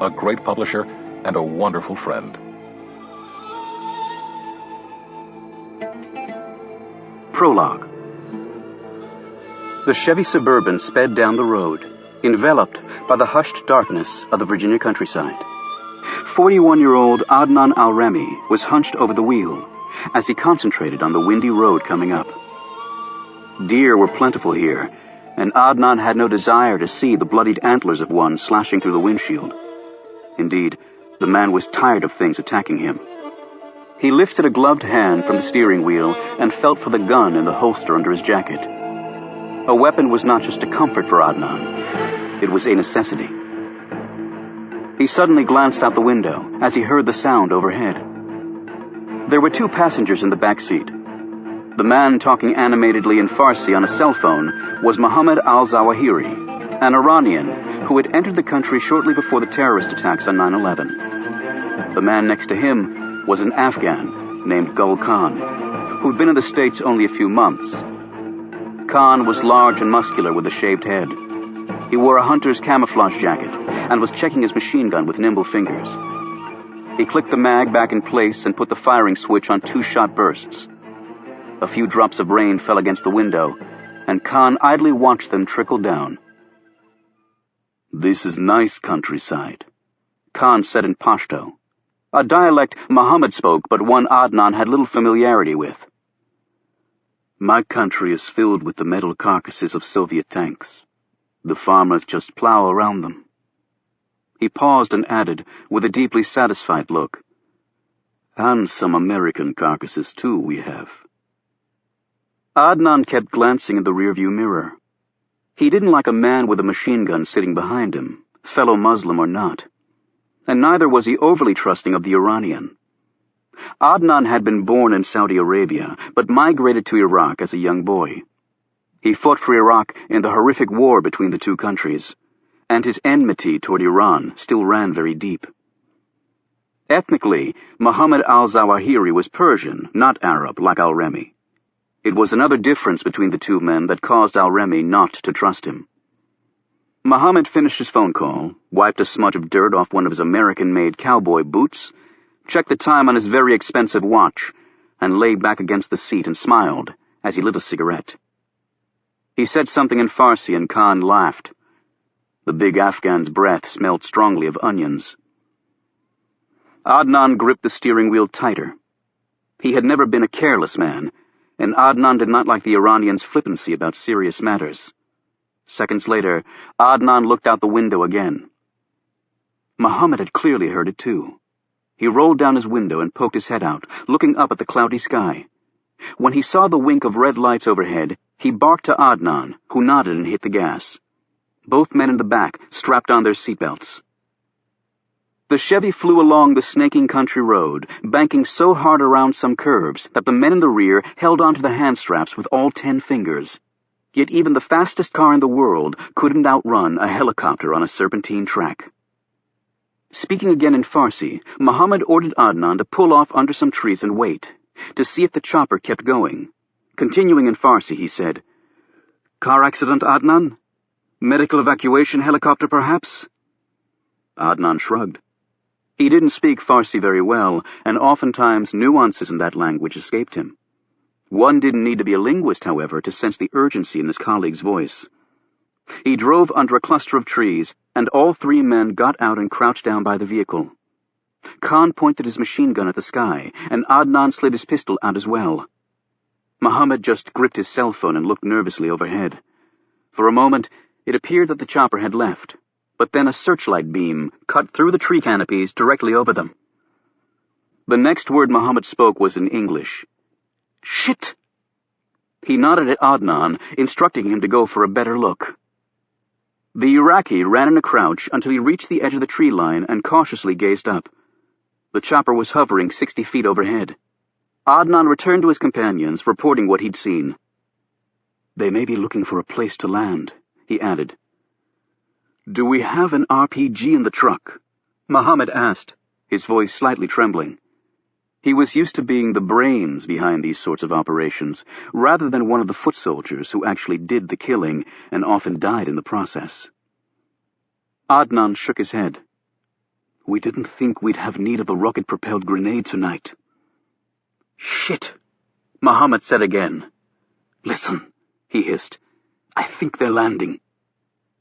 a great publisher, and a wonderful friend. Prologue. The Chevy Suburban sped down the road, enveloped by the hushed darkness of the Virginia countryside. 41-year-old Adnan al-Remi was hunched over the wheel as he concentrated on the windy road coming up. Deer were plentiful here, and Adnan had no desire to see the bloodied antlers of one slashing through the windshield. Indeed, the man was tired of things attacking him. He lifted a gloved hand from the steering wheel and felt for the gun in the holster under his jacket. A weapon was not just a comfort for Adnan, it was a necessity. He suddenly glanced out the window as he heard the sound overhead. There were 2 passengers in the back seat. The man talking animatedly in Farsi on a cell phone was Mohammed al-Zawahiri, an Iranian who had entered the country shortly before the terrorist attacks on 9/11. The man next to him was an Afghan named Gul Khan, who'd been in the States only a few months. Khan was large and muscular with a shaved head. He wore a hunter's camouflage jacket and was checking his machine gun with nimble fingers. He clicked the mag back in place and put the firing switch on 2-shot bursts. A few drops of rain fell against the window, and Khan idly watched them trickle down. "This is nice countryside," Khan said in Pashto, a dialect Muhammad spoke but one Adnan had little familiarity with. "My country is filled with the metal carcasses of Soviet tanks. The farmers just plow around them." He paused and added, with a deeply satisfied look, "And some American carcasses, too, we have." Adnan kept glancing in the rearview mirror. He didn't like a man with a machine gun sitting behind him, fellow Muslim or not, and neither was he overly trusting of the Iranian. Adnan had been born in Saudi Arabia, but migrated to Iraq as a young boy. He fought for Iraq in the horrific war between the 2 countries, and his enmity toward Iran still ran very deep. Ethnically, Mohammed al-Zawahiri was Persian, not Arab, like al-Remi. It was another difference between the 2 men that caused al-Remi not to trust him. Mohammed finished his phone call, wiped a smudge of dirt off one of his American-made cowboy boots, checked the time on his very expensive watch, and lay back against the seat and smiled as he lit a cigarette. He said something in Farsi and Khan laughed. The big Afghan's breath smelled strongly of onions. Adnan gripped the steering wheel tighter. He had never been a careless man, and Adnan did not like the Iranian's flippancy about serious matters. Seconds later, Adnan looked out the window again. Mohammed had clearly heard it too. He rolled down his window and poked his head out, looking up at the cloudy sky. When he saw the wink of red lights overhead, he barked to Adnan, who nodded and hit the gas. Both men in the back strapped on their seatbelts. The Chevy flew along the snaking country road, banking so hard around some curves that the men in the rear held onto the hand straps with all 10 fingers. Yet even the fastest car in the world couldn't outrun a helicopter on a serpentine track. Speaking again in Farsi, Mohammed ordered Adnan to pull off under some trees and wait, to see if the chopper kept going. Continuing in Farsi, he said, "Car accident, Adnan? Medical evacuation helicopter, perhaps?" Adnan shrugged. He didn't speak Farsi very well, and oftentimes nuances in that language escaped him. One didn't need to be a linguist, however, to sense the urgency in his colleague's voice. He drove under a cluster of trees, and all 3 men got out and crouched down by the vehicle. Khan pointed his machine gun at the sky, and Adnan slid his pistol out as well. Mohammed just gripped his cell phone and looked nervously overhead. For a moment, it appeared that the chopper had left, but then a searchlight beam cut through the tree canopies directly over them. The next word Mohammed spoke was in English. "Shit!" He nodded at Adnan, instructing him to go for a better look. The Iraqi ran in a crouch until he reached the edge of the tree line and cautiously gazed up. The chopper was hovering 60 feet overhead. Adnan returned to his companions, reporting what he'd seen. "They may be looking for a place to land," he added. "Do we have an RPG in the truck?" Mohammed asked, his voice slightly trembling. He was used to being the brains behind these sorts of operations, rather than one of the foot soldiers who actually did the killing and often died in the process. Adnan shook his head. We didn't think we'd have need of a rocket-propelled grenade tonight. Shit, Muhammad said again. Listen, he hissed. I think they're landing.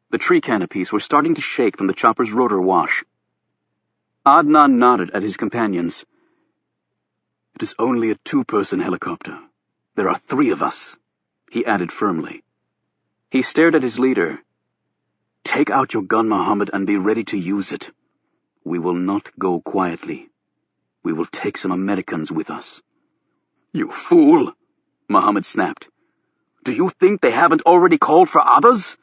The tree canopies were starting to shake from the chopper's rotor wash. Adnan nodded at his companions. It is only a 2-person helicopter. There are 3 of us, he added firmly. He stared at his leader. Take out your gun, Muhammad, and be ready to use it. We will not go quietly. We will take some Americans with us. You fool, Muhammad snapped. Do you think they haven't already called for others?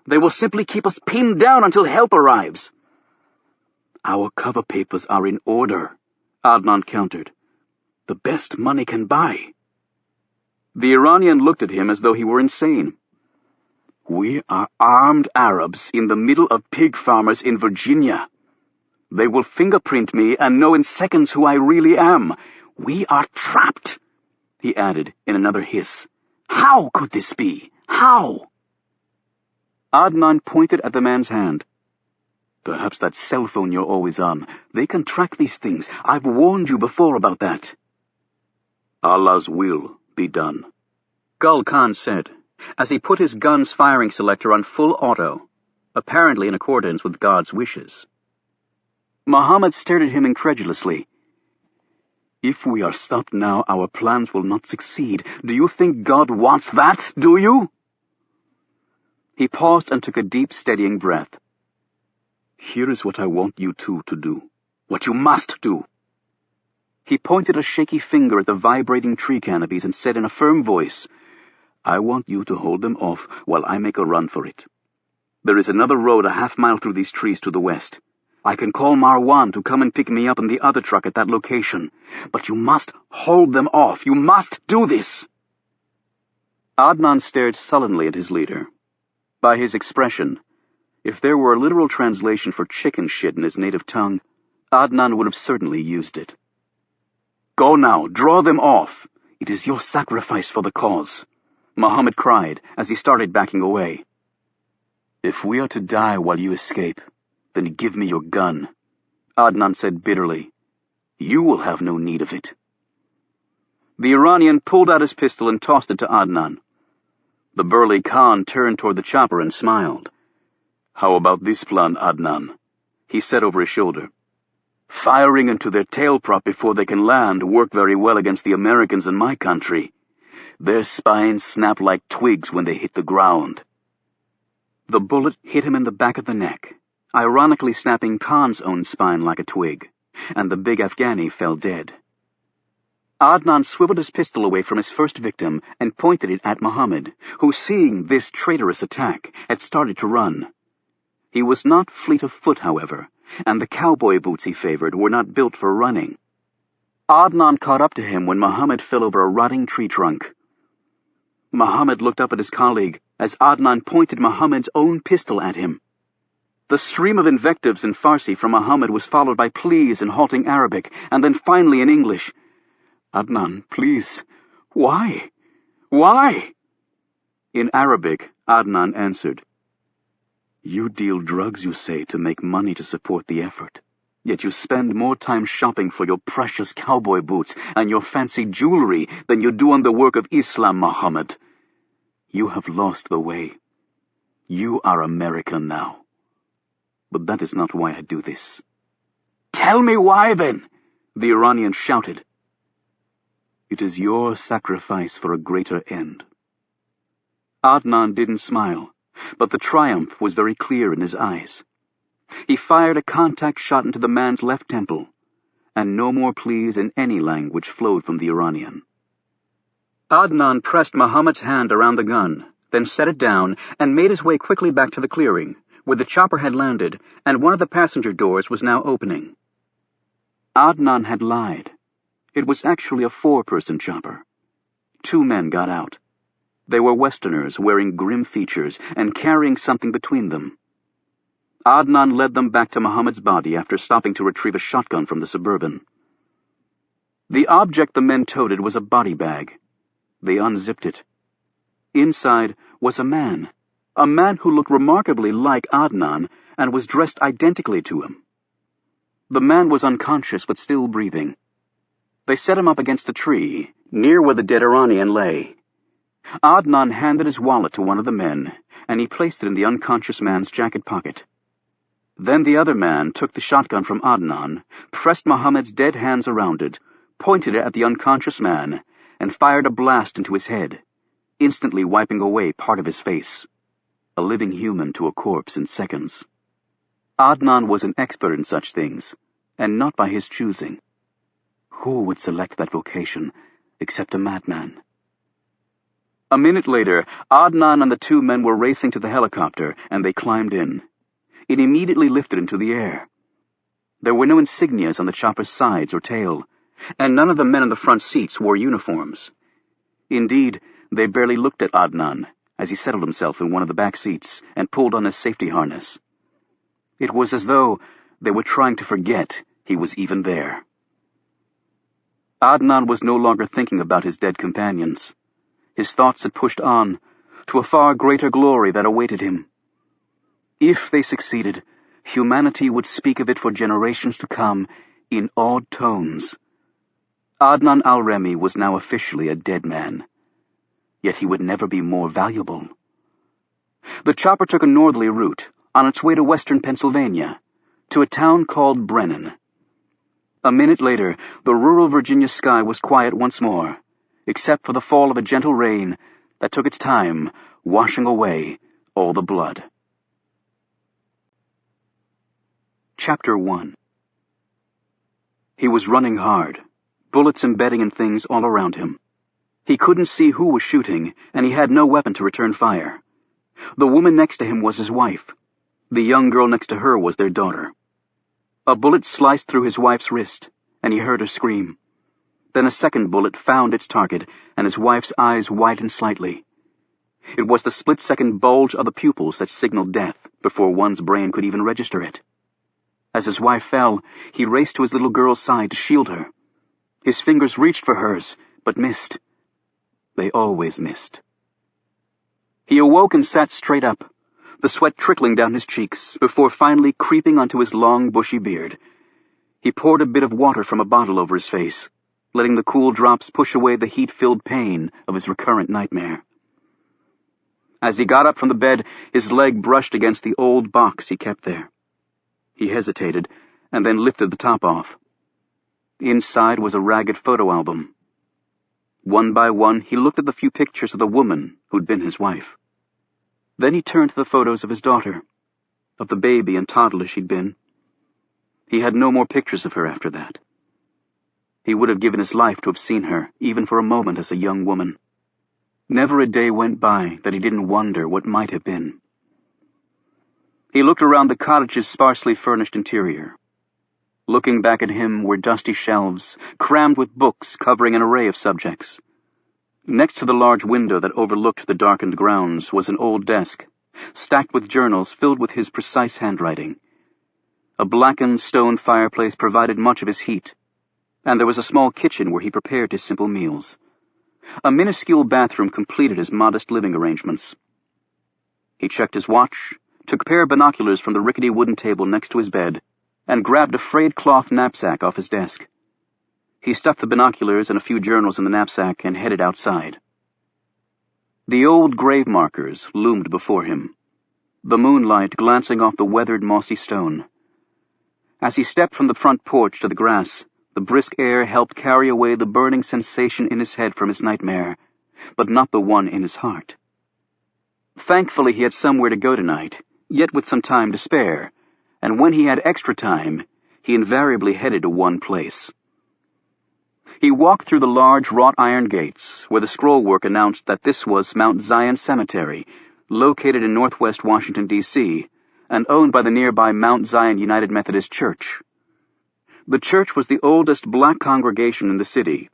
They will simply keep us pinned down until help arrives. Our cover papers are in order, Adnan countered. The best money can buy. The Iranian looked at him as though he were insane. We are armed Arabs in the middle of pig farmers in Virginia. They will fingerprint me and know in seconds who I really am. We are trapped, he added in another hiss. How could this be? How? Adnan pointed at the man's hand. Perhaps that cell phone you're always on. They can track these things. I've warned you before about that. Allah's will be done, Gul Khan said, as he put his gun's firing selector on full auto, apparently in accordance with God's wishes. Muhammad stared at him incredulously. If we are stopped now, our plans will not succeed. Do you think God wants that, do you? He paused and took a deep, steadying breath. Here is what I want you two to do. What you must do. He pointed a shaky finger at the vibrating tree canopies and said in a firm voice, I want you to hold them off while I make a run for it. There is another road a half-mile through these trees to the west. I can call Marwan to come and pick me up in the other truck at that location. But you must hold them off. You must do this. Adnan stared sullenly at his leader. By his expression, if there were a literal translation for chicken shit in his native tongue, Adnan would have certainly used it. Go now, draw them off. It is your sacrifice for the cause, Muhammad cried as he started backing away. If we are to die while you escape, then give me your gun, Adnan said bitterly. You will have no need of it. The Iranian pulled out his pistol and tossed it to Adnan. The burly Khan turned toward the chopper and smiled. How about this plan, Adnan? He said over his shoulder. Firing into their tailprop before they can land worked very well against the Americans in my country. Their spines snap like twigs when they hit the ground. The bullet hit him in the back of the neck, ironically snapping Khan's own spine like a twig, and the big Afghani fell dead. Adnan swiveled his pistol away from his first victim and pointed it at Muhammad, who, seeing this traitorous attack, had started to run. He was not fleet of foot, however, and the cowboy boots he favored were not built for running. Adnan caught up to him when Muhammad fell over a rotting tree trunk. Muhammad looked up at his colleague as Adnan pointed Muhammad's own pistol at him. The stream of invectives in Farsi from Muhammad was followed by pleas in halting Arabic, and then finally in English. Adnan, please. Why? Why? In Arabic, Adnan answered. You deal drugs, you say, to make money to support the effort. Yet you spend more time shopping for your precious cowboy boots and your fancy jewelry than you do on the work of Islam, Muhammad. You have lost the way. You are American now. But that is not why I do this. Tell me why, then, the Iranian shouted. It is your sacrifice for a greater end. Adnan didn't smile, but the triumph was very clear in his eyes. He fired a contact shot into the man's left temple, and no more pleas in any language flowed from the Iranian. Adnan pressed Muhammad's hand around the gun, then set it down and made his way quickly back to the clearing, where the chopper had landed and one of the passenger doors was now opening. Adnan had lied. It was actually a 4-person chopper. 2 men got out. They were Westerners wearing grim features and carrying something between them. Adnan led them back to Muhammad's body after stopping to retrieve a shotgun from the Suburban. The object the men toted was a body bag. They unzipped it. Inside was a man who looked remarkably like Adnan and was dressed identically to him. The man was unconscious but still breathing. They set him up against a tree, near where the dead Iranian lay. Adnan handed his wallet to one of the men, and he placed it in the unconscious man's jacket pocket. Then the other man took the shotgun from Adnan, pressed Mohammed's dead hands around it, pointed it at the unconscious man, and fired a blast into his head, instantly wiping away part of his face. A living human to a corpse in seconds. Adnan was an expert in such things, and not by his choosing. Who would select that vocation except a madman? A minute later, Adnan and the two men were racing to the helicopter, and they climbed in. It immediately lifted into the air. There were no insignias on the chopper's sides or tail, and none of the men in the front seats wore uniforms. Indeed, they barely looked at Adnan as he settled himself in one of the back seats and pulled on his safety harness. It was as though they were trying to forget he was even there. Adnan was no longer thinking about his dead companions. His thoughts had pushed on to a far greater glory that awaited him. If they succeeded, humanity would speak of it for generations to come in awed tones. Adnan al-Remi was now officially a dead man, yet he would never be more valuable. The chopper took a northerly route on its way to western Pennsylvania, to a town called Brennan. A minute later, the rural Virginia sky was quiet once more, except for the fall of a gentle rain that took its time, washing away all the blood. Chapter 1. He was running hard, bullets embedding in things all around him. He couldn't see who was shooting, and he had no weapon to return fire. The woman next to him was his wife. The young girl next to her was their daughter. A bullet sliced through his wife's wrist, and he heard her scream. Then a second bullet found its target, and his wife's eyes widened slightly. It was the split-second bulge of the pupils that signaled death before one's brain could even register it. As his wife fell, he raced to his little girl's side to shield her. His fingers reached for hers, but missed. They always missed. He awoke and sat straight up, the sweat trickling down his cheeks, before finally creeping onto his long, bushy beard. He poured a bit of water from a bottle over his face, letting the cool drops push away the heat-filled pain of his recurrent nightmare. As he got up from the bed, his leg brushed against the old box he kept there. He hesitated, and then lifted the top off. Inside was a ragged photo album. One by one, he looked at the few pictures of the woman who'd been his wife. Then he turned to the photos of his daughter, of the baby and toddler she'd been. He had no more pictures of her after that. He would have given his life to have seen her, even for a moment as a young woman. Never a day went by that he didn't wonder what might have been. He looked around the cottage's sparsely furnished interior. Looking back at him were dusty shelves, crammed with books covering an array of subjects. Next to the large window that overlooked the darkened grounds was an old desk, stacked with journals filled with his precise handwriting. A blackened stone fireplace provided much of his heat, and there was a small kitchen where he prepared his simple meals. A minuscule bathroom completed his modest living arrangements. He checked his watch, took a pair of binoculars from the rickety wooden table next to his bed, and grabbed a frayed cloth knapsack off his desk. He stuffed the binoculars and a few journals in the knapsack and headed outside. The old grave markers loomed before him, the moonlight glancing off the weathered mossy stone. As he stepped from the front porch to the grass, the brisk air helped carry away the burning sensation in his head from his nightmare, but not the one in his heart. Thankfully he had somewhere to go tonight, yet with some time to spare, and when he had extra time, he invariably headed to one place. He walked through the large wrought-iron gates, where the scrollwork announced that this was Mount Zion Cemetery, located in northwest Washington, D.C., and owned by the nearby Mount Zion United Methodist Church. The church was the oldest black congregation in the city,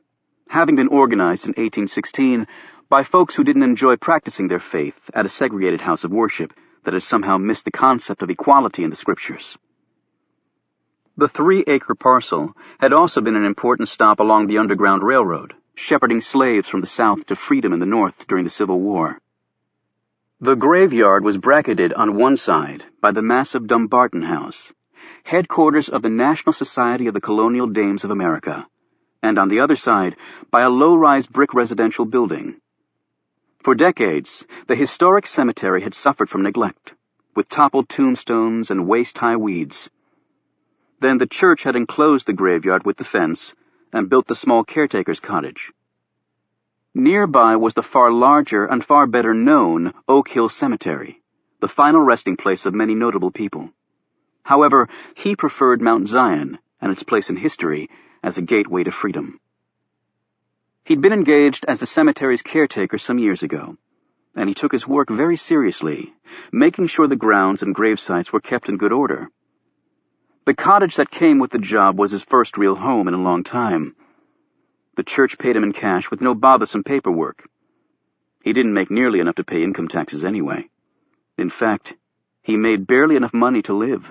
having been organized in 1816 by folks who didn't enjoy practicing their faith at a segregated house of worship that had somehow missed the concept of equality in the scriptures. The 3-acre parcel had also been an important stop along the Underground Railroad, shepherding slaves from the South to freedom in the North during the Civil War. The graveyard was bracketed on one side by the massive Dumbarton House, headquarters of the National Society of the Colonial Dames of America, and on the other side, by a low-rise brick residential building. For decades, the historic cemetery had suffered from neglect, with toppled tombstones and waist-high weeds. Then the church had enclosed the graveyard with the fence and built the small caretaker's cottage. Nearby was the far larger and far better known Oak Hill Cemetery, the final resting place of many notable people. However, he preferred Mount Zion and its place in history as a gateway to freedom. He'd been engaged as the cemetery's caretaker some years ago, and he took his work very seriously, making sure the grounds and gravesites were kept in good order. The cottage that came with the job was his first real home in a long time. The church paid him in cash with no bothersome paperwork. He didn't make nearly enough to pay income taxes anyway. In fact, he made barely enough money to live.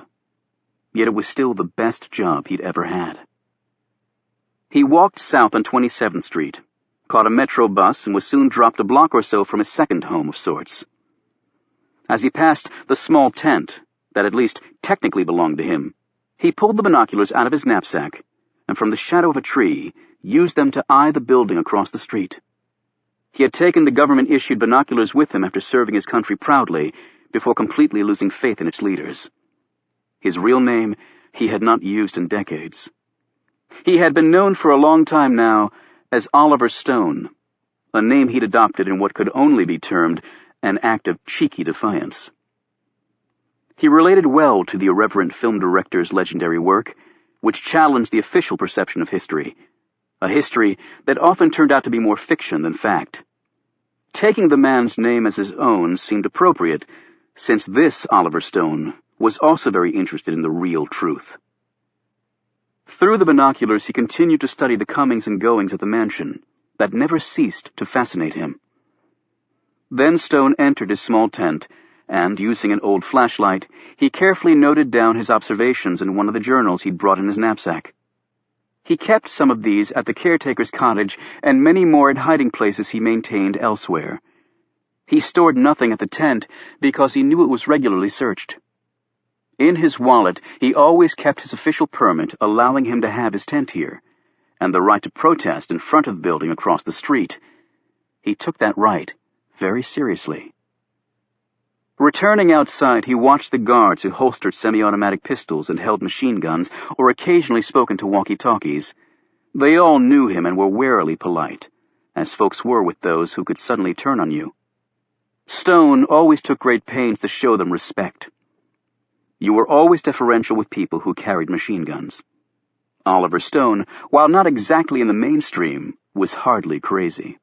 Yet it was still the best job he'd ever had. He walked south on 27th Street, caught a metro bus, and was soon dropped a block or so from his second home of sorts. As he passed the small tent that at least technically belonged to him, he pulled the binoculars out of his knapsack and from the shadow of a tree used them to eye the building across the street. He had taken the government-issued binoculars with him after serving his country proudly before completely losing faith in its leaders. His real name he had not used in decades. He had been known for a long time now as Oliver Stone, a name he'd adopted in what could only be termed an act of cheeky defiance. He related well to the irreverent film director's legendary work, which challenged the official perception of history, a history that often turned out to be more fiction than fact. Taking the man's name as his own seemed appropriate, since this Oliver Stone was also very interested in the real truth. Through the binoculars, he continued to study the comings and goings of the mansion that never ceased to fascinate him. Then Stone entered his small tent, and, using an old flashlight, he carefully noted down his observations in one of the journals he'd brought in his knapsack. He kept some of these at the caretaker's cottage and many more at hiding places he maintained elsewhere. He stored nothing at the tent because he knew it was regularly searched. In his wallet, he always kept his official permit allowing him to have his tent here, and the right to protest in front of the building across the street. He took that right very seriously. Returning outside, he watched the guards who holstered semi-automatic pistols and held machine guns, or occasionally spoke into walkie-talkies. They all knew him and were warily polite, as folks were with those who could suddenly turn on you. Stone always took great pains to show them respect. You were always deferential with people who carried machine guns. Oliver Stone, while not exactly in the mainstream, was hardly crazy.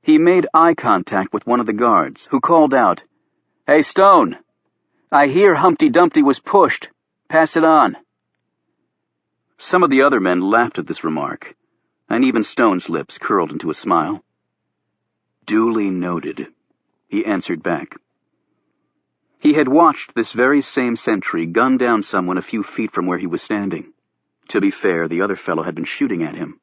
He made eye contact with one of the guards, who called out, "Hey, Stone! I hear Humpty Dumpty was pushed. Pass it on." Some of the other men laughed at this remark, and even Stone's lips curled into a smile. "Duly noted," he answered back. He had watched this very same sentry gun down someone a few feet from where he was standing. To be fair, the other fellow had been shooting at him.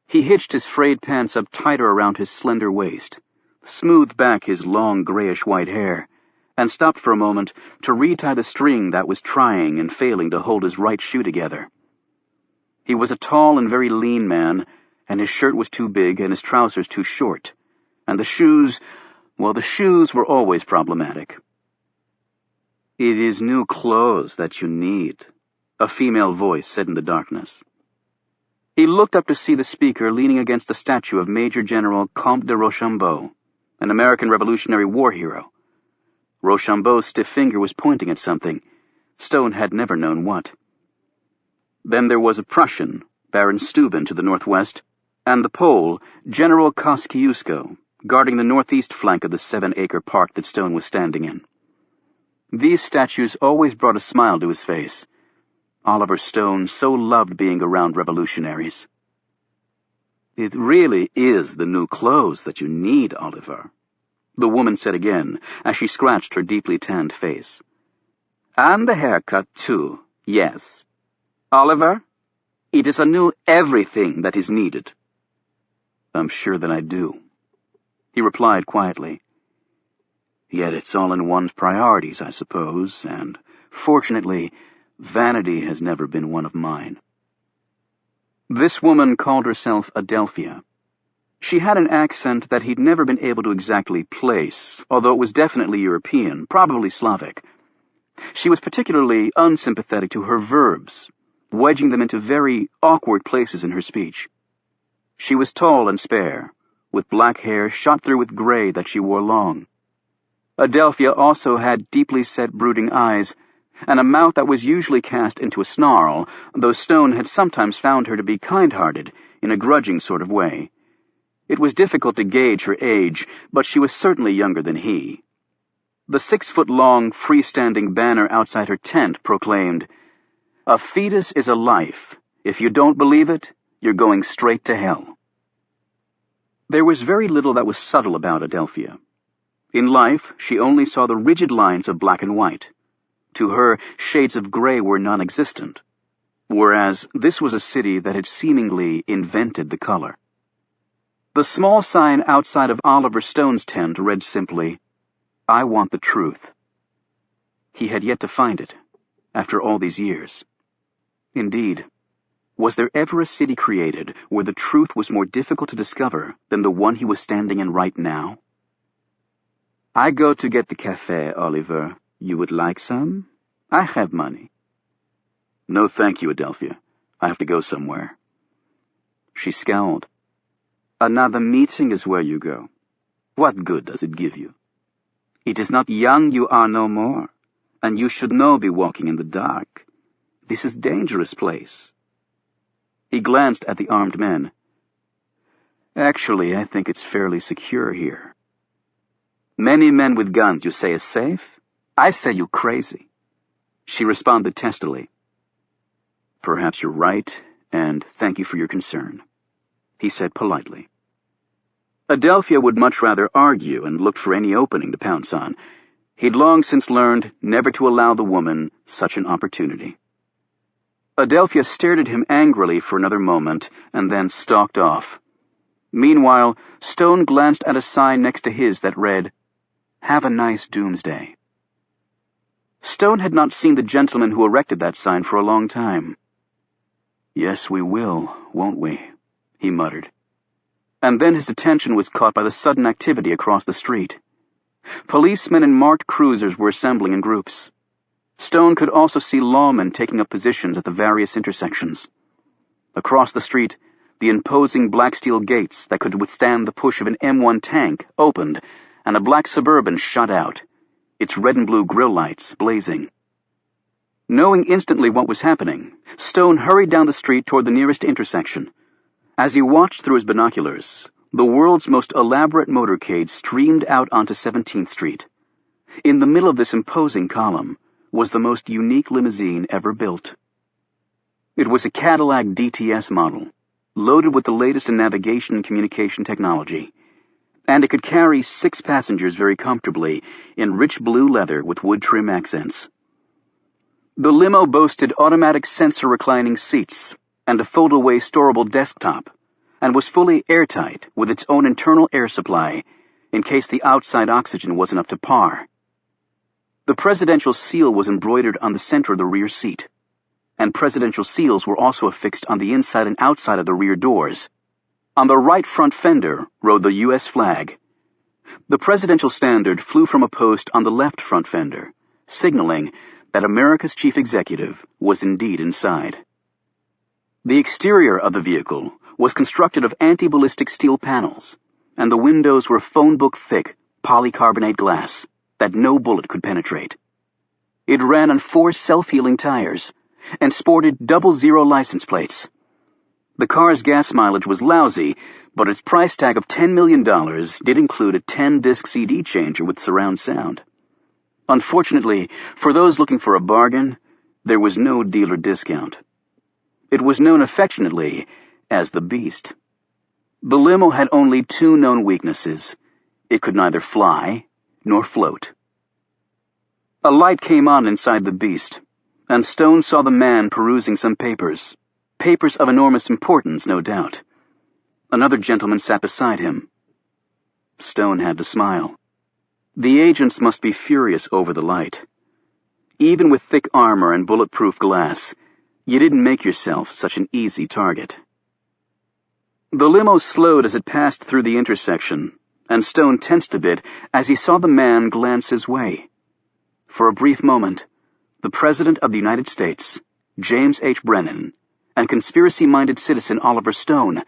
He hitched his frayed pants up tighter around his slender waist, smoothed back his long grayish-white hair, and stopped for a moment to retie the string that was trying and failing to hold his right shoe together. He was a tall and very lean man, and his shirt was too big and his trousers too short, and the shoes were always problematic. "It is new clothes that you need," a female voice said in the darkness. He looked up to see the speaker leaning against the statue of Major General Comte de Rochambeau, an American Revolutionary War hero. Rochambeau's stiff finger was pointing at something. Stone had never known what. Then there was a Prussian, Baron Steuben, to the northwest, and the Pole, General Kosciuszko, guarding the northeast flank of the 7-acre park that Stone was standing in. These statues always brought a smile to his face. Oliver Stone so loved being around revolutionaries. "It really is the new clothes that you need, Oliver," the woman said again, as she scratched her deeply tanned face. "And the haircut, too, yes. Oliver, it is a new everything that is needed." "I'm sure that I do," he replied quietly. "Yet it's all in one's priorities, I suppose, and Fortunately, vanity has never been one of mine. This woman called herself Adelphia. She had an accent that he'd never been able to exactly place, although it was definitely European, probably Slavic. She was particularly unsympathetic to her verbs, wedging them into very awkward places in her speech. She was tall and spare, with black hair shot through with gray that she wore long. Adelphia also had deeply set brooding eyes, and a mouth that was usually cast into a snarl, though Stone had sometimes found her to be kind-hearted in a grudging sort of way. It was difficult to gauge her age, but she was certainly younger than he. The 6-foot-long, freestanding banner outside her tent proclaimed, "A fetus is a life. If you don't believe it, you're going straight to hell." There was very little that was subtle about Adelphia. In life, she only saw the rigid lines of black and white. To her, shades of gray were non-existent, whereas this was a city that had seemingly invented the color. The small sign outside of Oliver Stone's tent read simply, "I want the truth." He had yet to find it, after all these years. Indeed, was there ever a city created where the truth was more difficult to discover than the one he was standing in right now? "I go to get the café, Oliver. You would like some? I have money." "No, thank you, Adelphia. I have to go somewhere." She scowled. "Another meeting is where you go. What good does it give you? It is not young you are no more, and you should no be walking in the dark. This is a dangerous place." He glanced at the armed men. "Actually, I think it's fairly secure here." "Many men with guns you say is safe? I say you crazy." She responded testily. "Perhaps you're right, and thank you for your concern," he said politely. Adelphia would much rather argue and looked for any opening to pounce on. He'd long since learned never to allow the woman such an opportunity. Adelphia stared at him angrily for another moment and then stalked off. Meanwhile, Stone glanced at a sign next to his that read, "Have a nice doomsday." Stone had not seen the gentleman who erected that sign for a long time. "Yes, we will, won't we?" he muttered. And then his attention was caught by the sudden activity across the street. Policemen in marked cruisers were assembling in groups. Stone could also see lawmen taking up positions at the various intersections. Across the street, the imposing black steel gates that could withstand the push of an M1 tank opened, and a black Suburban shot out, its red and blue grille lights blazing. Knowing instantly what was happening, Stone hurried down the street toward the nearest intersection. As he watched through his binoculars, the world's most elaborate motorcade streamed out onto 17th Street. In the middle of this imposing column was the most unique limousine ever built. It was a Cadillac DTS model, loaded with the latest in navigation and communication technology, and it could carry 6 passengers very comfortably in rich blue leather with wood trim accents. The limo boasted automatic sensor reclining seats and a fold-away storable desktop, and was fully airtight with its own internal air supply in case the outside oxygen wasn't up to par. The presidential seal was embroidered on the center of the rear seat, and presidential seals were also affixed on the inside and outside of the rear doors. On the right front fender rode the U.S. flag. The presidential standard flew from a post on the left front fender, signaling that America's chief executive was indeed inside. The exterior of the vehicle was constructed of anti-ballistic steel panels, and the windows were phone book-thick polycarbonate glass that no bullet could penetrate. It ran on 4 self-healing tires and sported 00 license plates. The car's gas mileage was lousy, but its price tag of $10 million did include a 10-disc CD changer with surround sound. Unfortunately, for those looking for a bargain, there was no dealer discount. It was known affectionately as the Beast. The limo had only 2 known weaknesses. It could neither fly nor float. A light came on inside the Beast, and Stone saw the man perusing some papers. Papers of enormous importance, no doubt. Another gentleman sat beside him. Stone had to smile. The agents must be furious over the light. Even with thick armor and bulletproof glass, you didn't make yourself such an easy target. The limo slowed as it passed through the intersection, and Stone tensed a bit as he saw the man glance his way. For a brief moment, the President of the United States, James H. Brennan, and conspiracy-minded citizen Oliver Stone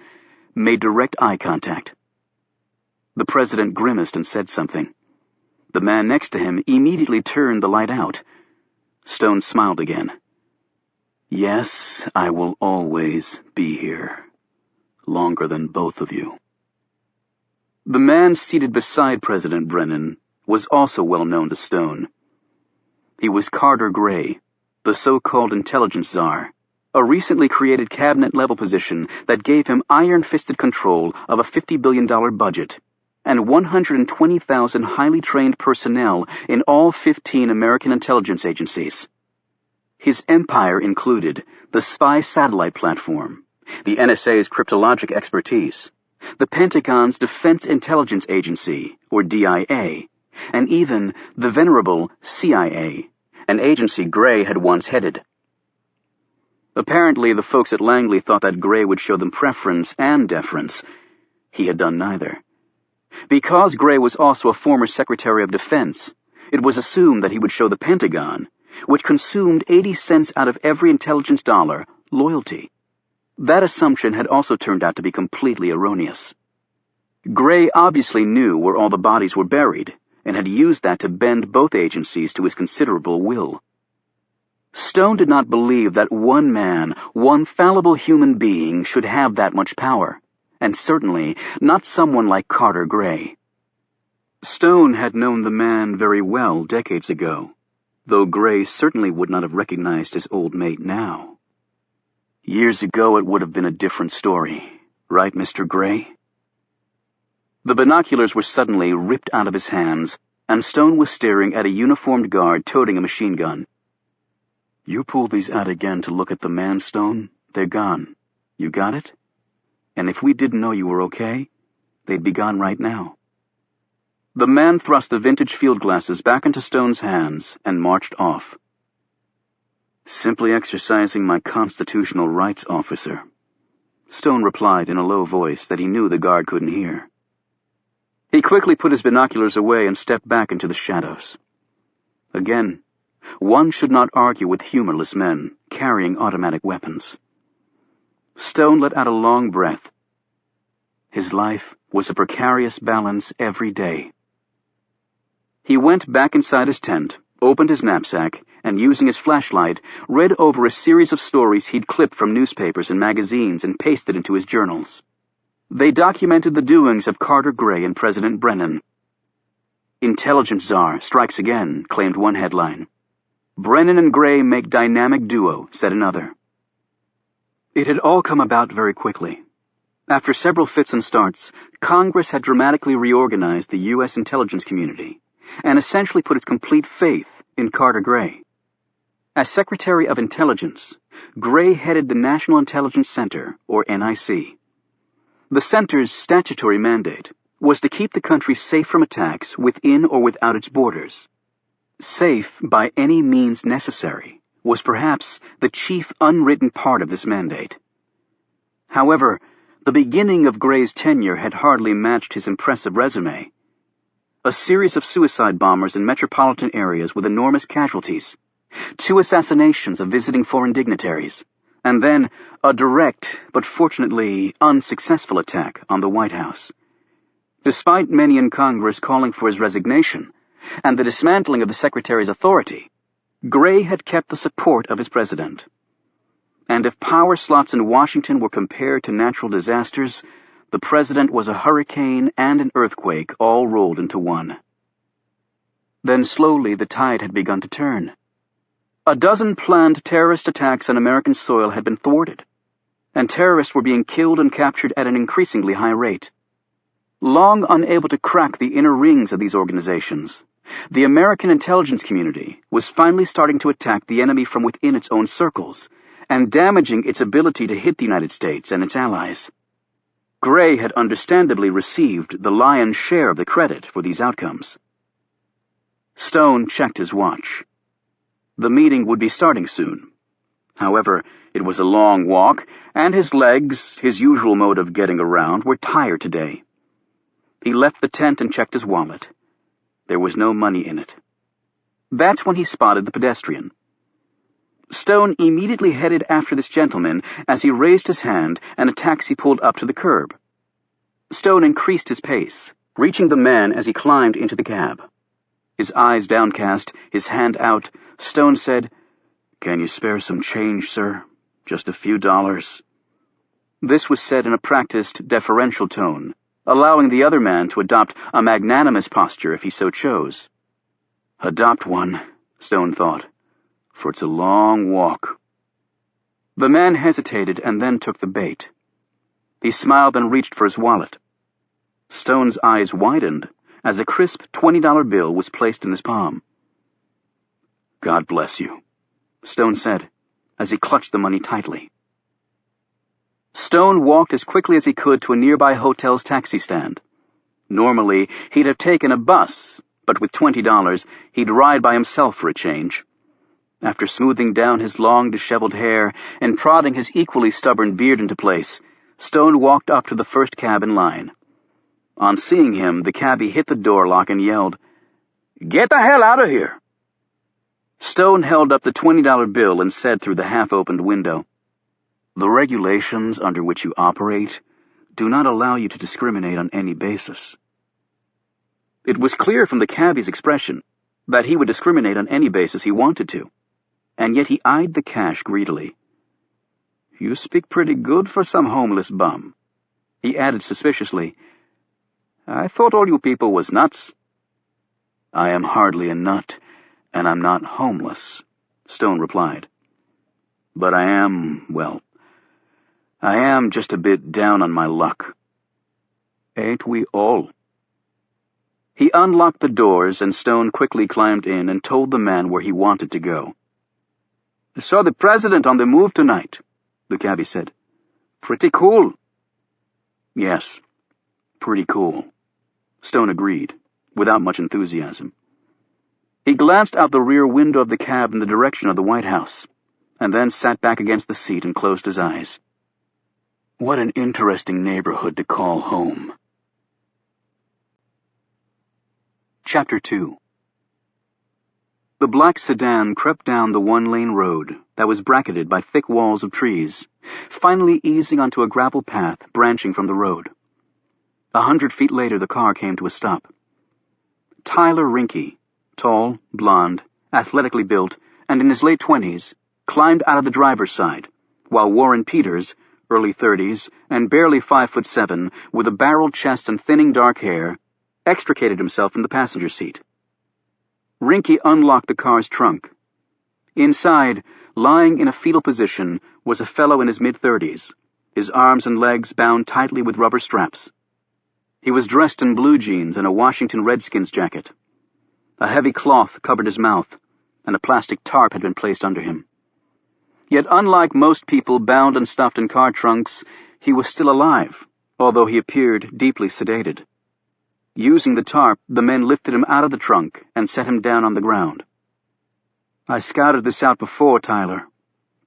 made direct eye contact. The President grimaced and said something. The man next to him immediately turned the light out. Stone smiled again. "Yes, I will always be here. Longer than both of you." The man seated beside President Brennan was also well known to Stone. He was Carter Gray, the so-called intelligence czar, a recently created cabinet-level position that gave him iron-fisted control of a $50 billion budget and 120,000 highly trained personnel in all 15 American intelligence agencies. His empire included the spy satellite platform, the NSA's cryptologic expertise, the Pentagon's Defense Intelligence Agency, or DIA, and even the venerable CIA, an agency Gray had once headed. Apparently, the folks at Langley thought that Gray would show them preference and deference. He had done neither. Because Gray was also a former Secretary of Defense, it was assumed that he would show the Pentagon, which consumed 80 cents out of every intelligence dollar, loyalty. That assumption had also turned out to be completely erroneous. Gray obviously knew where all the bodies were buried, and had used that to bend both agencies to his considerable will. Stone did not believe that one man, one fallible human being, should have that much power, and certainly not someone like Carter Gray. Stone had known the man very well decades ago, though Gray certainly would not have recognized his old mate now. Years ago it would have been a different story, right, Mr. Gray? The binoculars were suddenly ripped out of his hands, and Stone was staring at a uniformed guard toting a machine gun. "You pull these out again to look at the man, Stone, they're gone. You got it? And if we didn't know you were okay, they'd be gone right now." The man thrust the vintage field glasses back into Stone's hands and marched off. "Simply exercising my constitutional rights, officer," Stone replied in a low voice that he knew the guard couldn't hear. He quickly put his binoculars away and stepped back into the shadows. Again, one should not argue with humorless men carrying automatic weapons. Stone let out a long breath. His life was a precarious balance every day. He went back inside his tent, opened his knapsack, and using his flashlight, read over a series of stories he'd clipped from newspapers and magazines and pasted into his journals. They documented the doings of Carter Gray and President Brennan. "Intelligence Czar strikes again," claimed one headline. "Brennan and Gray make dynamic duo," said another. It had all come about very quickly. After several fits and starts, Congress had dramatically reorganized the U.S. intelligence community and essentially put its complete faith in Carter Gray. As Secretary of Intelligence, Gray headed the National Intelligence Center, or NIC. The center's statutory mandate was to keep the country safe from attacks within or without its borders. Safe by any means necessary was perhaps the chief unwritten part of this mandate. However, the beginning of Gray's tenure had hardly matched his impressive resume. A series of suicide bombers in metropolitan areas with enormous casualties, 2 assassinations of visiting foreign dignitaries, and then a direct, but fortunately unsuccessful attack on the White House. Despite many in Congress calling for his resignation and the dismantling of the Secretary's authority, Gray had kept the support of his president. And if power slots in Washington were compared to natural disasters, the president was a hurricane and an earthquake all rolled into one. Then slowly the tide had begun to turn. A dozen planned terrorist attacks on American soil had been thwarted, and terrorists were being killed and captured at an increasingly high rate. Long unable to crack the inner rings of these organizations, the American intelligence community was finally starting to attack the enemy from within its own circles, and damaging its ability to hit the United States and its allies. Gray had understandably received the lion's share of the credit for these outcomes. Stone checked his watch. The meeting would be starting soon. However, it was a long walk, and his legs, his usual mode of getting around, were tired today. He left the tent and checked his wallet. There was no money in it. That's when he spotted the pedestrian. Stone immediately headed after this gentleman as he raised his hand and a taxi pulled up to the curb. Stone increased his pace, reaching the man as he climbed into the cab. His eyes downcast, his hand out, Stone said, "Can you spare some change, sir? Just a few dollars." This was said in a practiced, deferential tone, allowing the other man to adopt a magnanimous posture if he so chose. Adopt one, Stone thought, for it's a long walk. The man hesitated and then took the bait. He smiled and reached for his wallet. Stone's eyes widened as a crisp $20 bill was placed in his palm. "God bless you," Stone said, as he clutched the money tightly. Stone walked as quickly as he could to a nearby hotel's taxi stand. Normally, he'd have taken a bus, but with $20, he'd ride by himself for a change. After smoothing down his long, disheveled hair and prodding his equally stubborn beard into place, Stone walked up to the first cab in line. On seeing him, the cabbie hit the door lock and yelled, "Get the hell out of here!" Stone held up the $20 bill and said through the half-opened window, "The regulations under which you operate do not allow you to discriminate on any basis." It was clear from the cabbie's expression that he would discriminate on any basis he wanted to, and yet he eyed the cash greedily. "You speak pretty good for some homeless bum." He added suspiciously, "I thought all you people was nuts." "I am hardly a nut, and I'm not homeless," Stone replied. "But I am just a bit down on my luck. Ain't we all?" He unlocked the doors, and Stone quickly climbed in and told the man where he wanted to go. "I saw the president on the move tonight," the cabbie said. "Pretty cool." "Yes, pretty cool," Stone agreed, without much enthusiasm. He glanced out the rear window of the cab in the direction of the White House, and then sat back against the seat and closed his eyes. What an interesting neighborhood to call home. Chapter 2. The black sedan crept down the one-lane road that was bracketed by thick walls of trees, finally easing onto a gravel path branching from the road. 100 feet later, the car came to a stop. Tyler Rinke, tall, blond, athletically built, and in his late 20s, climbed out of the driver's side, while Warren Peters, early 30s, and barely 5'7", with a barreled chest and thinning dark hair, extricated himself from the passenger seat. Rinke unlocked the car's trunk. Inside, lying in a fetal position, was a fellow in his mid-30s, his arms and legs bound tightly with rubber straps. He was dressed in blue jeans and a Washington Redskins jacket. A heavy cloth covered his mouth, and a plastic tarp had been placed under him. Yet unlike most people bound and stuffed in car trunks, he was still alive, although he appeared deeply sedated. Using the tarp, the men lifted him out of the trunk and set him down on the ground. "I scouted this out before, Tyler,"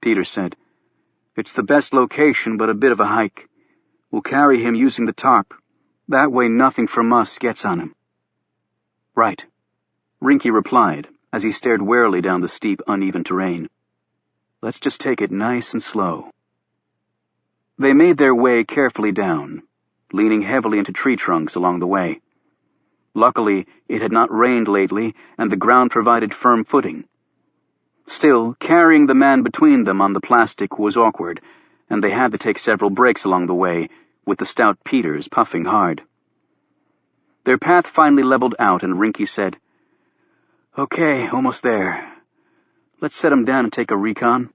Peters said. "It's the best location, but a bit of a hike. We'll carry him using the tarp. That way nothing from us gets on him." "Right," Rinke replied as he stared warily down the steep, uneven terrain. "Let's just take it nice and slow." They made their way carefully down, leaning heavily into tree trunks along the way. Luckily, it had not rained lately, and the ground provided firm footing. Still, carrying the man between them on the plastic was awkward, and they had to take several breaks along the way, with the stout Peters puffing hard. Their path finally leveled out, and Rinke said, "Okay, almost there. Let's set him down and take a recon."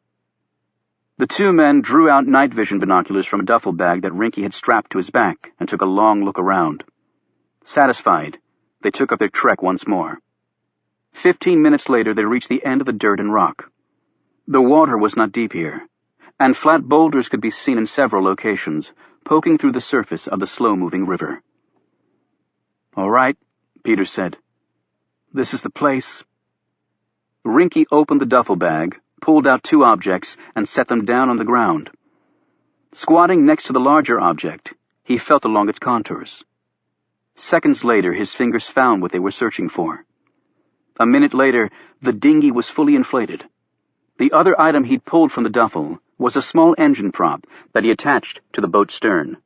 The two men drew out night vision binoculars from a duffel bag that Rinke had strapped to his back and took a long look around. Satisfied, they took up their trek once more. 15 minutes later, they reached the end of the dirt and rock. The water was not deep here, and flat boulders could be seen in several locations, poking through the surface of the slow-moving river. "All right," Peters said. "This is the place." Rinky opened the duffel bag, pulled out 2 objects, and set them down on the ground. Squatting next to the larger object, he felt along its contours. Seconds later, his fingers found what they were searching for. A minute later, the dinghy was fully inflated. The other item he'd pulled from the duffel was a small engine prop that he attached to the boat's stern.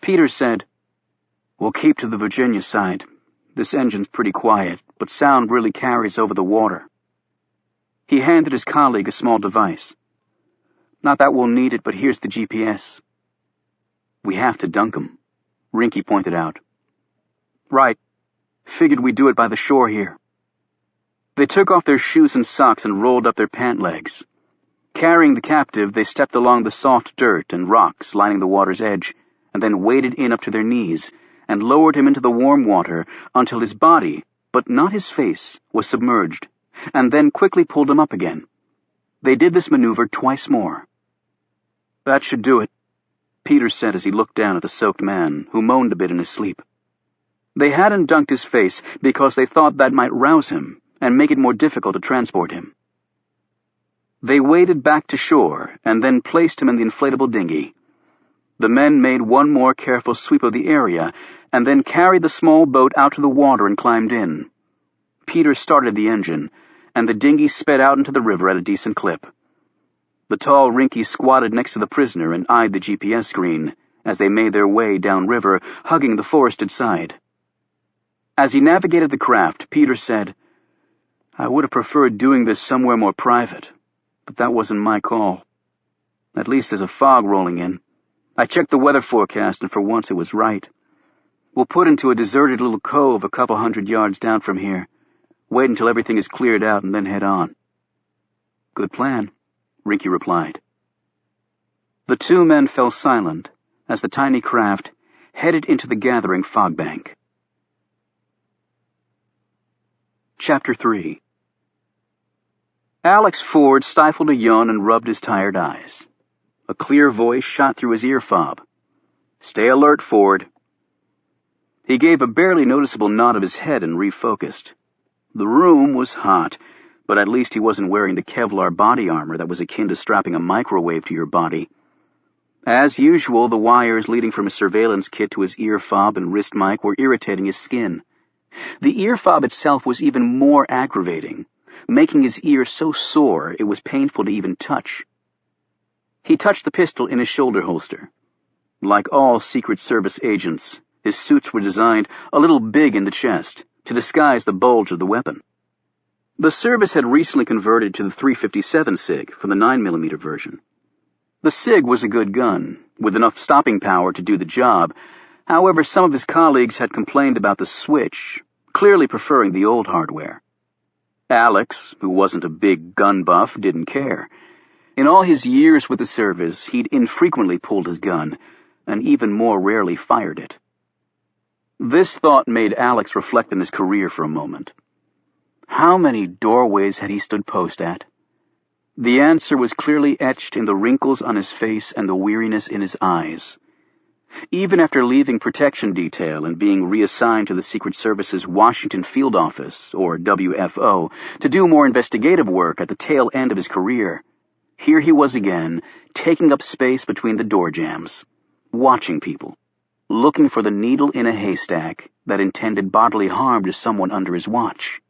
Peter said, "We'll keep to the Virginia side. This engine's pretty quiet, but sound really carries over the water." He handed his colleague a small device. "Not that we'll need it, but here's the GPS." "We have to dunk 'em," Rinky pointed out. "Right. Figured we'd do it by the shore here." They took off their shoes and socks and rolled up their pant legs. Carrying the captive, they stepped along the soft dirt and rocks lining the water's edge, and then waded in up to their knees, and lowered him into the warm water until his body, but not his face, was submerged, and then quickly pulled him up again. They did this maneuver twice more. "That should do it," Peter said as he looked down at the soaked man, who moaned a bit in his sleep. They hadn't dunked his face because they thought that might rouse him and make it more difficult to transport him. They waded back to shore and then placed him in the inflatable dinghy. The men made one more careful sweep of the area and then carried the small boat out to the water and climbed in. Peter started the engine, and the dinghy sped out into the river at a decent clip. The tall Rinky squatted next to the prisoner and eyed the GPS screen as they made their way downriver, hugging the forested side. As he navigated the craft, Peter said, "I would have preferred doing this somewhere more private, but that wasn't my call. At least there's a fog rolling in. I checked the weather forecast, and for once it was right. We'll put into a deserted little cove a couple 100 yards down from here, wait until everything is cleared out, and then head on." "Good plan," Rinky replied. The 2 men fell silent as the tiny craft headed into the gathering fog bank. Chapter 3. Alex Ford stifled a yawn and rubbed his tired eyes. A clear voice shot through his ear fob. "Stay alert, Ford." He gave a barely noticeable nod of his head and refocused. The room was hot, but at least he wasn't wearing the Kevlar body armor that was akin to strapping a microwave to your body. As usual, the wires leading from his surveillance kit to his ear fob and wrist mic were irritating his skin. The ear fob itself was even more aggravating, making his ear so sore it was painful to even touch. He touched the pistol in his shoulder holster. Like all Secret Service agents, his suits were designed a little big in the chest to disguise the bulge of the weapon. The service had recently converted to the .357 SIG from the 9mm version. The SIG was a good gun, with enough stopping power to do the job. However, some of his colleagues had complained about the switch, clearly preferring the old hardware. Alex, who wasn't a big gun buff, didn't care. In all his years with the service, he'd infrequently pulled his gun, and even more rarely fired it. This thought made Alex reflect on his career for a moment. How many doorways had he stood post at? The answer was clearly etched in the wrinkles on his face and the weariness in his eyes. Even after leaving protection detail and being reassigned to the Secret Service's Washington Field Office, or WFO, to do more investigative work at the tail end of his career, here he was again, taking up space between the door jambs, watching people, looking for the needle in a haystack that intended bodily harm to someone under his watch.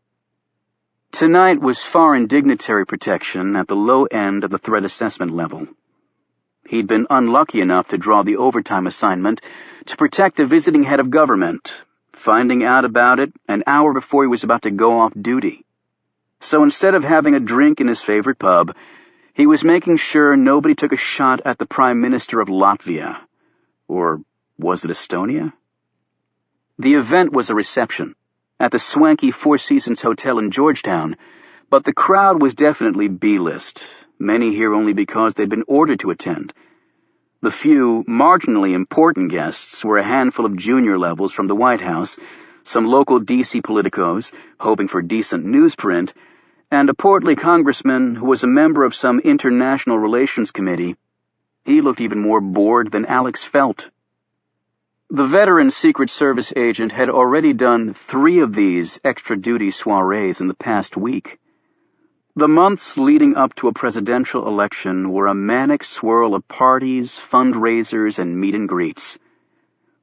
Tonight was foreign dignitary protection at the low end of the threat assessment level. He'd been unlucky enough to draw the overtime assignment to protect a visiting head of government, finding out about it an hour before he was about to go off duty. So instead of having a drink in his favorite pub, he was making sure nobody took a shot at the Prime Minister of Latvia. Or was it Estonia? The event was a reception at the swanky Four Seasons Hotel in Georgetown, but the crowd was definitely B-list, many here only because they'd been ordered to attend. The few marginally important guests were a handful of junior levels from the White House, some local D.C. politicos, hoping for decent newsprint, and a portly congressman who was a member of some international relations committee. He looked even more bored than Alex felt. The veteran Secret Service agent had already done 3 of these extra-duty soirees in the past week. The months leading up to a presidential election were a manic swirl of parties, fundraisers, and meet and greets.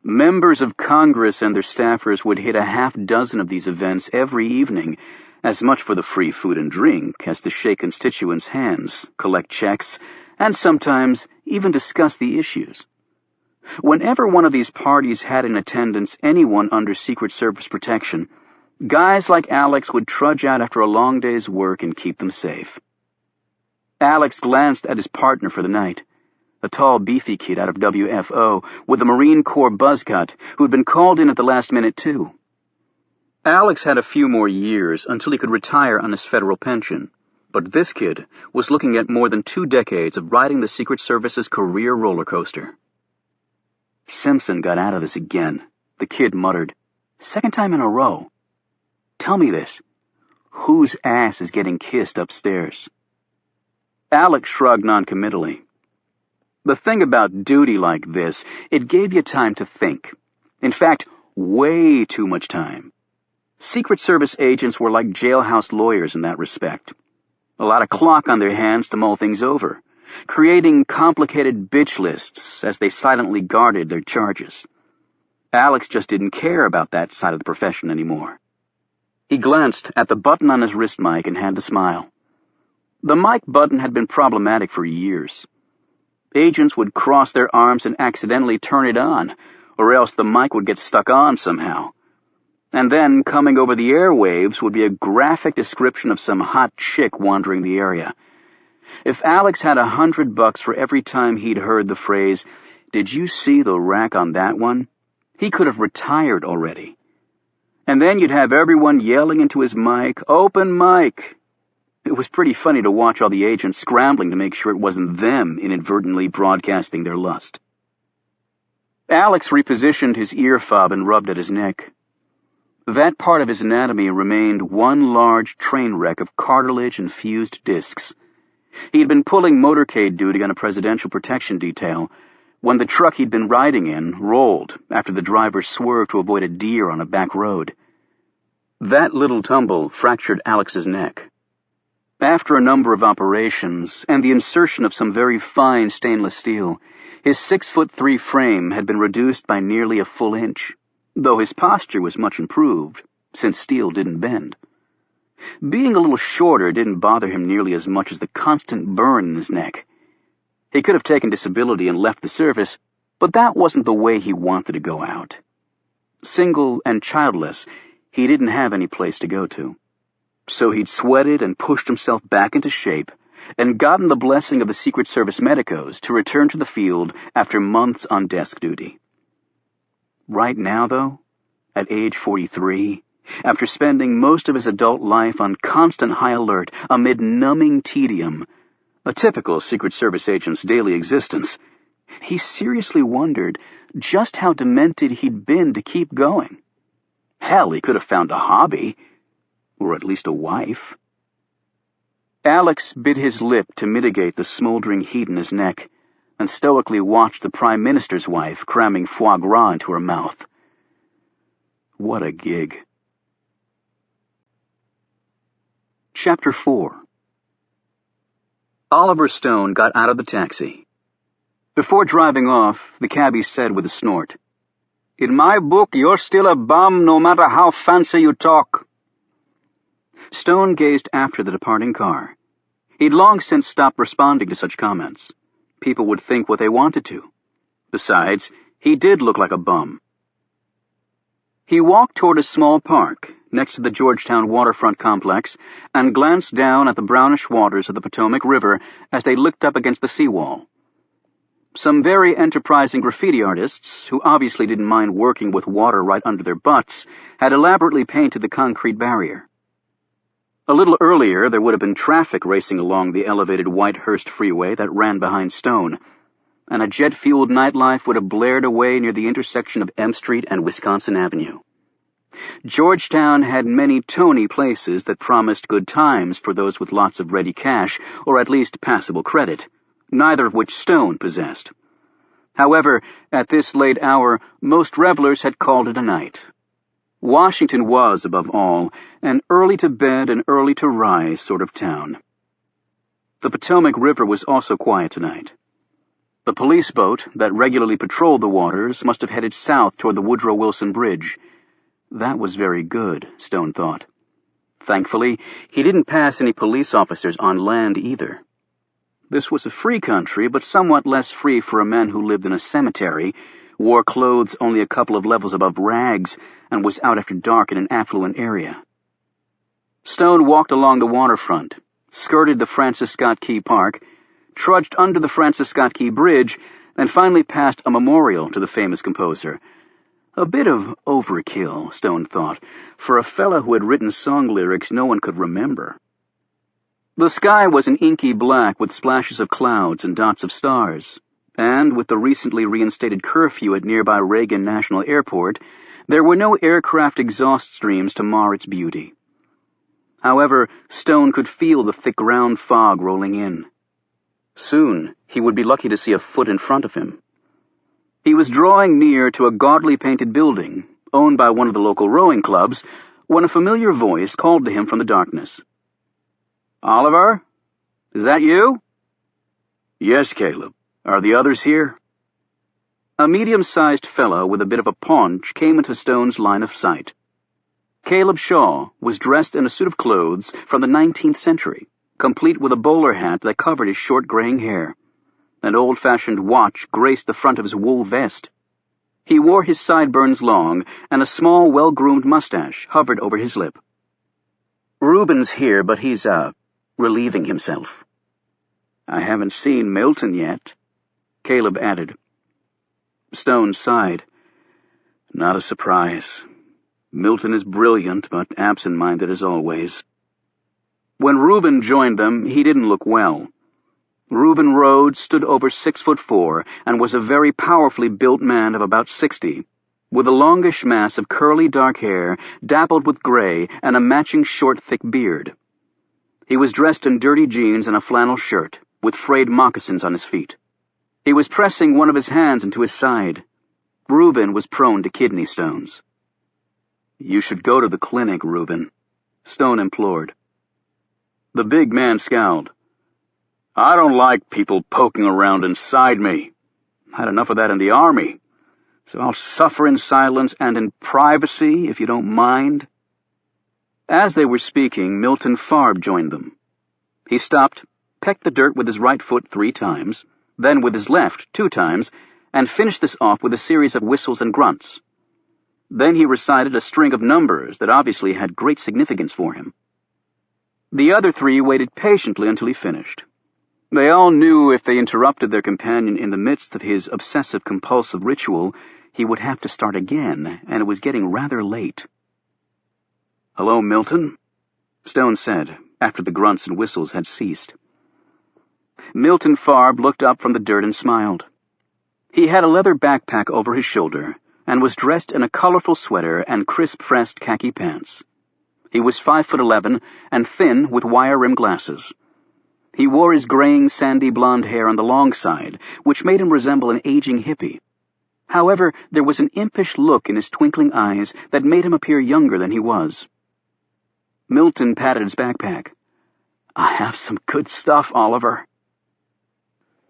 Members of Congress and their staffers would hit a half dozen of these events every evening, as much for the free food and drink as to shake constituents' hands, collect checks, and sometimes even discuss the issues. Whenever one of these parties had in attendance anyone under Secret Service protection, guys like Alex would trudge out after a long day's work and keep them safe. Alex glanced at his partner for the night, a tall, beefy kid out of WFO with a Marine Corps buzz cut who'd been called in at the last minute, too. Alex had a few more years until he could retire on his federal pension, but this kid was looking at more than 2 decades of riding the Secret Service's career roller coaster. Simpson got out of this again, the kid muttered. Second time in a row. Tell me this. Whose ass is getting kissed upstairs? Alex shrugged noncommittally. The thing about duty like this, it gave you time to think. In fact, way too much time. Secret Service agents were like jailhouse lawyers in that respect. A lot of clock on their hands to mull things over, creating complicated bitch lists as they silently guarded their charges. Alex just didn't care about that side of the profession anymore. He glanced at the button on his wrist mic and had to smile. The mic button had been problematic for years. Agents would cross their arms and accidentally turn it on, or else the mic would get stuck on somehow. And then, coming over the airwaves, would be a graphic description of some hot chick wandering the area. If Alex had $100 for every time he'd heard the phrase, "Did you see the rack on that one?" he could have retired already. And then you'd have everyone yelling into his mic, "Open mic!" It was pretty funny to watch all the agents scrambling to make sure it wasn't them inadvertently broadcasting their lust. Alex repositioned his ear fob and rubbed at his neck. That part of his anatomy remained one large train wreck of cartilage and fused discs. He had been pulling motorcade duty on a presidential protection detail when the truck he'd been riding in rolled after the driver swerved to avoid a deer on a back road. That little tumble fractured Alex's neck. After a number of operations and the insertion of some very fine stainless steel, his 6'3" frame had been reduced by nearly a full inch, though his posture was much improved, since steel didn't bend. Being a little shorter didn't bother him nearly as much as the constant burn in his neck. He could have taken disability and left the service, but that wasn't the way he wanted to go out. Single and childless, he didn't have any place to go to. So he'd sweated and pushed himself back into shape and gotten the blessing of the Secret Service medicos to return to the field after months on desk duty. Right now, though, at age 43, after spending most of his adult life on constant high alert amid numbing tedium, a typical Secret Service agent's daily existence, he seriously wondered just how demented he'd been to keep going. Hell, he could have found a hobby, or at least a wife. Alex bit his lip to mitigate the smoldering heat in his neck and stoically watched the Prime Minister's wife cramming foie gras into her mouth. What a gig. Chapter 4. Oliver Stone got out of the taxi. Before driving off, the cabbie said with a snort, "In my book, you're still a bum no matter how fancy you talk." Stone gazed after the departing car. He'd long since stopped responding to such comments. People would think what they wanted to. Besides, he did look like a bum. He walked toward a small park next to the Georgetown waterfront complex and glanced down at the brownish waters of the Potomac River as they licked up against the seawall. Some very enterprising graffiti artists, who obviously didn't mind working with water right under their butts, had elaborately painted the concrete barrier. A little earlier, there would have been traffic racing along the elevated Whitehurst freeway that ran behind Stone, and a jet-fueled nightlife would have blared away near the intersection of M Street and Wisconsin Avenue. Georgetown had many Tony places that promised good times for those with lots of ready cash, or at least passable credit, neither of which Stone possessed. However, at this late hour, most revelers had called it a night. Washington was, above all, an early-to-bed and early-to-rise sort of town. The Potomac River was also quiet tonight. The police boat that regularly patrolled the waters must have headed south toward the Woodrow Wilson Bridge. That was very good, Stone thought. Thankfully, he didn't pass any police officers on land either. This was a free country, but somewhat less free for a man who lived in a cemetery, wore clothes only a couple of levels above rags, and was out after dark in an affluent area. Stone walked along the waterfront, skirted the Francis Scott Key Park, trudged under the Francis Scott Key Bridge, and finally passed a memorial to the famous composer. A bit of overkill, Stone thought, for a fellow who had written song lyrics no one could remember. The sky was an inky black with splashes of clouds and dots of stars, and with the recently reinstated curfew at nearby Reagan National Airport, there were no aircraft exhaust streams to mar its beauty. However, Stone could feel the thick ground fog rolling in. Soon, he would be lucky to see a foot in front of him. He was drawing near to a gaudily painted building, owned by one of the local rowing clubs, when a familiar voice called to him from the darkness. "Oliver? Is that you?" "Yes, Caleb. Are the others here?" A medium-sized fellow with a bit of a paunch came into Stone's line of sight. Caleb Shaw was dressed in a suit of clothes from the 19th century, complete with a bowler hat that covered his short graying hair. An old-fashioned watch graced the front of his wool vest. He wore his sideburns long, and a small, well-groomed mustache hovered over his lip. "Reuben's here, but he's, relieving himself." "I haven't seen Milton yet," Caleb added. Stone sighed. "Not a surprise. Milton is brilliant, but absent-minded as always." When Reuben joined them, he didn't look well. Reuben Rhodes stood over 6'4" and was a very powerfully built man of about 60, with a longish mass of curly dark hair dappled with gray and a matching short thick beard. He was dressed in dirty jeans and a flannel shirt, with frayed moccasins on his feet. He was pressing one of his hands into his side. Reuben was prone to kidney stones. "You should go to the clinic, Reuben," Stone implored. The big man scowled. "I don't like people poking around inside me. Had enough of that in the army. So I'll suffer in silence and in privacy, if you don't mind." As they were speaking, Milton Farb joined them. He stopped, pecked the dirt with his right foot 3 times, then with his left 2 times, and finished this off with a series of whistles and grunts. Then he recited a string of numbers that obviously had great significance for him. The other 3 waited patiently until he finished. They all knew if they interrupted their companion in the midst of his obsessive-compulsive ritual, he would have to start again, and it was getting rather late. "Hello, Milton," Stone said, after the grunts and whistles had ceased. Milton Farb looked up from the dirt and smiled. He had a leather backpack over his shoulder, and was dressed in a colorful sweater and crisp-pressed khaki pants. He was 5'11" and thin with wire-rimmed glasses. He wore his graying, sandy blonde hair on the long side, which made him resemble an aging hippie. However, there was an impish look in his twinkling eyes that made him appear younger than he was. Milton patted his backpack. "I have some good stuff, Oliver."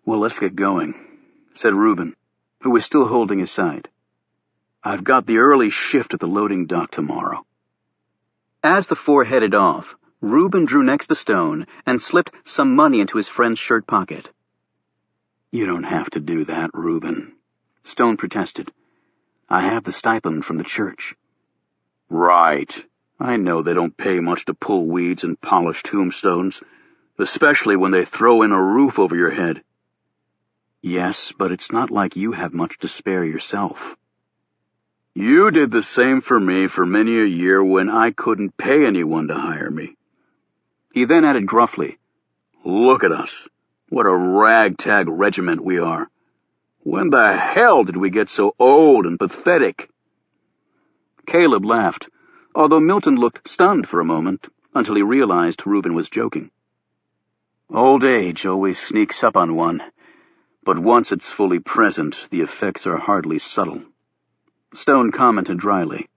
"Well, let's get going," said Reuben, who was still holding his side. "I've got the early shift at the loading dock tomorrow." As the 4 headed off, Reuben drew next to Stone and slipped some money into his friend's shirt pocket. "You don't have to do that, Reuben," Stone protested. "I have the stipend from the church." "Right. I know they don't pay much to pull weeds and polish tombstones, especially when they throw in a roof over your head." "Yes, but it's not like you have much to spare yourself." "You did the same for me for many a year when I couldn't pay anyone to hire me." He then added gruffly, "Look at us. What a ragtag regiment we are. When the hell did we get so old and pathetic?" Caleb laughed, although Milton looked stunned for a moment, until he realized Reuben was joking. "Old age always sneaks up on one, but once it's fully present, the effects are hardly subtle," Stone commented dryly.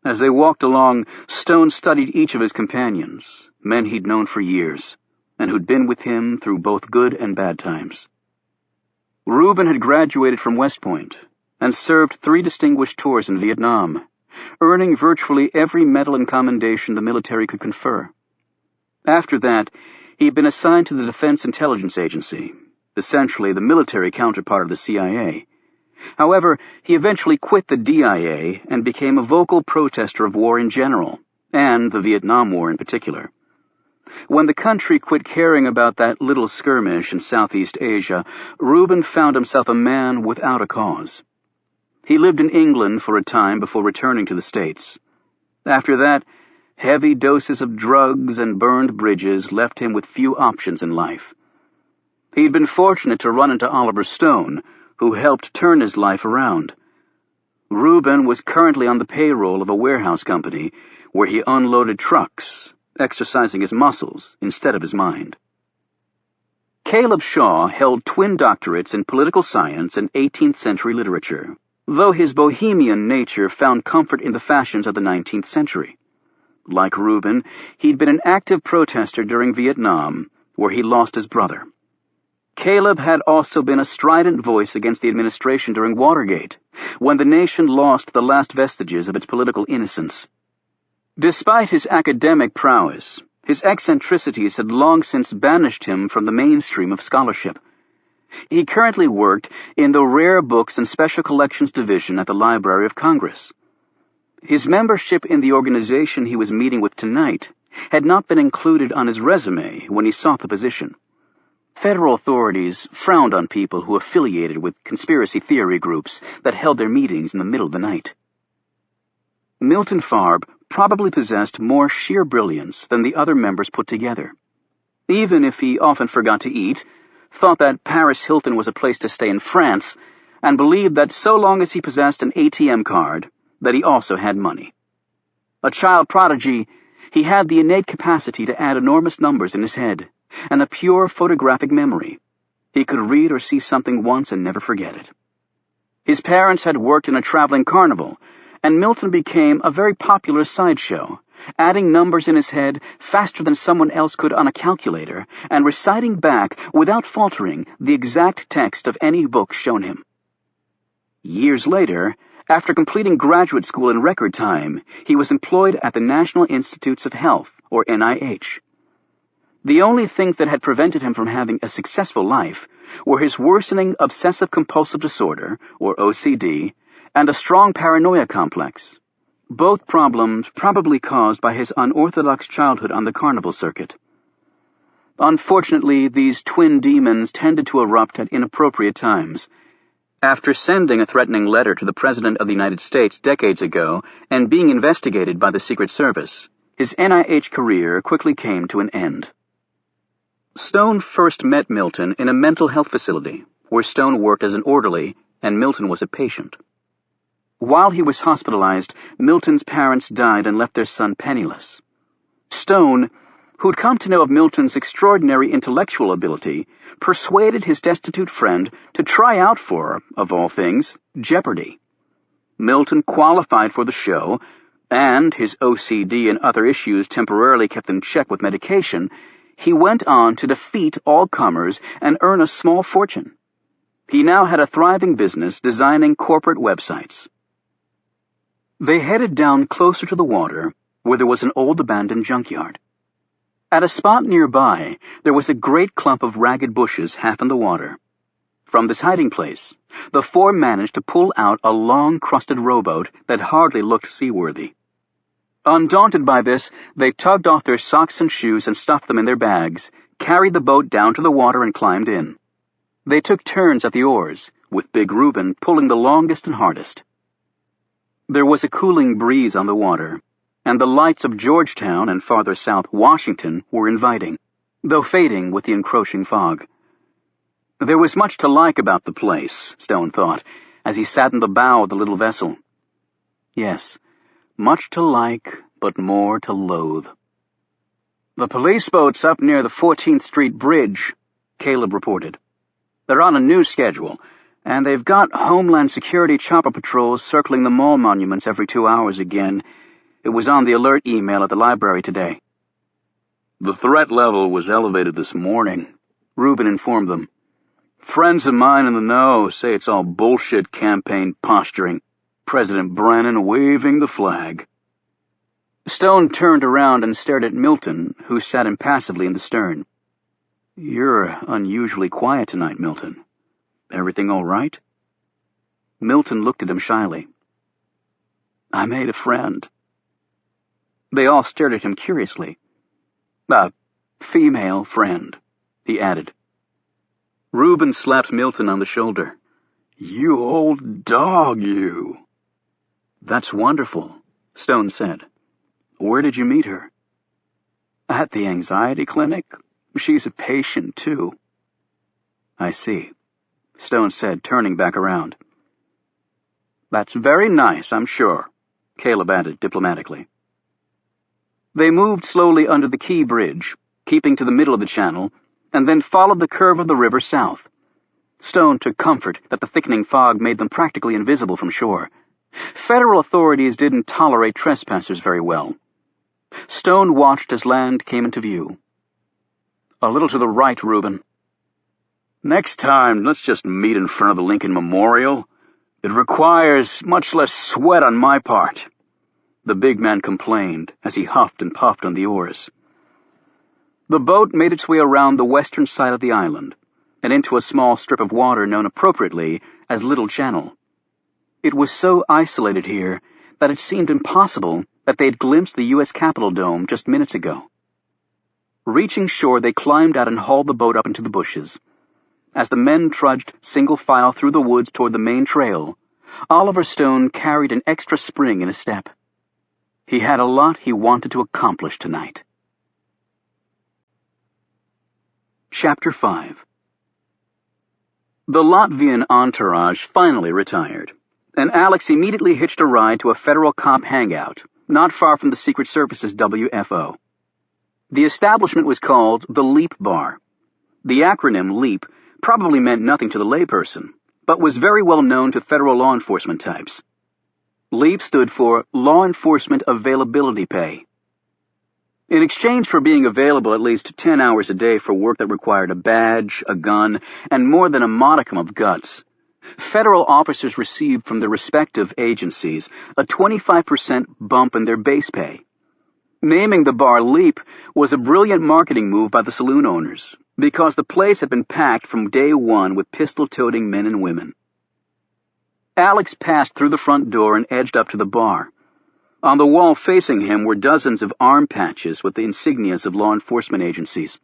As they walked along, Stone studied each of his companions, men he'd known for years, and who'd been with him through both good and bad times. Reuben had graduated from West Point and served 3 distinguished tours in Vietnam, earning virtually every medal and commendation the military could confer. After that, he'd been assigned to the Defense Intelligence Agency, essentially the military counterpart of the CIA. However, he eventually quit the DIA and became a vocal protester of war in general, and the Vietnam War in particular. When the country quit caring about that little skirmish in Southeast Asia, Reuben found himself a man without a cause. He lived in England for a time before returning to the States. After that, heavy doses of drugs and burned bridges left him with few options in life. He'd been fortunate to run into Oliver Stone, who helped turn his life around. Reuben was currently on the payroll of a warehouse company where he unloaded trucks, exercising his muscles instead of his mind. Caleb Shaw held twin doctorates in political science and 18th century literature, though his bohemian nature found comfort in the fashions of the 19th century. Like Reuben, he'd been an active protester during Vietnam, where he lost his brother. Caleb had also been a strident voice against the administration during Watergate, when the nation lost the last vestiges of its political innocence. Despite his academic prowess, his eccentricities had long since banished him from the mainstream of scholarship. He currently worked in the Rare Books and Special Collections Division at the Library of Congress. His membership in the organization he was meeting with tonight had not been included on his resume when he sought the position. Federal authorities frowned on people who affiliated with conspiracy theory groups that held their meetings in the middle of the night. Milton Farb probably possessed more sheer brilliance than the other members put together. Even if he often forgot to eat, thought that Paris Hilton was a place to stay in France, and believed that so long as he possessed an ATM card, that he also had money. A child prodigy, he had the innate capacity to add enormous numbers in his head, and a pure photographic memory. He could read or see something once and never forget it. His parents had worked in a traveling carnival, and Milton became a very popular sideshow, adding numbers in his head faster than someone else could on a calculator, and reciting back, without faltering, the exact text of any book shown him. Years later, after completing graduate school in record time, he was employed at the National Institutes of Health, or NIH. The only things that had prevented him from having a successful life were his worsening obsessive-compulsive disorder, or OCD, and a strong paranoia complex, both problems probably caused by his unorthodox childhood on the carnival circuit. Unfortunately, these twin demons tended to erupt at inappropriate times. After sending a threatening letter to the President of the United States decades ago and being investigated by the Secret Service, his NIH career quickly came to an end. Stone first met Milton in a mental health facility, where Stone worked as an orderly and Milton was a patient. While he was hospitalized, Milton's parents died and left their son penniless. Stone, who'd come to know of Milton's extraordinary intellectual ability, persuaded his destitute friend to try out for, of all things, Jeopardy! Milton qualified for the show, and, his OCD and other issues temporarily kept in check with medication, he went on to defeat all comers and earn a small fortune. He now had a thriving business designing corporate websites. They headed down closer to the water, where there was an old abandoned junkyard. At a spot nearby, there was a great clump of ragged bushes half in the water. From this hiding place, the four managed to pull out a long, crusted rowboat that hardly looked seaworthy. Undaunted by this, they tugged off their socks and shoes and stuffed them in their bags, carried the boat down to the water and climbed in. They took turns at the oars, with Big Reuben pulling the longest and hardest. There was a cooling breeze on the water, and the lights of Georgetown and farther south Washington were inviting, though fading with the encroaching fog. There was much to like about the place, Stone thought, as he sat in the bow of the little vessel. Yes, much to like, but more to loathe. "The police boat's up near the 14th Street Bridge," Caleb reported. "They're on a new schedule, and they've got Homeland Security chopper patrols circling the mall monuments every 2 hours again. It was on the alert email at the library today. The threat level was elevated this morning, Rubin informed them. Friends of mine in the know say it's all bullshit campaign posturing. President Brennan waving the flag. Stone turned around and stared at Milton, who sat impassively in the stern. You're unusually quiet tonight, Milton. Everything all right? Milton looked at him shyly. I made a friend. They all stared at him curiously. A female friend, he added. Rubin slapped Milton on the shoulder. You old dog, you. That's wonderful, Stone said. Where did you meet her? At the anxiety clinic. She's a patient, too. I see, Stone said, turning back around. That's very nice, I'm sure, Caleb added diplomatically. They moved slowly under the Key Bridge, keeping to the middle of the channel, and then followed the curve of the river south. Stone took comfort that the thickening fog made them practically invisible from shore. Federal authorities didn't tolerate trespassers very well. Stone watched as land came into view. A little to the right, Reuben. Next time, let's just meet in front of the Lincoln Memorial. It requires much less sweat on my part, the big man complained as he huffed and puffed on the oars. The boat made its way around the western side of the island and into a small strip of water known appropriately as Little Channel. It was so isolated here that it seemed impossible that they'd glimpsed the U.S. Capitol dome just minutes ago. Reaching shore, they climbed out and hauled the boat up into the bushes. As the men trudged single file through the woods toward the main trail, Oliver Stone carried an extra spring in his step. He had a lot he wanted to accomplish tonight. Chapter 5. The Latvian entourage finally retired, and Alex immediately hitched a ride to a federal cop hangout, not far from the Secret Service's WFO. The establishment was called the Leap Bar. The acronym LEAP probably meant nothing to the layperson, but was very well known to federal law enforcement types. LEAP stood for Law Enforcement Availability Pay. In exchange for being available at least 10 hours a day for work that required a badge, a gun, and more than a modicum of guts, federal officers received from their respective agencies a 25% bump in their base pay. Naming the bar Leap was a brilliant marketing move by the saloon owners, because the place had been packed from day one with pistol-toting men and women. Alex passed through the front door and edged up to the bar. On the wall facing him were dozens of arm patches with the insignias of law enforcement agencies.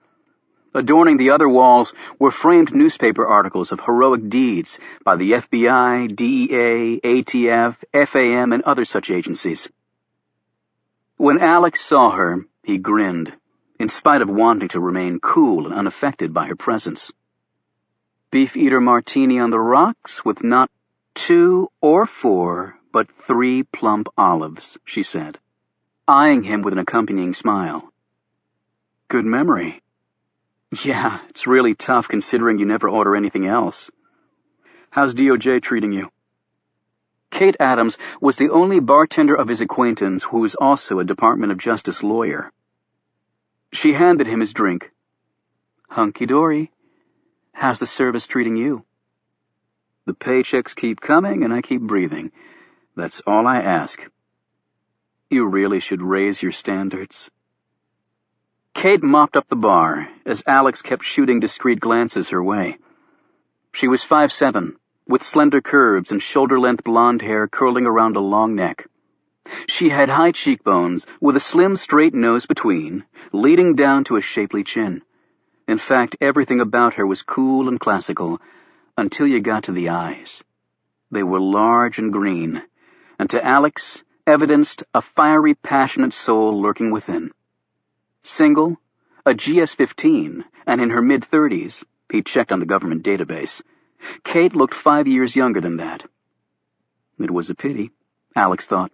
Adorning the other walls were framed newspaper articles of heroic deeds by the FBI, DEA, ATF, FAM, and other such agencies. When Alex saw her, he grinned, in spite of wanting to remain cool and unaffected by her presence. Beef eater martini on the rocks with not 2 or 4, but 3 plump olives, she said, eyeing him with an accompanying smile. Good memory. Yeah, it's really tough considering you never order anything else. How's DOJ treating you? Kate Adams was the only bartender of his acquaintance who was also a Department of Justice lawyer. She handed him his drink. Hunky-dory. How's the service treating you? The paychecks keep coming and I keep breathing. That's all I ask. You really should raise your standards. Kate mopped up the bar as Alex kept shooting discreet glances her way. She was 5'7", with slender curves and shoulder-length blonde hair curling around a long neck. She had high cheekbones with a slim, straight nose between, leading down to a shapely chin. In fact, everything about her was cool and classical, until you got to the eyes. They were large and green, and to Alex evidenced a fiery, passionate soul lurking within. Single, a GS-15, and in her mid-30s, he checked on the government database. Kate looked 5 years younger than that. It was a pity, Alex thought,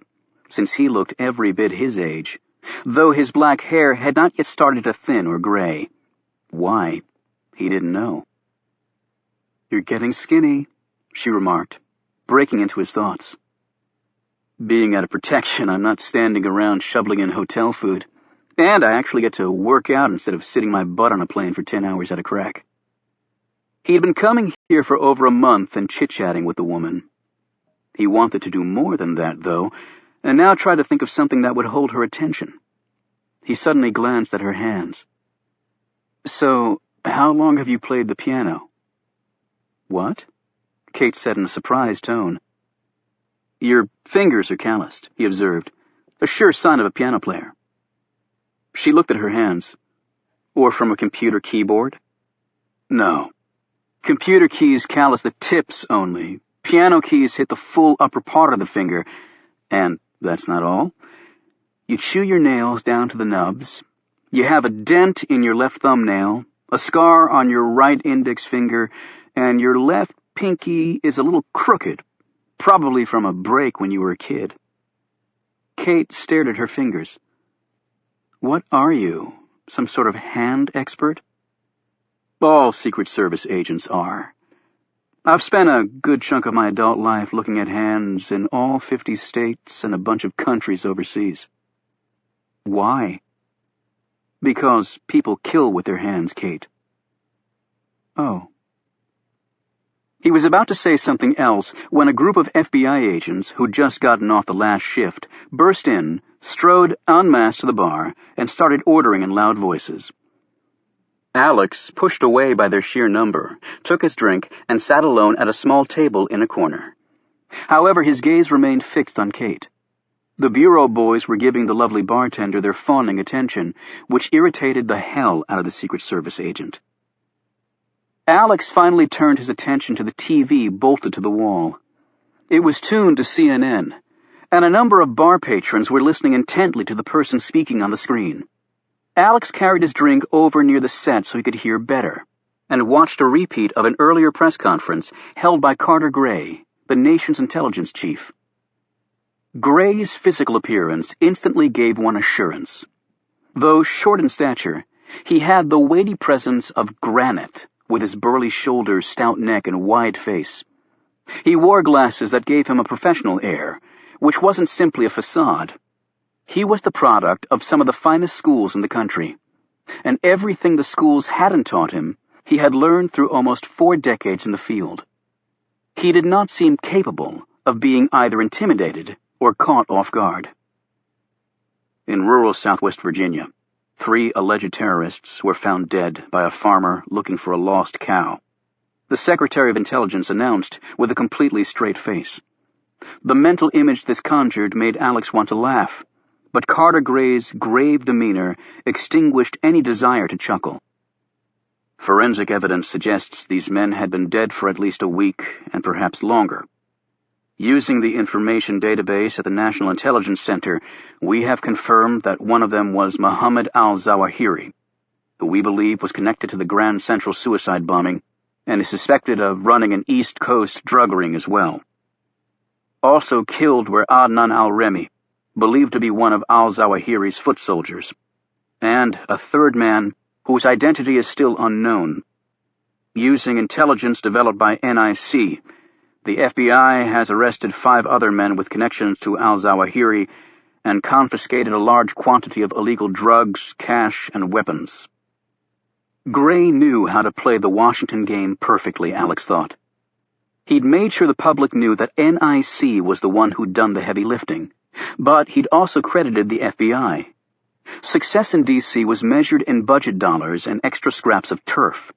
since he looked every bit his age, though his black hair had not yet started to thin or gray. Why, he didn't know. You're getting skinny, she remarked, breaking into his thoughts. Being out of protection, I'm not standing around shoveling in hotel food. And I actually get to work out instead of sitting my butt on a plane for 10 hours at a crack. He had been coming here for over a month and chit-chatting with the woman. He wanted to do more than that, though, and now tried to think of something that would hold her attention. He suddenly glanced at her hands. "So, how long have you played the piano?" "What?" Kate said in a surprised tone. "Your fingers are calloused," he observed. "A sure sign of a piano player." She looked at her hands. "Or from a computer keyboard?" "No. Computer keys callous the tips only. Piano keys hit the full upper part of the finger. And that's not all. You chew your nails down to the nubs. You have a dent in your left thumbnail, a scar on your right index finger, and your left pinky is a little crooked, probably from a break when you were a kid." Kate stared at her fingers. "What are you, some sort of hand expert?" "All Secret Service agents are. I've spent a good chunk of my adult life looking at hands in all 50 states and a bunch of countries overseas." "Why?" "Because people kill with their hands, Kate." "Oh." He was about to say something else when a group of FBI agents who'd just gotten off the last shift burst in, strode en masse to the bar, and started ordering in loud voices. Alex, pushed away by their sheer number, took his drink and sat alone at a small table in a corner. However, his gaze remained fixed on Kate. The bureau boys were giving the lovely bartender their fawning attention, which irritated the hell out of the Secret Service agent. Alex finally turned his attention to the TV bolted to the wall. It was tuned to CNN, and a number of bar patrons were listening intently to the person speaking on the screen. Alex carried his drink over near the set so he could hear better, and watched a repeat of an earlier press conference held by Carter Gray, the nation's intelligence chief. Gray's physical appearance instantly gave one assurance. Though short in stature, he had the weighty presence of granite, with his burly shoulders, stout neck, and wide face. He wore glasses that gave him a professional air, which wasn't simply a facade. He was the product of some of the finest schools in the country, and everything the schools hadn't taught him, he had learned through almost 4 decades in the field. He did not seem capable of being either intimidated or caught off guard. In rural Southwest Virginia, 3 alleged terrorists were found dead by a farmer looking for a lost cow. The Secretary of Intelligence announced with a completely straight face. The mental image this conjured made Alex want to laugh, but Carter Gray's grave demeanor extinguished any desire to chuckle. Forensic evidence suggests these men had been dead for at least a week, and perhaps longer. Using the information database at the National Intelligence Center, we have confirmed that one of them was Mohammed al-Zawahiri, who we believe was connected to the Grand Central suicide bombing and is suspected of running an East Coast drug ring as well. Also killed were Adnan al-Remi, believed to be one of al-Zawahiri's foot soldiers, and a third man whose identity is still unknown. Using intelligence developed by NIC, the FBI has arrested 5 other men with connections to al-Zawahiri and confiscated a large quantity of illegal drugs, cash, and weapons. Gray knew how to play the Washington game perfectly, Alex thought. He'd made sure the public knew that NIC was the one who'd done the heavy lifting, but he'd also credited the FBI. Success in D.C. was measured in budget dollars and extra scraps of turf.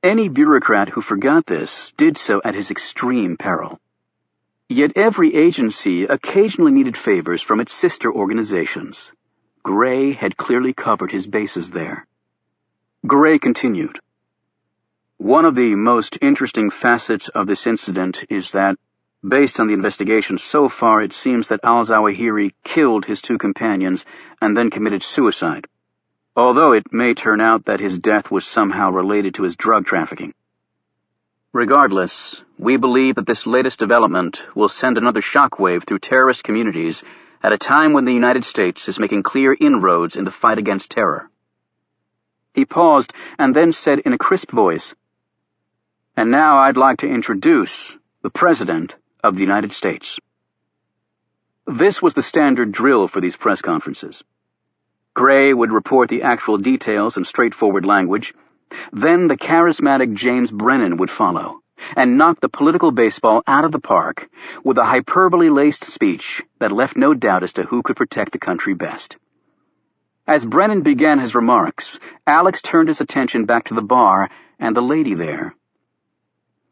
Any bureaucrat who forgot this did so at his extreme peril. Yet every agency occasionally needed favors from its sister organizations. Gray had clearly covered his bases there. Gray continued. One of the most interesting facets of this incident is that, based on the investigation so far, it seems that al-Zawahiri killed his 2 companions and then committed suicide, although it may turn out that his death was somehow related to his drug trafficking. Regardless, we believe that this latest development will send another shockwave through terrorist communities at a time when the United States is making clear inroads in the fight against terror. He paused and then said in a crisp voice, "And now I'd like to introduce the President of the United States." This was the standard drill for these press conferences. Gray would report the actual details in straightforward language. Then the charismatic James Brennan would follow and knock the political baseball out of the park with a hyperbole-laced speech that left no doubt as to who could protect the country best. As Brennan began his remarks, Alex turned his attention back to the bar and the lady there.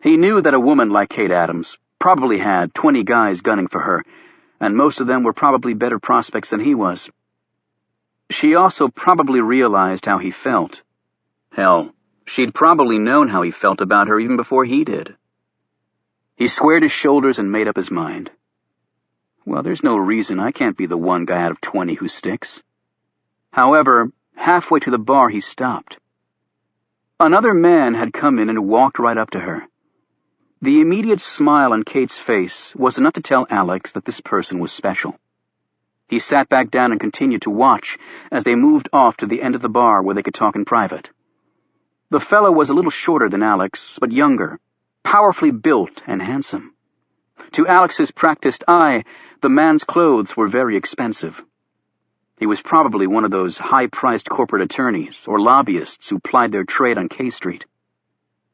He knew that a woman like Kate Adams probably had 20 guys gunning for her, and most of them were probably better prospects than he was. She also probably realized how he felt. Hell, she'd probably known how he felt about her even before he did. He squared his shoulders and made up his mind. Well, there's no reason I can't be the one guy out of 20 who sticks. However, halfway to the bar he stopped. Another man had come in and walked right up to her. The immediate smile on Kate's face was enough to tell Alex that this person was special. He sat back down and continued to watch as they moved off to the end of the bar where they could talk in private. The fellow was a little shorter than Alex, but younger, powerfully built and handsome. To Alex's practiced eye, the man's clothes were very expensive. He was probably one of those high-priced corporate attorneys or lobbyists who plied their trade on K Street.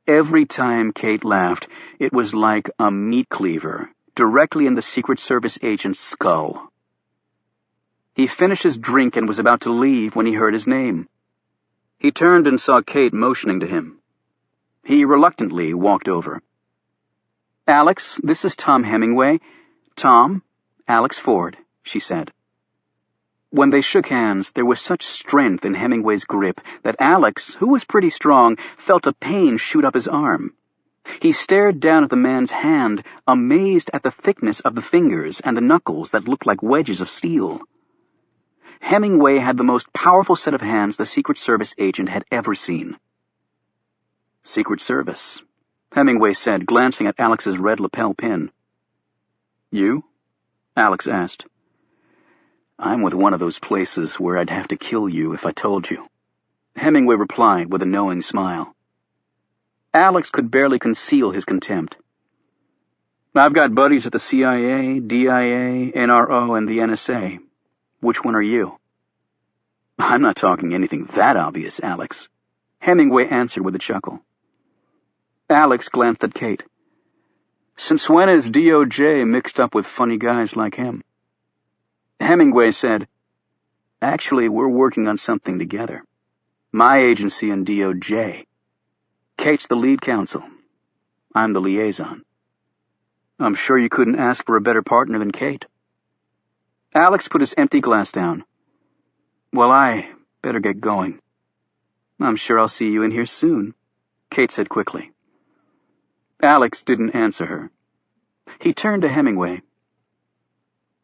Every time Kate laughed, it was like a meat cleaver directly in the Secret Service agent's skull. He finished his drink and was about to leave when he heard his name. He turned and saw Kate motioning to him. He reluctantly walked over. "Alex, this is Tom Hemingway. Tom, Alex Ford," she said. When they shook hands, there was such strength in Hemingway's grip that Alex, who was pretty strong, felt a pain shoot up his arm. He stared down at the man's hand, amazed at the thickness of the fingers and the knuckles that looked like wedges of steel. Hemingway had the most powerful set of hands the Secret Service agent had ever seen. "Secret Service," Hemingway said, glancing at Alex's red lapel pin. "You?" Alex asked. "I'm with one of those places where I'd have to kill you if I told you," Hemingway replied with a knowing smile. Alex could barely conceal his contempt. "I've got buddies at the CIA, DIA, NRO, and the NSA. Which one are you?" "I'm not talking anything that obvious, Alex," Hemingway answered with a chuckle. Alex glanced at Kate. "Since when is DOJ mixed up with funny guys like him?" Hemingway said, "Actually, we're working on something together. My agency and DOJ. Kate's the lead counsel. I'm the liaison." "I'm sure you couldn't ask for a better partner than Kate." Alex put his empty glass down. "Well, I better get going." "I'm sure I'll see you in here soon," Kate said quickly. Alex didn't answer her. He turned to Hemingway.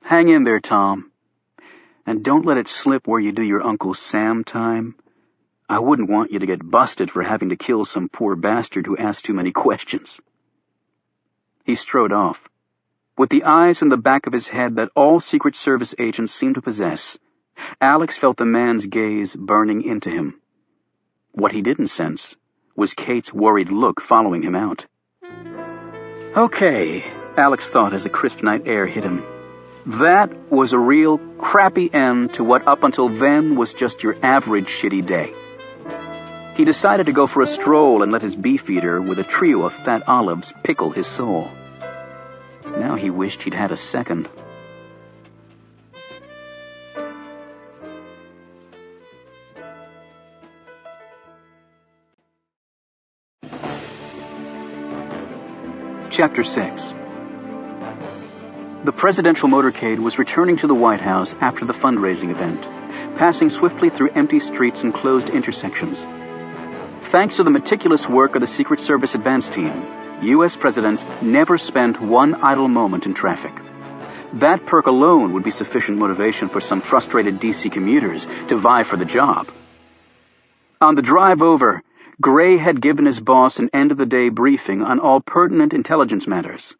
"Hang in there, Tom. And don't let it slip where you do your Uncle Sam time. I wouldn't want you to get busted for having to kill some poor bastard who asked too many questions." He strode off. With the eyes in the back of his head that all Secret Service agents seemed to possess, Alex felt the man's gaze burning into him. What he didn't sense was Kate's worried look following him out. Okay, Alex thought as the crisp night air hit him. That was a real crappy end to what up until then was just your average shitty day. He decided to go for a stroll and let his beef eater with a trio of fat olives pickle his soul. Now he wished he'd had a second. Chapter 6. The presidential motorcade was returning to the White House after the fundraising event, passing swiftly through empty streets and closed intersections. Thanks to the meticulous work of the Secret Service advance team, U.S. presidents never spent one idle moment in traffic. That perk alone would be sufficient motivation for some frustrated D.C. commuters to vie for the job. On the drive over, Gray had given his boss an end-of-the-day briefing on all pertinent intelligence matters.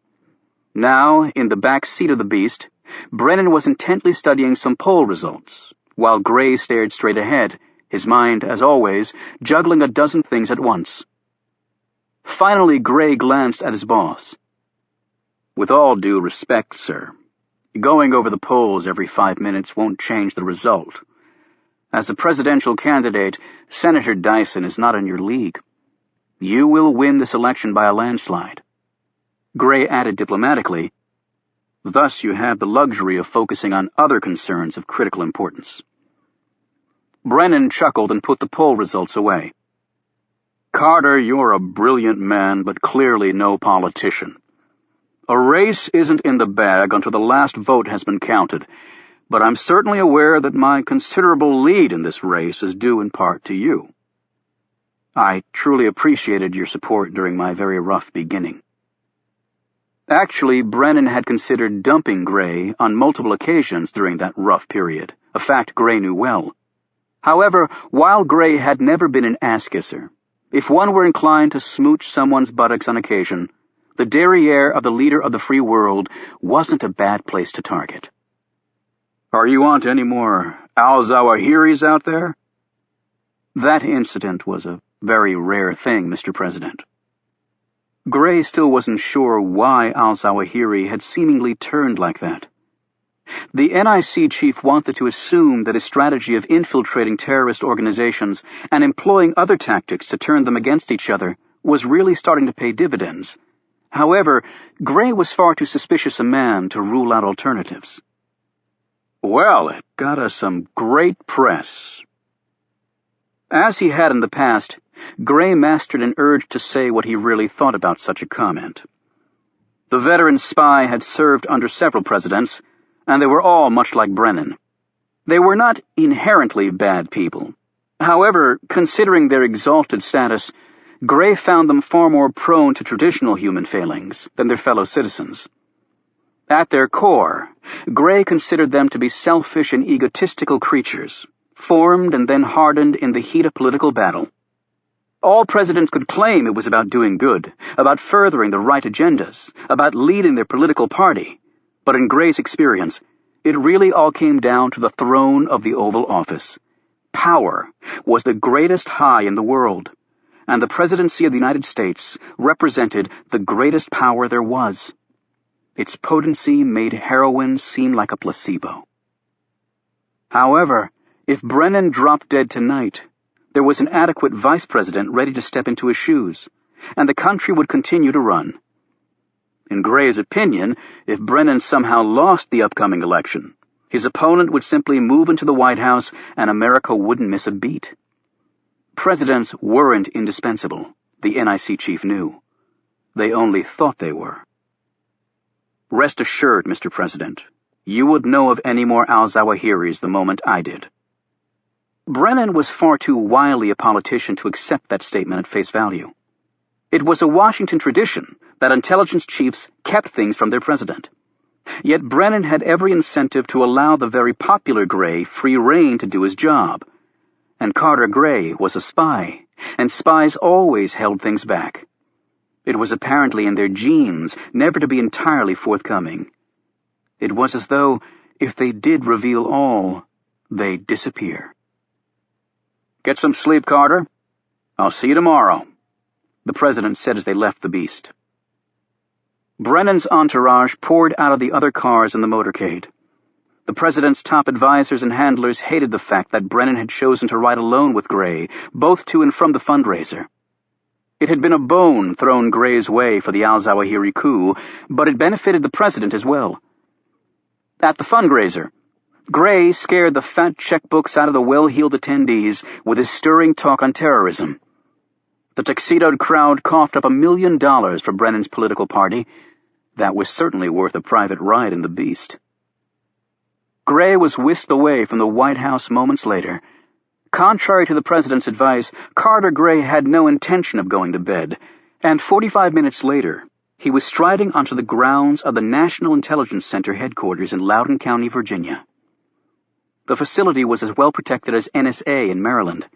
Now, in the back seat of the beast, Brennan was intently studying some poll results, while Gray stared straight ahead, his mind, as always, juggling a dozen things at once. Finally, Gray glanced at his boss. "With all due respect, sir, Going over the polls every 5 minutes won't change the result. As a presidential candidate, Senator Dyson is not in your league. You will win this election by a landslide." Gray added diplomatically, "Thus you have the luxury of focusing on other concerns of critical importance." Brennan chuckled and put the poll results away. "Carter, you're a brilliant man, but clearly no politician. A race isn't in the bag until the last vote has been counted, but I'm certainly aware that my considerable lead in this race is due in part to you. I truly appreciated your support during my very rough beginning." Actually, Brennan had considered dumping Gray on multiple occasions during that rough period, a fact Gray knew well. However, while Gray had never been an ass-kisser, if one were inclined to smooch someone's buttocks on occasion, the derriere of the leader of the free world wasn't a bad place to target. "Are you on to any more al-Zawahiris out there?" "That incident was a very rare thing, Mr. President." Gray still wasn't sure why al-Zawahiri had seemingly turned like that. The NIC chief wanted to assume that his strategy of infiltrating terrorist organizations and employing other tactics to turn them against each other was really starting to pay dividends. However, Gray was far too suspicious a man to rule out alternatives. "Well, it got us some great press." As he had in the past, Gray mastered an urge to say what he really thought about such a comment. The veteran spy had served under several presidents, and they were all much like Brennan. They were not inherently bad people. However, considering their exalted status, Gray found them far more prone to traditional human failings than their fellow citizens. At their core, Gray considered them to be selfish and egotistical creatures, formed and then hardened in the heat of political battle. All presidents could claim it was about doing good, about furthering the right agendas, about leading their political party, but in Gray's experience, it really all came down to the throne of the Oval Office. Power was the greatest high in the world, and the presidency of the United States represented the greatest power there was. Its potency made heroin seem like a placebo. However, if Brennan dropped dead tonight, there was an adequate vice president ready to step into his shoes, and the country would continue to run. In Gray's opinion, if Brennan somehow lost the upcoming election, his opponent would simply move into the White House and America wouldn't miss a beat. Presidents weren't indispensable, the NIC chief knew. They only thought they were. "Rest assured, Mr. President, you would know of any more al-Zawahiris the moment I did." Brennan was far too wily a politician to accept that statement at face value. It was a Washington tradition that intelligence chiefs kept things from their president. Yet Brennan had every incentive to allow the very popular Gray free rein to do his job. And Carter Gray was a spy, and spies always held things back. It was apparently in their genes never to be entirely forthcoming. It was as though, if they did reveal all, they'd disappear. "Get some sleep, Carter. I'll see you tomorrow," the president said as they left the beast. Brennan's entourage poured out of the other cars in the motorcade. The president's top advisors and handlers hated the fact that Brennan had chosen to ride alone with Gray, both to and from the fundraiser. It had been a bone thrown Gray's way for the al-Zawahiri coup, but it benefited the president as well. At the fundraiser, Gray scared the fat checkbooks out of the well-heeled attendees with his stirring talk on terrorism. The tuxedoed crowd coughed up $1 million for Brennan's political party. That was certainly worth a private ride in the beast. Gray was whisked away from the White House moments later. Contrary to the president's advice, Carter Gray had no intention of going to bed, and 45 minutes later, he was striding onto the grounds of the National Intelligence Center headquarters in Loudoun County, Virginia. The facility was as well protected as NSA in Maryland.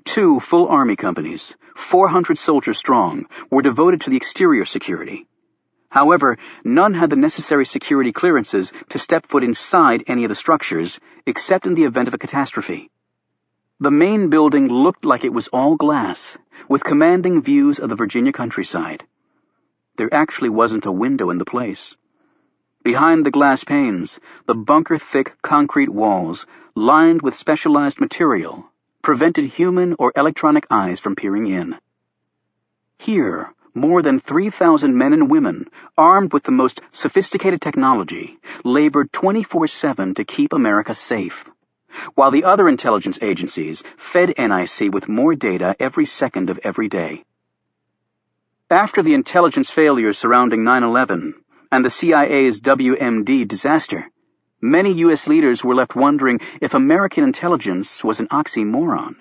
2 full Army companies, 400 soldiers strong, were devoted to the exterior security. However, none had the necessary security clearances to step foot inside any of the structures, except in the event of a catastrophe. The main building looked like it was all glass, with commanding views of the Virginia countryside. There actually wasn't a window in the place. Behind the glass panes, the bunker-thick concrete walls, lined with specialized material, prevented human or electronic eyes from peering in. Here, more than 3,000 men and women, armed with the most sophisticated technology, labored 24/7 to keep America safe, while the other intelligence agencies fed NIC with more data every second of every day. After the intelligence failures surrounding 9/11 and the CIA's WMD disaster, many U.S. leaders were left wondering if American intelligence was an oxymoron.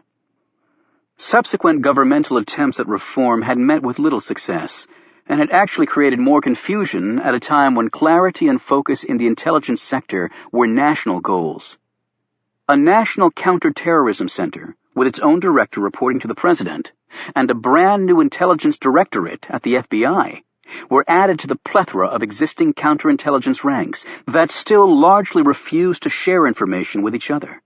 Subsequent governmental attempts at reform had met with little success, and had actually created more confusion at a time when clarity and focus in the intelligence sector were national goals. A national counterterrorism center, with its own director reporting to the president, and a brand new intelligence directorate at the FBI, were added to the plethora of existing counterintelligence ranks that still largely refused to share information with each other.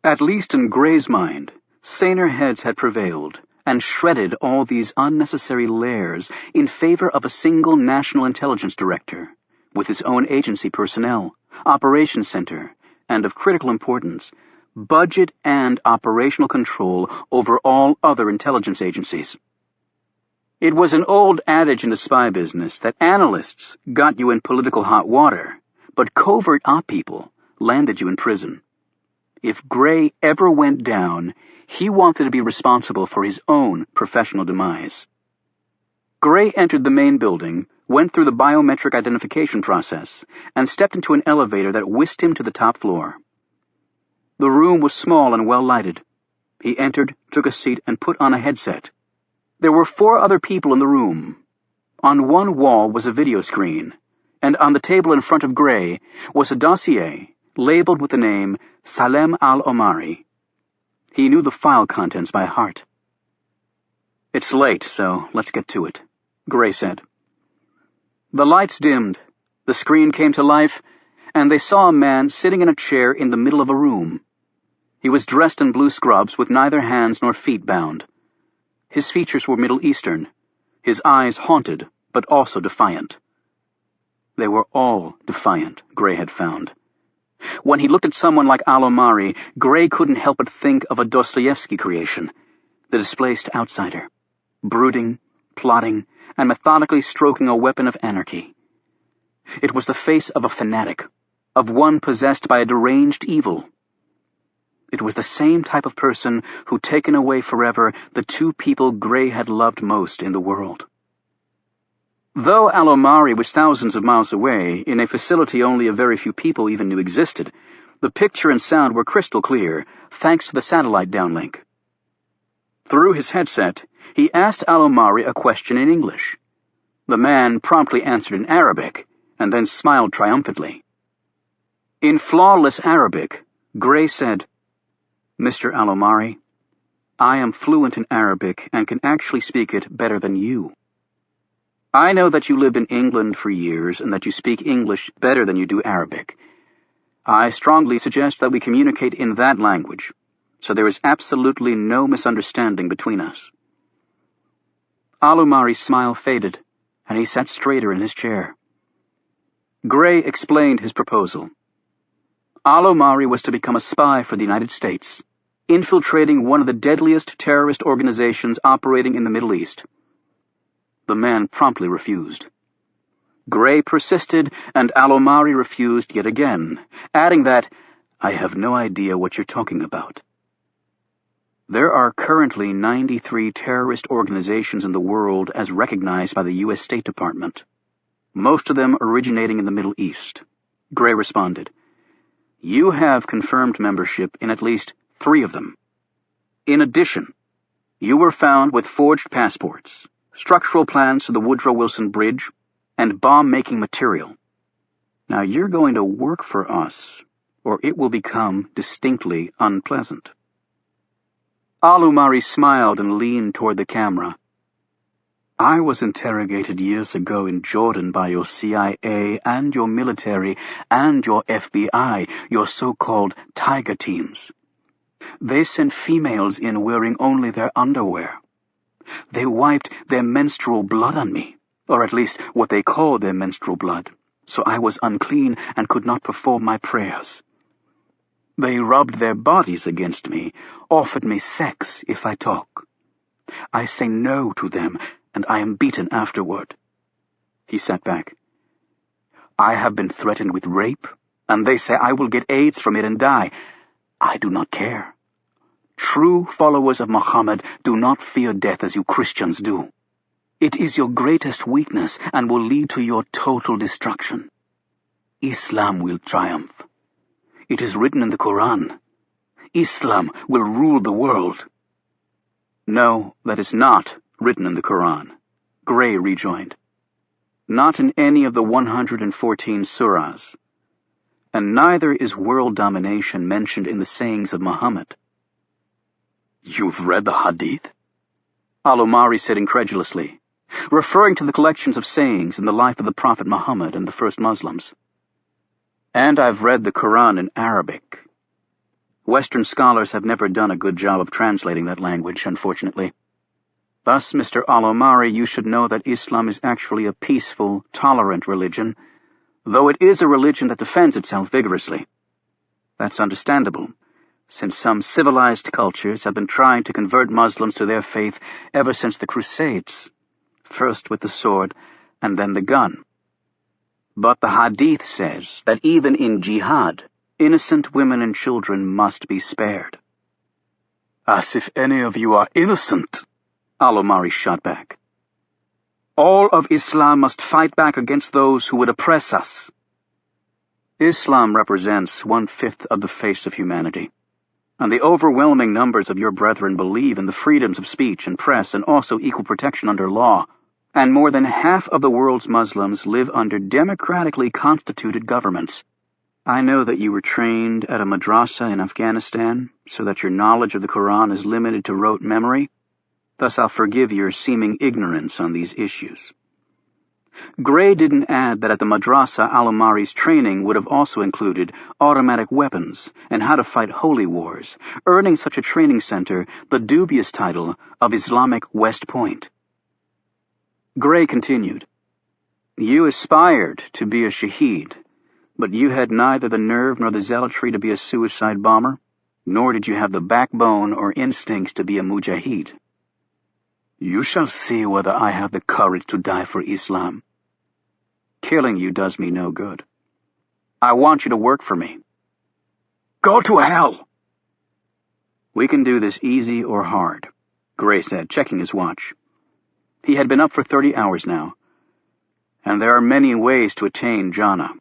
At least in Gray's mind, saner heads had prevailed and shredded all these unnecessary layers in favor of a single national intelligence director, with his own agency personnel, operations center, and of critical importance, budget and operational control over all other intelligence agencies. It was an old adage in the spy business that analysts got you in political hot water, but covert op people landed you in prison. If Gray ever went down, he wanted to be responsible for his own professional demise. Gray entered the main building, went through the biometric identification process, and stepped into an elevator that whisked him to the top floor. The room was small and well-lighted. He entered, took a seat, and put on a headset. There were 4 other people in the room. On one wall was a video screen, and on the table in front of Gray was a dossier labeled with the name Salem al-Omari. He knew the file contents by heart. "It's late, so let's get to it," Gray said. The lights dimmed, the screen came to life, and they saw a man sitting in a chair in the middle of a room. He was dressed in blue scrubs with neither hands nor feet bound. His features were Middle Eastern, his eyes haunted, but also defiant. They were all defiant, Gray had found. When he looked at someone like Al-Omari, Gray couldn't help but think of a Dostoevsky creation, the displaced outsider, brooding, plotting, and methodically stroking a weapon of anarchy. It was the face of a fanatic, of one possessed by a deranged evil. It was the same type of person who'd taken away forever the 2 people Gray had loved most in the world. Though Al-Omari was thousands of miles away, in a facility only a very few people even knew existed, the picture and sound were crystal clear, thanks to the satellite downlink. Through his headset, he asked Al-Omari a question in English. The man promptly answered in Arabic, and then smiled triumphantly. In flawless Arabic, Gray said, "Mr. Al-Omari, I am fluent in Arabic and can actually speak it better than you. I know that you lived in England for years and that you speak English better than you do Arabic. I strongly suggest that we communicate in that language, so there is absolutely no misunderstanding between us." Al-Omari's smile faded, and he sat straighter in his chair. Gray explained his proposal. Al-Omari was to become a spy for the United States, infiltrating one of the deadliest terrorist organizations operating in the Middle East. The man promptly refused. Gray persisted, and Al-Omari refused yet again, adding that, "I have no idea what you're talking about." There are currently 93 terrorist organizations in the world as recognized by the U.S. State Department, most of them originating in the Middle East. Gray responded, "You have confirmed membership in at least 3 of them. In addition, you were found with forged passports, structural plans to the Woodrow Wilson Bridge, and bomb-making material. Now you're going to work for us, or it will become distinctly unpleasant." Al-Omari smiled and leaned toward the camera. "I was interrogated years ago in Jordan by your CIA and your military and your FBI, your so-called tiger teams. They sent females in wearing only their underwear. They wiped their menstrual blood on me, or at least what they called their menstrual blood, so I was unclean and could not perform my prayers. They rubbed their bodies against me, offered me sex if I talk. I say no to them, and I am beaten afterward." He sat back. "I have been threatened with rape, and they say I will get AIDS from it and die. I do not care. True followers of Muhammad do not fear death as you Christians do. It is your greatest weakness and will lead to your total destruction. Islam will triumph. It is written in the Quran. Islam will rule the world." "No, that is not written in the Quran," Gray rejoined. "Not in any of the 114 surahs. And neither is world domination mentioned in the sayings of Muhammad." "You've read the Hadith?" Al-Omari said incredulously, referring to the collections of sayings in the life of the Prophet Muhammad and the first Muslims. "And I've read the Quran in Arabic. Western scholars have never done a good job of translating that language, unfortunately. Thus, Mr. Al-Omari, you should know that Islam is actually a peaceful, tolerant religion, though it is a religion that defends itself vigorously. That's understandable, since some civilized cultures have been trying to convert Muslims to their faith ever since the Crusades, first with the sword and then the gun. But the Hadith says that even in jihad, innocent women and children must be spared." "As if any of you are innocent," Al-Omari shot back. "All of Islam must fight back against those who would oppress us." "Islam represents 1/5 of the face of humanity, and the overwhelming numbers of your brethren believe in the freedoms of speech and press and also equal protection under law, and more than half of the world's Muslims live under democratically constituted governments. I know that you were trained at a madrasa in Afghanistan, so that your knowledge of the Quran is limited to rote memory. Thus I'll forgive your seeming ignorance on these issues." Gray didn't add that at the madrasa Al-Omari's training would have also included automatic weapons and how to fight holy wars, earning such a training center the dubious title of Islamic West Point. Gray continued, "You aspired to be a shaheed, but you had neither the nerve nor the zealotry to be a suicide bomber, nor did you have the backbone or instincts to be a mujahid. You shall see whether I have the courage to die for Islam. Killing you does me no good. I want you to work for me." "Go to hell!" "We can do this easy or hard," Gray said, checking his watch. He had been up for 30 hours now, and there are many ways to attain jhana.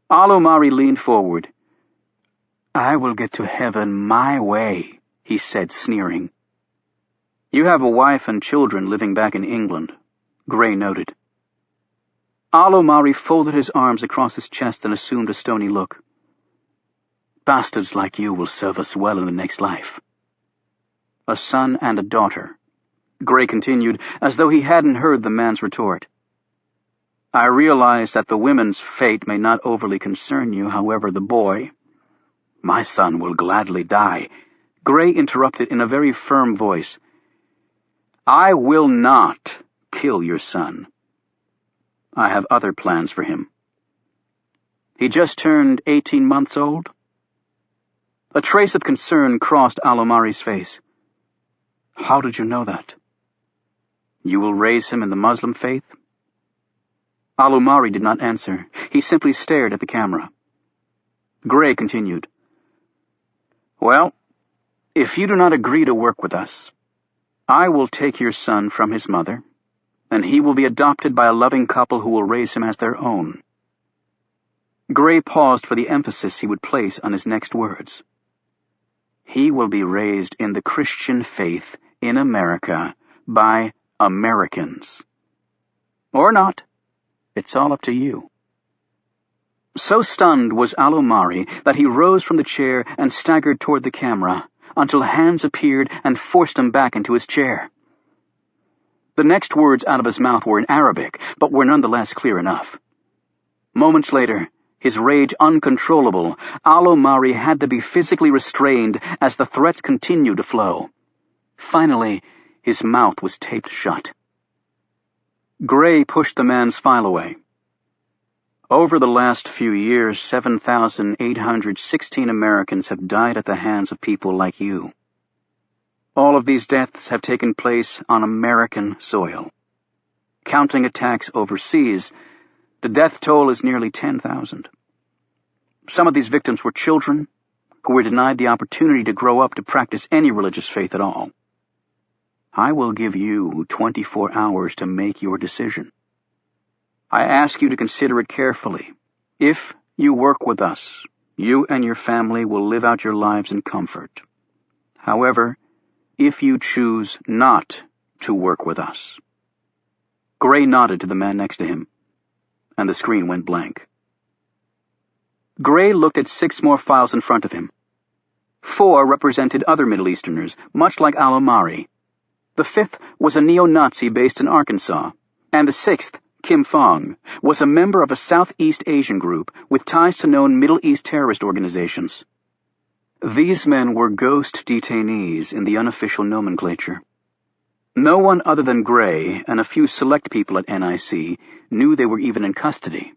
Al-Omari leaned forward. "I will get to heaven my way," he said, sneering. "You have a wife and children living back in England," Gray noted. Al-Omari folded his arms across his chest and assumed a stony look. "Bastards like you will serve us well in the next life." "A son and a daughter," Gray continued, as though he hadn't heard the man's retort. "I realize that the women's fate may not overly concern you, however, the boy—" "My son will gladly die," Gray interrupted in a very firm voice. "I will not kill your son. I have other plans for him." "He just turned 18 months old?" A trace of concern crossed Al-Omari's face. "How did you know that?" "You will raise him in the Muslim faith?" Al-Omari did not answer. He simply stared at the camera. Gray continued, "Well, if you do not agree to work with us, I will take your son from his mother, and he will be adopted by a loving couple who will raise him as their own." Gray paused for the emphasis he would place on his next words. "He will be raised in the Christian faith in America by Americans. Or not. It's all up to you." So stunned was Al-Omari that he rose from the chair and staggered toward the camera, until hands appeared and forced him back into his chair. The next words out of his mouth were in Arabic, but were nonetheless clear enough. Moments later, his rage uncontrollable, Al-Omari had to be physically restrained as the threats continued to flow. Finally, his mouth was taped shut. Gray pushed the man's file away. Over the last few years, 7,816 Americans have died at the hands of people like you. All of these deaths have taken place on American soil. Counting attacks overseas, the death toll is nearly 10,000. Some of these victims were children who were denied the opportunity to grow up to practice any religious faith at all. I will give you 24 hours to make your decision. I ask you to consider it carefully. If you work with us, you and your family will live out your lives in comfort. However, if you choose not to work with us. Gray nodded to the man next to him, and the screen went blank. Gray looked at 6 more files in front of him. 4 represented other Middle Easterners, much like Al-Omari. The 5th was a neo-Nazi based in Arkansas, and the 6th, Kim Fong, was a member of a Southeast Asian group with ties to known Middle East terrorist organizations. These men were ghost detainees in the unofficial nomenclature. No one other than Gray and a few select people at NIC knew they were even in custody.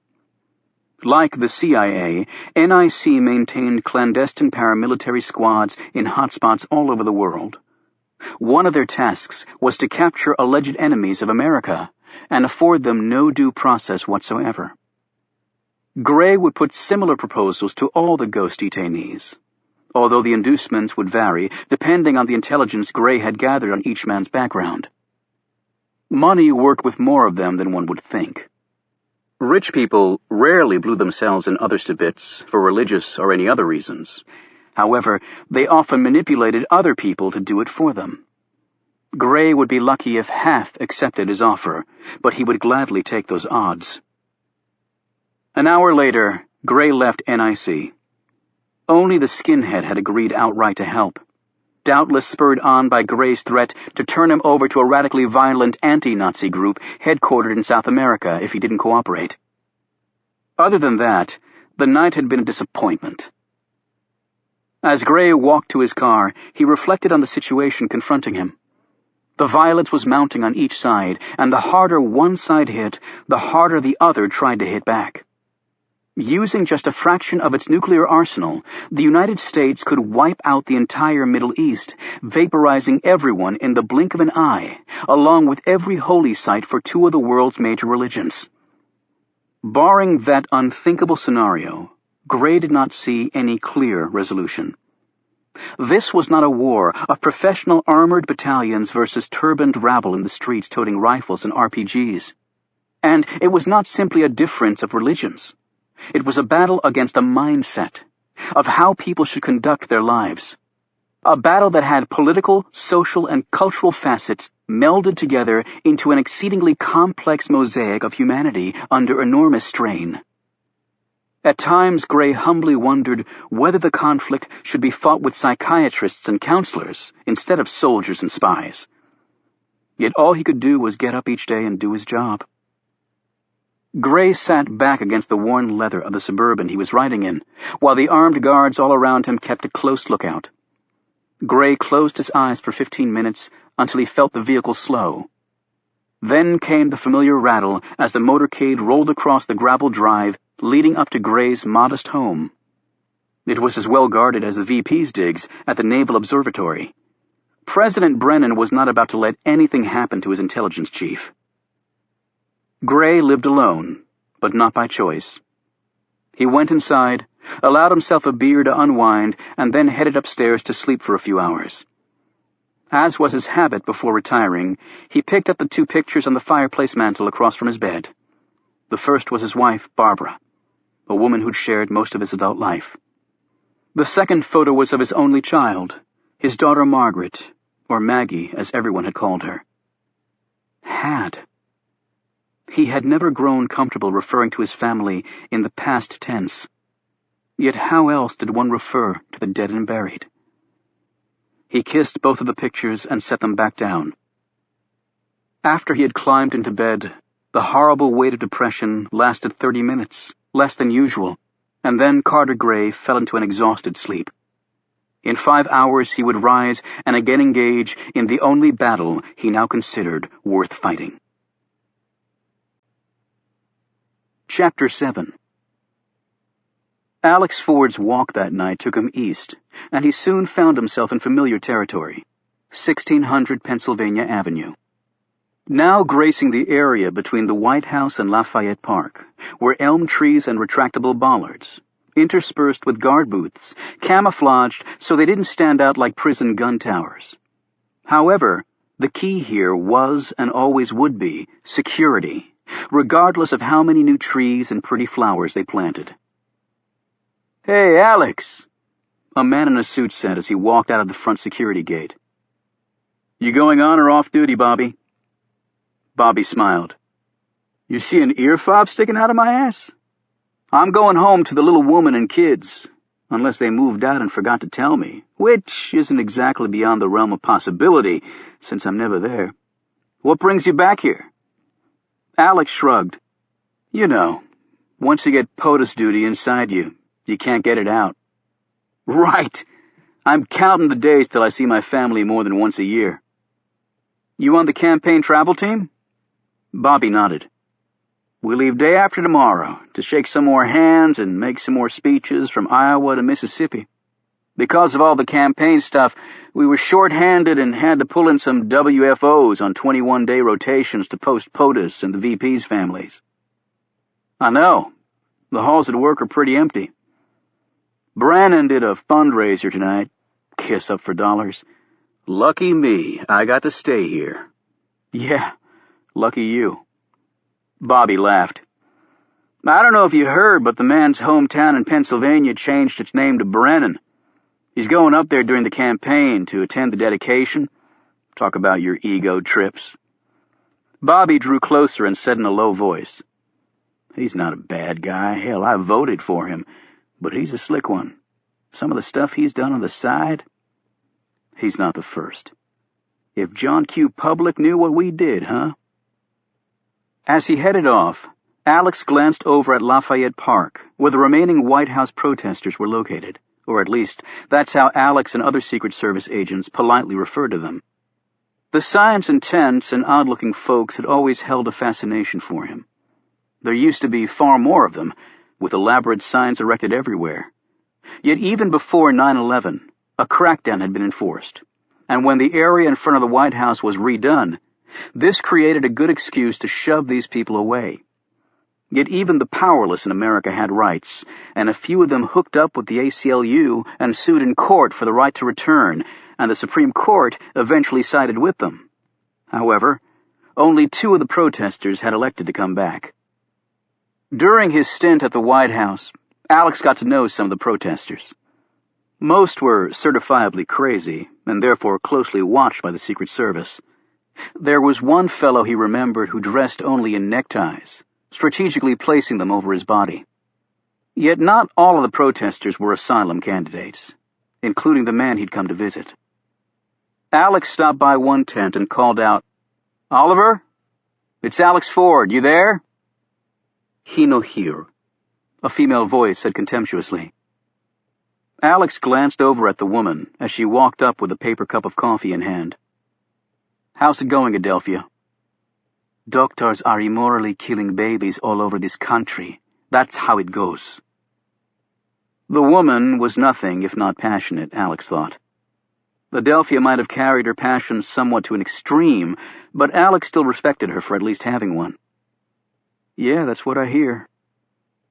Like the CIA, NIC maintained clandestine paramilitary squads in hotspots all over the world. One of their tasks was to capture alleged enemies of America and afford them no due process whatsoever. Gray would put similar proposals to all the ghost detainees, although the inducements would vary depending on the intelligence Gray had gathered on each man's background. Money worked with more of them than one would think. Rich people rarely blew themselves and others to bits for religious or any other reasons. However, they often manipulated other people to do it for them. Gray would be lucky if half accepted his offer, but he would gladly take those odds. An hour later, Gray left NIC. Only the skinhead had agreed outright to help, doubtless spurred on by Gray's threat to turn him over to a radically violent anti-Nazi group headquartered in South America if he didn't cooperate. Other than that, the night had been a disappointment. As Gray walked to his car, he reflected on the situation confronting him. The violence was mounting on each side, and the harder one side hit, the harder the other tried to hit back. Using just a fraction of its nuclear arsenal, the United States could wipe out the entire Middle East, vaporizing everyone in the blink of an eye, along with every holy site for 2 of the world's major religions. Barring that unthinkable scenario, Gray did not see any clear resolution. This was not a war of professional armored battalions versus turbaned rabble in the streets toting rifles and RPGs. And it was not simply a difference of religions. It was a battle against a mindset of how people should conduct their lives. A battle that had political, social, and cultural facets melded together into an exceedingly complex mosaic of humanity under enormous strain. At times, Gray humbly wondered whether the conflict should be fought with psychiatrists and counselors instead of soldiers and spies. Yet all he could do was get up each day and do his job. Gray sat back against the worn leather of the Suburban he was riding in, while the armed guards all around him kept a close lookout. Gray closed his eyes for 15 minutes until he felt the vehicle slow. Then came the familiar rattle as the motorcade rolled across the gravel drive leading up to Gray's modest home. It was as well guarded as the VP's digs at the Naval Observatory. President Brennan was not about to let anything happen to his intelligence chief. Gray lived alone, but not by choice. He went inside, allowed himself a beer to unwind, and then headed upstairs to sleep for a few hours. As was his habit before retiring, he picked up the 2 pictures on the fireplace mantel across from his bed. The first was his wife, Barbara, a woman who'd shared most of his adult life. The second photo was of his only child, his daughter Margaret, or Maggie, as everyone had called her. He had never grown comfortable referring to his family in the past tense. Yet how else did one refer to the dead and buried? He kissed both of the pictures and set them back down. After he had climbed into bed, the horrible weight of depression lasted 30 minutes, less than usual, and then Carter Gray fell into an exhausted sleep. In 5 hours he would rise and again engage in the only battle he now considered worth fighting. Chapter 7. Alex Ford's walk that night took him east, and he soon found himself in familiar territory, 1600 Pennsylvania Avenue. Now gracing the area between the White House and Lafayette Park were elm trees and retractable bollards, interspersed with guard booths, camouflaged so they didn't stand out like prison gun towers. However, the key here was and always would be security, regardless of how many new trees and pretty flowers they planted. "Hey, Alex," a man in a suit said as he walked out of the front security gate. "You going on or off duty, Bobby?" Bobby smiled. "You see an ear fob sticking out of my ass? I'm going home to the little woman and kids, unless they moved out and forgot to tell me, which isn't exactly beyond the realm of possibility, since I'm never there. What brings you back here?" Alex shrugged. "You know, once you get POTUS duty inside you, you can't get it out." "Right. I'm counting the days till I see my family more than once a year." "You on the campaign travel team?" Bobby nodded. "We leave day after tomorrow to shake some more hands and make some more speeches from Iowa to Mississippi. Because of all the campaign stuff, we were short-handed and had to pull in some WFOs on 21-day rotations to post POTUS and the VP's families." "I know. The halls at work are pretty empty. Brannon did a fundraiser tonight. Kiss up for dollars. Lucky me, I got to stay here." "Yeah, lucky you." Bobby laughed. "I don't know if you heard, but the man's hometown in Pennsylvania changed its name to Brennan. He's going up there during the campaign to attend the dedication. Talk about your ego trips." Bobby drew closer and said in a low voice, "He's not a bad guy. Hell, I voted for him. But he's a slick one. Some of the stuff he's done on the side, he's not the first. If John Q. Public knew what we did, huh?" As he headed off, Alex glanced over at Lafayette Park, where the remaining White House protesters were located, or at least that's how Alex and other Secret Service agents politely referred to them. The signs and tents and odd-looking folks had always held a fascination for him. There used to be far more of them, with elaborate signs erected everywhere. Yet even before 9/11, a crackdown had been enforced, and when the area in front of the White House was redone, this created a good excuse to shove these people away. Yet even the powerless in America had rights, and a few of them hooked up with the ACLU and sued in court for the right to return, and the Supreme Court eventually sided with them. However, only 2 of the protesters had elected to come back. During his stint at the White House, Alex got to know some of the protesters. Most were certifiably crazy, and therefore closely watched by the Secret Service. There was one fellow he remembered who dressed only in neckties, strategically placing them over his body. Yet not all of the protesters were asylum candidates, including the man he'd come to visit. Alex stopped by one tent and called out, "Oliver? It's Alex Ford. You there?" "He no here," a female voice said contemptuously. Alex glanced over at the woman as she walked up with a paper cup of coffee in hand. "How's it going, Adelphia?" "Doctors are immorally killing babies all over this country. That's how it goes." The woman was nothing if not passionate, Alex thought. Adelphia might have carried her passion somewhat to an extreme, but Alex still respected her for at least having one. "Yeah, that's what I hear."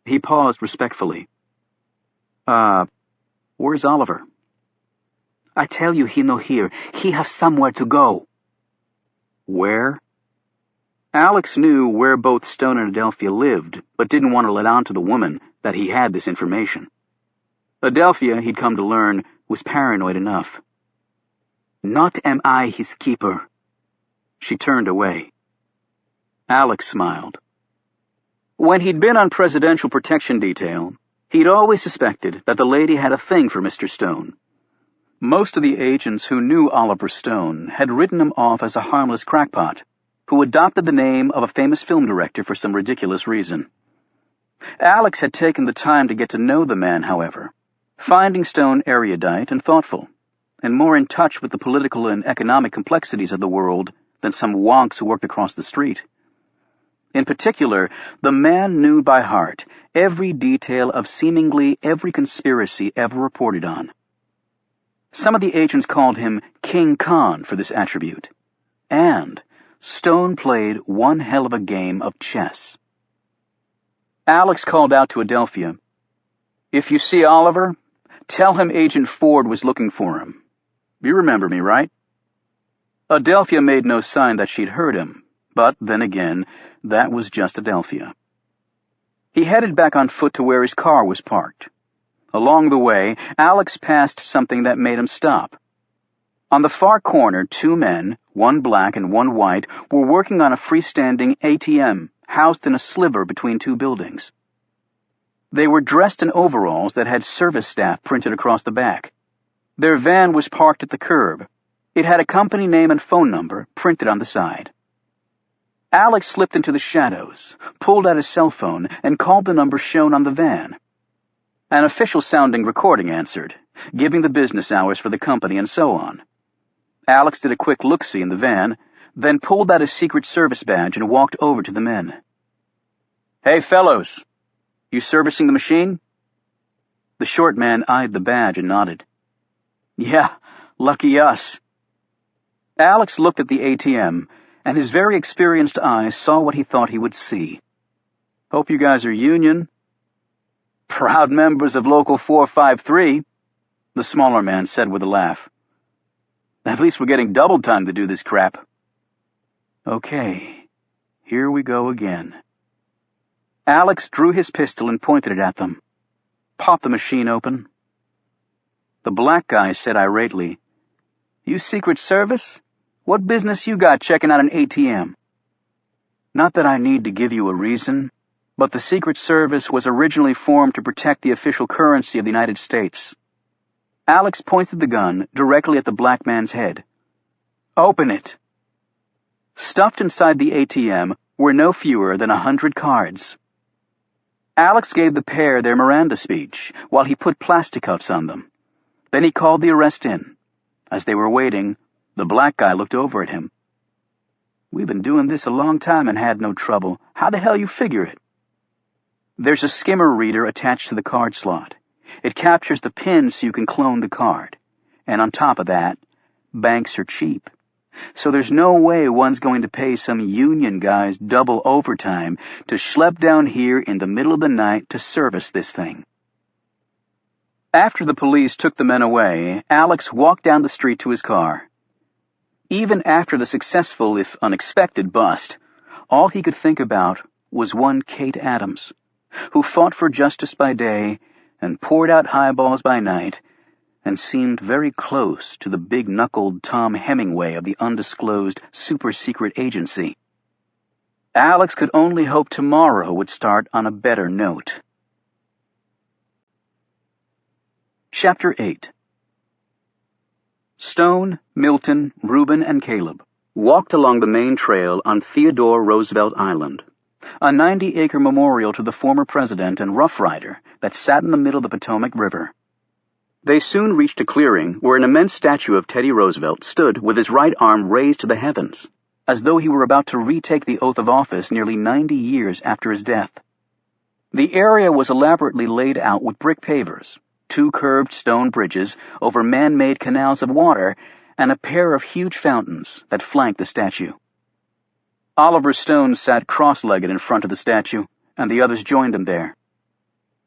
He paused respectfully. Where's Oliver?" "I tell you he no here. He have somewhere to go." "Where?" Alex knew where both Stone and Adelphia lived, but didn't want to let on to the woman that he had this information. Adelphia, he'd come to learn, was paranoid enough. "Not am I his keeper." She turned away. Alex smiled. When he'd been on presidential protection detail, he'd always suspected that the lady had a thing for Mr. Stone. Most of the agents who knew Oliver Stone had written him off as a harmless crackpot, who adopted the name of a famous film director for some ridiculous reason. Alex had taken the time to get to know the man, however, finding Stone erudite and thoughtful, and more in touch with the political and economic complexities of the world than some wonks who worked across the street. In particular, the man knew by heart every detail of seemingly every conspiracy ever reported on. Some of the agents called him King Khan for this attribute, and Stone played one hell of a game of chess. Alex called out to Adelphia, "If you see Oliver, tell him Agent Ford was looking for him. You remember me, right?" Adelphia made no sign that she'd heard him, but then again, that was just Adelphia. He headed back on foot to where his car was parked. Along the way, Alex passed something that made him stop. On the far corner, two men, one black and one white, were working on a freestanding ATM housed in a sliver between two buildings. They were dressed in overalls that had service staff printed across the back. Their van was parked at the curb. It had a company name and phone number printed on the side. Alex slipped into the shadows, pulled out his cell phone, and called the number shown on the van. An official-sounding recording answered, giving the business hours for the company and so on. Alex did a quick look-see in the van, then pulled out his Secret Service badge and walked over to the men. "Hey, fellows, you servicing the machine?" The short man eyed the badge and nodded. "Yeah, lucky us." Alex looked at the ATM, and his very experienced eyes saw what he thought he would see. "Hope you guys are union." "Proud members of Local 453, the smaller man said with a laugh. "At least we're getting double time to do this crap." "Okay, here we go again." Alex drew his pistol and pointed it at them. "Pop the machine open." The black guy said irately, "You Secret Service? What business you got checking out an ATM?" "Not that I need to give you a reason, but the Secret Service was originally formed to protect the official currency of the United States." Alex pointed the gun directly at the black man's head. "Open it." Stuffed inside the ATM were no fewer than 100 cards. Alex gave the pair their Miranda speech while he put plastic cuffs on them. Then he called the arrest in. As they were waiting, the black guy looked over at him. "We've been doing this a long time and had no trouble. How the hell you figure it?" "There's a skimmer reader attached to the card slot. It captures the pin so you can clone the card. And on top of that, banks are cheap. So there's no way one's going to pay some union guys double overtime to schlep down here in the middle of the night to service this thing." After the police took the men away, Alex walked down the street to his car. Even after the successful, if unexpected, bust, all he could think about was one Kate Adams, who fought for justice by day and poured out highballs by night, and seemed very close to the big-knuckled Tom Hemingway of the undisclosed super-secret agency. Alex could only hope tomorrow would start on a better note. Chapter 8. Stone, Milton, Reuben, and Caleb walked along the main trail on Theodore Roosevelt Island, a 90-acre memorial to the former president and Rough Rider that sat in the middle of the Potomac River. They soon reached a clearing where an immense statue of Teddy Roosevelt stood with his right arm raised to the heavens, as though he were about to retake the oath of office nearly 90 years after his death. The area was elaborately laid out with brick pavers, 2 curved stone bridges over man-made canals of water, and a pair of huge fountains that flanked the statue. Oliver Stone sat cross-legged in front of the statue, and the others joined him there.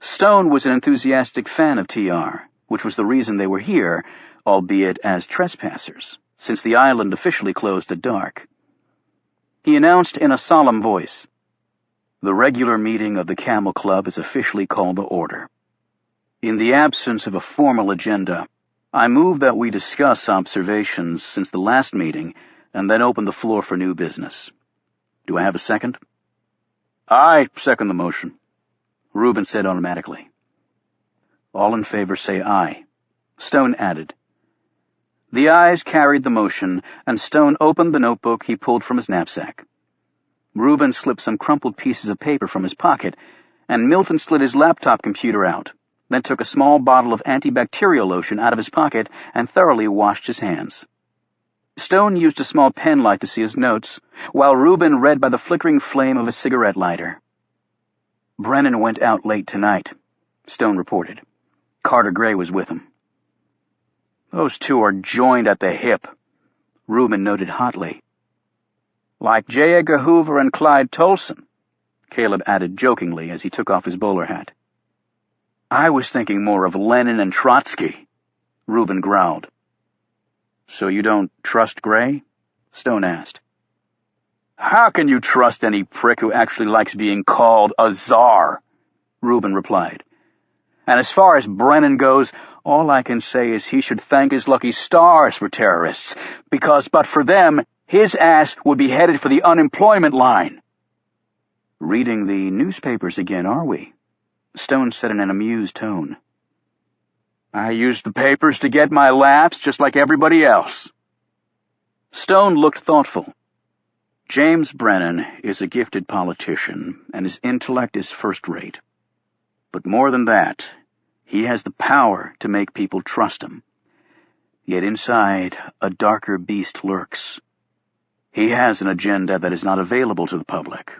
Stone was an enthusiastic fan of TR, which was the reason they were here, albeit as trespassers, since the island officially closed at dark. He announced in a solemn voice, "The regular meeting of the Camel Club is officially called to order. In the absence of a formal agenda, I move that we discuss observations since the last meeting and then open the floor for new business. Do I have a second?" "I second the motion," Reuben said automatically. "All in favor say aye," Stone added. The ayes carried the motion, and Stone opened the notebook he pulled from his knapsack. Reuben slipped some crumpled pieces of paper from his pocket, and Milton slid his laptop computer out, then took a small bottle of antibacterial lotion out of his pocket and thoroughly washed his hands. Stone used a small pen light to see his notes, while Reuben read by the flickering flame of a cigarette lighter. "Brennan went out late tonight," Stone reported. "Carter Gray was with him." "Those two are joined at the hip," Reuben noted hotly. "Like J. Edgar Hoover and Clyde Tolson," Caleb added jokingly as he took off his bowler hat. "I was thinking more of Lenin and Trotsky," Reuben growled. "So you don't trust Gray?" Stone asked. "How can you trust any prick who actually likes being called a czar?" Reuben replied. "And as far as Brennan goes, all I can say is he should thank his lucky stars for terrorists, because but for them, his ass would be headed for the unemployment line." "Reading the newspapers again, are we?" Stone said in an amused tone. "I use the papers to get my laughs just like everybody else." Stone looked thoughtful. "James Brennan is a gifted politician, and his intellect is first-rate. But more than that, he has the power to make people trust him. Yet inside, a darker beast lurks. He has an agenda that is not available to the public."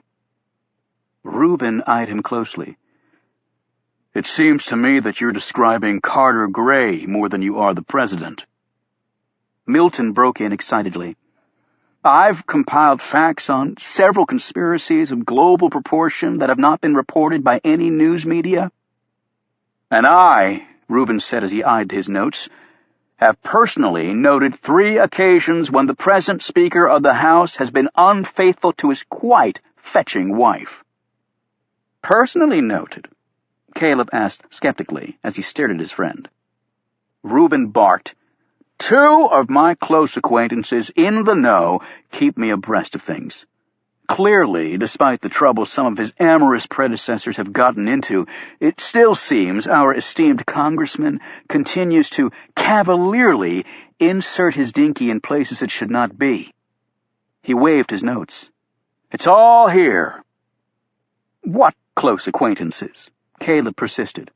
Reuben eyed him closely. "It seems to me that you're describing Carter Gray more than you are the president." Milton broke in excitedly. "I've compiled facts on several conspiracies of global proportion that have not been reported by any news media. And I," Reuben said as he eyed his notes, "have personally noted 3 occasions when the present Speaker of the House has been unfaithful to his quite fetching wife." "Personally noted?" Caleb asked skeptically as he stared at his friend. Reuben barked. "2 of my close acquaintances in the know keep me abreast of things. Clearly, despite the trouble some of his amorous predecessors have gotten into, it still seems our esteemed congressman continues to cavalierly insert his dinky in places it should not be." He waved his notes. "It's all here." "What close acquaintances?" Caleb persisted.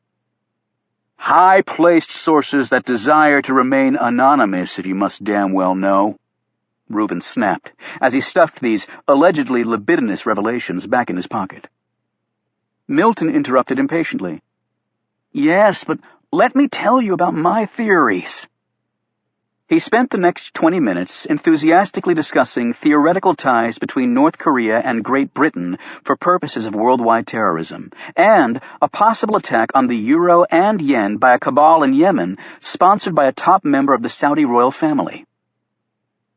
"High-placed sources that desire to remain anonymous, if you must damn well know," Reuben snapped, as he stuffed these allegedly libidinous revelations back in his pocket. Milton interrupted impatiently. "Yes, but let me tell you about my theories." He spent the next 20 minutes enthusiastically discussing theoretical ties between North Korea and Great Britain for purposes of worldwide terrorism, and a possible attack on the euro and yen by a cabal in Yemen sponsored by a top member of the Saudi royal family.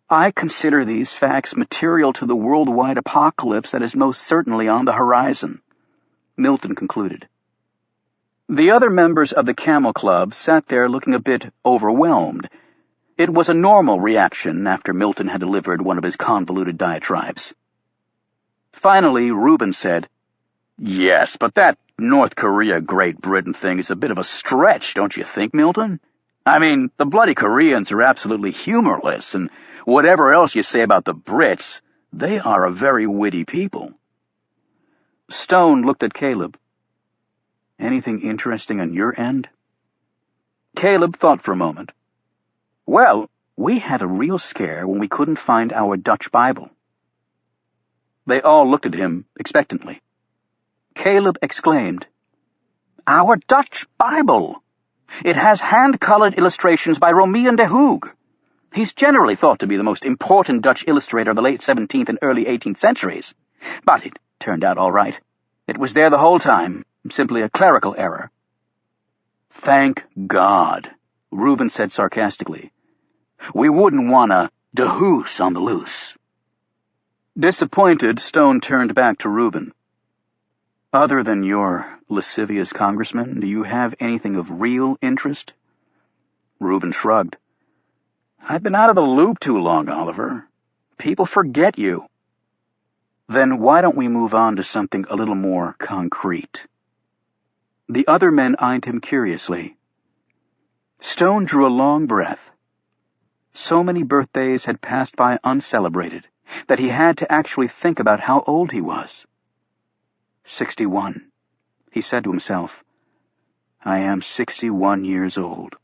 "I consider these facts material to the worldwide apocalypse that is most certainly on the horizon," Milton concluded. The other members of the Camel Club sat there looking a bit overwhelmed. It was a normal reaction after Milton had delivered one of his convoluted diatribes. Finally, Reuben said, "Yes, but that North Korea-Great Britain thing is a bit of a stretch, don't you think, Milton? I mean, the bloody Koreans are absolutely humorless, and whatever else you say about the Brits, they are a very witty people." Stone looked at Caleb. "Anything interesting on your end?" Caleb thought for a moment. "Well, we had a real scare when we couldn't find our Dutch Bible." They all looked at him expectantly. Caleb exclaimed, "Our Dutch Bible! It has hand-colored illustrations by Romein de Hoog. He's generally thought to be the most important Dutch illustrator of the late 17th and early 18th centuries. But it turned out all right. It was there the whole time, simply a clerical error." "Thank God," Reuben said sarcastically. "We wouldn't want a de Hoos on the loose." Disappointed, Stone turned back to Reuben. "Other than your lascivious congressman, do you have anything of real interest?" Reuben shrugged. "I've been out of the loop too long, Oliver. People forget you." "Then why don't we move on to something a little more concrete?" The other men eyed him curiously. Stone drew a long breath. So many birthdays had passed by uncelebrated that he had to actually think about how old he was. 61, he said to himself. I am 61 years old.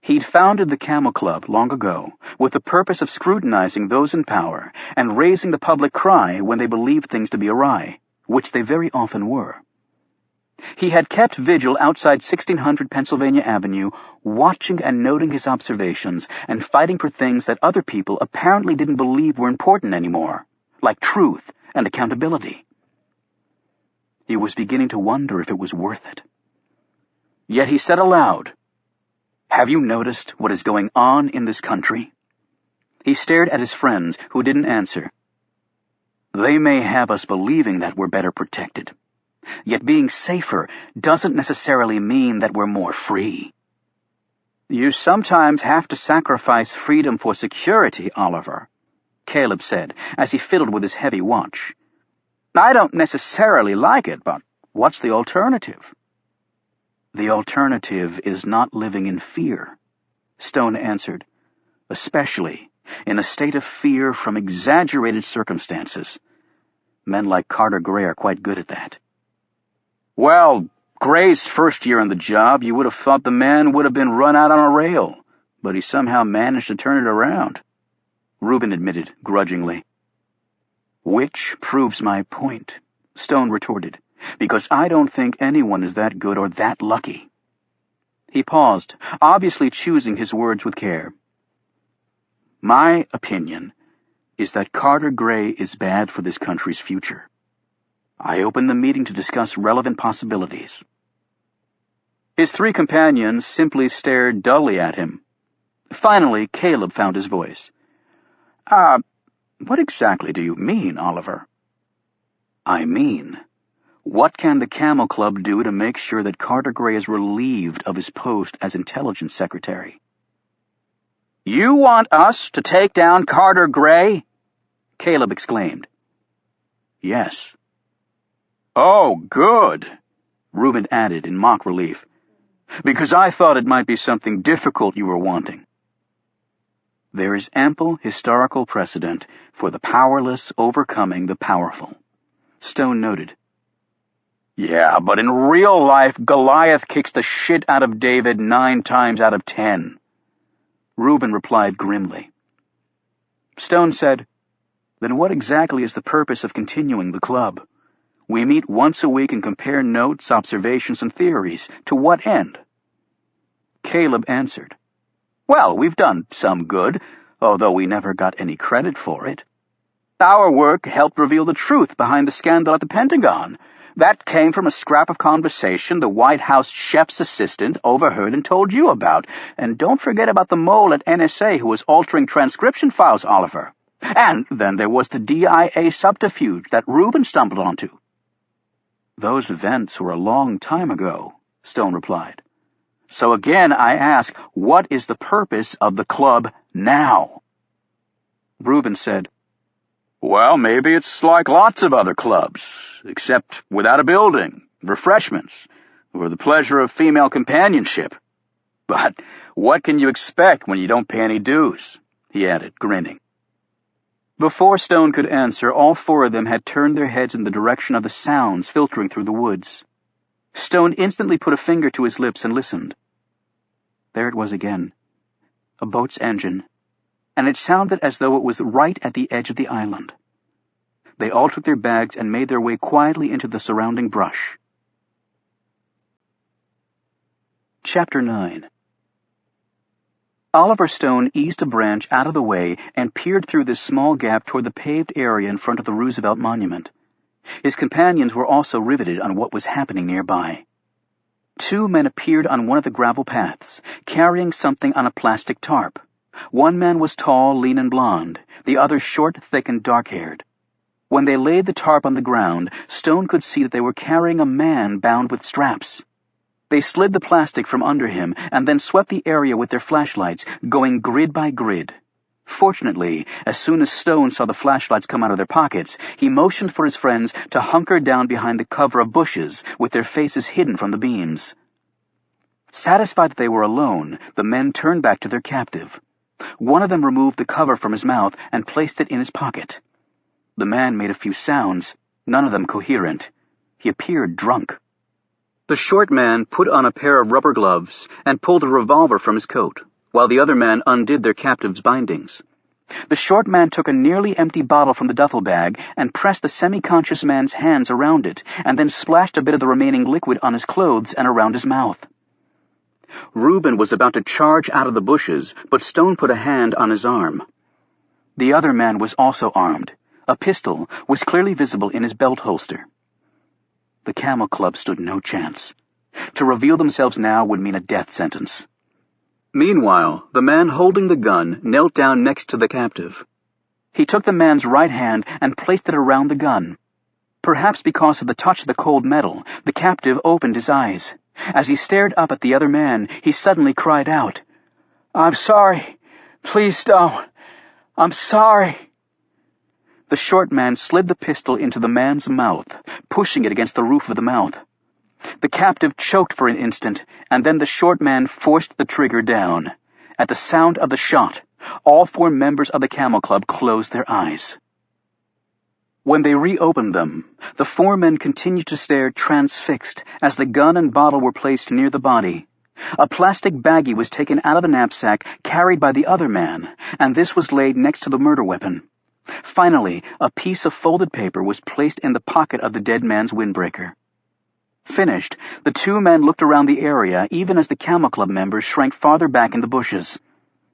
He'd founded the Camel Club long ago with the purpose of scrutinizing those in power and raising the public cry when they believed things to be awry, which they very often were. He had kept vigil outside 1600 Pennsylvania Avenue, watching and noting his observations and fighting for things that other people apparently didn't believe were important anymore, like truth and accountability. He was beginning to wonder if it was worth it. Yet he said aloud, "Have you noticed what is going on in this country?" He stared at his friends, who didn't answer. "They may have us believing that we're better protected. Yet being safer doesn't necessarily mean that we're more free." "You sometimes have to sacrifice freedom for security, Oliver," Caleb said, as he fiddled with his heavy watch. "I don't necessarily like it, but what's the alternative?" "The alternative is not living in fear," Stone answered, "especially in a state of fear from exaggerated circumstances. Men like Carter Gray are quite good at that." "Well, Gray's first year on the job, you would have thought the man would have been run out on a rail, but he somehow managed to turn it around," Reuben admitted grudgingly. "Which proves my point," Stone retorted, "because I don't think anyone is that good or that lucky." He paused, obviously choosing his words with care. "My opinion is that Carter Gray is bad for this country's future. I opened the meeting to discuss relevant possibilities." His three companions simply stared dully at him. Finally, Caleb found his voice. What exactly do you mean, Oliver?" "I mean, what can the Camel Club do to make sure that Carter Gray is relieved of his post as Intelligence Secretary?" "You want us to take down Carter Gray?" Caleb exclaimed. "Yes." "Oh, good," Reuben added in mock relief, "because I thought it might be something difficult you were wanting." "There is ample historical precedent for the powerless overcoming the powerful," Stone noted. "Yeah, but in real life, Goliath kicks the shit out of David 9 times out of 10. Reuben replied grimly. Stone said, "Then what exactly is the purpose of continuing the club? We meet once a week and compare notes, observations, and theories. To what end?" Caleb answered, "Well, we've done some good, although we never got any credit for it. Our work helped reveal the truth behind the scandal at the Pentagon. That came from a scrap of conversation the White House chef's assistant overheard and told you about. And don't forget about the mole at NSA who was altering transcription files, Oliver. And then there was the DIA subterfuge that Reuben stumbled onto." "Those events were a long time ago," Stone replied. "So again I ask, what is the purpose of the club now?" Reuben said, "Well, maybe it's like lots of other clubs, except without a building, refreshments, or the pleasure of female companionship. But what can you expect when you don't pay any dues?" he added, grinning. Before Stone could answer, all four of them had turned their heads in the direction of the sounds filtering through the woods. Stone instantly put a finger to his lips and listened. There it was again, a boat's engine, and it sounded as though it was right at the edge of the island. They all took their bags and made their way quietly into the surrounding brush. Chapter 9. Oliver Stone eased a branch out of the way and peered through this small gap toward the paved area in front of the Roosevelt Monument. His companions were also riveted on what was happening nearby. Two men appeared on one of the gravel paths, carrying something on a plastic tarp. One man was tall, lean, and blond, the other short, thick, and dark-haired. When they laid the tarp on the ground, Stone could see that they were carrying a man bound with straps. They slid the plastic from under him and then swept the area with their flashlights, going grid by grid. Fortunately, as soon as Stone saw the flashlights come out of their pockets, he motioned for his friends to hunker down behind the cover of bushes, with their faces hidden from the beams. Satisfied that they were alone, the men turned back to their captive. One of them removed the cover from his mouth and placed it in his pocket. The man made a few sounds, none of them coherent. He appeared drunk. The short man put on a pair of rubber gloves and pulled a revolver from his coat, while the other man undid their captive's bindings. The short man took a nearly empty bottle from the duffel bag and pressed the semi-conscious man's hands around it, and then splashed a bit of the remaining liquid on his clothes and around his mouth. Reuben was about to charge out of the bushes, but Stone put a hand on his arm. The other man was also armed. A pistol was clearly visible in his belt holster. The Camel Club stood no chance. To reveal themselves now would mean a death sentence. Meanwhile, the man holding the gun knelt down next to the captive. He took the man's right hand and placed it around the gun. Perhaps because of the touch of the cold metal, the captive opened his eyes. As he stared up at the other man, he suddenly cried out, "I'm sorry. Please don't. I'm sorry." The short man slid the pistol into the man's mouth, pushing it against the roof of the mouth. The captive choked for an instant, and then the short man forced the trigger down. At the sound of the shot, all 4 members of the Camel Club closed their eyes. When they reopened them, the 4 men continued to stare transfixed as the gun and bottle were placed near the body. A plastic baggie was taken out of the knapsack carried by the other man, and this was laid next to the murder weapon. Finally, a piece of folded paper was placed in the pocket of the dead man's windbreaker. Finished, the 2 men looked around the area even as the Camel Club members shrank farther back in the bushes.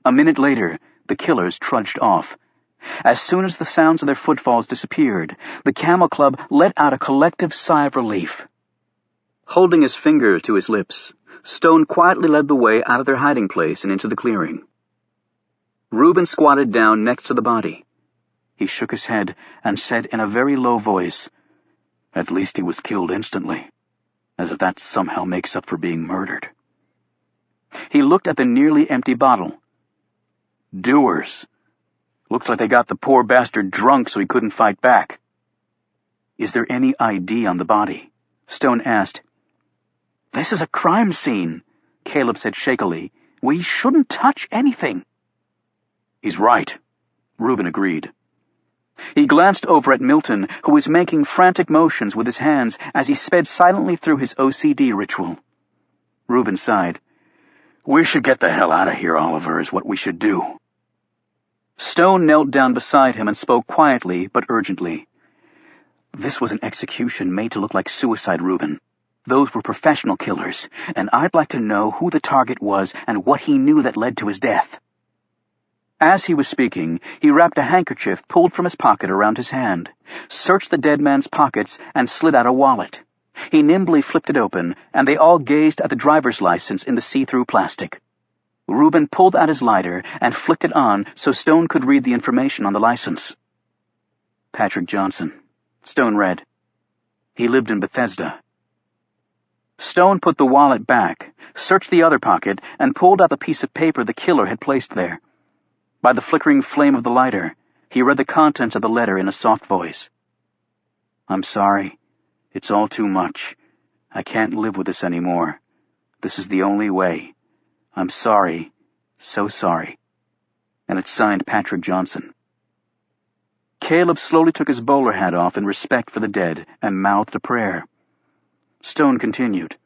A minute later, the killers trudged off. As soon as the sounds of their footfalls disappeared, the Camel Club let out a collective sigh of relief. Holding his finger to his lips, Stone quietly led the way out of their hiding place and into the clearing. Reuben squatted down next to the body. He shook his head and said in a very low voice, "At least he was killed instantly. As if that somehow makes up for being murdered." He looked at the nearly empty bottle. "Doers. Looks like they got the poor bastard drunk so he couldn't fight back." "Is there any ID on the body?" Stone asked. "This is a crime scene," Caleb said shakily. "We shouldn't touch anything." "He's right," Reuben agreed. He glanced over at Milton, who was making frantic motions with his hands as he sped silently through his OCD ritual. Reuben sighed. "We should get the hell out of here, Oliver, is what we should do." Stone knelt down beside him and spoke quietly but urgently. "This was an execution made to look like suicide, Reuben. Those were professional killers, and I'd like to know who the target was and what he knew that led to his death." As he was speaking, he wrapped a handkerchief pulled from his pocket around his hand, searched the dead man's pockets, and slid out a wallet. He nimbly flipped it open, and they all gazed at the driver's license in the see-through plastic. Reuben pulled out his lighter and flicked it on so Stone could read the information on the license. Patrick Johnson, Stone read. He lived in Bethesda. Stone put the wallet back, searched the other pocket, and pulled out the piece of paper the killer had placed there. By the flickering flame of the lighter, he read the contents of the letter in a soft voice. "I'm sorry. It's all too much. I can't live with this anymore. This is the only way. I'm sorry. So sorry." And it's signed Patrick Johnson. Caleb slowly took his bowler hat off in respect for the dead and mouthed a prayer. Stone continued.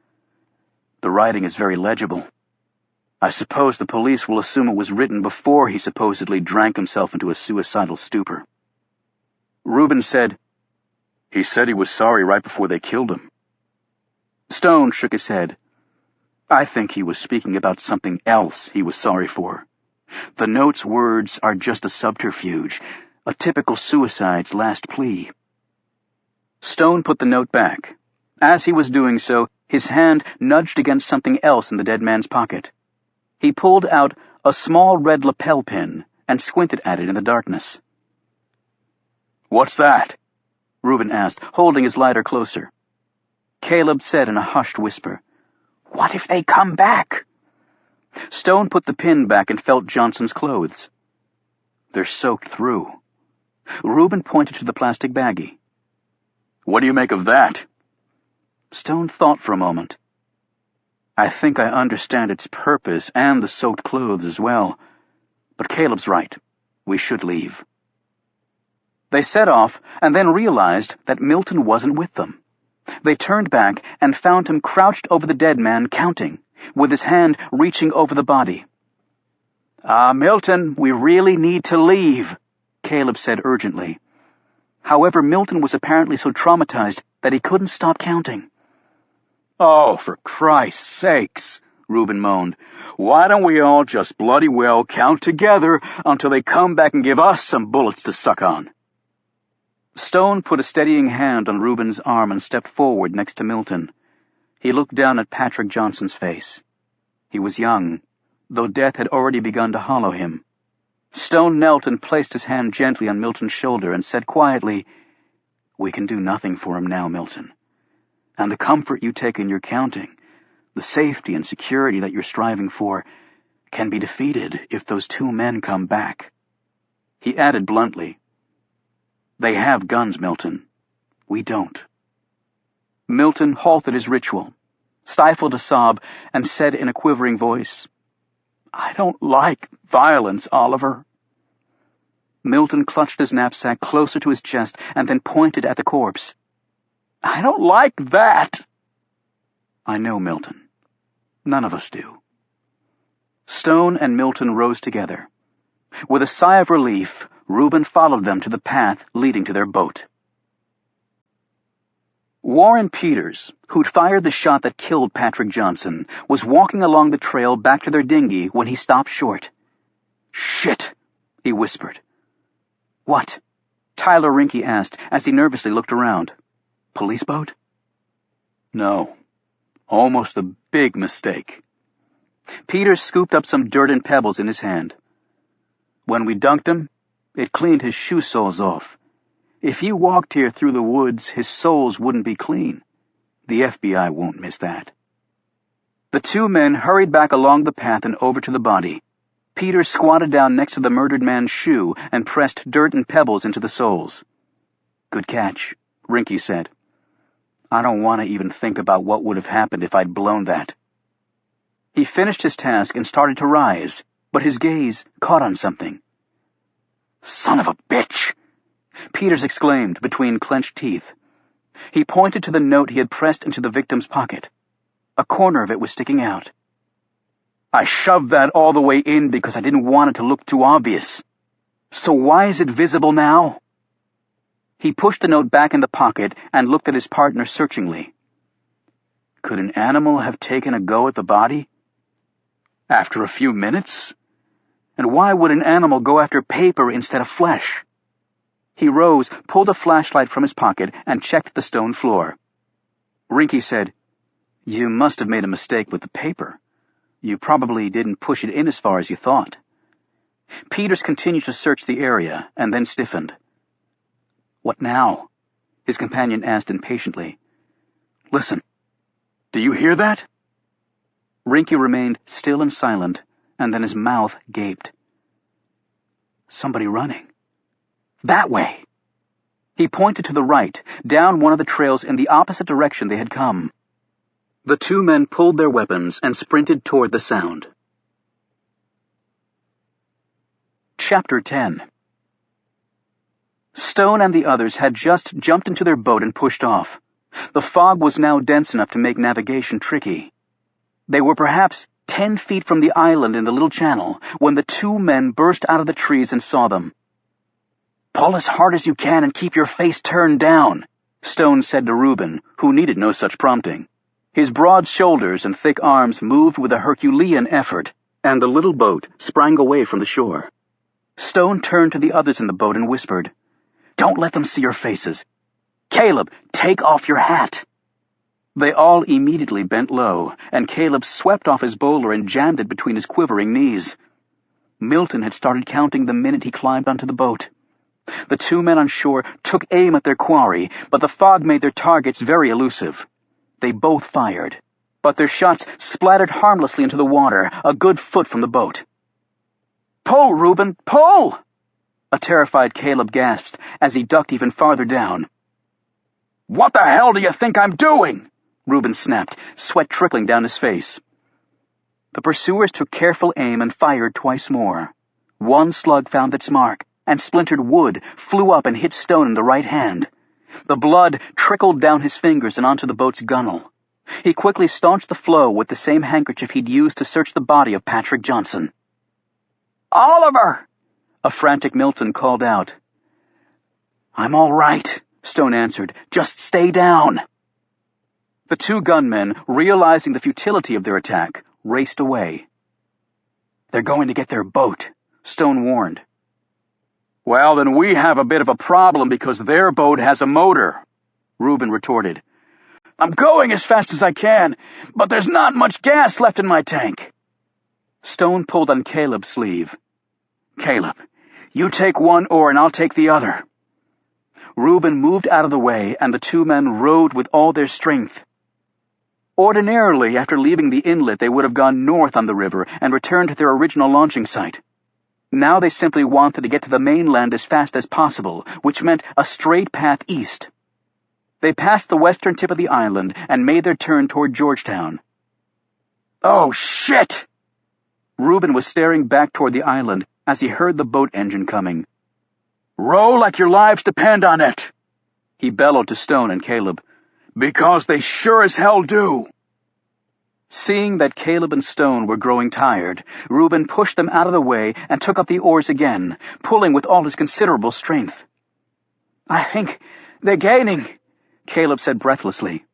"The writing is very legible. I suppose the police will assume it was written before he supposedly drank himself into a suicidal stupor." Reuben said, "He said he was sorry right before they killed him." Stone shook his head. "I think he was speaking about something else he was sorry for. The note's words are just a subterfuge, a typical suicide's last plea." Stone put the note back. As he was doing so, his hand nudged against something else in the dead man's pocket. He pulled out a small red lapel pin and squinted at it in the darkness. "What's that?" Reuben asked, holding his lighter closer. Caleb said in a hushed whisper, "What if they come back?" Stone put the pin back and felt Johnson's clothes. "They're soaked through." Reuben pointed to the plastic baggie. "What do you make of that?" Stone thought for a moment. "I think I understand its purpose and the soaked clothes as well. But Caleb's right. We should leave." They set off and then realized that Milton wasn't with them. They turned back and found him crouched over the dead man, counting, with his hand reaching over the body. Milton, we really need to leave," Caleb said urgently. However, Milton was apparently so traumatized that he couldn't stop counting. "Oh, for Christ's sakes," Reuben moaned. "Why don't we all just bloody well count together until they come back and give us some bullets to suck on?" Stone put a steadying hand on Reuben's arm and stepped forward next to Milton. He looked down at Patrick Johnson's face. He was young, though death had already begun to hollow him. Stone knelt and placed his hand gently on Milton's shoulder and said quietly, "We can do nothing for him now, Milton. And the comfort you take in your counting, the safety and security that you're striving for, can be defeated if those two men come back." He added bluntly, "They have guns, Milton. We don't." Milton halted his ritual, stifled a sob, and said in a quivering voice, "I don't like violence, Oliver." Milton clutched his knapsack closer to his chest and then pointed at the corpse. "I don't like that." "I know, Milton. None of us do." Stone and Milton rose together. With a sigh of relief, Reuben followed them to the path leading to their boat. Warren Peters, who'd fired the shot that killed Patrick Johnson, was walking along the trail back to their dinghy when he stopped short. "Shit," he whispered. "What?" Tyler Rinke asked as he nervously looked around. "Police boat?" "No. Almost a big mistake." Peters scooped up some dirt and pebbles in his hand. "When we dunked him, it cleaned his shoe soles off. If you walked here through the woods, his soles wouldn't be clean. The FBI won't miss that." The two men hurried back along the path and over to the body. Peters squatted down next to the murdered man's shoe and pressed dirt and pebbles into the soles. "Good catch," Rinke said. "I don't want to even think about what would have happened if I'd blown that." He finished his task and started to rise, but his gaze caught on something. "Son of a bitch!" Peters exclaimed between clenched teeth. He pointed to the note he had pressed into the victim's pocket. A corner of it was sticking out. "I shoved that all the way in because I didn't want it to look too obvious. So why is it visible now?" He pushed the note back in the pocket and looked at his partner searchingly. Could an animal have taken a go at the body? After a few minutes? And why would an animal go after paper instead of flesh? He rose, pulled a flashlight from his pocket, and checked the stone floor. Rinke said, "You must have made a mistake with the paper. You probably didn't push it in as far as you thought." Peters continued to search the area, and then stiffened. "What now?" his companion asked impatiently. "Listen. Do you hear that?" Rinke remained still and silent, and then his mouth gaped. "Somebody running. That way." He pointed to the right, down one of the trails in the opposite direction they had come. The two men pulled their weapons and sprinted toward the sound. Chapter 10. Stone and the others had just jumped into their boat and pushed off. The fog was now dense enough to make navigation tricky. They were perhaps 10 feet from the island in the little channel when the two men burst out of the trees and saw them. "Pull as hard as you can and keep your face turned down," Stone said to Reuben, who needed no such prompting. His broad shoulders and thick arms moved with a Herculean effort, and the little boat sprang away from the shore. Stone turned to the others in the boat and whispered, "Don't let them see your faces. Caleb, take off your hat." They all immediately bent low, and Caleb swept off his bowler and jammed it between his quivering knees. Milton had started counting the minute he climbed onto the boat. The two men on shore took aim at their quarry, but the fog made their targets very elusive. They both fired, but their shots splattered harmlessly into the water, a good foot from the boat. "Pull, Reuben, pull!" a terrified Caleb gasped as he ducked even farther down. "What the hell do you think I'm doing?" Reuben snapped, sweat trickling down his face. The pursuers took careful aim and fired twice more. One slug found its mark, and splintered wood flew up and hit Stone in the right hand. The blood trickled down his fingers and onto the boat's gunwale. He quickly staunched the flow with the same handkerchief he'd used to search the body of Patrick Johnson. "Oliver!" a frantic Milton called out. "I'm all right," Stone answered. "Just stay down." The two gunmen, realizing the futility of their attack, raced away. "They're going to get their boat," Stone warned. "Well, then we have a bit of a problem because their boat has a motor," Reuben retorted. "I'm going as fast as I can, but there's not much gas left in my tank." Stone pulled on Caleb's sleeve. "Caleb, you take one oar and I'll take the other." Reuben moved out of the way, and the two men rowed with all their strength. Ordinarily, after leaving the inlet, they would have gone north on the river and returned to their original launching site. Now they simply wanted to get to the mainland as fast as possible, which meant a straight path east. They passed the western tip of the island and made their turn toward Georgetown. "Oh, shit!" Reuben was staring back toward the island as he heard the boat engine coming. "Row like your lives depend on it," he bellowed to Stone and Caleb. "Because they sure as hell do." Seeing that Caleb and Stone were growing tired, Reuben pushed them out of the way and took up the oars again, pulling with all his considerable strength. "I think they're gaining," Caleb said breathlessly.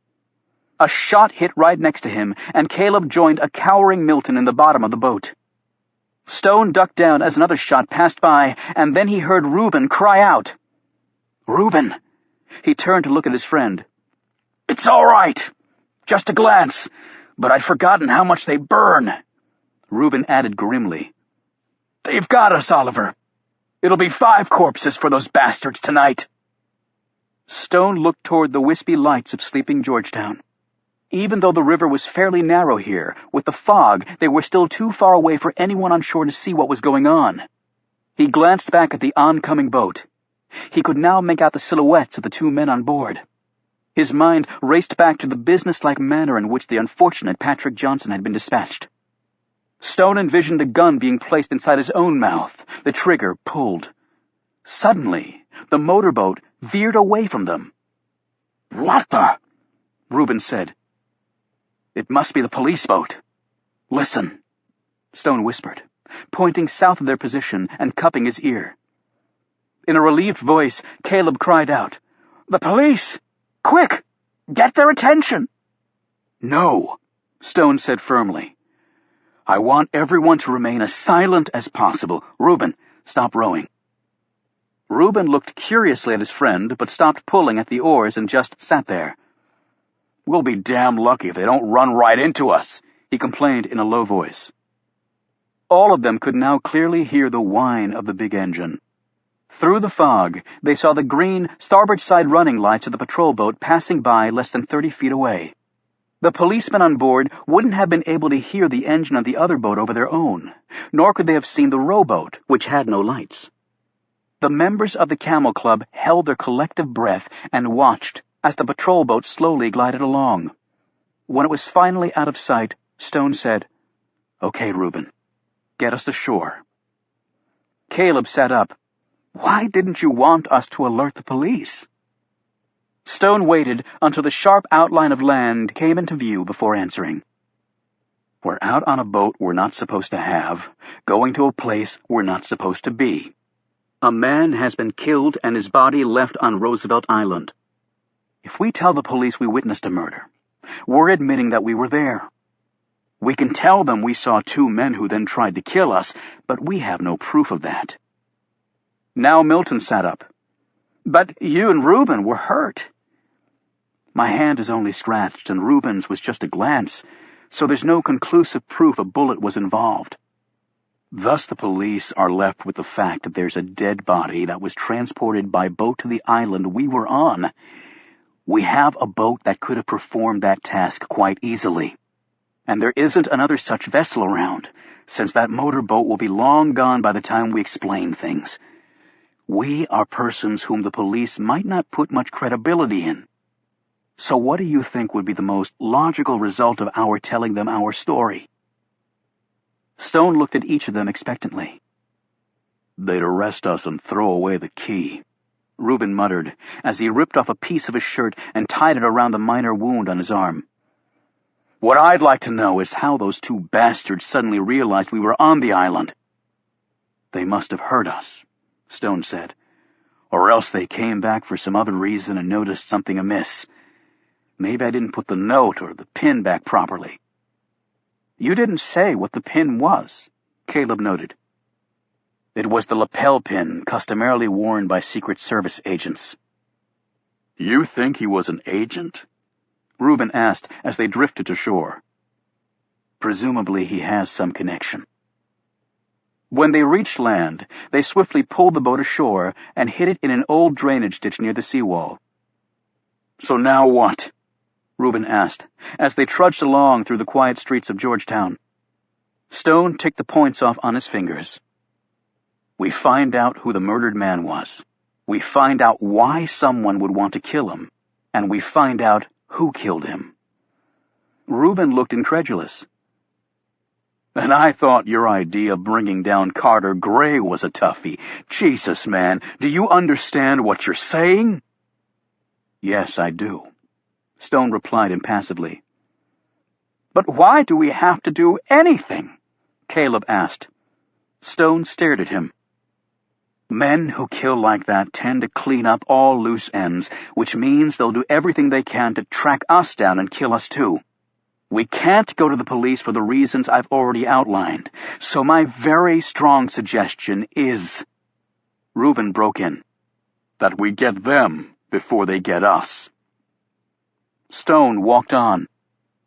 A shot hit right next to him, and Caleb joined a cowering Milton in the bottom of the boat. Stone ducked down as another shot passed by, and then he heard Reuben cry out. "Reuben!" He turned to look at his friend. "It's all right. Just a glance. But I'd forgotten how much they burn," Reuben added grimly. "They've got us, Oliver. It'll be 5 corpses for those bastards tonight." Stone looked toward the wispy lights of sleeping Georgetown. Even though the river was fairly narrow here, with the fog, they were still too far away for anyone on shore to see what was going on. He glanced back at the oncoming boat. He could now make out the silhouettes of the two men on board. His mind raced back to the businesslike manner in which the unfortunate Patrick Johnson had been dispatched. Stone envisioned the gun being placed inside his own mouth, the trigger pulled. Suddenly, the motorboat veered away from them. "What the?" Reuben said. "It must be the police boat. Listen," Stone whispered, pointing south of their position and cupping his ear. In a relieved voice, Caleb cried out, "The police! Quick! Get their attention!" "No," Stone said firmly. "I want everyone to remain as silent as possible. Reuben, stop rowing." Reuben looked curiously at his friend, but stopped pulling at the oars and just sat there. "We'll be damn lucky if they don't run right into us," he complained in a low voice. All of them could now clearly hear the whine of the big engine. Through the fog, they saw the green, starboard-side running lights of the patrol boat passing by less than 30 feet away. The policemen on board wouldn't have been able to hear the engine of the other boat over their own, nor could they have seen the rowboat, which had no lights. The members of the Camel Club held their collective breath and watched as the patrol boat slowly glided along. When it was finally out of sight, Stone said, "Okay, Reuben, get us to shore." Caleb sat up. "Why didn't you want us to alert the police?" Stone waited until the sharp outline of land came into view before answering. "We're out on a boat we're not supposed to have, going to a place we're not supposed to be. A man has been killed and his body left on Roosevelt Island. If we tell the police we witnessed a murder, we're admitting that we were there. We can tell them we saw 2 men who then tried to kill us, but we have no proof of that." Now Milton sat up. "But you and Reuben were hurt." "My hand is only scratched, and Reuben's was just a glance, so there's no conclusive proof a bullet was involved. Thus the police are left with the fact that there's a dead body that was transported by boat to the island we were on. We have a boat that could have performed that task quite easily. And there isn't another such vessel around, since that motorboat will be long gone by the time we explain things. We are persons whom the police might not put much credibility in. So what do you think would be the most logical result of our telling them our story?" Stone looked at each of them expectantly. "They'd arrest us and throw away the key," Reuben muttered, as he ripped off a piece of his shirt and tied it around the minor wound on his arm. "What I'd like to know is how those 2 bastards suddenly realized we were on the island." "They must have heard us," Stone said. "Or else they came back for some other reason and noticed something amiss. Maybe I didn't put the note or the pin back properly." "You didn't say what the pin was," Caleb noted. "It was the lapel pin customarily worn by Secret Service agents." "You think he was an agent?" Reuben asked as they drifted to shore. "Presumably he has some connection." When they reached land, they swiftly pulled the boat ashore and hid it in an old drainage ditch near the seawall. "So now what?" Reuben asked, as they trudged along through the quiet streets of Georgetown. Stone ticked the points off on his fingers. "We find out who the murdered man was. We find out why someone would want to kill him. And we find out who killed him." Reuben looked incredulous. "And I thought your idea of bringing down Carter Gray was a toughie. Jesus, man, do you understand what you're saying?" "Yes, I do," Stone replied impassively. "But why do we have to do anything?" Caleb asked. Stone stared at him. "Men who kill like that tend to clean up all loose ends, which means they'll do everything they can to track us down and kill us too. We can't go to the police for the reasons I've already outlined, so my very strong suggestion is—" Reuben broke in. "That we get them before they get us." Stone walked on,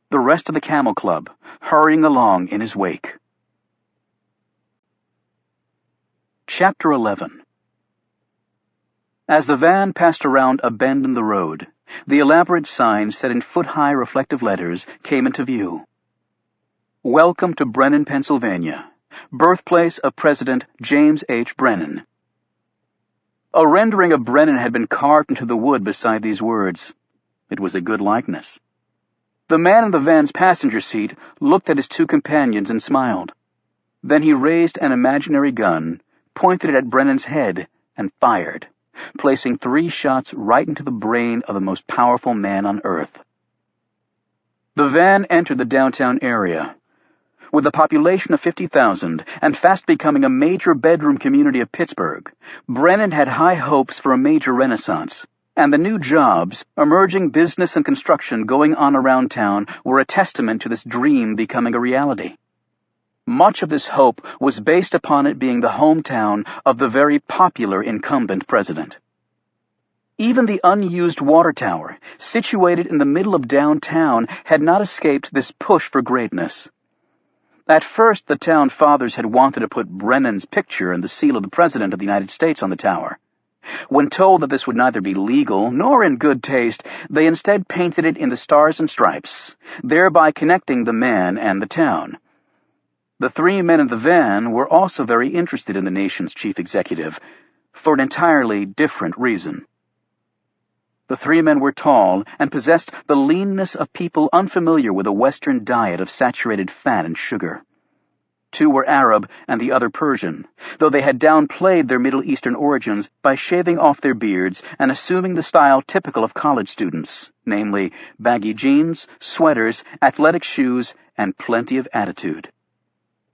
the rest of the Camel Club hurrying along in his wake. Chapter 11. As the van passed around a bend in the road, the elaborate sign set in foot-high reflective letters came into view. "Welcome to Brennan, Pennsylvania, birthplace of President James H. Brennan." A rendering of Brennan had been carved into the wood beside these words. It was a good likeness. The man in the van's passenger seat looked at his two companions and smiled. Then he raised an imaginary gun, pointed it at Brennan's head, and fired, placing 3 shots right into the brain of the most powerful man on Earth. The van entered the downtown area. With a population of 50,000 and fast becoming a major bedroom community of Pittsburgh, Brennan had high hopes for a major renaissance, and the new jobs, emerging business and construction going on around town were a testament to this dream becoming a reality. Much of this hope was based upon it being the hometown of the very popular incumbent president. Even the unused water tower, situated in the middle of downtown, had not escaped this push for greatness. At first, the town fathers had wanted to put Brennan's picture and the seal of the President of the United States on the tower. When told that this would neither be legal nor in good taste, they instead painted it in the stars and stripes, thereby connecting the man and the town. The 3 men in the van were also very interested in the nation's chief executive, for an entirely different reason. The 3 men were tall and possessed the leanness of people unfamiliar with a Western diet of saturated fat and sugar. 2 were Arab and the other Persian, though they had downplayed their Middle Eastern origins by shaving off their beards and assuming the style typical of college students, namely baggy jeans, sweaters, athletic shoes, and plenty of attitude.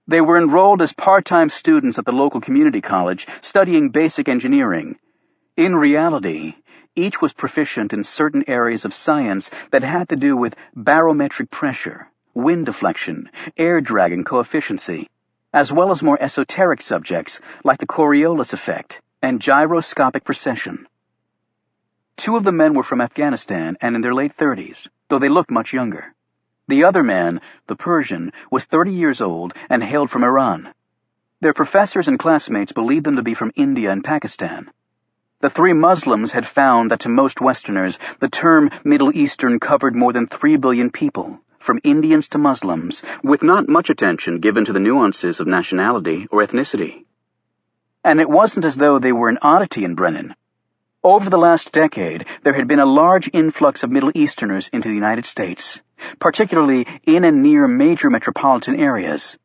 They were enrolled as part-time students at the local community college, studying basic engineering. In reality, each was proficient in certain areas of science that had to do with barometric pressure, wind deflection, air drag and coefficiency, as well as more esoteric subjects like the Coriolis effect and gyroscopic precession. 2 of the men were from Afghanistan and in their late 30s, though they looked much younger. The other man, the Persian, was 30 years old and hailed from Iran. Their professors and classmates believed them to be from India and Pakistan. The 3 Muslims had found that to most Westerners, the term Middle Eastern covered more than 3 billion people, from Indians to Muslims, with not much attention given to the nuances of nationality or ethnicity. And it wasn't as though they were an oddity in Brennan. Over the last decade, there had been a large influx of Middle Easterners into the United States, particularly in and near major metropolitan areas.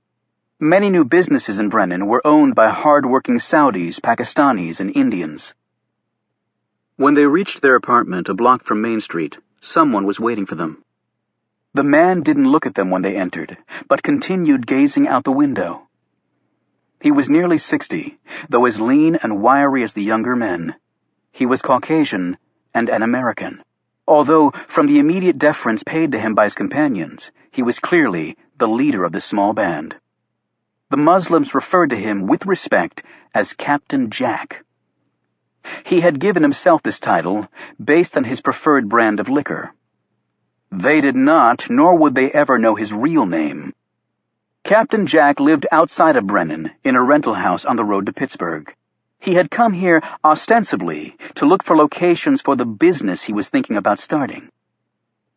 Many new businesses in Brennan were owned by hard-working Saudis, Pakistanis, and Indians. When they reached their apartment a block from Main Street, someone was waiting for them. The man didn't look at them when they entered, but continued gazing out the window. He was nearly 60, though as lean and wiry as the younger men. He was Caucasian and an American, although from the immediate deference paid to him by his companions, he was clearly the leader of this small band. The Muslims referred to him with respect as Captain Jack. He had given himself this title based on his preferred brand of liquor. They did not, nor would they ever know his real name. Captain Jack lived outside of Brennan in a rental house on the road to Pittsburgh. He had come here ostensibly to look for locations for the business he was thinking about starting.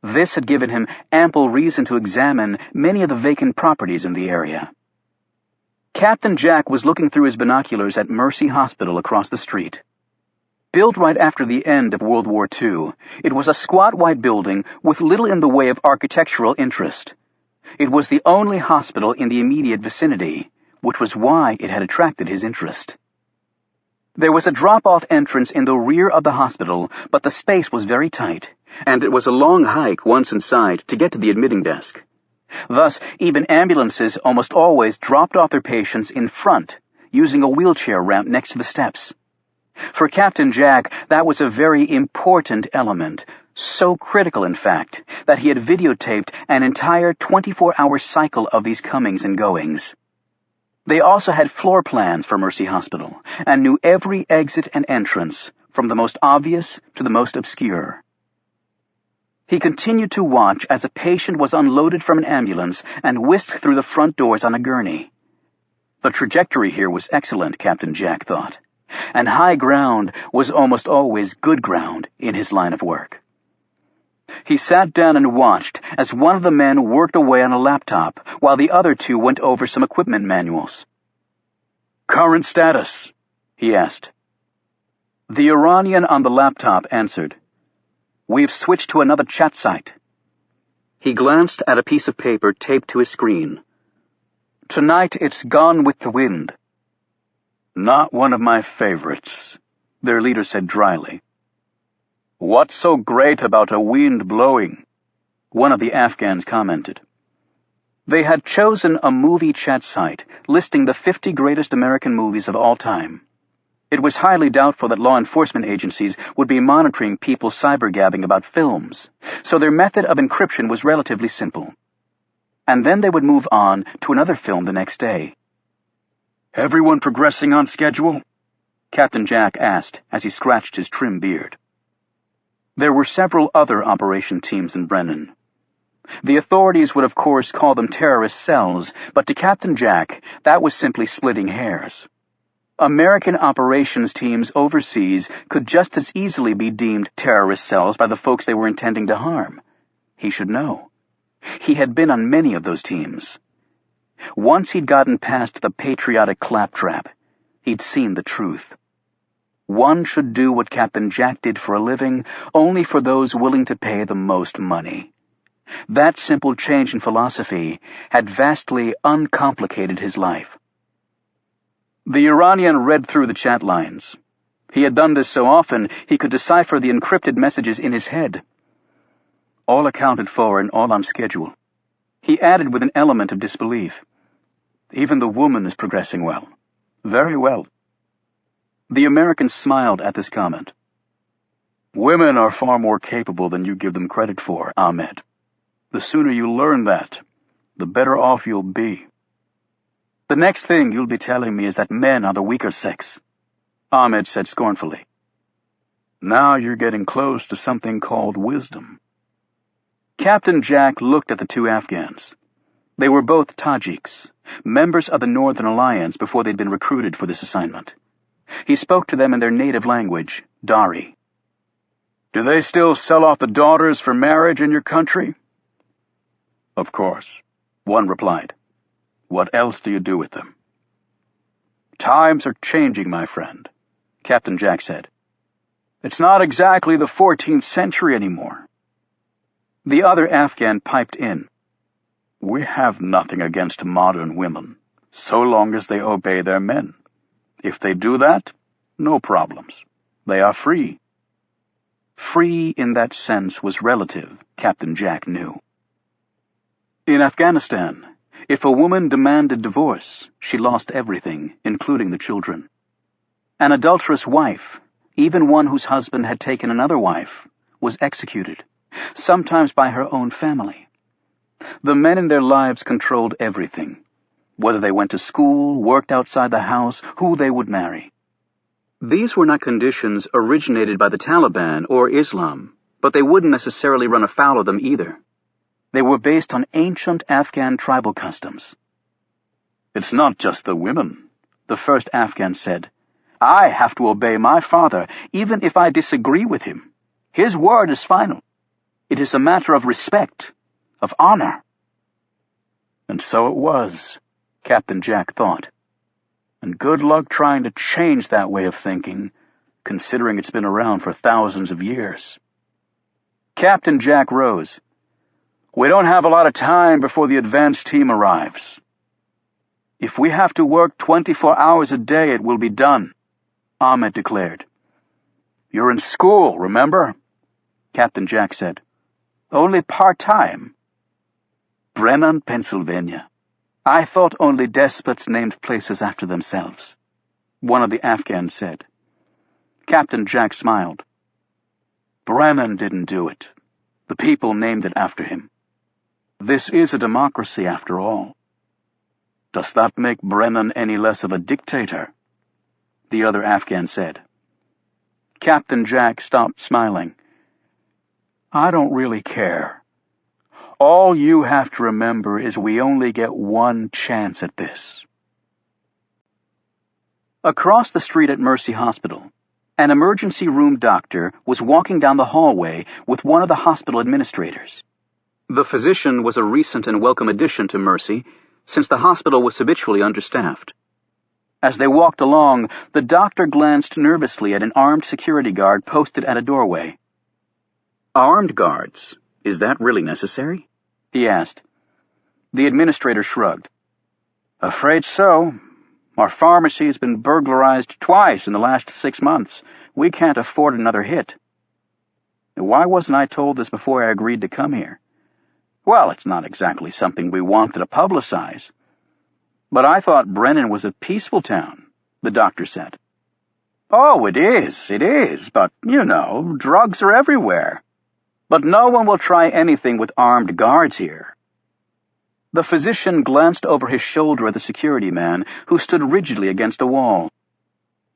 This had given him ample reason to examine many of the vacant properties in the area. Captain Jack was looking through his binoculars at Mercy Hospital across the street. Built right after the end of World War II, it was a squat white building with little in the way of architectural interest. It was the only hospital in the immediate vicinity, which was why it had attracted his interest. There was a drop-off entrance in the rear of the hospital, but the space was very tight, and it was a long hike once inside to get to the admitting desk. Thus, even ambulances almost always dropped off their patients in front, using a wheelchair ramp next to the steps. For Captain Jack, that was a very important element, so critical, in fact, that he had videotaped an entire 24-hour cycle of these comings and goings. They also had floor plans for Mercy Hospital, and knew every exit and entrance, from the most obvious to the most obscure. He continued to watch as a patient was unloaded from an ambulance and whisked through the front doors on a gurney. The trajectory here was excellent, Captain Jack thought, and high ground was almost always good ground in his line of work. He sat down and watched as one of the men worked away on a laptop while the other two went over some equipment manuals. "Current status?" he asked. The Iranian on the laptop answered, "We've switched to another chat site." He glanced at a piece of paper taped to his screen. "Tonight it's Gone with the Wind." "Not one of my favorites," their leader said dryly. "What's so great about a wind blowing?" one of the Afghans commented. They had chosen a movie chat site listing the 50 greatest American movies of all time. It was highly doubtful that law enforcement agencies would be monitoring people cybergabbing about films, so their method of encryption was relatively simple. And then they would move on to another film the next day. "Everyone progressing on schedule?" Captain Jack asked as he scratched his trim beard. There were several other operation teams in Brennan. The authorities would of course call them terrorist cells, but to Captain Jack, that was simply splitting hairs. American operations teams overseas could just as easily be deemed terrorist cells by the folks they were intending to harm. He should know. He had been on many of those teams. Once he'd gotten past the patriotic claptrap, he'd seen the truth. One should do what Captain Jack did for a living only for those willing to pay the most money. That simple change in philosophy had vastly uncomplicated his life. The Iranian read through the chat lines. He had done this so often he could decipher the encrypted messages in his head. "All accounted for and all on schedule." He added with an element of disbelief. "Even the woman is progressing well. Very well." The American smiled at this comment. "Women are far more capable than you give them credit for, Ahmed. The sooner you learn that, the better off you'll be." "The next thing you'll be telling me is that men are the weaker sex," Ahmed said scornfully. "Now you're getting close to something called wisdom." Captain Jack looked at the two Afghans. They were both Tajiks, members of the Northern Alliance before they'd been recruited for this assignment. He spoke to them in their native language, Dari. "Do they still sell off the daughters for marriage in your country?" "Of course," one replied. "What else do you do with them?" "Times are changing, my friend," Captain Jack said. "It's not exactly the 14th century anymore." The other Afghan piped in. "We have nothing against modern women, so long as they obey their men. If they do that, no problems. They are free." Free in that sense was relative, Captain Jack knew. In Afghanistan, If a woman demanded divorce, she lost everything, including the children. An adulterous wife, even one whose husband had taken another wife, was executed, sometimes by her own family. The men in their lives controlled everything, whether they went to school, worked outside the house, who they would marry. These were not conditions originated by the Taliban or Islam, but they wouldn't necessarily run afoul of them either. They were based on ancient Afghan tribal customs. "It's not just the women," the first Afghan said. "I have to obey my father, even if I disagree with him. His word is final. It is a matter of respect, of honor." And so it was, Captain Jack thought. And good luck trying to change that way of thinking, considering it's been around for thousands of years. Captain Jack rose. "We don't have a lot of time before the advance team arrives. If we have to work 24 hours a day, it will be done," Ahmed declared. "You're in school, remember?" Captain Jack said. "Only part-time." "Brennan, Pennsylvania. I thought only despots named places after themselves," one of the Afghans said. Captain Jack smiled. "Brennan didn't do it. The people named it after him. This is a democracy, after all." "Does that make Brennan any less of a dictator?" the other Afghan said. Captain Jack stopped smiling. "I don't really care. All you have to remember is we only get one chance at this." Across the street at Mercy Hospital, an emergency room doctor was walking down the hallway with one of the hospital administrators. The physician was a recent and welcome addition to Mercy, since the hospital was habitually understaffed. As they walked along, the doctor glanced nervously at an armed security guard posted at a doorway. "Armed guards? Is that really necessary?" he asked. The administrator shrugged. "Afraid so. Our pharmacy has been burglarized twice in the last 6 months. We can't afford another hit." "Why wasn't I told this before I agreed to come here?" "Well, it's not exactly something we wanted to publicize." "But I thought Brennan was a peaceful town," the doctor said. "Oh, it is, but, drugs are everywhere. But no one will try anything with armed guards here." The physician glanced over his shoulder at the security man, who stood rigidly against a wall.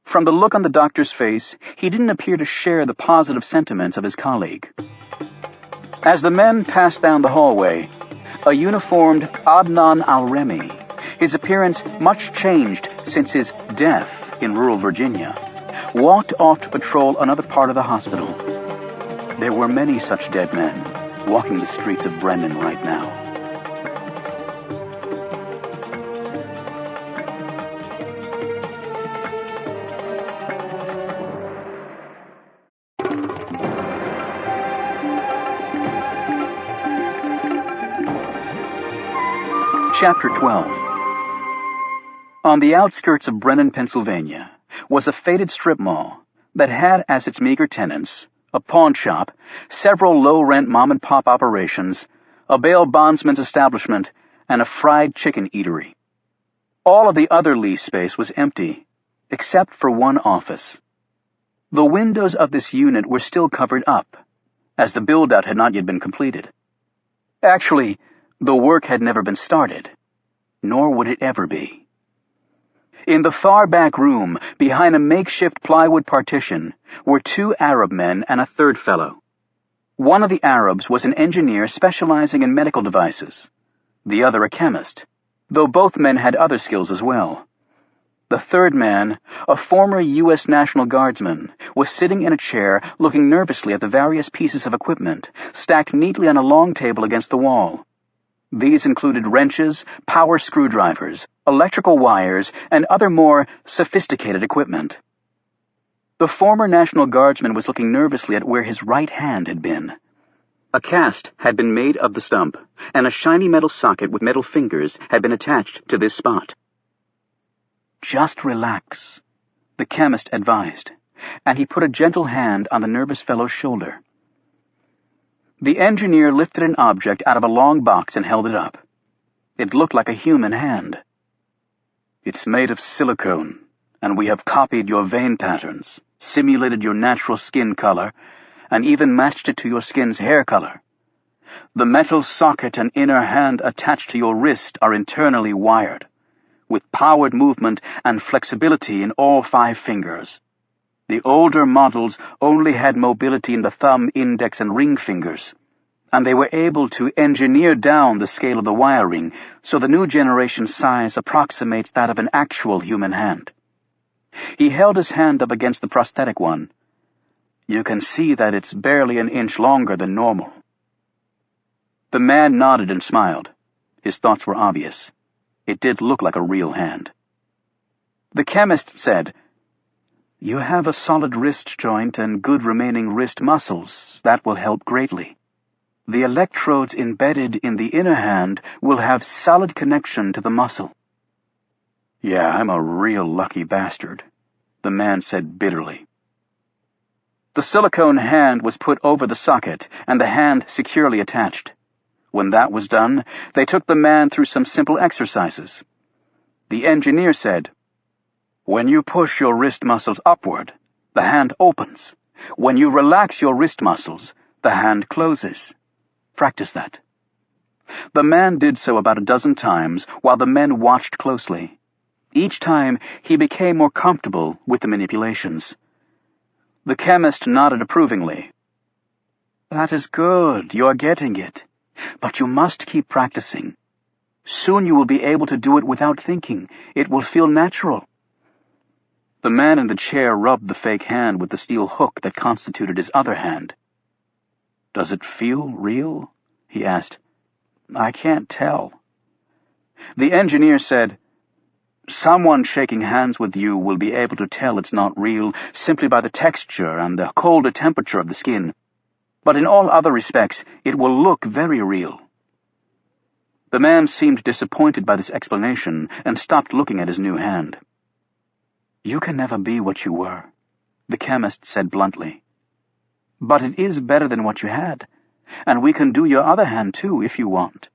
From the look on the doctor's face, he didn't appear to share the positive sentiments of his colleague. As the men passed down the hallway, a uniformed Adnan al-Remi, his appearance much changed since his death in rural Virginia, walked off to patrol another part of the hospital. There were many such dead men walking the streets of Brennan right now. Chapter 12. On the outskirts of Brennan, Pennsylvania, was a faded strip mall that had as its meager tenants a pawn shop, several low-rent mom-and-pop operations, a bail bondsman's establishment, and a fried chicken eatery. All of the other lease space was empty, except for one office. The windows of this unit were still covered up, as the build-out had not yet been completed. Actually, the work had never been started, nor would it ever be. In the far back room, behind a makeshift plywood partition, were 2 Arab men and a third fellow. One of the Arabs was an engineer specializing in medical devices, the other a chemist, though both men had other skills as well. The third man, a former U.S. National Guardsman, was sitting in a chair looking nervously at the various pieces of equipment stacked neatly on a long table against the wall. These included wrenches, power screwdrivers, electrical wires, and other more sophisticated equipment. The former National Guardsman was looking nervously at where his right hand had been. A cast had been made of the stump, and a shiny metal socket with metal fingers had been attached to this spot. "Just relax," the chemist advised, and he put a gentle hand on the nervous fellow's shoulder. The engineer lifted an object out of a long box and held it up. It looked like a human hand. "It's made of silicone, and we have copied your vein patterns, simulated your natural skin color, and even matched it to your skin's hair color. The metal socket and inner hand attached to your wrist are internally wired, with powered movement and flexibility in all 5 fingers. The older models only had mobility in the thumb, index, and ring fingers, and they were able to engineer down the scale of the wiring so the new generation's size approximates that of an actual human hand." He held his hand up against the prosthetic one. "You can see that it's barely an inch longer than normal." The man nodded and smiled. His thoughts were obvious. It did look like a real hand. The chemist said, "You have a solid wrist joint and good remaining wrist muscles. That will help greatly. The electrodes embedded in the inner hand will have solid connection to the muscle." "Yeah, I'm a real lucky bastard," the man said bitterly. The silicone hand was put over the socket and the hand securely attached. When that was done, they took the man through some simple exercises. The engineer said, "When you push your wrist muscles upward, the hand opens. When you relax your wrist muscles, the hand closes. Practice that." The man did so about a dozen times while the men watched closely. Each time he became more comfortable with the manipulations. The chemist nodded approvingly. "That is good. You're getting it. But you must keep practicing. Soon you will be able to do it without thinking. It will feel natural." The man in the chair rubbed the fake hand with the steel hook that constituted his other hand. "Does it feel real?" he asked. "I can't tell." The engineer said, "Someone shaking hands with you will be able to tell it's not real simply by the texture and the colder temperature of the skin. But in all other respects, it will look very real." The man seemed disappointed by this explanation and stopped looking at his new hand. "You can never be what you were," the chemist said bluntly. "But it is better than what you had, and we can do your other hand too if you want."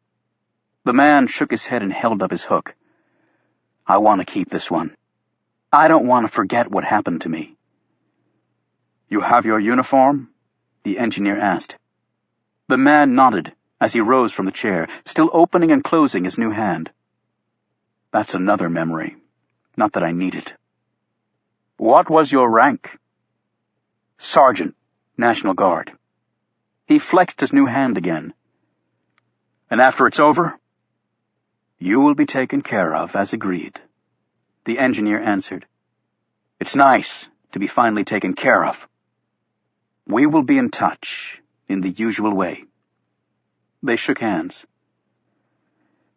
The man shook his head and held up his hook. "I want to keep this one. I don't want to forget what happened to me." "You have your uniform?" the engineer asked. The man nodded as he rose from the chair, still opening and closing his new hand. "That's another memory. Not that I need it." "What was your rank?" "Sergeant, National Guard." He flexed his new hand again. "And after it's over?" "You will be taken care of, as agreed," the engineer answered. "It's nice to be finally taken care of. We will be in touch, in the usual way." They shook hands.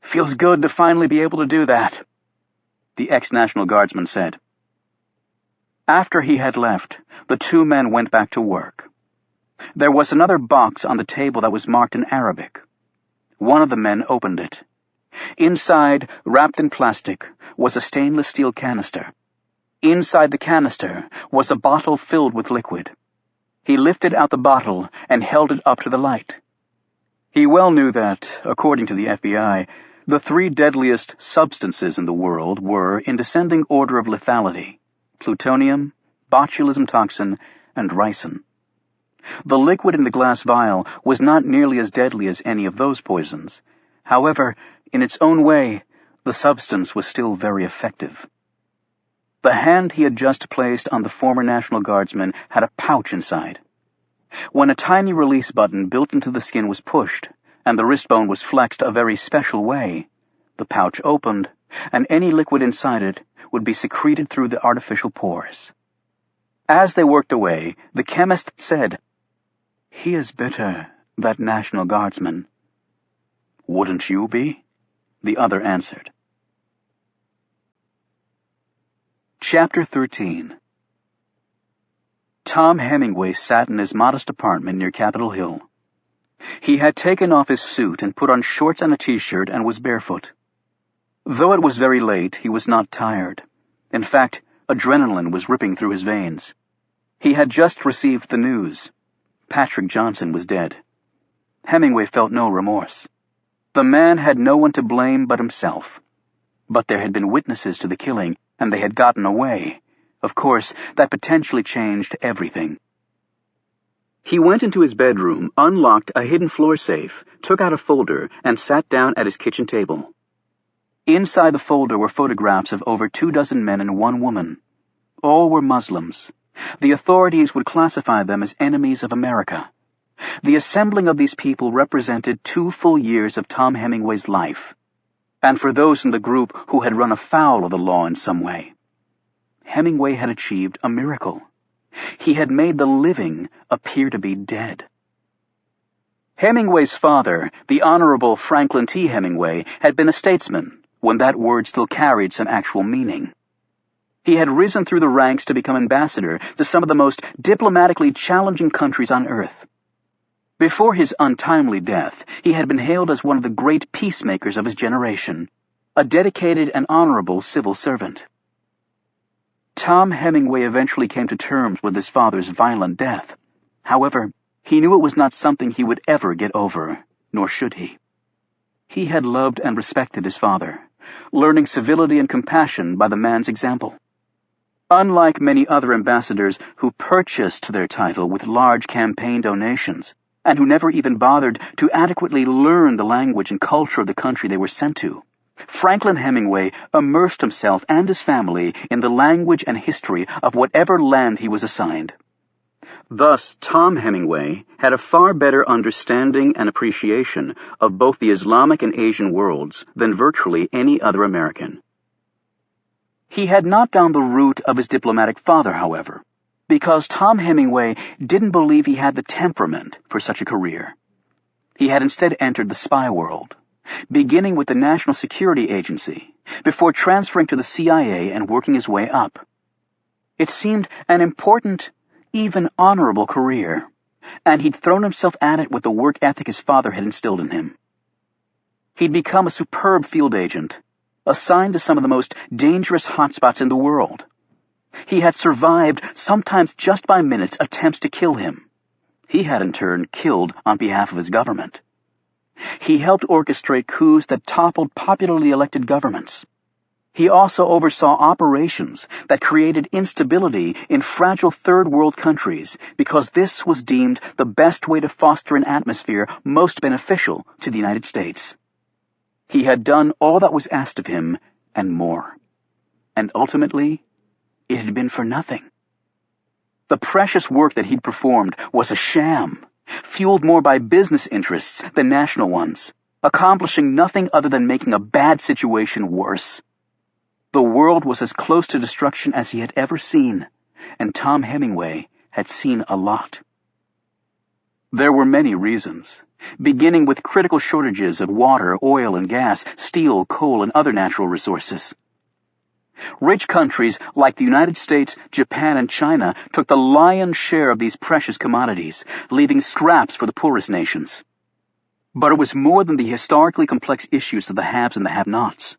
"Feels good to finally be able to do that," the ex-National Guardsman said. After he had left, the 2 men went back to work. There was another box on the table that was marked in Arabic. One of the men opened it. Inside, wrapped in plastic, was a stainless steel canister. Inside the canister was a bottle filled with liquid. He lifted out the bottle and held it up to the light. He well knew that, according to the FBI, the 3 deadliest substances in the world were, in descending order of lethality, plutonium, botulism toxin, and ricin. The liquid in the glass vial was not nearly as deadly as any of those poisons. However, in its own way, the substance was still very effective. The hand he had just placed on the former National Guardsman had a pouch inside. When a tiny release button built into the skin was pushed, and the wrist bone was flexed a very special way, the pouch opened, and any liquid inside it would be secreted through the artificial pores. As they worked away, the chemist said, "He is bitter, that National Guardsman." "Wouldn't you be?" the other answered. Chapter 13. Tom Hemingway sat in his modest apartment near Capitol Hill. He had taken off his suit and put on shorts and a t-shirt and was barefoot. Though it was very late, he was not tired. In fact, adrenaline was ripping through his veins. He had just received the news. Patrick Johnson was dead. Hemingway felt no remorse. The man had no one to blame but himself. But there had been witnesses to the killing, and they had gotten away. Of course, that potentially changed everything. He went into his bedroom, unlocked a hidden floor safe, took out a folder, and sat down at his kitchen table. Inside the folder were photographs of over 24 men and 1 woman. All were Muslims. The authorities would classify them as enemies of America. The assembling of these people represented 2 full years of Tom Hemingway's life, and for those in the group who had run afoul of the law in some way, Hemingway had achieved a miracle. He had made the living appear to be dead. Hemingway's father, the Honorable Franklin T. Hemingway, had been a statesman, when that word still carried some actual meaning. He had risen through the ranks to become ambassador to some of the most diplomatically challenging countries on earth. Before his untimely death, he had been hailed as one of the great peacemakers of his generation, a dedicated and honorable civil servant. Tom Hemingway eventually came to terms with his father's violent death. However, he knew it was not something he would ever get over, nor should he. He had loved and respected his father, learning civility and compassion by the man's example. Unlike many other ambassadors who purchased their title with large campaign donations, and who never even bothered to adequately learn the language and culture of the country they were sent to, Franklin Hemingway immersed himself and his family in the language and history of whatever land he was assigned. Thus, Tom Hemingway had a far better understanding and appreciation of both the Islamic and Asian worlds than virtually any other American. He had not gone the route of his diplomatic father, however, because Tom Hemingway didn't believe he had the temperament for such a career. He had instead entered the spy world, beginning with the National Security Agency, before transferring to the CIA and working his way up. It seemed an important, even honorable career, and he'd thrown himself at it with the work ethic his father had instilled in him. He'd become a superb field agent, assigned to some of the most dangerous hotspots in the world. He had survived, sometimes just by minutes, attempts to kill him. He had in turn killed on behalf of his government. He helped orchestrate coups that toppled popularly elected governments. He also oversaw operations that created instability in fragile third-world countries because this was deemed the best way to foster an atmosphere most beneficial to the United States. He had done all that was asked of him and more. And ultimately, it had been for nothing. The precious work that he'd performed was a sham, fueled more by business interests than national ones, accomplishing nothing other than making a bad situation worse. The world was as close to destruction as he had ever seen, and Tom Hemingway had seen a lot. There were many reasons, beginning with critical shortages of water, oil and gas, steel, coal, and other natural resources. Rich countries like the United States, Japan, and China took the lion's share of these precious commodities, leaving scraps for the poorest nations. But it was more than the historically complex issues of the haves and the have-nots.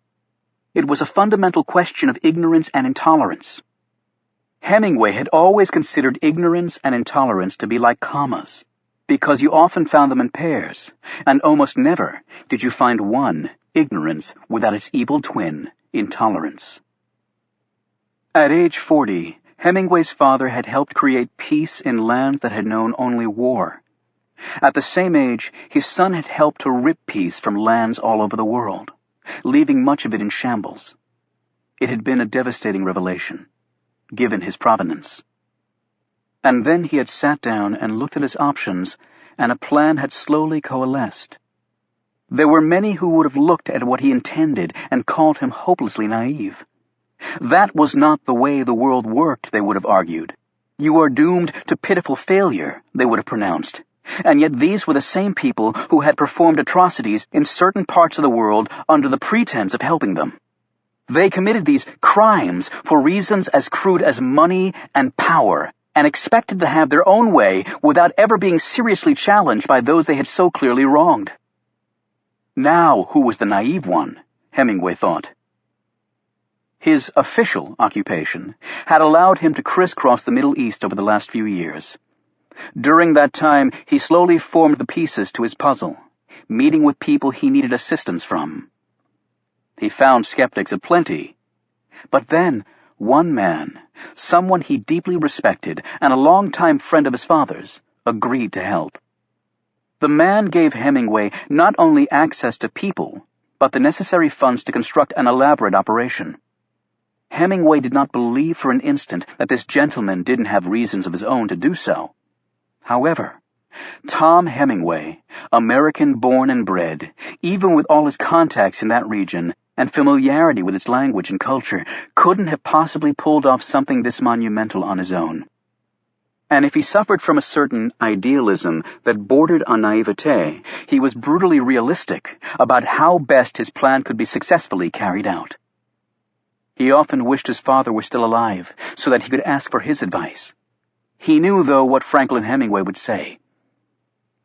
It was a fundamental question of ignorance and intolerance. Hemingway had always considered ignorance and intolerance to be like commas, because you often found them in pairs, and almost never did you find one, ignorance, without its evil twin, intolerance. At age 40, Hemingway's father had helped create peace in lands that had known only war. At the same age, his son had helped to rip peace from lands all over the world, leaving much of it in shambles. It had been a devastating revelation, given his provenance. And then he had sat down and looked at his options, and a plan had slowly coalesced. There were many who would have looked at what he intended and called him hopelessly naive. That was not the way the world worked, they would have argued. You are doomed to pitiful failure, they would have pronounced. And yet these were the same people who had performed atrocities in certain parts of the world under the pretense of helping them. They committed these crimes for reasons as crude as money and power, and expected to have their own way without ever being seriously challenged by those they had so clearly wronged. Now, who was the naive one? Hemingway thought. His official occupation had allowed him to crisscross the Middle East over the last few years. During that time, he slowly formed the pieces to his puzzle, meeting with people he needed assistance from. He found skeptics aplenty. But then, one man, someone he deeply respected and a longtime friend of his father's, agreed to help. The man gave Hemingway not only access to people, but the necessary funds to construct an elaborate operation. Hemingway did not believe for an instant that this gentleman didn't have reasons of his own to do so. However, Tom Hemingway, American-born and bred, even with all his contacts in that region and familiarity with its language and culture, couldn't have possibly pulled off something this monumental on his own. And if he suffered from a certain idealism that bordered on naivete, he was brutally realistic about how best his plan could be successfully carried out. He often wished his father were still alive so that he could ask for his advice. He knew, though, what Franklin Hemingway would say.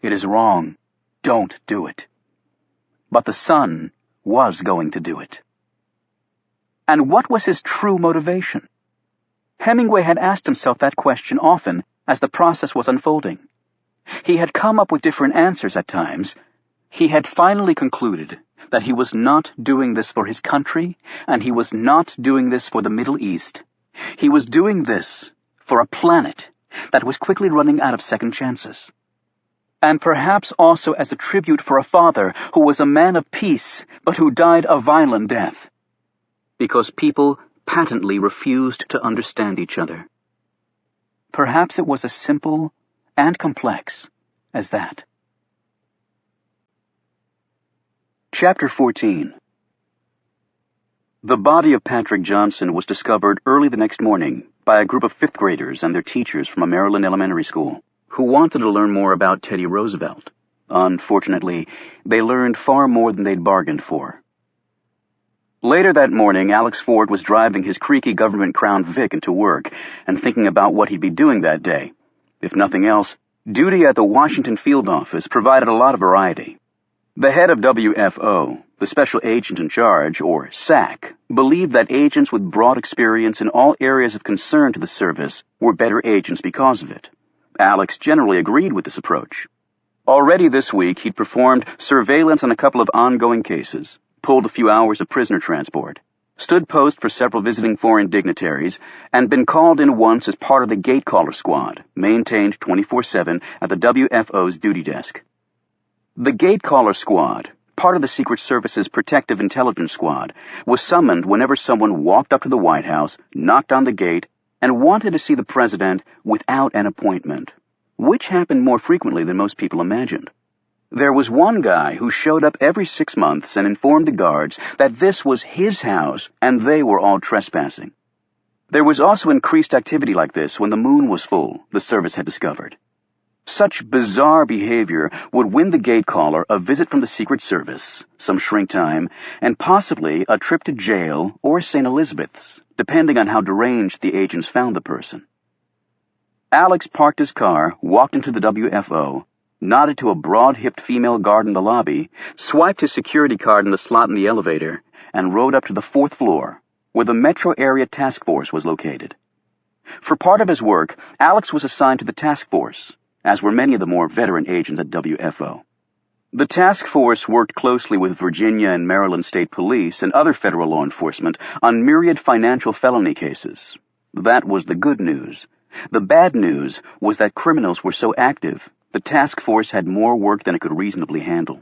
It is wrong. Don't do it. But the son was going to do it. And what was his true motivation? Hemingway had asked himself that question often as the process was unfolding. He had come up with different answers at times. He had finally concluded that he was not doing this for his country, and he was not doing this for the Middle East. He was doing this for a planet that was quickly running out of second chances. And perhaps also as a tribute for a father who was a man of peace, but who died a violent death. Because people patently refused to understand each other. Perhaps it was as simple and complex as that. Chapter 14. The body of Patrick Johnson was discovered early the next morning by a group of fifth graders and their teachers from a Maryland elementary school who wanted to learn more about Teddy Roosevelt. Unfortunately, they learned far more than they'd bargained for. Later that morning, Alex Ford was driving his creaky government Crown Vic into work and thinking about what he'd be doing that day. If nothing else, duty at the Washington field office provided a lot of variety. The head of WFO, the special agent in charge, or SAC, believed that agents with broad experience in all areas of concern to the service were better agents because of it. Alex generally agreed with this approach. Already this week, he'd performed surveillance on a couple of ongoing cases, pulled a few hours of prisoner transport, stood post for several visiting foreign dignitaries, and been called in once as part of the gate caller squad, maintained 24/7 at the WFO's duty desk. The gate caller squad, part of the Secret Service's Protective Intelligence Squad, was summoned whenever someone walked up to the White House, knocked on the gate, and wanted to see the president without an appointment, which happened more frequently than most people imagined. There was one guy who showed up every 6 months and informed the guards that this was his house and they were all trespassing. There was also increased activity like this when the moon was full, the service had discovered. Such bizarre behavior would win the gate caller a visit from the Secret Service, some shrink time, and possibly a trip to jail or St. Elizabeth's, depending on how deranged the agents found the person. Alex parked his car, walked into the WFO, nodded to a broad-hipped female guard in the lobby, swiped his security card in the slot in the elevator, and rode up to the 4th floor, where the Metro Area Task Force was located. For part of his work, Alex was assigned to the task force, as were many of the more veteran agents at WFO. The task force worked closely with Virginia and Maryland State Police and other federal law enforcement on myriad financial felony cases. That was the good news. The bad news was that criminals were so active, the task force had more work than it could reasonably handle.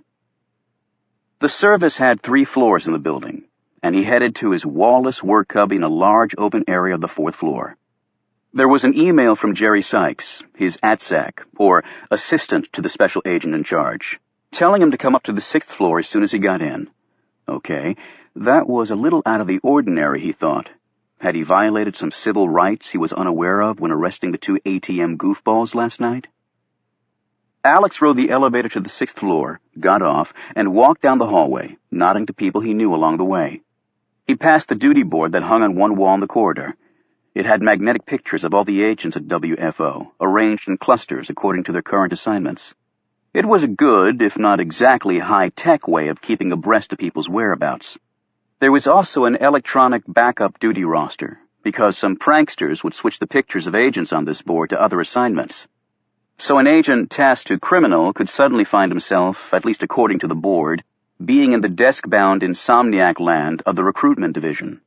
The service had 3 floors in the building, and he headed to his wall-less work cubby in a large open area of the 4th floor. There was an email from Jerry Sykes, his ATSAC, or assistant to the special agent in charge, telling him to come up to the 6th floor as soon as he got in. Okay, that was a little out of the ordinary, he thought. Had he violated some civil rights he was unaware of when arresting the 2 ATM goofballs last night? Alex rode the elevator to the 6th floor, got off, and walked down the hallway, nodding to people he knew along the way. He passed the duty board that hung on one wall in the corridor. It had magnetic pictures of all the agents at WFO, arranged in clusters according to their current assignments. It was a good, if not exactly high-tech way of keeping abreast of people's whereabouts. There was also an electronic backup duty roster, because some pranksters would switch the pictures of agents on this board to other assignments. So an agent tasked to criminal could suddenly find himself, at least according to the board, being in the desk-bound insomniac land of the recruitment division.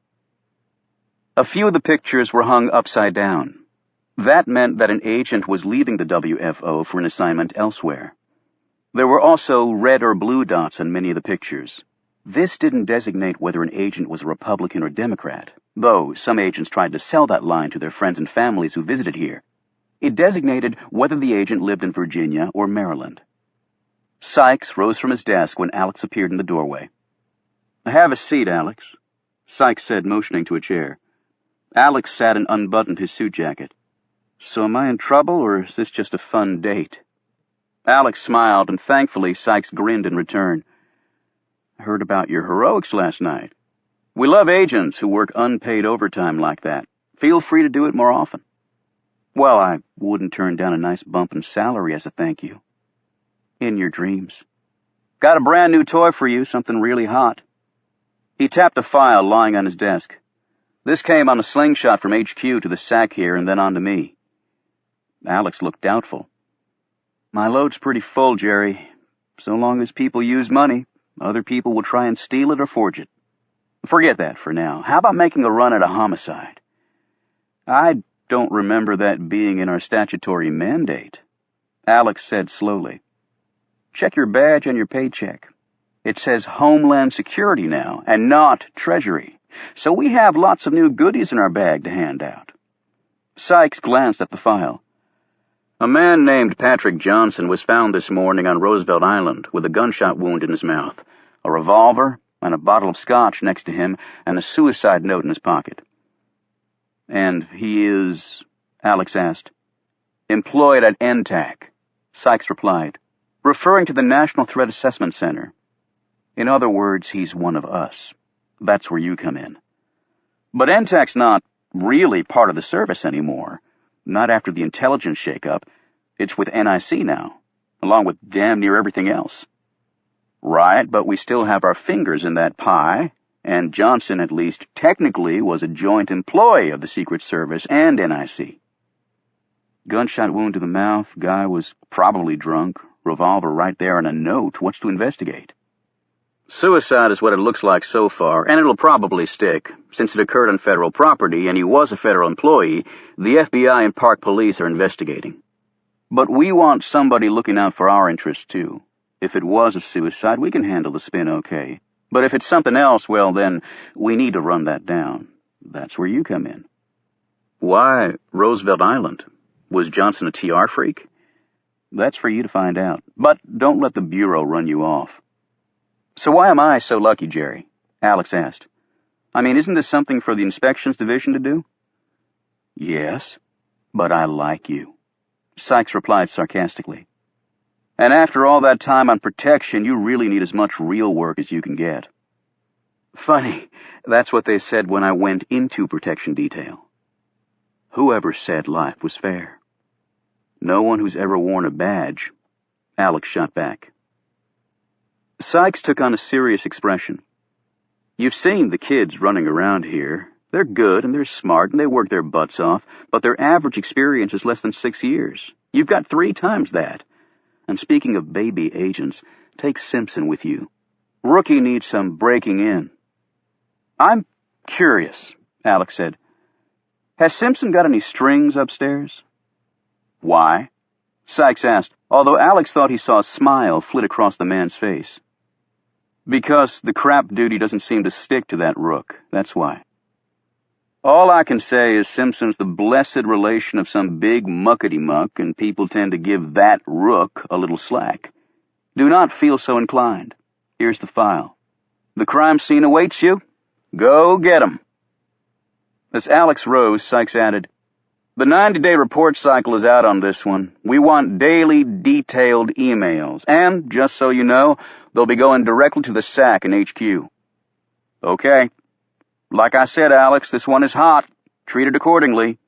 A few of the pictures were hung upside down. That meant that an agent was leaving the WFO for an assignment elsewhere. There were also red or blue dots on many of the pictures. This didn't designate whether an agent was a Republican or Democrat, though some agents tried to sell that line to their friends and families who visited here. It designated whether the agent lived in Virginia or Maryland. Sykes rose from his desk when Alex appeared in the doorway. "Have a seat, Alex," Sykes said, motioning to a chair. Alex sat and unbuttoned his suit jacket. "So am I in trouble, or is this just a fun date?" Alex smiled, and thankfully Sykes grinned in return. "I heard about your heroics last night. We love agents who work unpaid overtime like that. Feel free to do it more often." "Well, I wouldn't turn down a nice bump in salary as a thank you." "In your dreams. Got a brand new toy for you, something really hot." He tapped a file lying on his desk. "This came on a slingshot from HQ to the SAC here and then on to me." Alex looked doubtful. "My load's pretty full, Jerry. So long as people use money, other people will try and steal it or forge it. Forget that for now. How about making a run at a homicide?" "I don't remember that being in our statutory mandate," Alex said slowly. "Check your badge and your paycheck. It says Homeland Security now, and not Treasury. So we have lots of new goodies in our bag to hand out." Sykes glanced at the file. "A man named Patrick Johnson was found this morning on Roosevelt Island with a gunshot wound in his mouth, a revolver, and a bottle of scotch next to him, and a suicide note in his pocket." "And he is," Alex asked. "Employed at NTAC," Sykes replied, referring to the National Threat Assessment Center. "In other words, he's one of us. That's where you come in. But NTAC's not really part of the service anymore. Not after the intelligence shakeup. It's with NIC now, along with damn near everything else." "Right, but we still have our fingers in that pie, and Johnson, at least technically, was a joint employee of the Secret Service and NIC. Gunshot wound to the mouth, guy was probably drunk, revolver right there and a note. What's to investigate?" "Suicide is what it looks like so far, and it'll probably stick. Since it occurred on federal property and he was a federal employee, the FBI and Park Police are investigating. But we want somebody looking out for our interests, too. If it was a suicide, we can handle the spin okay. But if it's something else, well, then we need to run that down. That's where you come in." "Why Roosevelt Island? Was Johnson a TR freak?" "That's for you to find out. But don't let the Bureau run you off." "So why am I so lucky, Jerry?" Alex asked. "I mean, isn't this something for the inspections division to do?" "Yes, but I like you," Sykes replied sarcastically. "And after all that time on protection, you really need as much real work as you can get." "Funny, that's what they said when I went into protection detail." "Whoever said life was fair?" "No one who's ever worn a badge," Alex shot back. Sykes took on a serious expression. "You've seen the kids running around here. They're good and they're smart and they work their butts off, but their average experience is less than 6 years. You've got 3 times that. And speaking of baby agents, take Simpson with you. Rookie needs some breaking in." "I'm curious," Alex said. "Has Simpson got any strings upstairs?" "Why?" Sykes asked, although Alex thought he saw a smile flit across the man's face. "Because the crap duty doesn't seem to stick to that rook, that's why. All I can say is Simpson's the blessed relation of some big muckety-muck, and people tend to give that rook a little slack. Do not feel so inclined. Here's the file. The crime scene awaits you. Go get 'em." As Alex rose, Sykes added, "The 90-day report cycle is out on this one. We want daily, detailed emails, and, just so you know, they'll be going directly to the SAC and HQ." "Okay. Like I said, Alex, this one is hot. Treat it accordingly."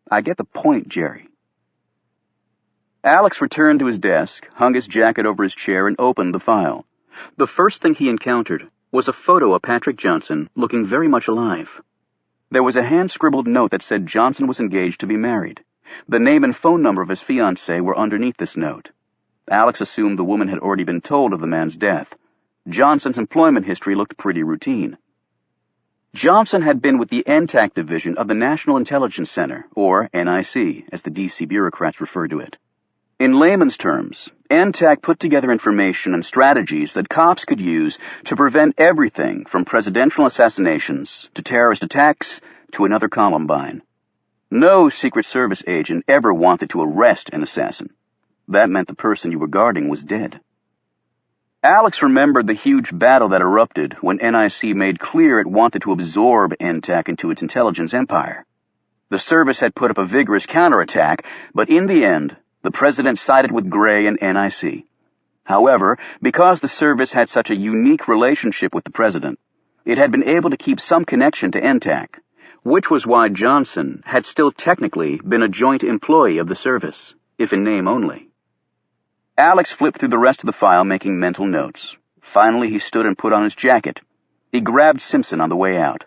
"I get the point, Jerry." Alex returned to his desk, hung his jacket over his chair, and opened the file. The first thing he encountered was a photo of Patrick Johnson looking very much alive. There was a hand-scribbled note that said Johnson was engaged to be married. The name and phone number of his fiancée were underneath this note. Alex assumed the woman had already been told of the man's death. Johnson's employment history looked pretty routine. Johnson had been with the NTAC division of the National Intelligence Center, or NIC, as the D.C. bureaucrats referred to it. In layman's terms, NTAC put together information and strategies that cops could use to prevent everything from presidential assassinations to terrorist attacks to another Columbine. No Secret Service agent ever wanted to arrest an assassin. That meant the person you were guarding was dead. Alex remembered the huge battle that erupted when NIC made clear it wanted to absorb NTAC into its intelligence empire. The service had put up a vigorous counterattack, but in the end, the president sided with Gray and NIC. However, because the service had such a unique relationship with the president, it had been able to keep some connection to NTAC, which was why Johnson had still technically been a joint employee of the service, if in name only. Alex flipped through the rest of the file, making mental notes. Finally, he stood and put on his jacket. He grabbed Simpson on the way out.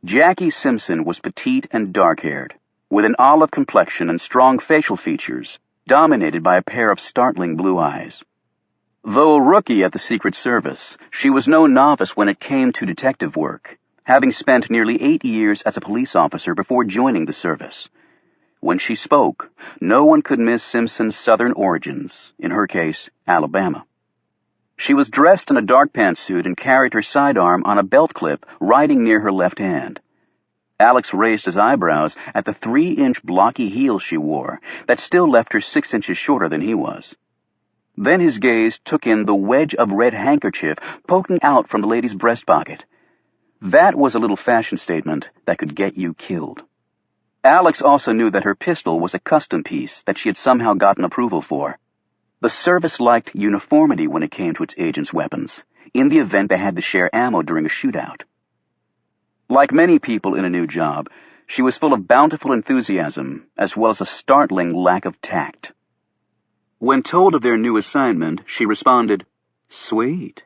Jackie Simpson was petite and dark-haired, with an olive complexion and strong facial features, dominated by a pair of startling blue eyes. Though a rookie at the Secret Service, she was no novice when it came to detective work, having spent nearly 8 years as a police officer before joining the service. When she spoke, no one could miss Simpson's southern origins, in her case, Alabama. She was dressed in a dark pantsuit and carried her sidearm on a belt clip riding near her left hand. Alex raised his eyebrows at the 3-inch blocky heels she wore that still left her 6 inches shorter than he was. Then his gaze took in the wedge of red handkerchief poking out from the lady's breast pocket. That was a little fashion statement that could get you killed. Alex also knew that her pistol was a custom piece that she had somehow gotten approval for. The service liked uniformity when it came to its agents' weapons, in the event they had to share ammo during a shootout. Like many people in a new job, she was full of bountiful enthusiasm, as well as a startling lack of tact. When told of their new assignment, she responded, "Sweet."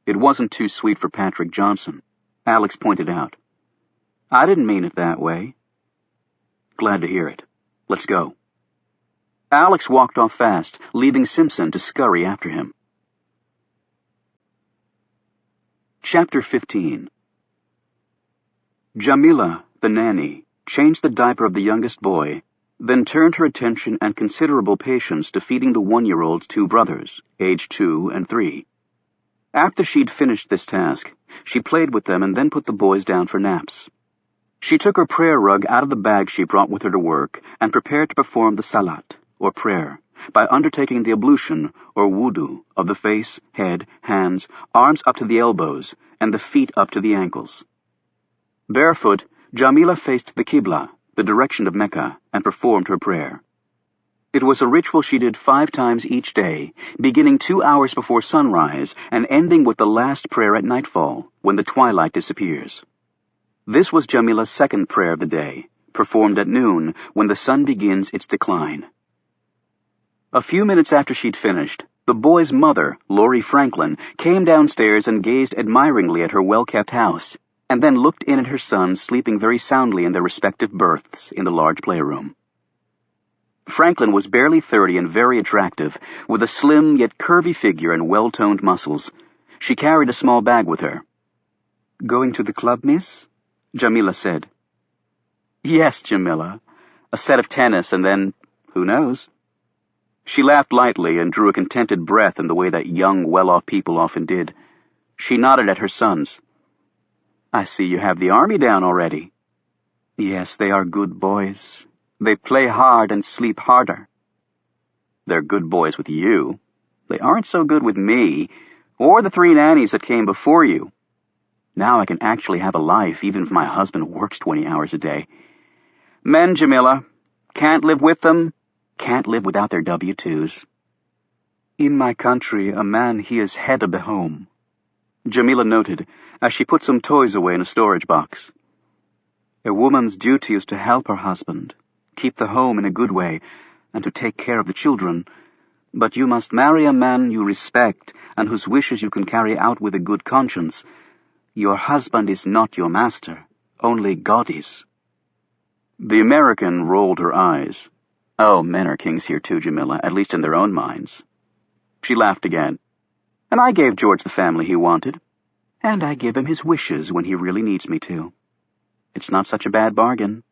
It wasn't too sweet for Patrick Johnson, Alex pointed out. "I didn't mean it that way." "Glad to hear it. Let's go." Alex walked off fast, leaving Simpson to scurry after him. Chapter 15. Jamila, the nanny, changed the diaper of the youngest boy, then turned her attention and considerable patience to feeding the 1-year-old's 2 brothers, aged 2 and 3. After she'd finished this task, she played with them and then put the boys down for naps. She took her prayer rug out of the bag she brought with her to work and prepared to perform the salat, or prayer, by undertaking the ablution, or wudu, of the face, head, hands, arms up to the elbows, and the feet up to the ankles. Barefoot, Jamila faced the Qibla, the direction of Mecca, and performed her prayer. It was a ritual she did 5 times each day, beginning 2 hours before sunrise and ending with the last prayer at nightfall, when the twilight disappears. This was Jamila's second prayer of the day, performed at noon, when the sun begins its decline. A few minutes after she'd finished, the boy's mother, Lori Franklin, came downstairs and gazed admiringly at her well-kept house, and then looked in at her sons sleeping very soundly in their respective berths in the large playroom. Franklin was barely 30 and very attractive, with a slim yet curvy figure and well-toned muscles. She carried a small bag with her. "Going to the club, miss?" Jamila said. "Yes, Jamila. A set of tennis and then, who knows?" She laughed lightly and drew a contented breath in the way that young, well-off people often did. She nodded at her sons. "I see you have the army down already." "Yes, they are good boys. They play hard and sleep harder." "They're good boys with you. They aren't so good with me, or the 3 nannies that came before you. Now I can actually have a life, even if my husband works 20 hours a day. Men, Jamila, can't live with them, can't live without their W-2s. In my country, a man, he is head of the home," Jamila noted, as she put some toys away in a storage box. "A woman's duty is to help her husband, keep the home in a good way, and to take care of the children. But you must marry a man you respect and whose wishes you can carry out with a good conscience. Your husband is not your master, only God is." The American rolled her eyes. Oh, men are kings here too, Jamila, at least in their own minds. She laughed again. And I gave George the family he wanted. And I give him his wishes when he really needs me to. It's not such a bad bargain.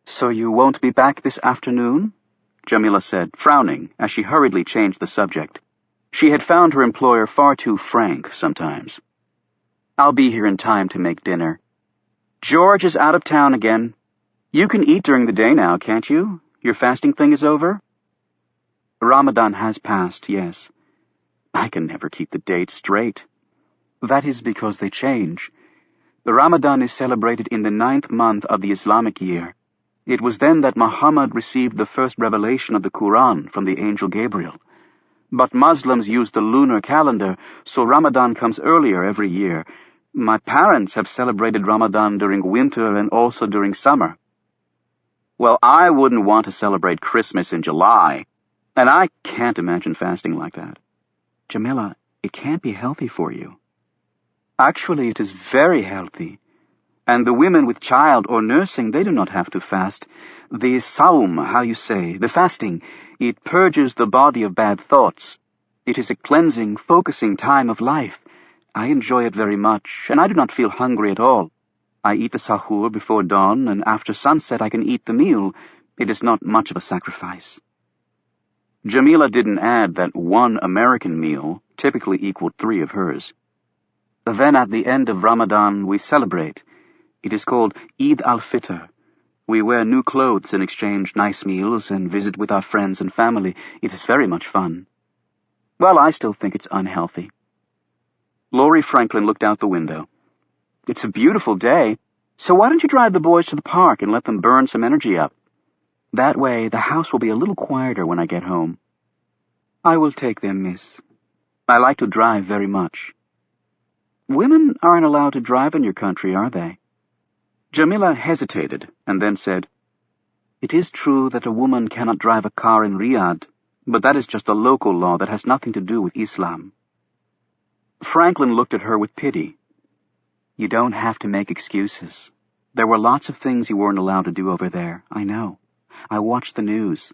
So you won't be back this afternoon? Jamila said, frowning as she hurriedly changed the subject. She had found her employer far too frank sometimes. I'll be here in time to make dinner. George is out of town again. You can eat during the day now, can't you? Your fasting thing is over? Ramadan has passed, yes. I can never keep the dates straight. That is because they change. The Ramadan is celebrated in the 9th month of the Islamic year. It was then that Muhammad received the first revelation of the Quran from the angel Gabriel. But Muslims use the lunar calendar, so Ramadan comes earlier every year. My parents have celebrated Ramadan during winter and also during summer. Well, I wouldn't want to celebrate Christmas in July, and I can't imagine fasting like that. Jamila, it can't be healthy for you. Actually, it is very healthy. And the women with child or nursing, they do not have to fast. The sawm, the fasting, it purges the body of bad thoughts. It is a cleansing, focusing time of life. I enjoy it very much, and I do not feel hungry at all. I eat the sahur before dawn, and after sunset I can eat the meal. It is not much of a sacrifice. Jamila didn't add that one American meal typically equaled 3 of hers. Then at the end of Ramadan we celebrate. It is called Eid al-Fitr. We wear new clothes and exchange nice meals and visit with our friends and family. It is very much fun. Well, I still think it's unhealthy. Laurie Franklin looked out the window. It's a beautiful day, so why don't you drive the boys to the park and let them burn some energy up? That way, the house will be a little quieter when I get home. I will take them, miss. I like to drive very much. Women aren't allowed to drive in your country, are they? Jamila hesitated and then said, It is true that a woman cannot drive a car in Riyadh, but that is just a local law that has nothing to do with Islam. Franklin looked at her with pity. You don't have to make excuses. There were lots of things you weren't allowed to do over there, I know. I watched the news.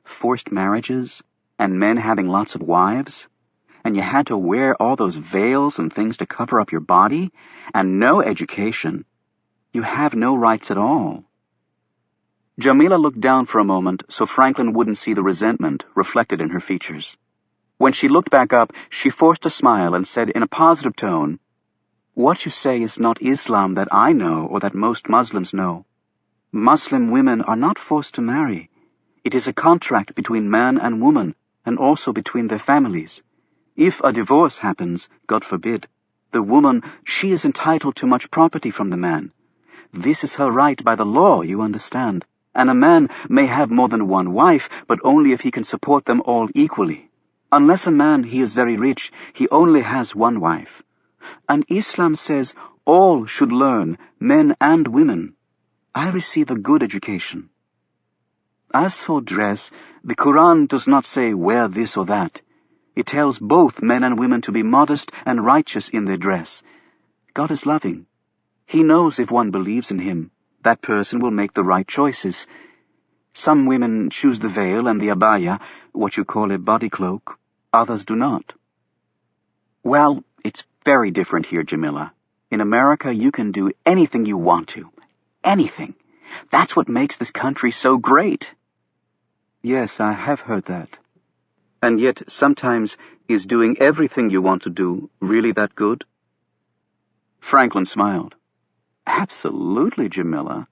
Forced marriages, and men having lots of wives, and you had to wear all those veils and things to cover up your body, and no education. You have no rights at all. Jamila looked down for a moment so Franklin wouldn't see the resentment reflected in her features. When she looked back up, she forced a smile and said in a positive tone, What you say is not Islam that I know or that most Muslims know. Muslim women are not forced to marry. It is a contract between man and woman, and also between their families. If a divorce happens, God forbid, the woman, she is entitled to much property from the man. This is her right by the law, you understand. And a man may have more than one wife, but only if he can support them all equally. Unless a man, he is very rich, he only has one wife. And Islam says all should learn, men and women. I receive a good education. As for dress, the Quran does not say wear this or that. It tells both men and women to be modest and righteous in their dress. God is loving. He knows if one believes in him, that person will make the right choices. Some women choose the veil and the abaya, what you call a body cloak. Others do not. Well, it's very different here, Jamila. In America, you can do anything you want to. Anything. That's what makes this country so great. Yes, I have heard that. And yet, sometimes, is doing everything you want to do really that good? Franklin smiled. Absolutely, Jamila.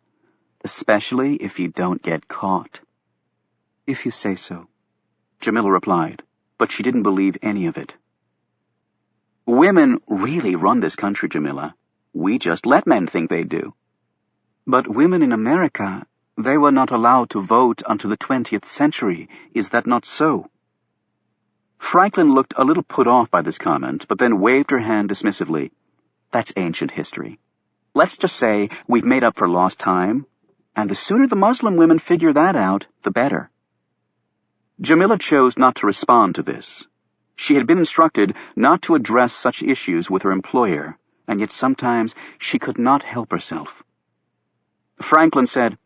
Especially if you don't get caught. If you say so, Jamila replied, but she didn't believe any of it. Women really run this country, Jamila. We just let men think they do. But women in America, they were not allowed to vote until the 20th century. Is that not so? Franklin looked a little put off by this comment, but then waved her hand dismissively. That's ancient history. Let's just say we've made up for lost time, and the sooner the Muslim women figure that out, the better. Jamila chose not to respond to this. She had been instructed not to address such issues with her employer, and yet sometimes she could not help herself. Franklin said,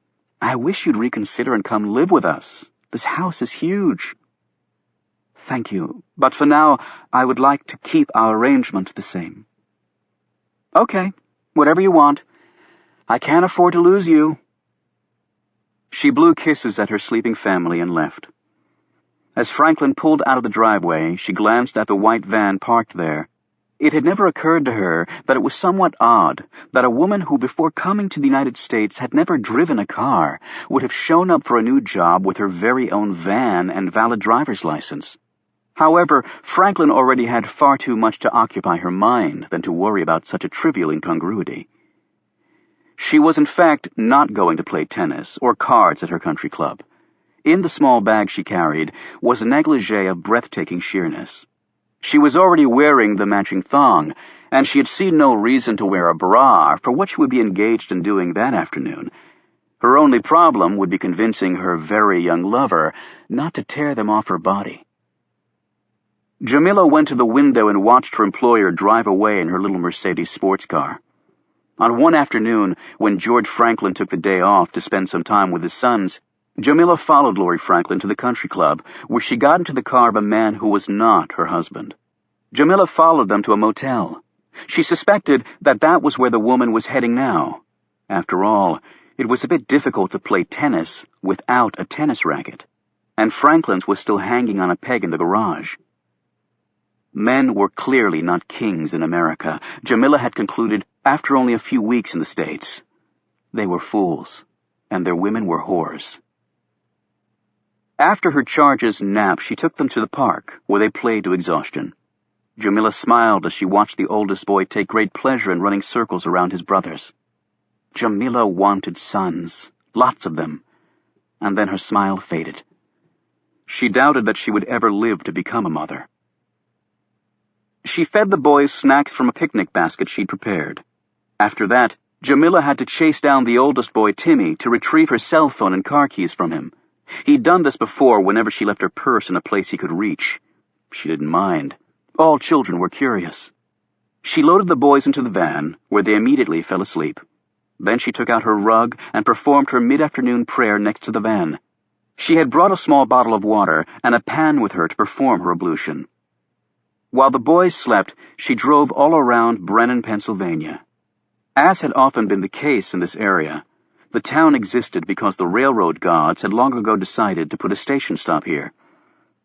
"I wish you'd reconsider and come live with us. This house is huge." "Thank you, but for now, I would like to keep our arrangement the same." "Okay, whatever you want. I can't afford to lose you." She blew kisses at her sleeping family and left. As Franklin pulled out of the driveway, she glanced at the white van parked there. It had never occurred to her that it was somewhat odd that a woman who before coming to the United States had never driven a car would have shown up for a new job with her very own van and valid driver's license. However, Franklin already had far too much to occupy her mind than to worry about such a trivial incongruity. She was in fact not going to play tennis or cards at her country club. In the small bag she carried was a negligee of breathtaking sheerness. She was already wearing the matching thong, and she had seen no reason to wear a bra for what she would be engaged in doing that afternoon. Her only problem would be convincing her very young lover not to tear them off her body. Jamila went to the window and watched her employer drive away in her little Mercedes sports car. On one afternoon, when George Franklin took the day off to spend some time with his sons, Jamila followed Laurie Franklin to the country club, where she got into the car of a man who was not her husband. Jamila followed them to a motel. She suspected that that was where the woman was heading now. After all, it was a bit difficult to play tennis without a tennis racket, and Franklin's was still hanging on a peg in the garage. Men were clearly not kings in America, Jamila had concluded after only a few weeks in the States. They were fools, and their women were whores. After her charges and nap, she took them to the park, where they played to exhaustion. Jamila smiled as she watched the oldest boy take great pleasure in running circles around his brothers. Jamila wanted sons, lots of them, and then her smile faded. She doubted that she would ever live to become a mother. She fed the boys snacks from a picnic basket she'd prepared. After that, Jamila had to chase down the oldest boy, Timmy, to retrieve her cell phone and car keys from him. He'd done this before whenever she left her purse in a place he could reach. She didn't mind. All children were curious. She loaded the boys into the van, where they immediately fell asleep. Then she took out her rug and performed her mid-afternoon prayer next to the van. She had brought a small bottle of water and a pan with her to perform her ablution. While the boys slept, she drove all around Brennan, Pennsylvania. As had often been the case in this area, the town existed because the railroad gods had long ago decided to put a station stop here.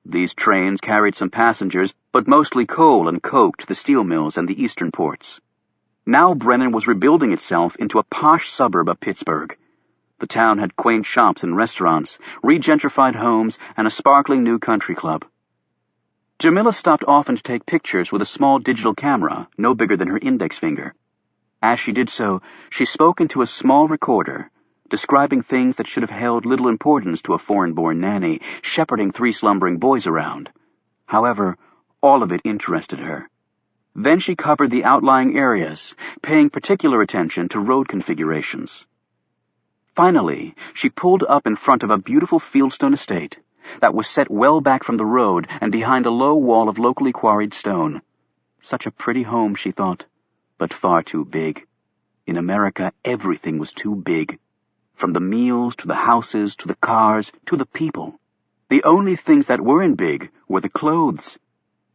These trains carried some passengers, but mostly coal and coke to the steel mills and the eastern ports. Now Brennan was rebuilding itself into a posh suburb of Pittsburgh. The town had quaint shops and restaurants, regentrified homes, and a sparkling new country club. Jamila stopped often to take pictures with a small digital camera, no bigger than her index finger. As she did so, she spoke into a small recorder, describing things that should have held little importance to a foreign-born nanny, shepherding 3 slumbering boys around. However, all of it interested her. Then she covered the outlying areas, paying particular attention to road configurations. Finally, she pulled up in front of a beautiful fieldstone estate that was set well back from the road and behind a low wall of locally quarried stone. Such a pretty home, she thought, but far too big. In America, everything was too big. From the meals, to the houses, to the cars, to the people. The only things that weren't big were the clothes.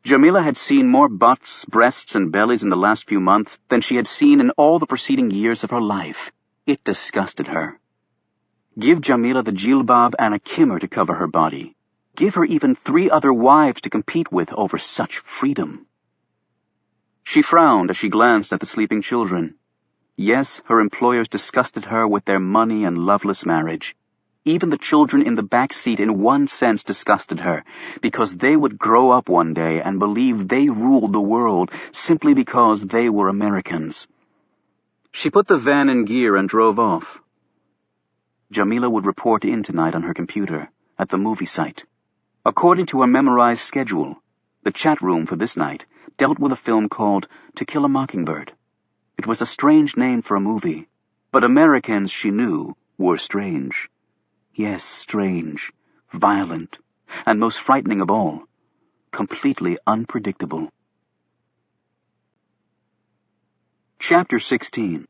Jamila had seen more butts, breasts, and bellies in the last few months than she had seen in all the preceding years of her life. It disgusted her. Give Jamila the jilbab and a kimmer to cover her body. Give her even 3 other wives to compete with over such freedom. She frowned as she glanced at the sleeping children. Yes, her employers disgusted her with their money and loveless marriage. Even the children in the back seat in one sense disgusted her, because they would grow up one day and believe they ruled the world simply because they were Americans. She put the van in gear and drove off. Jamila would report in tonight on her computer, at the movie site. According to a memorized schedule, the chat room for this night dealt with a film called To Kill a Mockingbird. It was a strange name for a movie, but Americans, she knew, were strange. Yes, strange, violent, and most frightening of all, completely unpredictable. Chapter 16.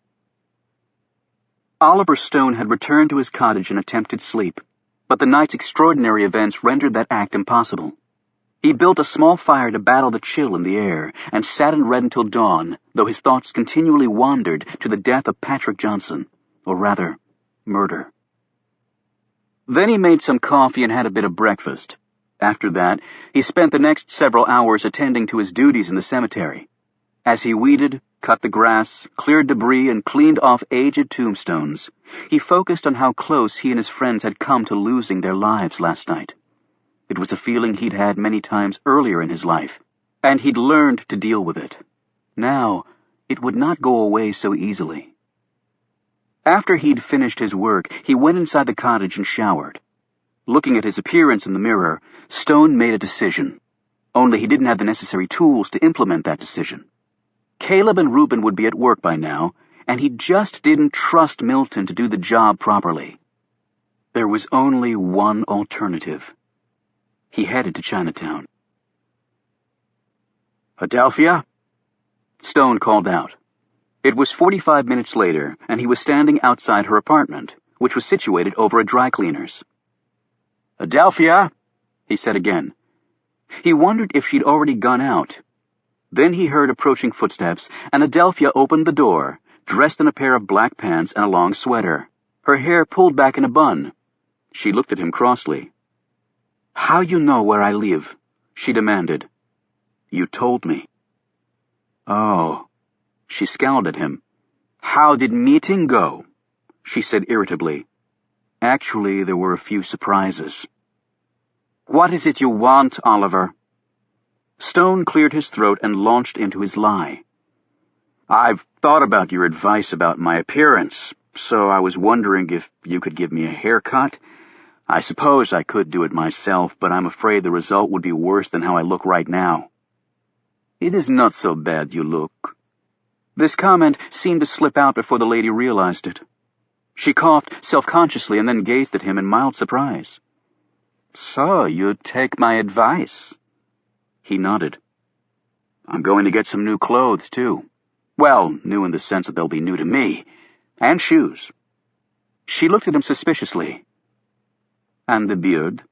Oliver Stone had returned to his cottage in attempted sleep, but the night's extraordinary events rendered that act impossible. He built a small fire to battle the chill in the air, and sat and read until dawn, though his thoughts continually wandered to the death of Patrick Johnson, or rather, murder. Then he made some coffee and had a bit of breakfast. After that, he spent the next several hours attending to his duties in the cemetery. As he weeded, cut the grass, cleared debris, and cleaned off aged tombstones, he focused on how close he and his friends had come to losing their lives last night. It was a feeling he'd had many times earlier in his life, and he'd learned to deal with it. Now, it would not go away so easily. After he'd finished his work, he went inside the cottage and showered. Looking at his appearance in the mirror, Stone made a decision. Only he didn't have the necessary tools to implement that decision. Caleb and Reuben would be at work by now, and he just didn't trust Milton to do the job properly. There was only one alternative. He headed to Chinatown. "Adelphia?" Stone called out. It was 45 minutes later, and he was standing outside her apartment, which was situated over a dry cleaner's. "Adelphia?" he said again. He wondered if she'd already gone out. Then he heard approaching footsteps, and Adelphia opened the door, dressed in a pair of black pants and a long sweater, her hair pulled back in a bun. She looked at him crossly. "How you know where I live?" she demanded. "You told me." "Oh." She scowled at him. "How did meeting go?" she said irritably. Actually, there were a few surprises. "What is it you want, Oliver?" Stone cleared his throat and launched into his lie. "I've thought about your advice about my appearance, so I was wondering if you could give me a haircut. I suppose I could do it myself, but I'm afraid the result would be worse than how I look right now." "It is not so bad you look." This comment seemed to slip out before the lady realized it. She coughed self-consciously and then gazed at him in mild surprise. "So, you take my advice?" He nodded. "I'm going to get some new clothes, too. Well, new in the sense that they'll be new to me. And shoes." She looked at him suspiciously. "And the beard?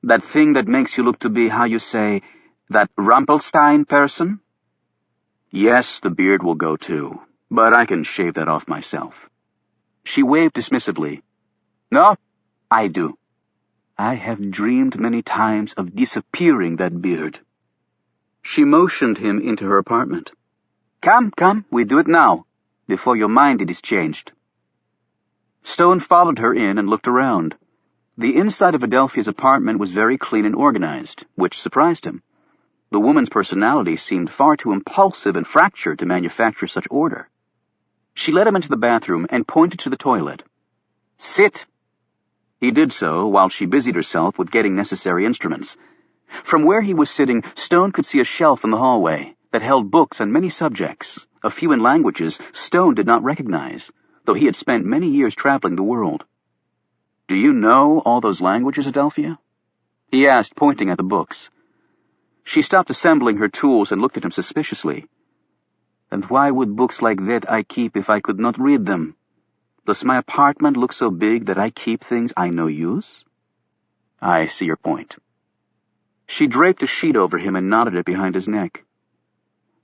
That thing that makes you look to be, how you say, that Rumpelstein person?" "Yes, the beard will go too, but I can shave that off myself." She waved dismissively. "No, I do. I have dreamed many times of disappearing that beard." She motioned him into her apartment. Come, we do it now, before your mind it is changed." Stone followed her in and looked around. The inside of Adelphia's apartment was very clean and organized, which surprised him. The woman's personality seemed far too impulsive and fractured to manufacture such order. She led him into the bathroom and pointed to the toilet. "Sit." He did so, while she busied herself with getting necessary instruments. From where he was sitting, Stone could see a shelf in the hallway that held books on many subjects, a few in languages Stone did not recognize, though he had spent many years traveling the world. "Do you know all those languages, Adelphia?" he asked, pointing at the books. She stopped assembling her tools and looked at him suspiciously. "And why would books like that I keep if I could not read them? Does my apartment look so big that I keep things I no use?" "I see your point." She draped a sheet over him and knotted it behind his neck.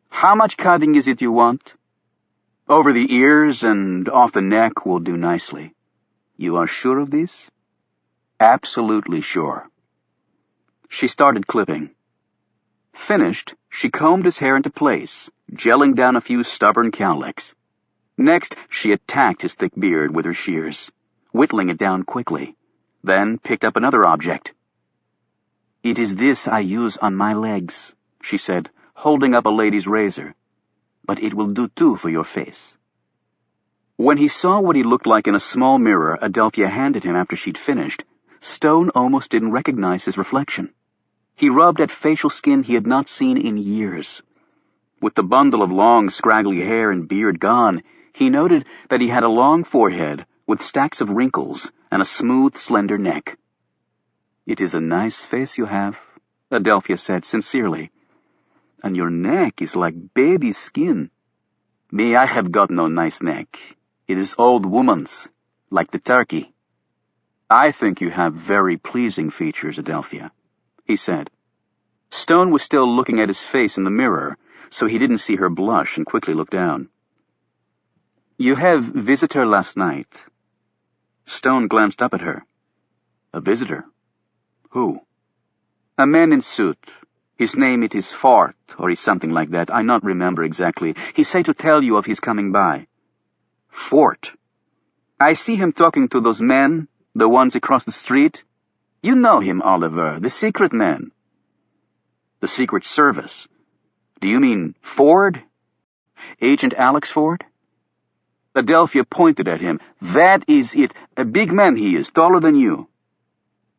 "How much cutting is it you want?" "Over the ears and off the neck will do nicely." "You are sure of this?" "Absolutely sure." She started clipping. Finished, she combed his hair into place, gelling down a few stubborn cowlicks. Next, she attacked his thick beard with her shears, whittling it down quickly, then picked up another object. "It is this I use on my legs," she said, holding up a lady's razor. "But it will do too for your face." When he saw what he looked like in a small mirror Adelphia handed him after she'd finished, Stone almost didn't recognize his reflection. He rubbed at facial skin he had not seen in years. With the bundle of long, scraggly hair and beard gone, he noted that he had a long forehead with stacks of wrinkles and a smooth, slender neck. "It is a nice face you have," Adelphia said sincerely. "And your neck is like baby skin." "Me, I have got no nice neck. It is old woman's, like the turkey. I think you have very pleasing features, Adelphia, he said. Stone was still looking at his face in the mirror, so he didn't see her blush and quickly looked down. You have visitor last night. Stone glanced up at her. A visitor? Who? A man in suit. His name it is Fort, or is something like that. I not remember exactly. He say to tell you of his coming by. Fort? I see him talking to those men, the ones across the street. You know him, Oliver, the secret man. The Secret Service. Do you mean Ford? Agent Alex Ford? Adelphia pointed at him. That is it. A big man he is, taller than you.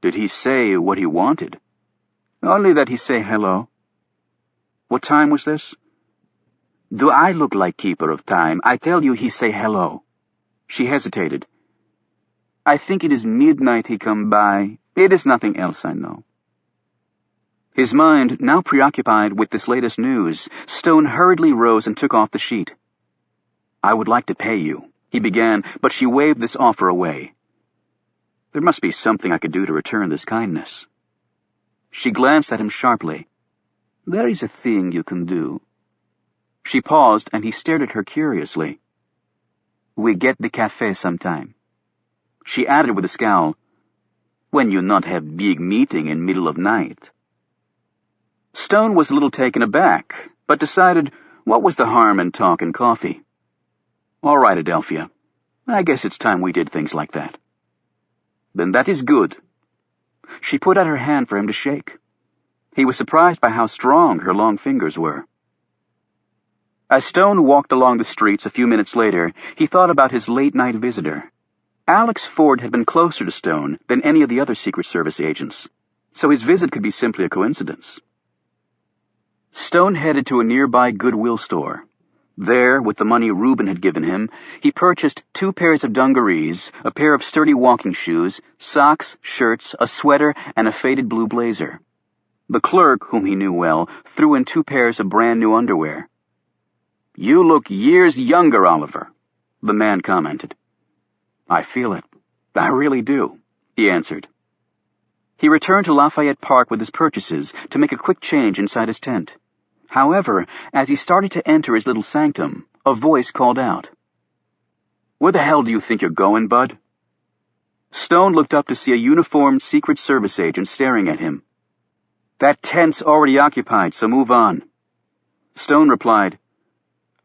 Did he say what he wanted? Only that he say hello. What time was this? Do I look like keeper of time? I tell you he say hello. She hesitated. I think it is midnight he come by. It is nothing else I know. His mind now preoccupied with this latest news, Stone hurriedly rose and took off the sheet. I would like to pay you, he began, but she waved this offer away. There must be something I could do to return this kindness. She glanced at him sharply. There is a thing you can do. She paused, and he stared at her curiously. We get the café sometime. She added with a scowl, when you not have big meeting in middle of night. Stone was a little taken aback, but decided what was the harm in talk and coffee. All right, Adelphia. I guess it's time we did things like that. Then that is good. She put out her hand for him to shake. He was surprised by how strong her long fingers were. As Stone walked along the streets a few minutes later, he thought about his late-night visitor. Alex Ford had been closer to Stone than any of the other Secret Service agents, so his visit could be simply a coincidence. Stone headed to a nearby Goodwill store. There, with the money Reuben had given him, he purchased 2 pairs of dungarees, a pair of sturdy walking shoes, socks, shirts, a sweater, and a faded blue blazer. The clerk, whom he knew well, threw in 2 pairs of brand-new underwear. You look years younger, Oliver, the man commented. I feel it. I really do, he answered. He returned to Lafayette Park with his purchases to make a quick change inside his tent. However, as he started to enter his little sanctum, a voice called out. Where the hell do you think you're going, bud? Stone looked up to see a uniformed Secret Service agent staring at him. That tent's already occupied, so move on. Stone replied,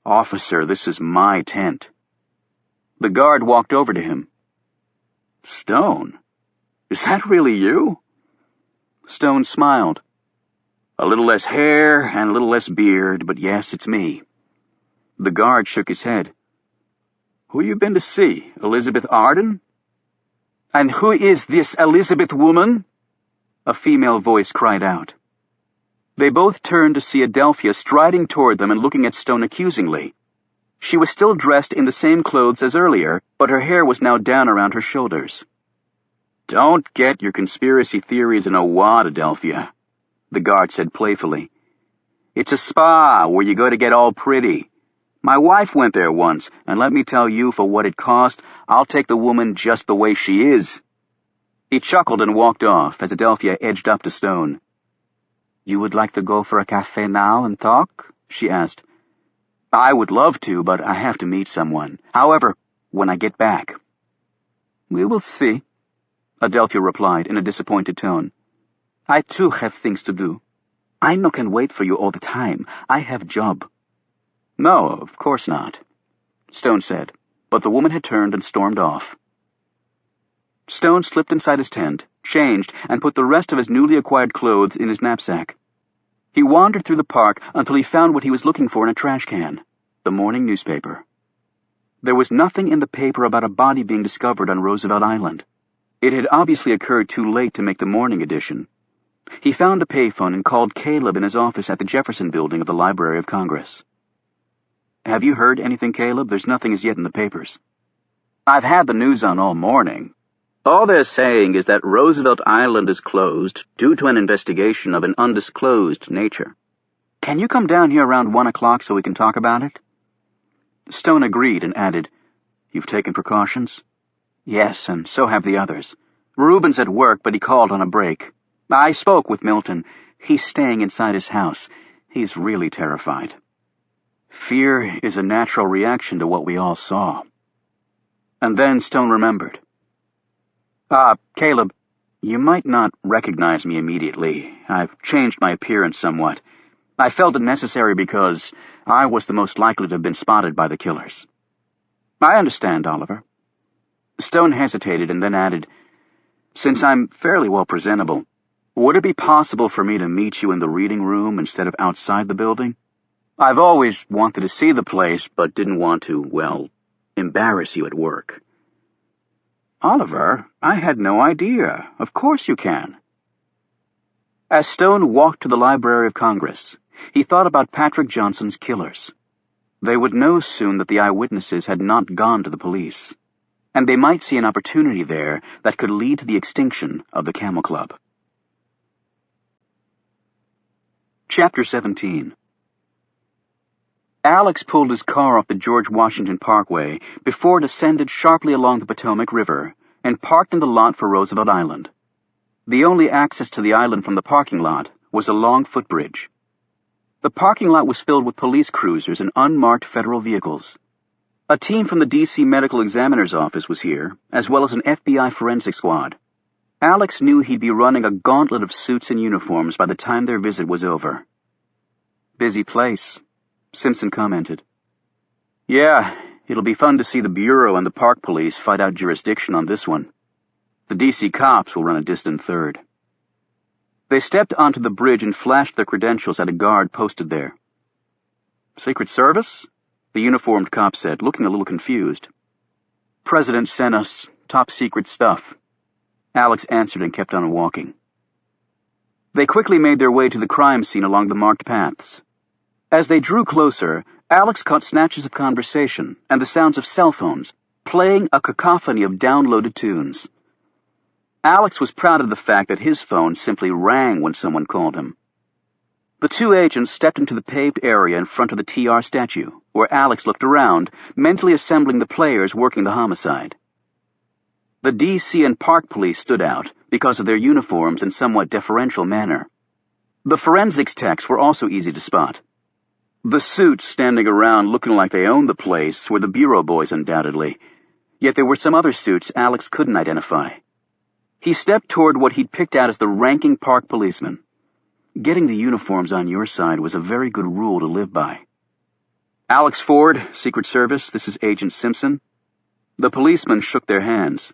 Officer, this is my tent. The guard walked over to him. Stone? Is that really you? Stone smiled. A little less hair and a little less beard, but yes, it's me. The guard shook his head. Who you been to see, Elizabeth Arden? And who is this Elizabeth woman? A female voice cried out. They both turned to see Adelphia striding toward them and looking at Stone accusingly. She was still dressed in the same clothes as earlier, but her hair was now down around her shoulders. Don't get your conspiracy theories in a wad, Adelphia, the guard said playfully. It's a spa where you go to get all pretty. My wife went there once, and let me tell you, for what it cost, I'll take the woman just the way she is. He chuckled and walked off as Adelphia edged up to Stone. You would like to go for a café now and talk? She asked. I would love to, but I have to meet someone. However, when I get back. We will see, Adelphia replied in a disappointed tone. I too have things to do. I no can wait for you all the time. I have job. No, of course not, Stone said, but the woman had turned and stormed off. Stone slipped inside his tent, changed, and put the rest of his newly acquired clothes in his knapsack. He wandered through the park until he found what he was looking for in a trash can, the morning newspaper. There was nothing in the paper about a body being discovered on Roosevelt Island. It had obviously occurred too late to make the morning edition. He found a payphone and called Caleb in his office at the Jefferson Building of the Library of Congress. Have you heard anything, Caleb? There's nothing as yet in the papers. I've had the news on all morning. All they're saying is that Roosevelt Island is closed due to an investigation of an undisclosed nature. Can you come down here around 1 o'clock so we can talk about it? Stone agreed and added, You've taken precautions? Yes, and so have the others. Reuben's at work, but he called on a break. I spoke with Milton. He's staying inside his house. He's really terrified. Fear is a natural reaction to what we all saw. And then Stone remembered. Caleb, you might not recognize me immediately. I've changed my appearance somewhat. I felt it necessary because I was the most likely to have been spotted by the killers. I understand, Oliver. Stone hesitated and then added, Since I'm fairly well presentable, would it be possible for me to meet you in the reading room instead of outside the building? I've always wanted to see the place, but didn't want to, well, embarrass you at work. Oliver, I had no idea. Of course you can. As Stone walked to the Library of Congress, he thought about Patrick Johnson's killers. They would know soon that the eyewitnesses had not gone to the police, and they might see an opportunity there that could lead to the extinction of the Camel Club. Chapter 17. Alex pulled his car off the George Washington Parkway before it ascended sharply along the Potomac River and parked in the lot for Roosevelt Island. The only access to the island from the parking lot was a long footbridge. The parking lot was filled with police cruisers and unmarked federal vehicles. A team from the D.C. Medical Examiner's Office was here, as well as an FBI forensic squad. Alex knew he'd be running a gauntlet of suits and uniforms by the time their visit was over. Busy place, Simpson commented. Yeah, it'll be fun to see the Bureau and the Park Police fight out jurisdiction on this one. The D.C. cops will run a distant third. They stepped onto the bridge and flashed their credentials at a guard posted there. Secret Service? The uniformed cop said, looking a little confused. President sent us top-secret stuff. Alex answered and kept on walking. They quickly made their way to the crime scene along the marked paths. As they drew closer, Alex caught snatches of conversation and the sounds of cell phones, playing a cacophony of downloaded tunes. Alex was proud of the fact that his phone simply rang when someone called him. The two agents stepped into the paved area in front of the TR statue, where Alex looked around, mentally assembling the players working the homicide. The D.C. and Park Police stood out because of their uniforms and somewhat deferential manner. The forensics techs were also easy to spot. The suits standing around looking like they owned the place were the Bureau boys undoubtedly, yet there were some other suits Alex couldn't identify. He stepped toward what he'd picked out as the ranking park policeman. Getting the uniforms on your side was a very good rule to live by. Alex Ford, Secret Service, this is Agent Simpson. The policemen shook their hands.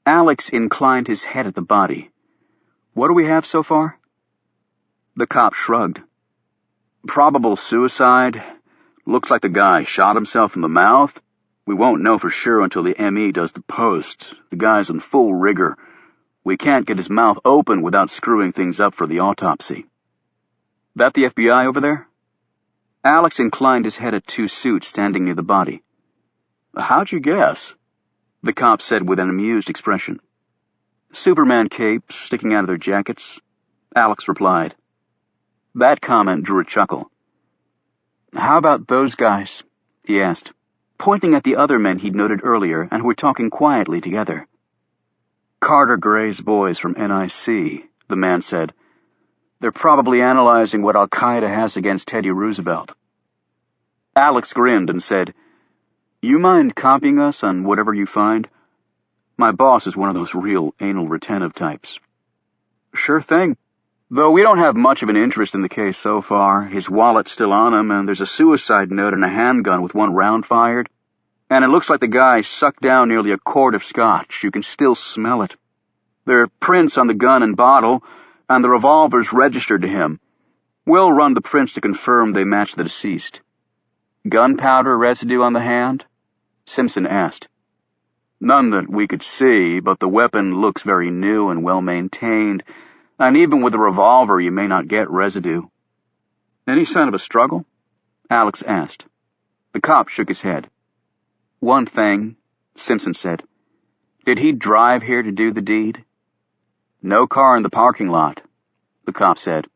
Alex inclined his head at the body. What do we have so far? The cop shrugged. Probable suicide. Looks like the guy shot himself in the mouth. We won't know for sure until the ME does the post. The guy's in full rigor. We can't get his mouth open without screwing things up for the autopsy. That the FBI over there? Alex inclined his head at two suits standing near the body. How'd you guess? The cop said with an amused expression. Superman capes sticking out of their jackets, Alex replied. That comment drew a chuckle. How about those guys? He asked, pointing at the other men he'd noted earlier and who were talking quietly together. Carter Gray's boys from NIC, the man said. They're probably analyzing what Al-Qaeda has against Teddy Roosevelt. Alex grinned and said, You mind copying us on whatever you find? My boss is one of those real anal retentive types. Sure thing. Though we don't have much of an interest in the case so far. His wallet's still on him, and there's a suicide note and a handgun with one round fired. And it looks like the guy sucked down nearly a quart of scotch. You can still smell it. There are prints on the gun and bottle, and the revolver's registered to him. We'll run the prints to confirm they match the deceased. Gunpowder residue on the hand? Simpson asked. None that we could see, but the weapon looks very new and well-maintained, and even with a revolver you may not get residue. Any sign of a struggle? Alex asked. The cop shook his head. One thing, Simpson said. Did he drive here to do the deed? No car in the parking lot, the cop said.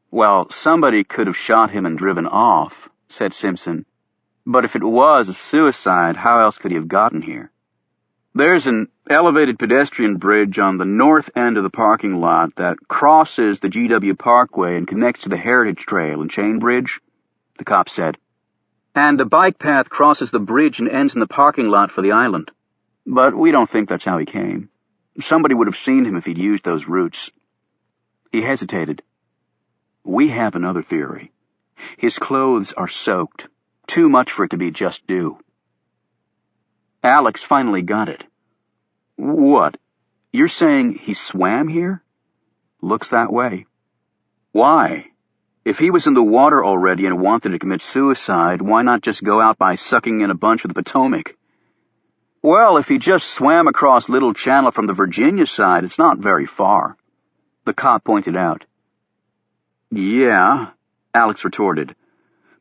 Well, somebody could have shot him and driven off, said Simpson. But if it was a suicide, how else could he have gotten here? There's an elevated pedestrian bridge on the north end of the parking lot that crosses the GW Parkway and connects to the Heritage Trail and Chain Bridge, the cop said. And a bike path crosses the bridge and ends in the parking lot for the island. But we don't think that's how he came. Somebody would have seen him if he'd used those routes. He hesitated. We have another theory. His clothes are soaked. Too much for it to be just dew. Alex finally got it. What? You're saying he swam here? Looks that way. Why? If he was in the water already and wanted to commit suicide, why not just go out by sucking in a bunch of the Potomac? Well, if he just swam across Little Channel from the Virginia side, it's not very far, the cop pointed out. Yeah, Alex retorted.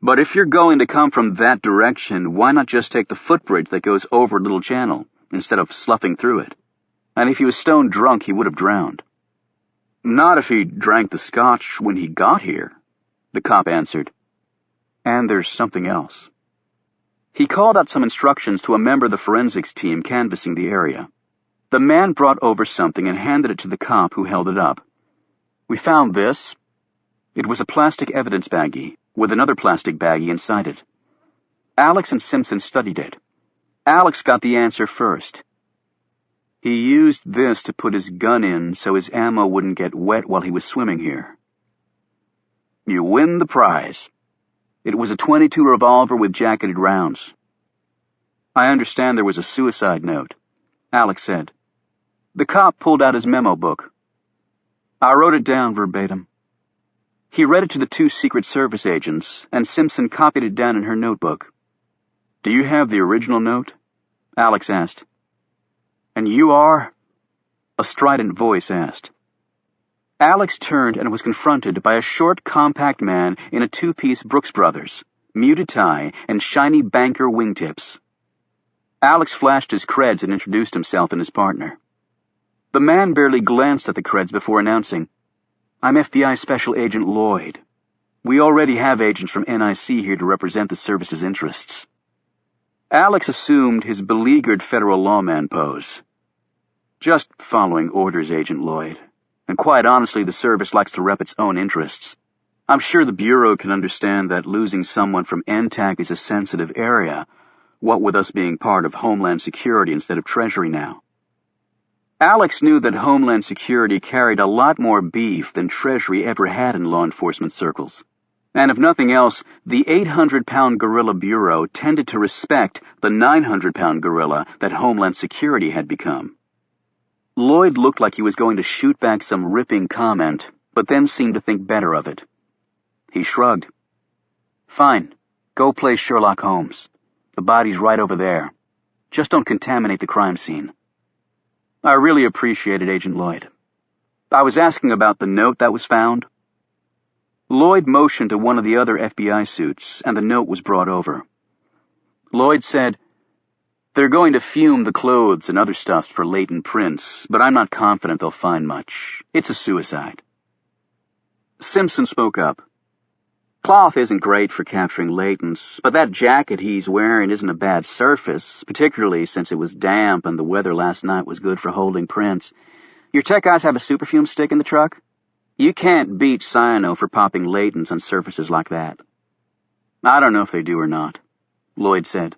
But if you're going to come from that direction, why not just take the footbridge that goes over Little Channel, instead of sloughing through it? And if he was stone drunk, he would have drowned. Not if he drank the scotch when he got here, the cop answered. And there's something else. He called out some instructions to a member of the forensics team canvassing the area. The man brought over something and handed it to the cop, who held it up. We found this. It was a plastic evidence baggie, with another plastic baggie inside it. Alex and Simpson studied it. Alex got the answer first. He used this to put his gun in so his ammo wouldn't get wet while he was swimming here. You win the prize. It was a .22 revolver with jacketed rounds. I understand there was a suicide note, Alex said. The cop pulled out his memo book. I wrote it down verbatim. He read it to the two Secret Service agents, and Simpson copied it down in her notebook. Do you have the original note? Alex asked. And you are? A strident voice asked. Alex turned and was confronted by a short, compact man in a two-piece Brooks Brothers, muted tie, and shiny banker wingtips. Alex flashed his creds and introduced himself and his partner. The man barely glanced at the creds before announcing, I'm FBI Special Agent Lloyd. We already have agents from NIC here to represent the service's interests. Alex assumed his beleaguered federal lawman pose. Just following orders, Agent Lloyd. And quite honestly, the service likes to rep its own interests. I'm sure the Bureau can understand that losing someone from NTAC is a sensitive area, what with us being part of Homeland Security instead of Treasury now. Alex knew that Homeland Security carried a lot more beef than Treasury ever had in law enforcement circles. And if nothing else, the 800-pound gorilla Bureau tended to respect the 900-pound gorilla that Homeland Security had become. Lloyd looked like he was going to shoot back some ripping comment, but then seemed to think better of it. He shrugged. Fine, go play Sherlock Holmes. The body's right over there. Just don't contaminate the crime scene. I really appreciate it, Agent Lloyd. I was asking about the note that was found. Lloyd motioned to one of the other FBI suits, and the note was brought over. Lloyd said, They're going to fume the clothes and other stuff for latent prints, but I'm not confident they'll find much. It's a suicide. Simpson spoke up. Cloth isn't great for capturing latents, but that jacket he's wearing isn't a bad surface, particularly since it was damp and the weather last night was good for holding prints. Your tech guys have a superfume stick in the truck? You can't beat cyano for popping latents on surfaces like that. I don't know if they do or not, Lloyd said.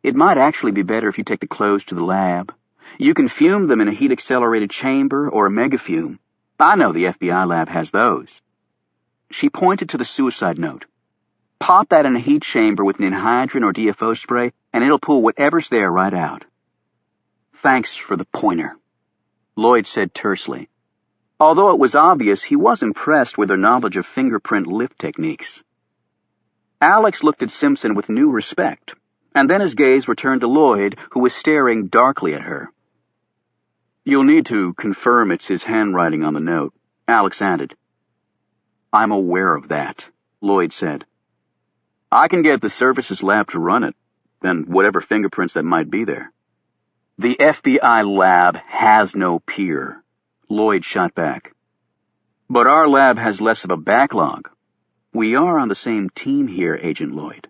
It might actually be better if you take the clothes to the lab. You can fume them in a heat-accelerated chamber or a megafume. I know the FBI lab has those. She pointed to the suicide note. Pop that in a heat chamber with an anhydrous or DFO spray, and it'll pull whatever's there right out. Thanks for the pointer, Lloyd said tersely. Although it was obvious he was impressed with her knowledge of fingerprint lift techniques. Alex looked at Simpson with new respect, and then his gaze returned to Lloyd, who was staring darkly at her. You'll need to confirm it's his handwriting on the note, Alex added. I'm aware of that, Lloyd said. I can get the services lab to run it, and whatever fingerprints that might be there. The FBI lab has no peer, Lloyd shot back. But our lab has less of a backlog. We are on the same team here, Agent Lloyd.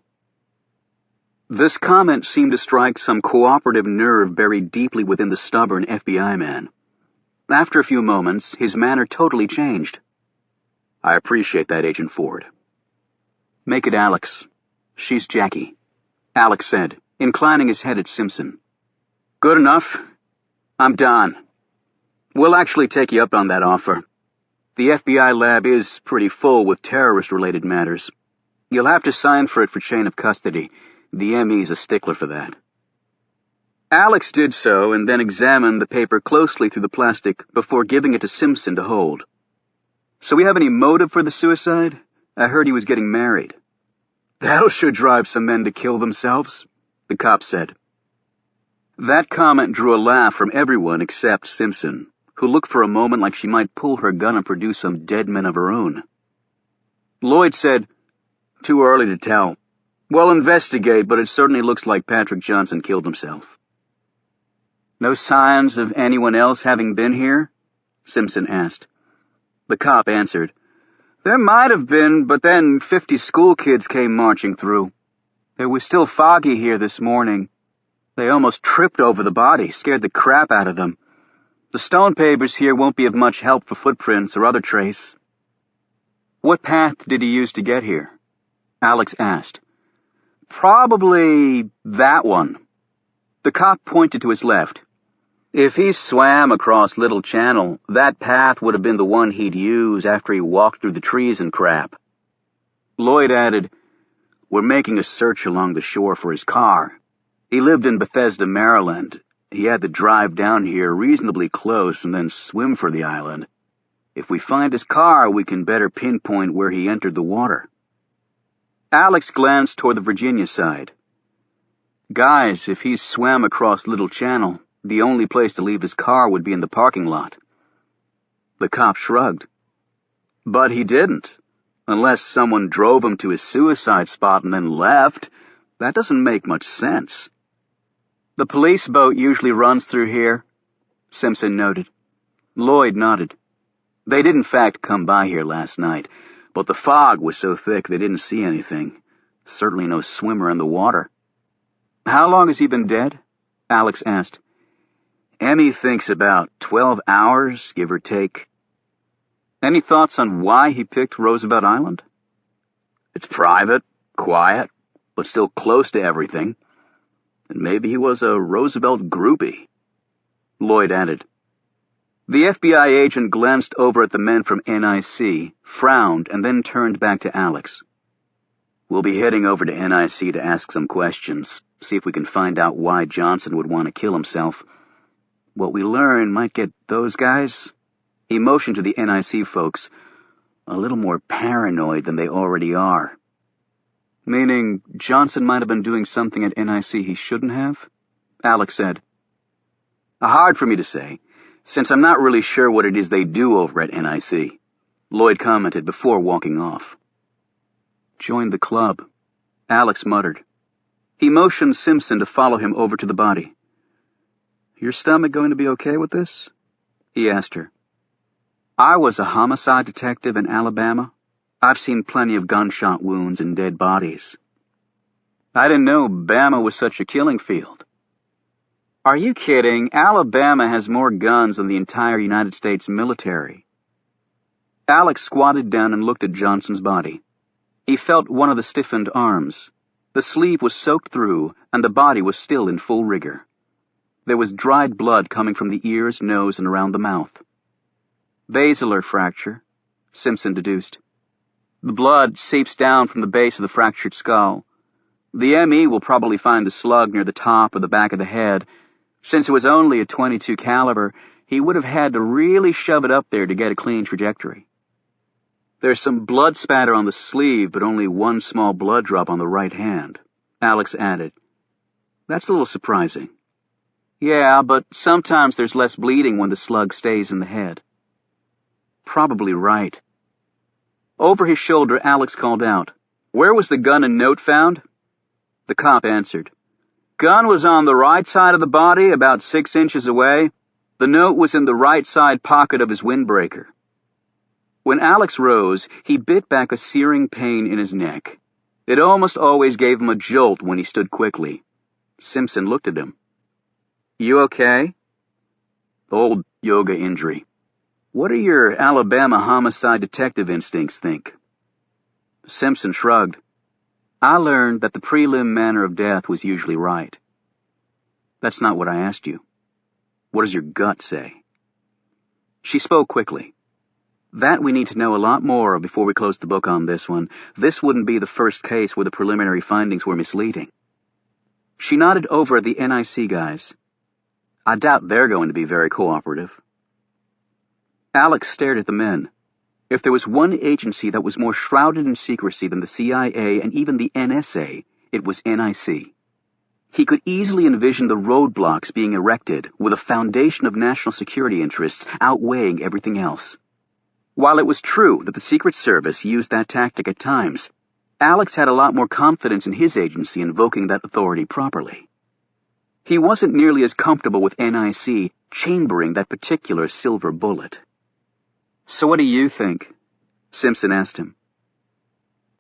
This comment seemed to strike some cooperative nerve buried deeply within the stubborn FBI man. After a few moments, his manner totally changed. "I appreciate that, Agent Ford." "Make it Alex. She's Jackie," Alex said, inclining his head at Simpson. "Good enough. I'm Don. We'll actually take you up on that offer. The FBI lab is pretty full with terrorist-related matters. You'll have to sign for it for chain of custody. The ME's a stickler for that." Alex did so and then examined the paper closely through the plastic before giving it to Simpson to hold. "So we have any motive for the suicide? I heard he was getting married." "That should drive some men to kill themselves," the cop said. That comment drew a laugh from everyone except Simpson, who looked for a moment like she might pull her gun and produce some dead men of her own. Lloyd said, "Too early to tell. We'll investigate, but it certainly looks like Patrick Johnson killed himself." "No signs of anyone else having been here?" Simpson asked. The cop answered, "There might have been, but then 50 school kids came marching through. It was still foggy here this morning. They almost tripped over the body, scared the crap out of them. The stone pavers here won't be of much help for footprints or other trace." "What path did he use to get here?" Alex asked. "Probably that one." The cop pointed to his left. "If he swam across Little Channel, that path would have been the one he'd use after he walked through the trees and crap." Lloyd added, "We're making a search along the shore for his car. He lived in Bethesda, Maryland. He had to drive down here reasonably close and then swim for the island. If we find his car, we can better pinpoint where he entered the water." Alex glanced toward the Virginia side. "Guys, if he swam across Little Channel, the only place to leave his car would be in the parking lot." The cop shrugged. "But he didn't. Unless someone drove him to his suicide spot and then left. That doesn't make much sense." "The police boat usually runs through here," Simpson noted. Lloyd nodded. "They did in fact come by here last night, but the fog was so thick they didn't see anything. Certainly no swimmer in the water." "How long has he been dead?" Alex asked. "Emmy thinks about 12 hours, give or take." "Any thoughts on why he picked Roosevelt Island?" "It's private, quiet, but still close to everything. And maybe he was a Roosevelt groupie," Lloyd added. The FBI agent glanced over at the men from NIC, frowned, and then turned back to Alex. "We'll be heading over to NIC to ask some questions, see if we can find out why Johnson would want to kill himself. What we learn might get those guys," he motioned to the NIC folks, "a little more paranoid than they already are." "Meaning Johnson might have been doing something at NIC he shouldn't have?" Alex said. "Hard for me to say, since I'm not really sure what it is they do over at NIC," Lloyd commented before walking off. "Join the club," Alex muttered. He motioned Simpson to follow him over to the body. "Your stomach going to be okay with this?" he asked her. "I was a homicide detective in Alabama. I've seen plenty of gunshot wounds and dead bodies." "I didn't know Bama was such a killing field." "Are you kidding? Alabama has more guns than the entire United States military." Alex squatted down and looked at Johnson's body. He felt one of the stiffened arms. The sleeve was soaked through, and the body was still in full rigor. There was dried blood coming from the ears, nose, and around the mouth. "Basilar fracture," Simpson deduced. "The blood seeps down from the base of the fractured skull. The ME will probably find the slug near the top or the back of the head. Since it was only a .22 caliber, he would have had to really shove it up there to get a clean trajectory. There's some blood spatter on the sleeve, but only one small blood drop on the right hand," Alex added. "That's a little surprising." "Yeah, but sometimes there's less bleeding when the slug stays in the head." "Probably right." Over his shoulder, Alex called out, "Where was the gun and note found?" The cop answered, "Gun was on the right side of the body, about 6 inches away. The note was in the right side pocket of his windbreaker." When Alex rose, he bit back a searing pain in his neck. It almost always gave him a jolt when he stood quickly. Simpson looked at him. "You okay?" "Old yoga injury. What do your Alabama homicide detective instincts think?" Simpson shrugged. "I learned that the prelim manner of death was usually right." "That's not what I asked you. What does your gut say?" She spoke quickly. "That we need to know a lot more before we close the book on this one. This wouldn't be the first case where the preliminary findings were misleading." She nodded over at the NIC guys. "I doubt they're going to be very cooperative." Alex stared at the men. If there was one agency that was more shrouded in secrecy than the CIA and even the NSA, it was NIC. He could easily envision the roadblocks being erected, with a foundation of national security interests outweighing everything else. While it was true that the Secret Service used that tactic at times, Alex had a lot more confidence in his agency invoking that authority properly. He wasn't nearly as comfortable with NIC chambering that particular silver bullet. "So what do you think?" Simpson asked him.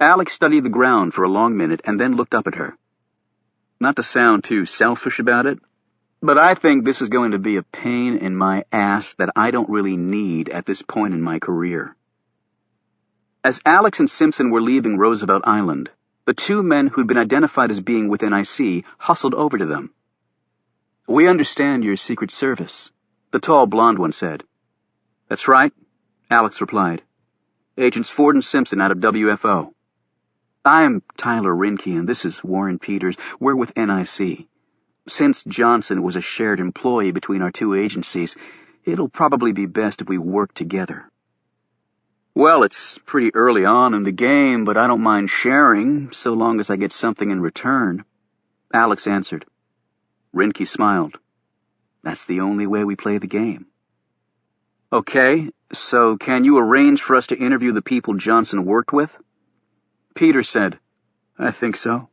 Alex studied the ground for a long minute and then looked up at her. "Not to sound too selfish about it, but I think this is going to be a pain in my ass that I don't really need at this point in my career." As Alex and Simpson were leaving Roosevelt Island, the two men who'd been identified as being with NIC hustled over to them. "We understand you're Secret Service," the tall blonde one said. "That's right," Alex replied. "Agents Ford and Simpson out of WFO. I'm Tyler Rinke, and this is Warren Peters. We're with NIC. Since Johnson was a shared employee between our two agencies, it'll probably be best if we work together." "Well, it's pretty early on in the game, but I don't mind sharing, so long as I get something in return," Alex answered. Rinke smiled. "That's the only way we play the game." "Okay, so can you arrange for us to interview the people Johnson worked with?" Peter said, "I think so.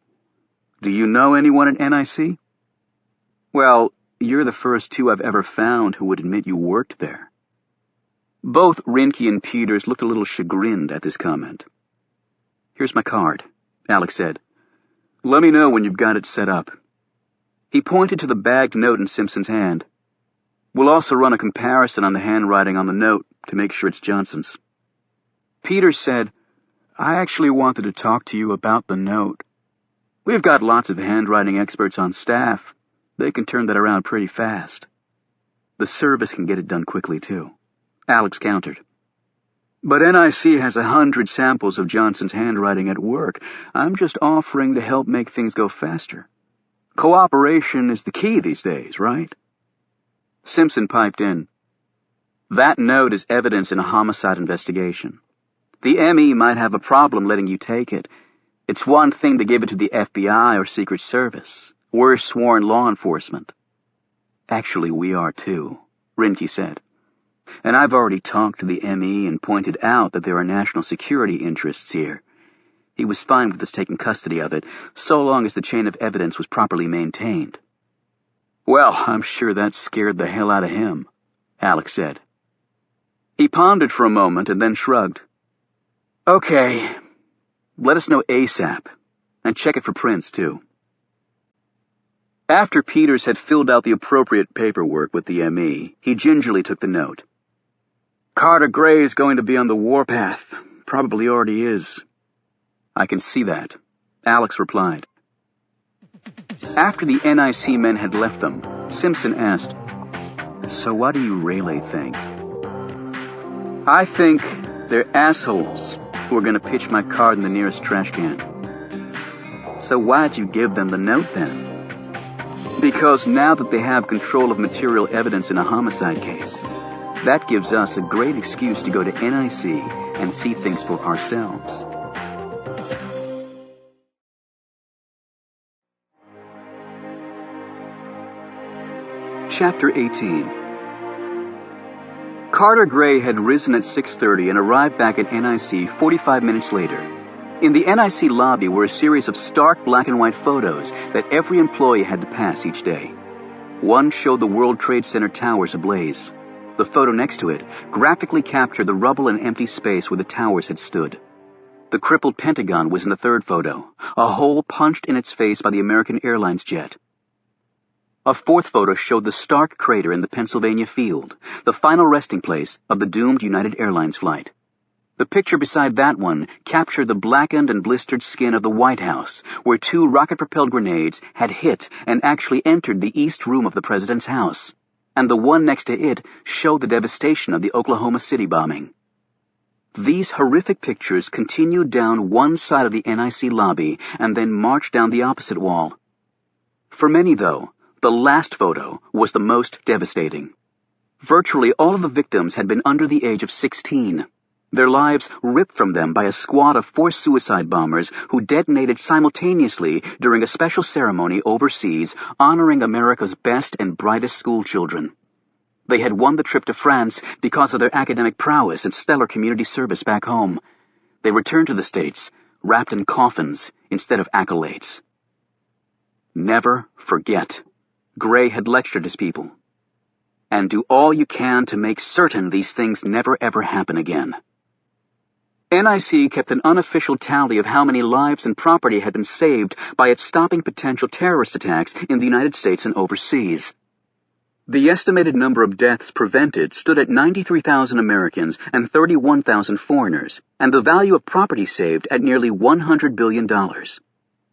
Do you know anyone at NIC?" "Well, you're the first two I've ever found who would admit you worked there." Both Rinke and Peters looked a little chagrined at this comment. "Here's my card," Alex said. "Let me know when you've got it set up." He pointed to the bagged note in Simpson's hand. "We'll also run a comparison on the handwriting on the note to make sure it's Johnson's." Peters said, "I actually wanted to talk to you about the note. We've got lots of handwriting experts on staff. They can turn that around pretty fast. The service can get it done quickly, too," Alex countered. "But NIC has 100 samples of Johnson's handwriting at work. I'm just offering to help make things go faster. Cooperation is the key these days, right?" Simpson piped in. "That note is evidence in a homicide investigation. The ME might have a problem letting you take it. It's one thing to give it to the FBI or Secret Service. We're sworn law enforcement." "Actually, we are too," Rinke said. "And I've already talked to the ME and pointed out that there are national security interests here. He was fine with us taking custody of it, so long as the chain of evidence was properly maintained." "Well, I'm sure that scared the hell out of him," Alex said. He pondered for a moment and then shrugged. "Okay, let us know ASAP, and check it for prints, too." After Peters had filled out the appropriate paperwork with the ME, he gingerly took the note. "Carter Gray is going to be on the warpath. Probably already is." "I can see that," Alex replied. After the NIC men had left them, Simpson asked, "So what do you really think?" "I think they're assholes who are going to pitch my card in the nearest trash can." "So why'd you give them the note then?" "Because now that they have control of material evidence in a homicide case, that gives us a great excuse to go to NIC and see things for ourselves." Chapter 18. Carter Gray had risen at 6:30 and arrived back at NIC 45 minutes later. In the NIC lobby were a series of stark black and white photos that every employee had to pass each day. One showed the World Trade Center towers ablaze. The photo next to it graphically captured the rubble and empty space where the towers had stood. The crippled Pentagon was in the third photo, a hole punched in its face by the American Airlines jet. A fourth photo showed the stark crater in the Pennsylvania field, the final resting place of the doomed United Airlines flight. The picture beside that one captured the blackened and blistered skin of the White House, where 2 rocket-propelled grenades had hit and actually entered the east room of the president's house, and the one next to it showed the devastation of the Oklahoma City bombing. These horrific pictures continued down one side of the NIC lobby and then marched down the opposite wall. For many, though, the last photo was the most devastating. Virtually all of the victims had been under the age of 16. Their lives ripped from them by a squad of 4 suicide bombers who detonated simultaneously during a special ceremony overseas honoring America's best and brightest schoolchildren. They had won the trip to France because of their academic prowess and stellar community service back home. They returned to the States, wrapped in coffins instead of accolades. Never forget, Gray had lectured his people. And do all you can to make certain these things never ever happen again. NIC kept an unofficial tally of how many lives and property had been saved by its stopping potential terrorist attacks in the United States and overseas. The estimated number of deaths prevented stood at 93,000 Americans and 31,000 foreigners, and the value of property saved at nearly $100 billion.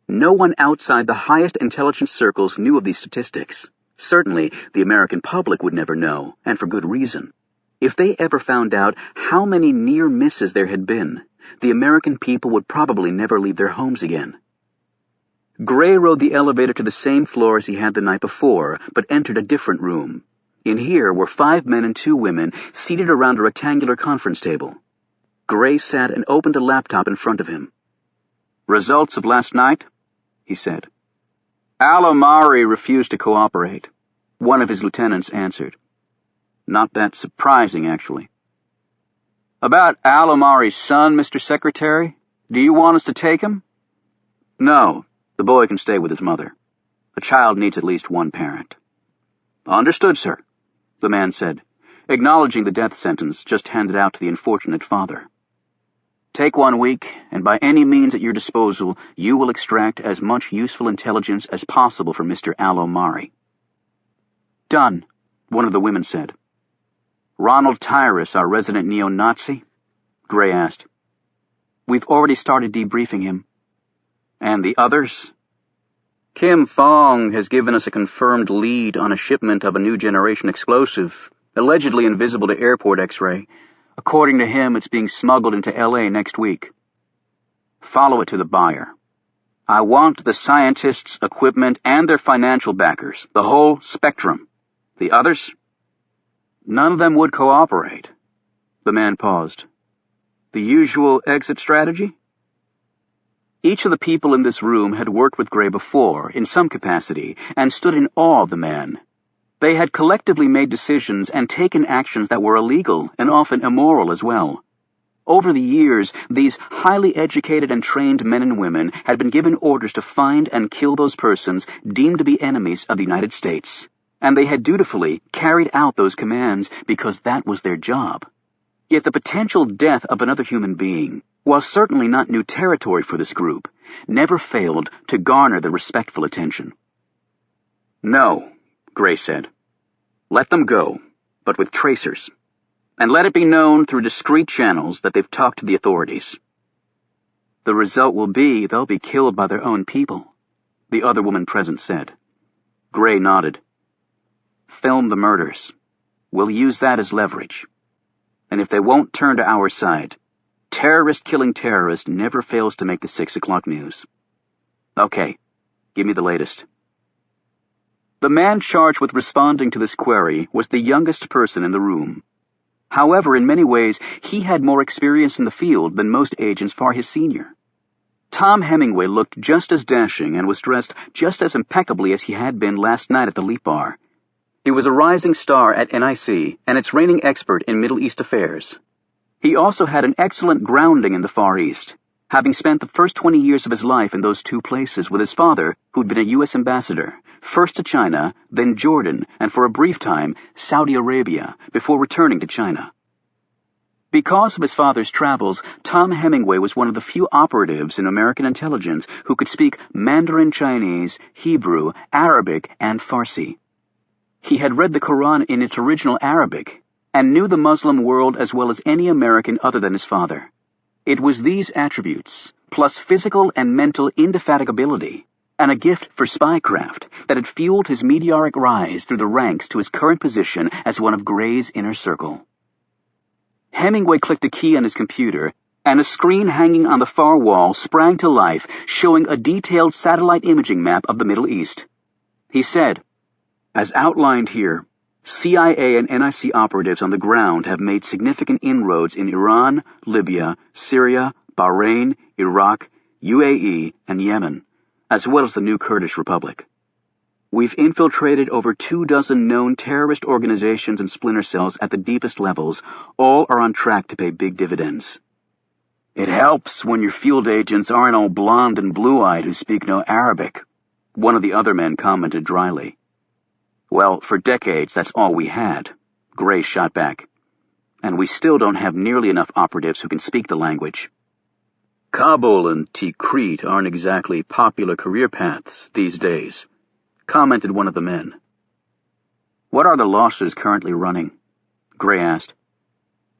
No one outside the highest intelligence circles knew of these statistics. Certainly, the American public would never know, and for good reason. If they ever found out how many near misses there had been, the American people would probably never leave their homes again. Gray rode the elevator to the same floor as he had the night before, but entered a different room. In here were 5 men and 2 women seated around a rectangular conference table. Gray sat and opened a laptop in front of him. "Results of last night?" he said. "Al-Omari refused to cooperate," one of his lieutenants answered. "Not that surprising, actually." "About Al-Omari's son, Mr. Secretary? Do you want us to take him?" "No. The boy can stay with his mother. A child needs at least one parent." "Understood, sir," the man said, acknowledging the death sentence just handed out to the unfortunate father. "Take 1 week, and by any means at your disposal, you will extract as much useful intelligence as possible from Mr. Al-Omari." "Done," one of the women said. "Ronald Tyrus, our resident neo-Nazi?" Gray asked. "We've already started debriefing him." "And the others?" "Kim Fong has given us a confirmed lead on a shipment of a new generation explosive, allegedly invisible to airport X-ray. According to him, it's being smuggled into L.A. next week. Follow it to the buyer. I want the scientists, equipment, and their financial backers, the whole spectrum. The others? None of them would cooperate." The man paused. "The usual exit strategy?" Each of the people in this room had worked with Gray before, in some capacity, and stood in awe of the man. They had collectively made decisions and taken actions that were illegal and often immoral as well. Over the years, these highly educated and trained men and women had been given orders to find and kill those persons deemed to be enemies of the United States, and they had dutifully carried out those commands because that was their job. Yet the potential death of another human being, while certainly not new territory for this group, never failed to garner the respectful attention. "No," Gray said. "Let them go, but with tracers. And let it be known through discreet channels that they've talked to the authorities." "The result will be they'll be killed by their own people," the other woman present said. Gray nodded. "Film the murders. We'll use that as leverage. And if they won't turn to our side, terrorist killing terrorist never fails to make the 6 o'clock news. Okay, give me the latest." The man charged with responding to this query was the youngest person in the room. However, in many ways, he had more experience in the field than most agents far his senior. Tom Hemingway looked just as dashing and was dressed just as impeccably as he had been last night at the Leap Bar. He was a rising star at NIC and its reigning expert in Middle East affairs. He also had an excellent grounding in the Far East, having spent the first 20 years of his life in those 2 places with his father, who'd been a U.S. ambassador, first to China, then Jordan, and for a brief time, Saudi Arabia, before returning to China. Because of his father's travels, Tom Hemingway was one of the few operatives in American intelligence who could speak Mandarin Chinese, Hebrew, Arabic, and Farsi. He had read the Quran in its original Arabic and knew the Muslim world as well as any American other than his father. It was these attributes, plus physical and mental indefatigability, and a gift for spycraft, that had fueled his meteoric rise through the ranks to his current position as one of Gray's inner circle. Hemingway clicked a key on his computer, and a screen hanging on the far wall sprang to life, showing a detailed satellite imaging map of the Middle East. He said, "As outlined here, CIA and NIC operatives on the ground have made significant inroads in Iran, Libya, Syria, Bahrain, Iraq, UAE, and Yemen, as well as the new Kurdish Republic. We've infiltrated over 24 known terrorist organizations and splinter cells at the deepest levels. All are on track to pay big dividends. It helps when your field agents aren't all blonde and blue-eyed who speak no Arabic," one of the other men commented dryly. "Well, for decades that's all we had," Gray shot back. "And we still don't have nearly enough operatives who can speak the language." "Kabul and Tikrit aren't exactly popular career paths these days," commented one of the men. "What are the losses currently running?" Gray asked.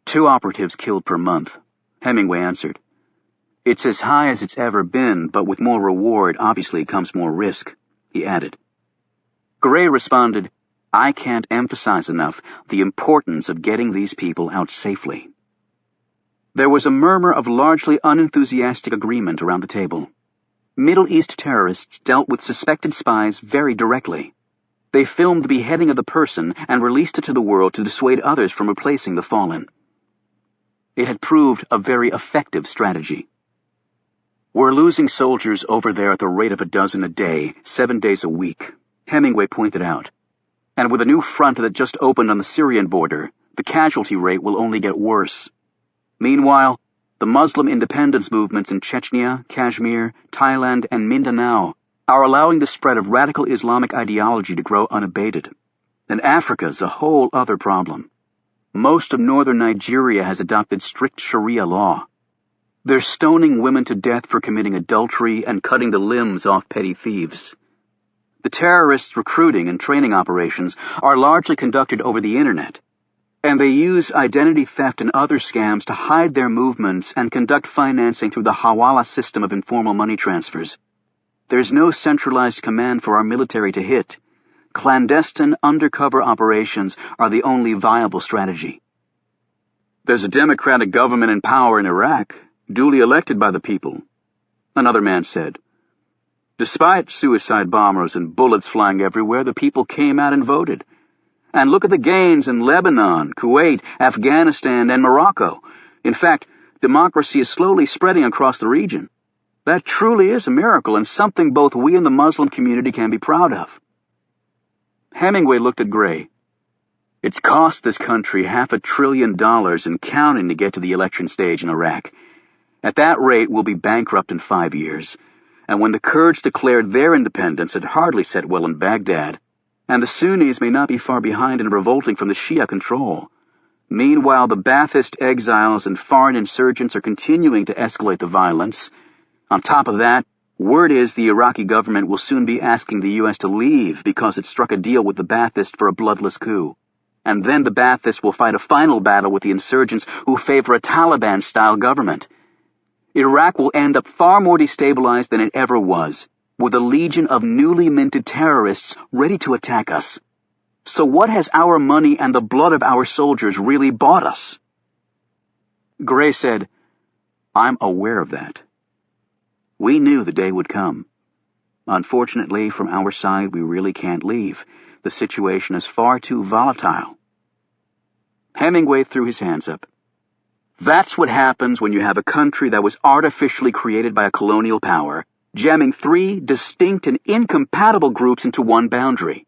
2 operatives killed per month," Hemingway answered. "It's as high as it's ever been, but with more reward obviously comes more risk," he added. Gray responded, "I can't emphasize enough the importance of getting these people out safely." There was a murmur of largely unenthusiastic agreement around the table. Middle East terrorists dealt with suspected spies very directly. They filmed the beheading of the person and released it to the world to dissuade others from replacing the fallen. It had proved a very effective strategy. "We're losing soldiers over there at the rate of 12 a day, 7 days a week," Hemingway pointed out. "And with a new front that just opened on the Syrian border, the casualty rate will only get worse. Meanwhile, the Muslim independence movements in Chechnya, Kashmir, Thailand, and Mindanao are allowing the spread of radical Islamic ideology to grow unabated. And Africa's a whole other problem. Most of northern Nigeria has adopted strict Sharia law. They're stoning women to death for committing adultery and cutting the limbs off petty thieves. The terrorists' recruiting and training operations are largely conducted over the internet, and they use identity theft and other scams to hide their movements and conduct financing through the Hawala system of informal money transfers. There's no centralized command for our military to hit. Clandestine, undercover operations are the only viable strategy. There's a democratic government in power in Iraq, duly elected by the people," another man said. "Despite suicide bombers and bullets flying everywhere, the people came out and voted. And look at the gains in Lebanon, Kuwait, Afghanistan, and Morocco. In fact, democracy is slowly spreading across the region. That truly is a miracle and something both we and the Muslim community can be proud of." Hemingway looked at Gray. "It's cost this country $500 billion and counting to get to the election stage in Iraq. At that rate, we'll be bankrupt in 5 years. And when the Kurds declared their independence, it hardly set well in Baghdad, and the Sunnis may not be far behind in revolting from the Shia control. Meanwhile, the Ba'athist exiles and foreign insurgents are continuing to escalate the violence. On top of that, word is the Iraqi government will soon be asking the U.S. to leave because it struck a deal with the Ba'athists for a bloodless coup. And then the Ba'athists will fight a final battle with the insurgents who favor a Taliban-style government. Iraq will end up far more destabilized than it ever was, with a legion of newly minted terrorists ready to attack us. So what has our money and the blood of our soldiers really bought us?" Gray said, "I'm aware of that. We knew the day would come. Unfortunately, from our side, we really can't leave. The situation is far too volatile." Hemingway threw his hands up. "That's what happens when you have a country that was artificially created by a colonial power, jamming 3 distinct and incompatible groups into one boundary.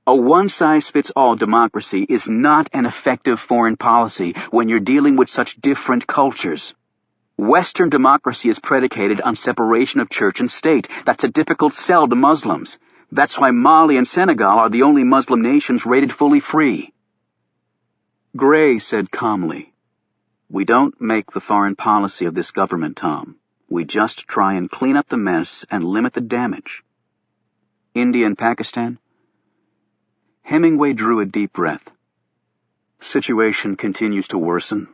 A one-size-fits-all democracy is not an effective foreign policy when you're dealing with such different cultures. Western democracy is predicated on separation of church and state. That's a difficult sell to Muslims. That's why Mali and Senegal are the only Muslim nations rated fully free." Gray said calmly, We don't make the foreign policy of this government, Tom. We just try and clean up the mess and limit the damage. India and Pakistan? Hemingway drew a deep breath. Situation continues to worsen.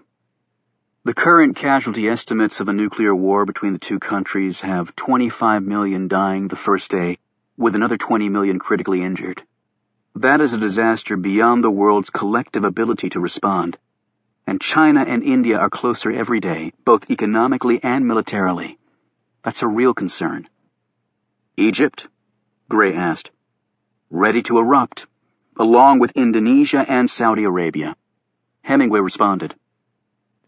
The current casualty estimates of a nuclear war between the two countries have 25 million dying the first day, with another 20 million critically injured. That is a disaster beyond the world's collective ability to respond. And China and India are closer every day, both economically and militarily. That's a real concern. Egypt? Gray asked. Ready to erupt, along with Indonesia and Saudi Arabia. Hemingway responded.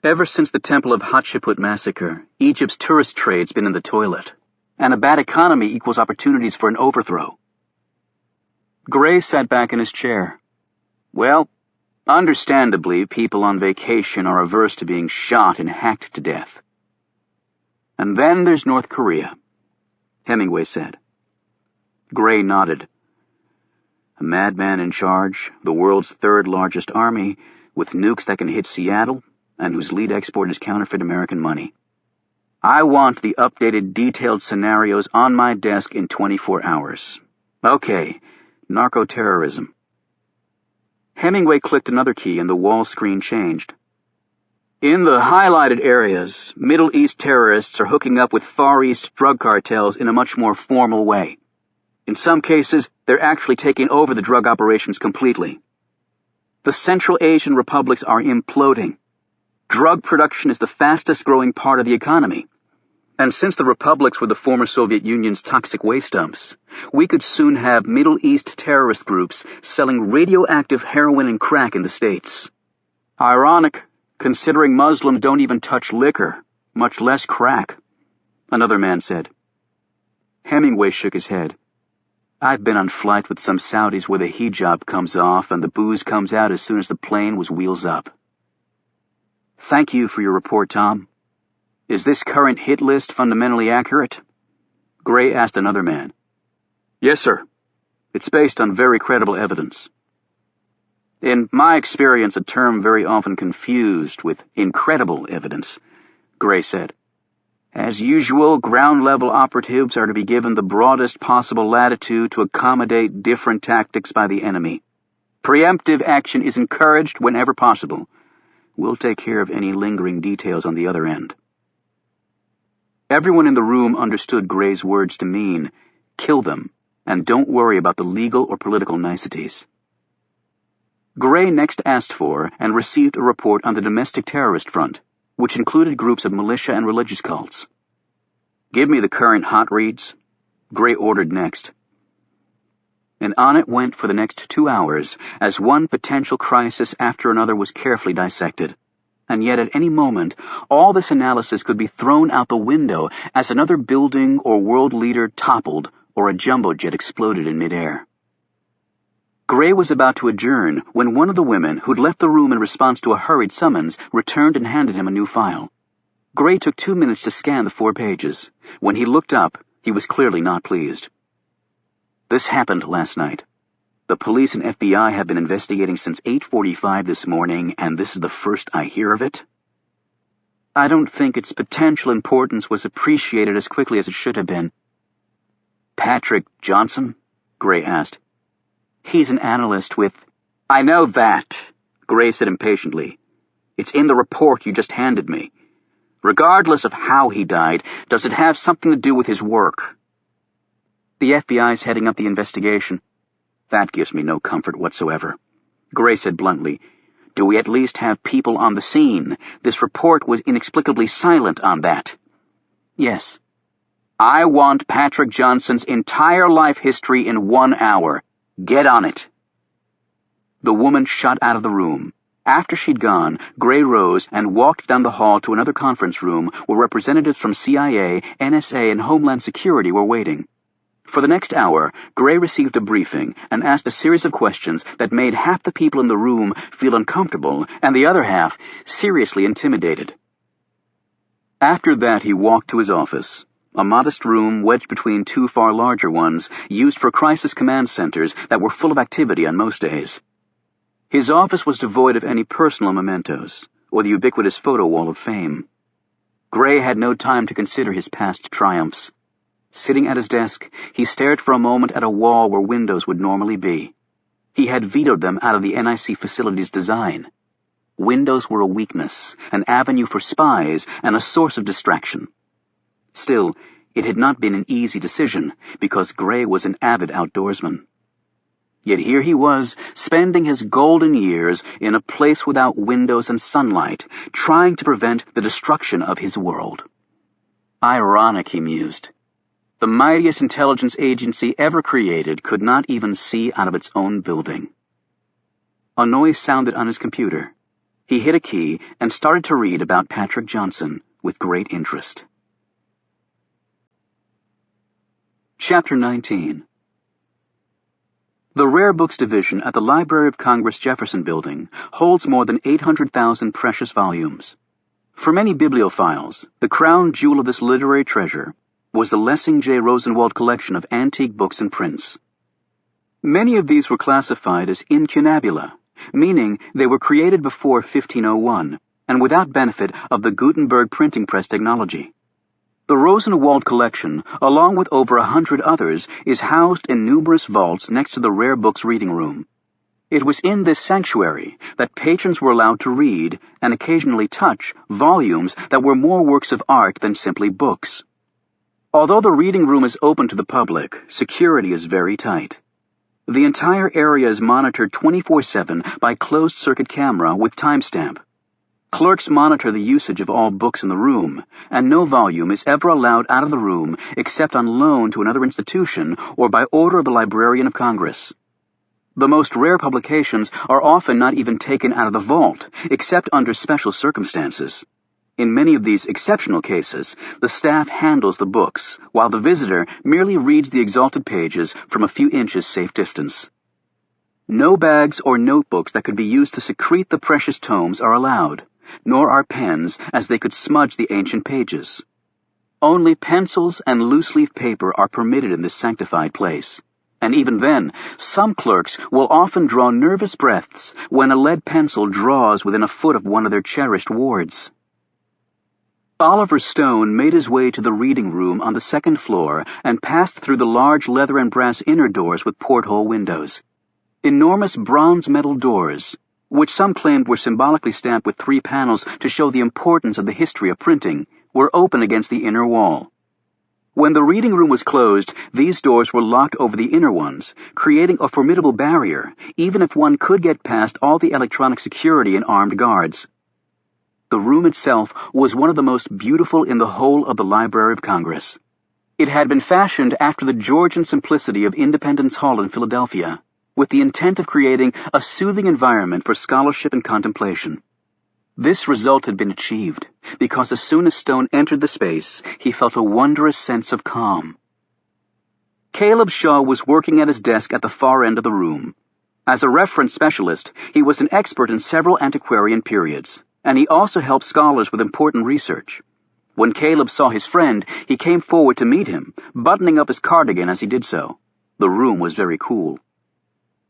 Ever since the Temple of Hatshepsut massacre, Egypt's tourist trade's been in the toilet, and a bad economy equals opportunities for an overthrow. Gray sat back in his chair. Well, understandably, people on vacation are averse to being shot and hacked to death. And then there's North Korea, Hemingway said. Gray nodded. A madman in charge, the world's third largest army, with nukes that can hit Seattle, and whose lead export is counterfeit American money. I want the updated detailed scenarios on my desk in 24 hours. Okay, narco-terrorism. Hemingway clicked another key and the wall screen changed. In the highlighted areas, Middle East terrorists are hooking up with Far East drug cartels in a much more formal way. In some cases, they're actually taking over the drug operations completely. The Central Asian republics are imploding. Drug production is the fastest-growing part of the economy. And since the republics were the former Soviet Union's toxic waste dumps, we could soon have Middle East terrorist groups selling radioactive heroin and crack in the States. Ironic, considering Muslims don't even touch liquor, much less crack, another man said. Hemingway shook his head. I've been on flight with some Saudis where the hijab comes off and the booze comes out as soon as the plane was wheels up. Thank you for your report, Tom. Is this current hit list fundamentally accurate? Gray asked another man. Yes, sir. It's based on very credible evidence. In my experience, a term very often confused with incredible evidence, Gray said. As usual, ground-level operatives are to be given the broadest possible latitude to accommodate different tactics by the enemy. Preemptive action is encouraged whenever possible. We'll take care of any lingering details on the other end. Everyone in the room understood Gray's words to mean, kill them, and don't worry about the legal or political niceties. Gray next asked for and received a report on the domestic terrorist front, which included groups of militia and religious cults. Give me the current hot reads, Gray ordered next. And on it went for the next 2 hours, as one potential crisis after another was carefully dissected. And yet at any moment, all this analysis could be thrown out the window as another building or world leader toppled or a jumbo jet exploded in midair. Gray was about to adjourn when one of the women who'd left the room in response to a hurried summons returned and handed him a new file. Gray took 2 minutes to scan the 4 pages. When he looked up, he was clearly not pleased. This happened last night. The police and FBI have been investigating since 8:45 this morning, and this is the first I hear of it. I don't think its potential importance was appreciated as quickly as it should have been. Patrick Johnson? Gray asked. He's an analyst with... I know that, Gray said impatiently. It's in the report you just handed me. Regardless of how he died, does it have something to do with his work? The FBI's heading up the investigation. That gives me no comfort whatsoever. Gray said bluntly, Do we at least have people on the scene? This report was inexplicably silent on that. Yes. I want Patrick Johnson's entire life history in 1 hour. Get on it. The woman shot out of the room. After she'd gone, Gray rose and walked down the hall to another conference room where representatives from CIA, NSA, and Homeland Security were waiting. For the next hour, Gray received a briefing and asked a series of questions that made half the people in the room feel uncomfortable and the other half seriously intimidated. After that, he walked to his office, a modest room wedged between 2 far larger ones used for crisis command centers that were full of activity on most days. His office was devoid of any personal mementos, or the ubiquitous photo wall of fame. Gray had no time to consider his past triumphs. Sitting at his desk, he stared for a moment at a wall where windows would normally be. He had vetoed them out of the NIC facility's design. Windows were a weakness, an avenue for spies, and a source of distraction. Still, it had not been an easy decision, because Gray was an avid outdoorsman. Yet here he was, spending his golden years in a place without windows and sunlight, trying to prevent the destruction of his world. Ironic, he mused. The mightiest intelligence agency ever created could not even see out of its own building. A noise sounded on his computer. He hit a key and started to read about Patrick Johnson with great interest. Chapter 19. The Rare Books Division at the Library of Congress Jefferson Building holds more than 800,000 precious volumes. For many bibliophiles, the crown jewel of this literary treasure was the Lessing J. Rosenwald collection of antique books and prints. Many of these were classified as incunabula, meaning they were created before 1501 and without benefit of the Gutenberg printing press technology. The Rosenwald collection, along with over 100 others, is housed in numerous vaults next to the Rare Books reading room. It was in this sanctuary that patrons were allowed to read, and occasionally touch, volumes that were more works of art than simply books. Although the reading room is open to the public, security is very tight. The entire area is monitored 24/7 by closed-circuit camera with timestamp. Clerks monitor the usage of all books in the room, and no volume is ever allowed out of the room except on loan to another institution or by order of the Librarian of Congress. The most rare publications are often not even taken out of the vault, except under special circumstances. In many of these exceptional cases, the staff handles the books, while the visitor merely reads the exalted pages from a few inches safe distance. No bags or notebooks that could be used to secrete the precious tomes are allowed, nor are pens, as they could smudge the ancient pages. Only pencils and loose-leaf paper are permitted in this sanctified place, and even then, some clerks will often draw nervous breaths when a lead pencil draws within a foot of one of their cherished wards. Oliver Stone made his way to the reading room on the second floor and passed through the large leather and brass inner doors with porthole windows. Enormous bronze metal doors, which some claimed were symbolically stamped with 3 panels to show the importance of the history of printing, were open against the inner wall. When the reading room was closed, these doors were locked over the inner ones, creating a formidable barrier, even if one could get past all the electronic security and armed guards. The room itself was one of the most beautiful in the whole of the Library of Congress. It had been fashioned after the Georgian simplicity of Independence Hall in Philadelphia, with the intent of creating a soothing environment for scholarship and contemplation. This result had been achieved, because as soon as Stone entered the space, he felt a wondrous sense of calm. Caleb Shaw was working at his desk at the far end of the room. As a reference specialist, he was an expert in several antiquarian periods, and he also helped scholars with important research. When Caleb saw his friend, he came forward to meet him, buttoning up his cardigan as he did so. The room was very cool.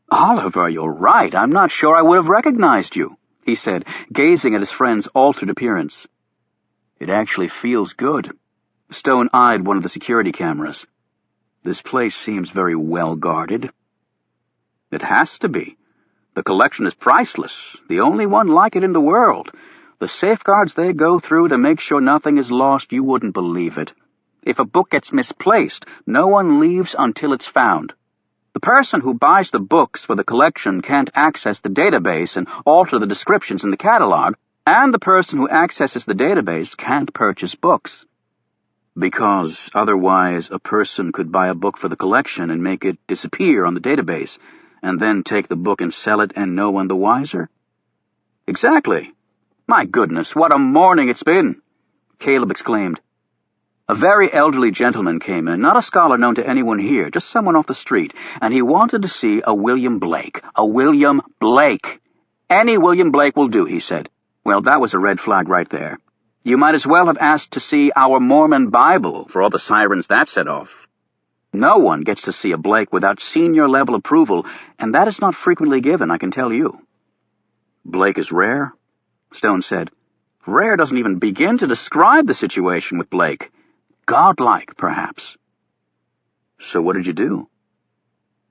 "Oliver, you're right. I'm not sure I would have recognized you," he said, gazing at his friend's altered appearance. "It actually feels good." Stone eyed one of the security cameras. "This place seems very well guarded." "It has to be. The collection is priceless, the only one like it in the world. The safeguards they go through to make sure nothing is lost, you wouldn't believe it. If a book gets misplaced, no one leaves until it's found. The person who buys the books for the collection can't access the database and alter the descriptions in the catalog, and the person who accesses the database can't purchase books. Because otherwise a person could buy a book for the collection and make it disappear on the database, and then take the book and sell it and no one the wiser?" "Exactly. My goodness, what a morning it's been!" Caleb exclaimed. A very elderly gentleman came in, not a scholar known to anyone here, just someone off the street, and he wanted to see a William Blake. A William Blake! "Any William Blake will do," he said. Well, that was a red flag right there. You might as well have asked to see our Mormon Bible for all the sirens that set off. No one gets to see a Blake without senior-level approval, and that is not frequently given, I can tell you. "Blake is rare?" Stone said. "Rare doesn't even begin to describe the situation with Blake. Godlike, perhaps." "So what did you do?"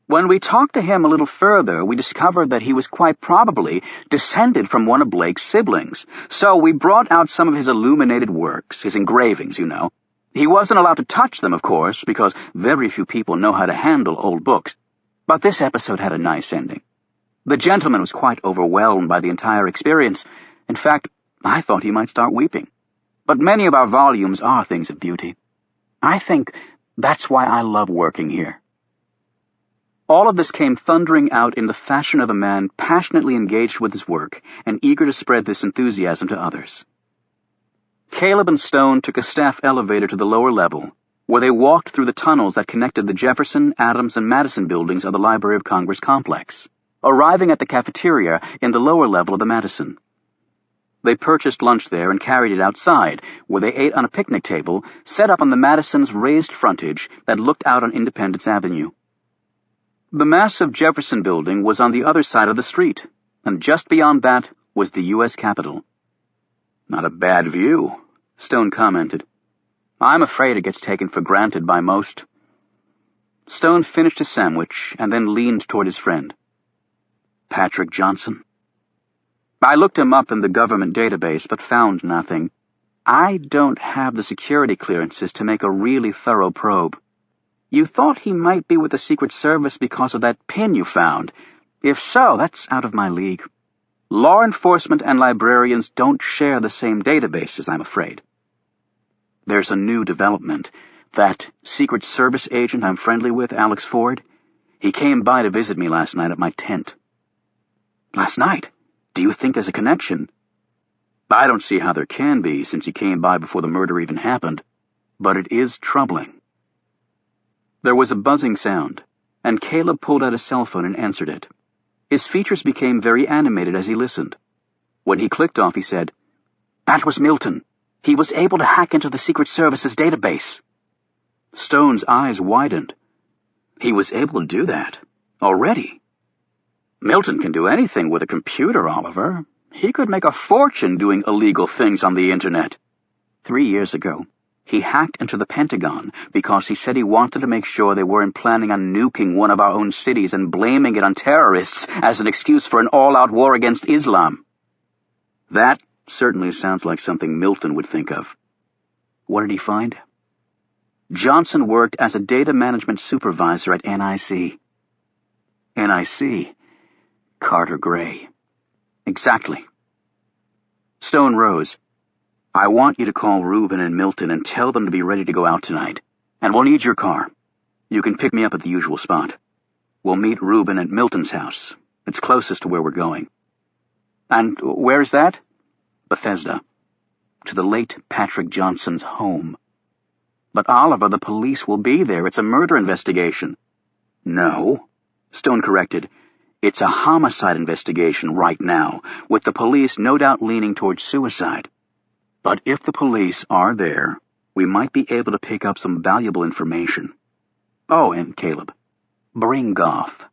"When we talked to him a little further, we discovered that he was quite probably descended from one of Blake's siblings. So we brought out some of his illuminated works, his engravings, you know. He wasn't allowed to touch them, of course, because very few people know how to handle old books. But this episode had a nice ending. The gentleman was quite overwhelmed by the entire experience. In fact, I thought he might start weeping. But many of our volumes are things of beauty. I think that's why I love working here." All of this came thundering out in the fashion of a man passionately engaged with his work and eager to spread this enthusiasm to others. Caleb and Stone took a staff elevator to the lower level, where they walked through the tunnels that connected the Jefferson, Adams, and Madison buildings of the Library of Congress complex, arriving at the cafeteria in the lower level of the Madison. They purchased lunch there and carried it outside, where they ate on a picnic table set up on the Madison's raised frontage that looked out on Independence Avenue. The massive Jefferson building was on the other side of the street, and just beyond that was the U.S. Capitol. "Not a bad view," Stone commented. "I'm afraid it gets taken for granted by most." Stone finished his sandwich and then leaned toward his friend. "Patrick Johnson?" "I looked him up in the government database, but found nothing. I don't have the security clearances to make a really thorough probe. You thought he might be with the Secret Service because of that pin you found. If so, that's out of my league. Law enforcement and librarians don't share the same databases, I'm afraid." "There's a new development. That Secret Service agent I'm friendly with, Alex Ford, he came by to visit me last night at my tent." "Last night? Do you think there's a connection?" "I don't see how there can be, since he came by before the murder even happened. But it is troubling." There was a buzzing sound, and Caleb pulled out his cell phone and answered it. His features became very animated as he listened. When he clicked off, he said, "That was Milton. He was able to hack into the Secret Service's database." Stone's eyes widened. "He was able to do that? Already?" "Milton can do anything with a computer, Oliver. He could make a fortune doing illegal things on the Internet. 3 years ago, he hacked into the Pentagon because he said he wanted to make sure they weren't planning on nuking one of our own cities and blaming it on terrorists as an excuse for an all-out war against Islam." "That certainly sounds like something Milton would think of." "What did he find?" "Johnson worked as a data management supervisor at NIC." "NIC? Carter Gray." "Exactly." Stone rose. "I want you to call Reuben and Milton and tell them to be ready to go out tonight. And we'll need your car. You can pick me up at the usual spot. We'll meet Reuben at Milton's house. It's closest to where we're going." "And where is that?" "Bethesda. To the late Patrick Johnson's home." "But Oliver, the police will be there. It's a murder investigation." "No," Stone corrected. "It's a homicide investigation right now, with the police no doubt leaning towards suicide. But if the police are there, we might be able to pick up some valuable information. Oh, and Caleb, bring Goff."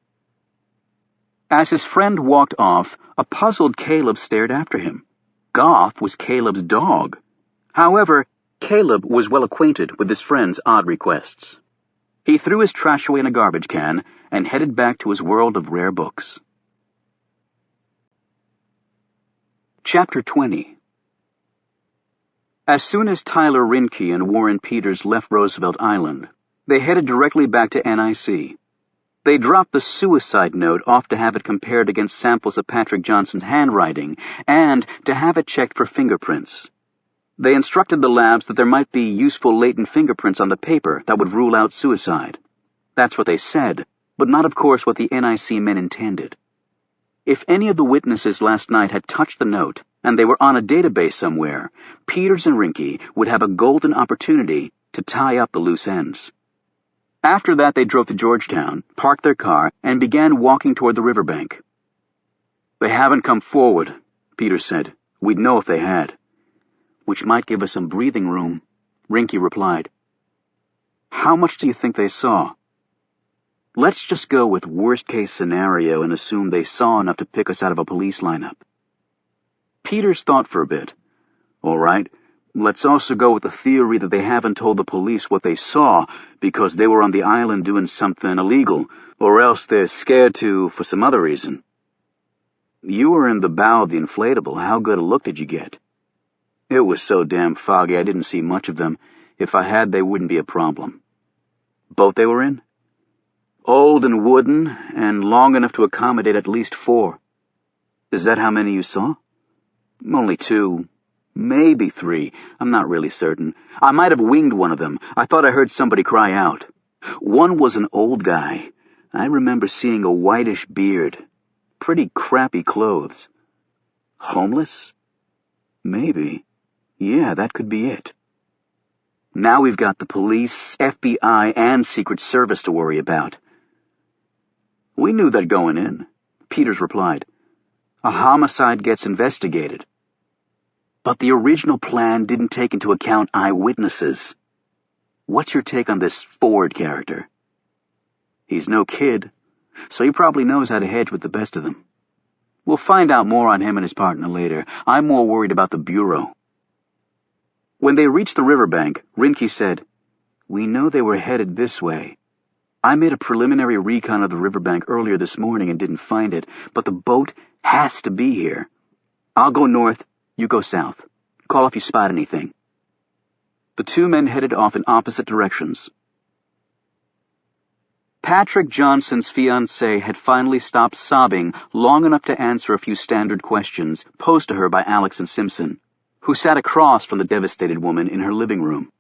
As his friend walked off, a puzzled Caleb stared after him. Goff was Caleb's dog. However, Caleb was well acquainted with his friend's odd requests. He threw his trash away in a garbage can and headed back to his world of rare books. Chapter 20. As soon as Tyler Rinke and Warren Peters left Roosevelt Island, they headed directly back to NIC. They dropped the suicide note off to have it compared against samples of Patrick Johnson's handwriting and to have it checked for fingerprints. They instructed the labs that there might be useful latent fingerprints on the paper that would rule out suicide. That's what they said, but not, of course, what the NIC men intended. If any of the witnesses last night had touched the note, and they were on a database somewhere, Peters and Rinke would have a golden opportunity to tie up the loose ends. After that, they drove to Georgetown, parked their car, and began walking toward the riverbank. "They haven't come forward," Peters said. "We'd know if they had." "Which might give us some breathing room," Rinke replied. "How much do you think they saw?" "Let's just go with worst-case scenario and assume they saw enough to pick us out of a police lineup." Peters thought for a bit. All right, let's also go with the theory that they haven't told the police what they saw because they were on the island doing something illegal, or else they're scared to for some other reason. You were in the bow of the inflatable. How good a look did you get? It was so damn foggy I didn't see much of them. If I had, they wouldn't be a problem. Boat they were in? Old and wooden, and long enough to accommodate at least 4. Is that how many you saw? Only 2. Maybe 3. I'm not really certain. I might have winged one of them. I thought I heard somebody cry out. One was an old guy. I remember seeing a whitish beard. Pretty crappy clothes. Homeless? Maybe. Yeah, that could be it. Now we've got the police, FBI, and Secret Service to worry about. We knew that going in, Peters replied. A homicide gets investigated. But the original plan didn't take into account eyewitnesses. What's your take on this Ford character? He's no kid, so he probably knows how to hedge with the best of them. We'll find out more on him and his partner later. I'm more worried about the Bureau. When they reached the riverbank, Rinke said, We know they were headed this way. I made a preliminary recon of the riverbank earlier this morning and didn't find it, but the boat has to be here. I'll go north, you go south. Call if you spot anything. The 2 men headed off in opposite directions. Patrick Johnson's fiancée had finally stopped sobbing long enough to answer a few standard questions posed to her by Alex and Simpson, who sat across from the devastated woman in her living room.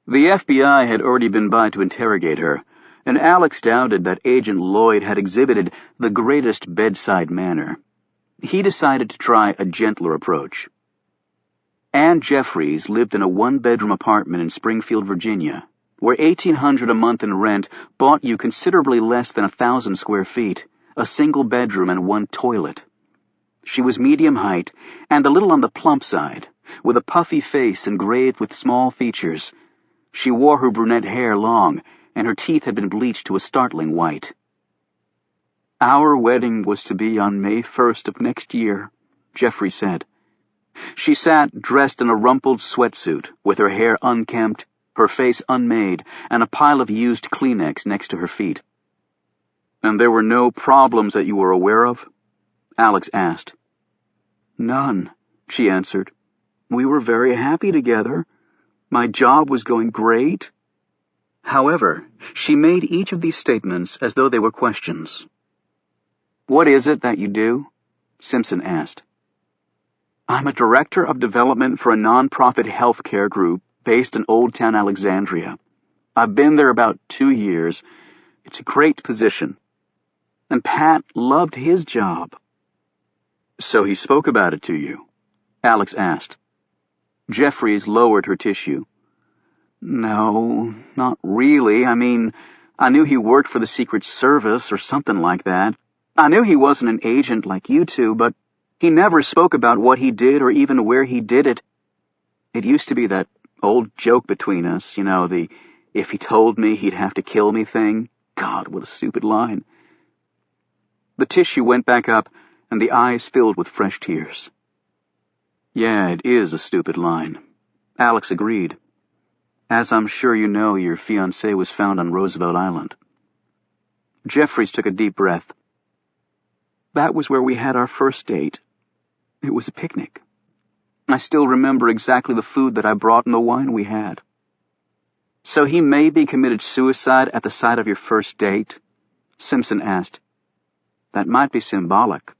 The FBI had already been by to interrogate her, and Alex doubted that Agent Lloyd had exhibited the greatest bedside manner. He decided to try a gentler approach. Ann Jeffries lived in a 1-bedroom apartment in Springfield, Virginia, where $1,800 a month in rent bought you considerably less than 1,000 square feet, a single bedroom and 1 toilet. She was medium height and a little on the plump side, with a puffy face engraved with small features. She wore her brunette hair long, and her teeth had been bleached to a startling white. Our wedding was to be on May 1st of next year, Jeffrey said. She sat dressed in a rumpled sweatsuit, with her hair unkempt, her face unmade, and a pile of used Kleenex next to her feet. And there were no problems that you were aware of? Alex asked. None, she answered. We were very happy together. My job was going great. However, she made each of these statements as though they were questions. What is it that you do? Simpson asked. I'm a director of development for a non-profit healthcare group based in Old Town Alexandria. I've been there about 2 years. It's a great position. And Pat loved his job. So he spoke about it to you? Alex asked. Jeffries lowered her tissue. No, not really. I mean, I knew he worked for the Secret Service or something like that. I knew he wasn't an agent like you two, but he never spoke about what he did or even where he did it. It used to be that old joke between us, the if he told me he'd have to kill me thing. God, what a stupid line. The tissue went back up, and the eyes filled with fresh tears. Yeah, it is a stupid line. Alex agreed. As I'm sure you know, your fiancé was found on Roosevelt Island. Jeffries took a deep breath. That was where we had our first date. It was a picnic. I still remember exactly the food that I brought and the wine we had. So he maybe committed suicide at the site of your first date? Simpson asked. That might be symbolic.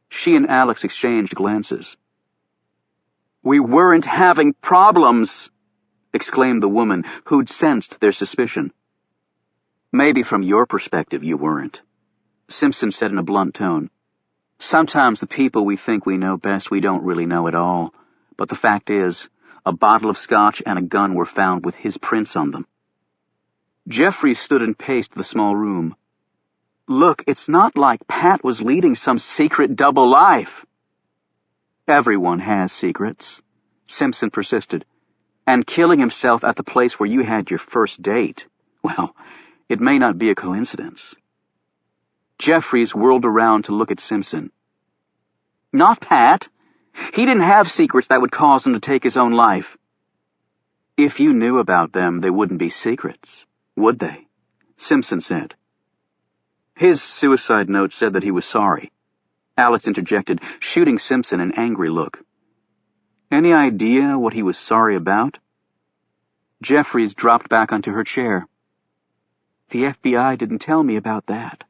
She and Alex exchanged glances. We weren't having problems, exclaimed the woman, who'd sensed their suspicion. Maybe from your perspective you weren't, Simpson said in a blunt tone. Sometimes the people we think we know best we don't really know at all, but the fact is, a bottle of scotch and a gun were found with his prints on them. Jeffrey stood and paced the small room. Look, it's not like Pat was leading some secret double life. Everyone has secrets, Simpson persisted, and killing himself at the place where you had your first date, well, it may not be a coincidence. Jeffries whirled around to look at Simpson. Not Pat. He didn't have secrets that would cause him to take his own life. If you knew about them, they wouldn't be secrets, would they? Simpson said. His suicide note said that he was sorry. Alex interjected, shooting Simpson an angry look. Any idea what he was sorry about? Jeffries dropped back onto her chair. The FBI didn't tell me about that.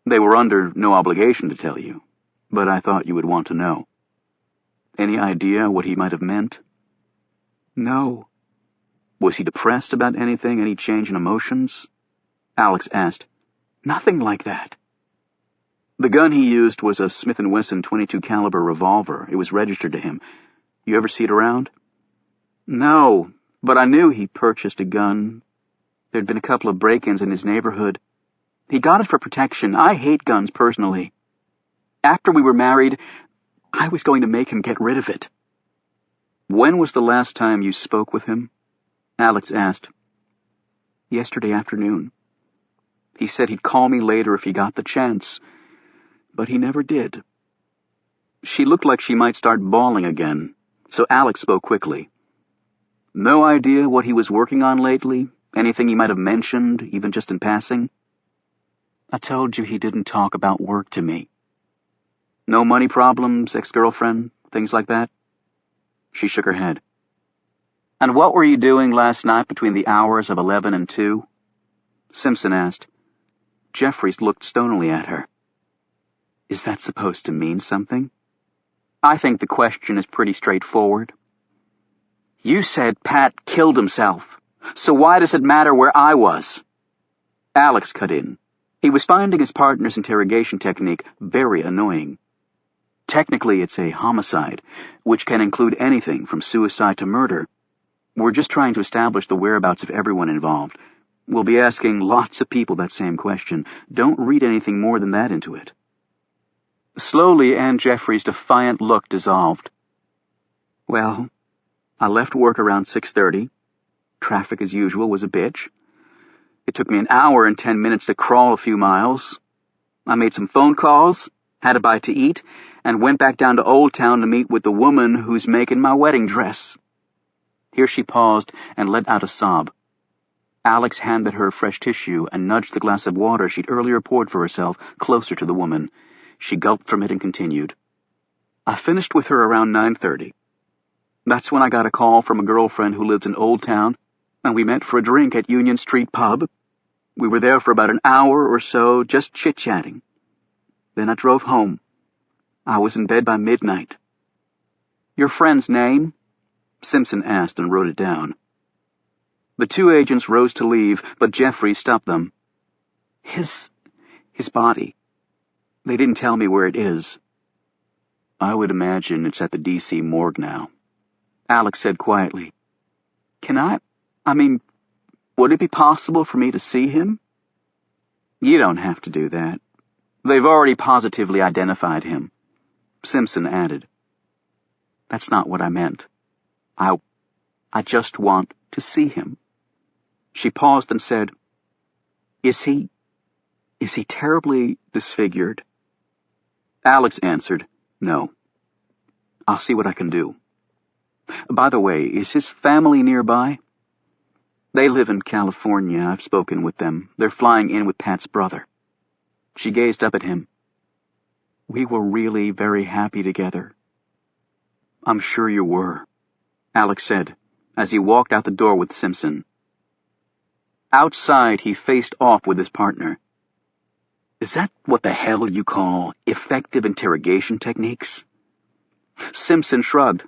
They were under no obligation to tell you, but I thought you would want to know. Any idea what he might have meant? No. Was he depressed about anything, any change in emotions? Alex asked. Nothing like that. The gun he used was a Smith & Wesson .22 caliber revolver. It was registered to him. You ever see it around? No, but I knew he purchased a gun. There'd been a couple of break-ins in his neighborhood. He got it for protection. I hate guns personally. After we were married, I was going to make him get rid of it. When was the last time you spoke with him? Alex asked. Yesterday afternoon. He said he'd call me later if he got the chance, but he never did. She looked like she might start bawling again, so Alex spoke quickly. No idea what he was working on lately? Anything he might have mentioned, even just in passing? I told you he didn't talk about work to me. No money problems, ex-girlfriend, things like that? She shook her head. And what were you doing last night between the hours of 11 and 2? Simpson asked. Jeffries looked stonily at her. Is that supposed to mean something? I think the question is pretty straightforward. You said Pat killed himself, so why does it matter where I was? Alex cut in. He was finding his partner's interrogation technique very annoying. Technically, it's a homicide, which can include anything from suicide to murder. We're just trying to establish the whereabouts of everyone involved. We'll be asking lots of people that same question. Don't read anything more than that into it. Slowly, Anne Jeffries' defiant look dissolved. Well, I left work around 6:30. Traffic, as usual, was a bitch. It took me an hour and 10 minutes to crawl a few miles. I made some phone calls, had a bite to eat, and went back down to Old Town to meet with the woman who's making my wedding dress. Here she paused and let out a sob. Alex handed her fresh tissue and nudged the glass of water she'd earlier poured for herself closer to the woman. She gulped from it and continued. I finished with her around 9:30. That's when I got a call from a girlfriend who lives in Old Town, and we met for a drink at Union Street Pub. We were there for about an hour or so, just chit-chatting. Then I drove home. I was in bed by midnight. Your friend's name? Simpson asked and wrote it down. The two agents rose to leave, but Jeffries stopped them. His body. They didn't tell me where it is. I would imagine it's at the D.C. morgue now. Alex said quietly. Would it be possible for me to see him? You don't have to do that. They've already positively identified him. Simpson added. That's not what I meant. I just want to see him. She paused and said, Is he terribly disfigured? Alex answered, No. I'll see what I can do. By the way, is his family nearby? They live in California. I've spoken with them. They're flying in with Pat's brother. She gazed up at him. We were really very happy together. I'm sure you were, Alex said, as he walked out the door with Simpson. Outside, he faced off with his partner. Is that what the hell you call effective interrogation techniques? Simpson shrugged.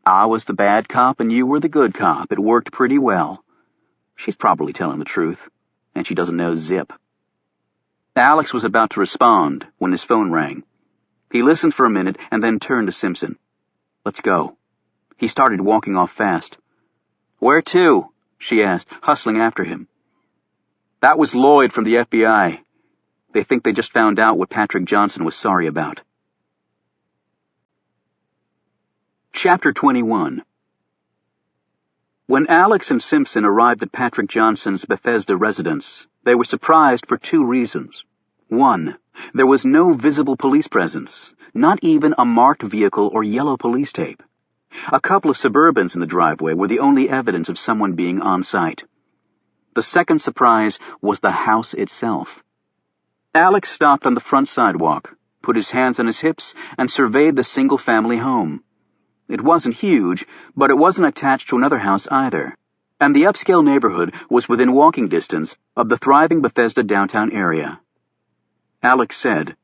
I was the bad cop and you were the good cop. It worked pretty well. She's probably telling the truth, and she doesn't know zip. Alex was about to respond when his phone rang. He listened for a minute and then turned to Simpson. Let's go. He started walking off fast. Where to? She asked, hustling after him. That was Lloyd from the FBI. They think they just found out what Patrick Johnson was sorry about. Chapter 21. When Alex and Simpson arrived at Patrick Johnson's Bethesda residence, they were surprised for two reasons. One, There was no visible police presence, not even a marked vehicle or yellow police tape. A couple of Suburbans in the driveway were the only evidence of someone being on site. The second surprise was the house itself. Alex stopped on the front sidewalk, put his hands on his hips, and surveyed the single-family home. It wasn't huge, but it wasn't attached to another house either, and the upscale neighborhood was within walking distance of the thriving Bethesda downtown area. Alex said,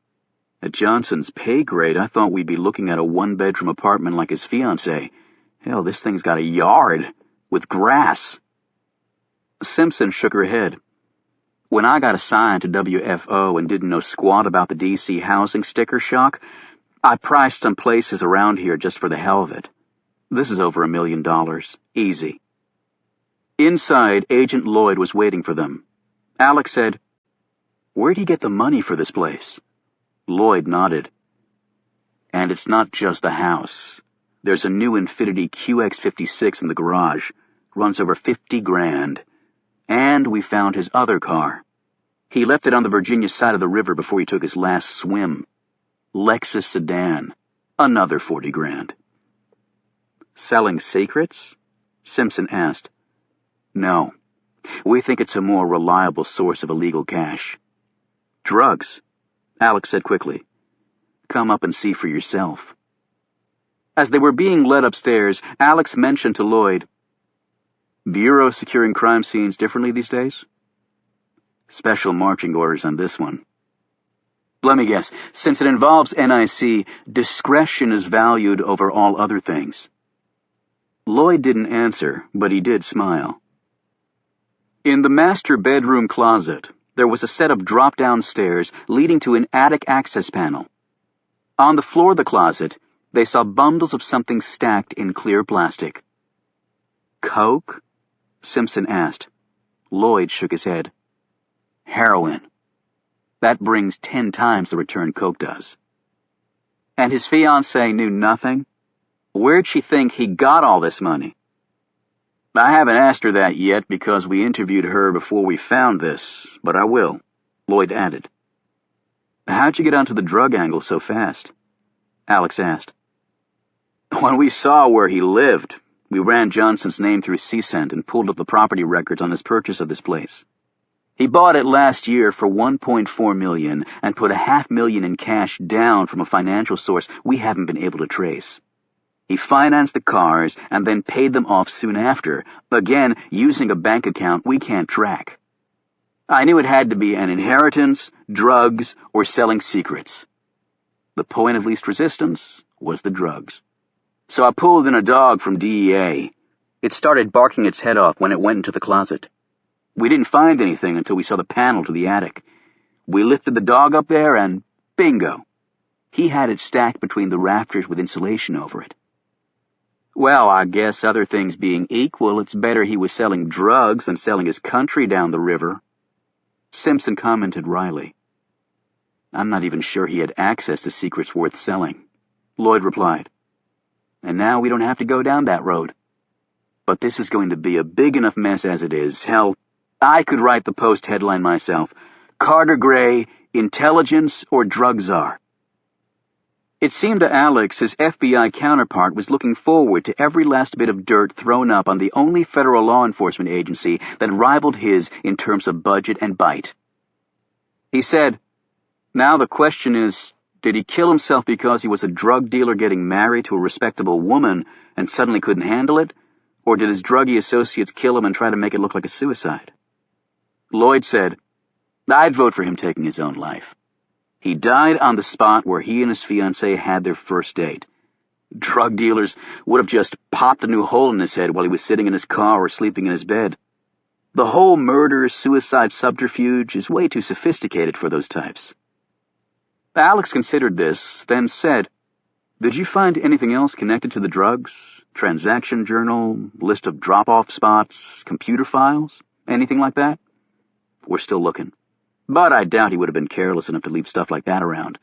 "At Johnson's pay grade, I thought we'd be looking at a one-bedroom apartment like his fiancée. Hell, this thing's got a yard, with grass." Simpson shook her head. "When I got assigned to WFO and didn't know squat about the D.C. housing sticker shock, I priced some places around here just for the hell of it. This is over $1 million. Easy." Inside, Agent Lloyd was waiting for them. Alex said, "Where'd he get the money for this place?" Lloyd nodded. "And it's not just the house. There's a new Infiniti QX56 in the garage. Runs over 50 grand. And we found his other car. He left it on the Virginia side of the river before he took his last swim. Lexus sedan. Another 40 grand. "Selling secrets?" Simpson asked. "No. We think it's a more reliable source of illegal cash." "Drugs," Alex said quickly. "Come up and see for yourself." As they were being led upstairs, Alex mentioned to Lloyd, "Bureau securing crime scenes differently these days?" "Special marching orders on this one." "Let me guess, since it involves NIC, discretion is valued over all other things." Lloyd didn't answer, but he did smile. In the master bedroom closet, there was a set of drop-down stairs leading to an attic access panel. On the floor of the closet, they saw bundles of something stacked in clear plastic. "Coke?" Simpson asked. Lloyd shook his head. "Heroin. That brings 10 times the return Coke does." "And his fiancée knew nothing? Where'd she think he got all this money?" "I haven't asked her that yet because we interviewed her before we found this, but I will," Lloyd added. "How'd you get onto the drug angle so fast?" Alex asked. "When we saw where he lived, we ran Johnson's name through CSENT and pulled up the property records on his purchase of this place. He bought it last year for $1.4 million and put $500,000 in cash down from a financial source we haven't been able to trace. He financed the cars and then paid them off soon after, again using a bank account we can't track. I knew it had to be an inheritance, drugs, or selling secrets. The point of least resistance was the drugs. So I pulled in a dog from DEA. It started barking its head off when it went into the closet. We didn't find anything until we saw the panel to the attic. We lifted the dog up there and bingo! He had it stacked between the rafters with insulation over it. Well, I guess other things being equal, it's better he was selling drugs than selling his country down the river." Simpson commented wryly. "I'm not even sure he had access to secrets worth selling," Lloyd replied. "And now we don't have to go down that road. But this is going to be a big enough mess as it is. Hell, I could write the Post headline myself. Carter Gray, Intelligence or Drug Czar." It seemed to Alex his FBI counterpart was looking forward to every last bit of dirt thrown up on the only federal law enforcement agency that rivaled his in terms of budget and bite. He said, "Now the question is, did he kill himself because he was a drug dealer getting married to a respectable woman and suddenly couldn't handle it? Or did his druggie associates kill him and try to make it look like a suicide?" Lloyd said, "I'd vote for him taking his own life. He died on the spot where he and his fiancée had their first date. Drug dealers would have just popped a new hole in his head while he was sitting in his car or sleeping in his bed. The whole murder-suicide subterfuge is way too sophisticated for those types." Alex considered this, then said, "Did you find anything else connected to the drugs? Transaction journal, list of drop-off spots, computer files? Anything like that?" "We're still looking. But I doubt he would have been careless enough to leave stuff like that around.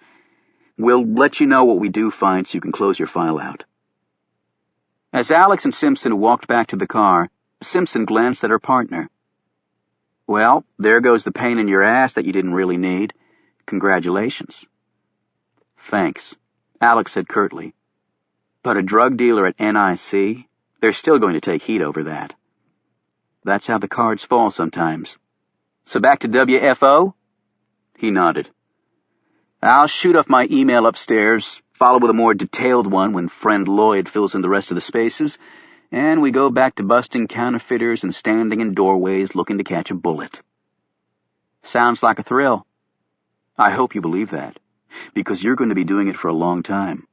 We'll let you know what we do find so you can close your file out." As Alex and Simpson walked back to the car, Simpson glanced at her partner. "Well, there goes the pain in your ass that you didn't really need. Congratulations. Thanks, Alex said curtly. But a drug dealer at NIC? They're still going to take heat over that. That's how the cards fall sometimes. So back to WFO? He nodded. I'll shoot off my email upstairs, follow with a more detailed one when friend Lloyd fills in the rest of the spaces, and we go back to busting counterfeiters and standing in doorways looking to catch a bullet. Sounds like a thrill. I hope you believe that, because you're going to be doing it for a long time.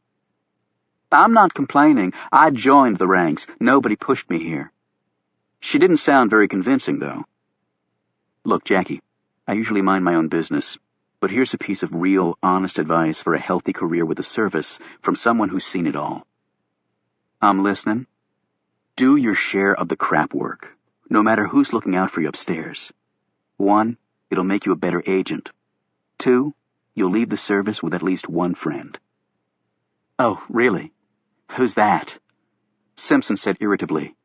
I'm not complaining. I joined the ranks. Nobody pushed me here. She didn't sound very convincing, though. Look, Jackie, I usually mind my own business, but here's a piece of real, honest advice for a healthy career with the service from someone who's seen it all. I'm listening. Do your share of the crap work, no matter who's looking out for you upstairs. 1, it'll make you a better agent. 2, you'll leave the service with at least one friend. Oh, really? Who's that? Simpson said irritably.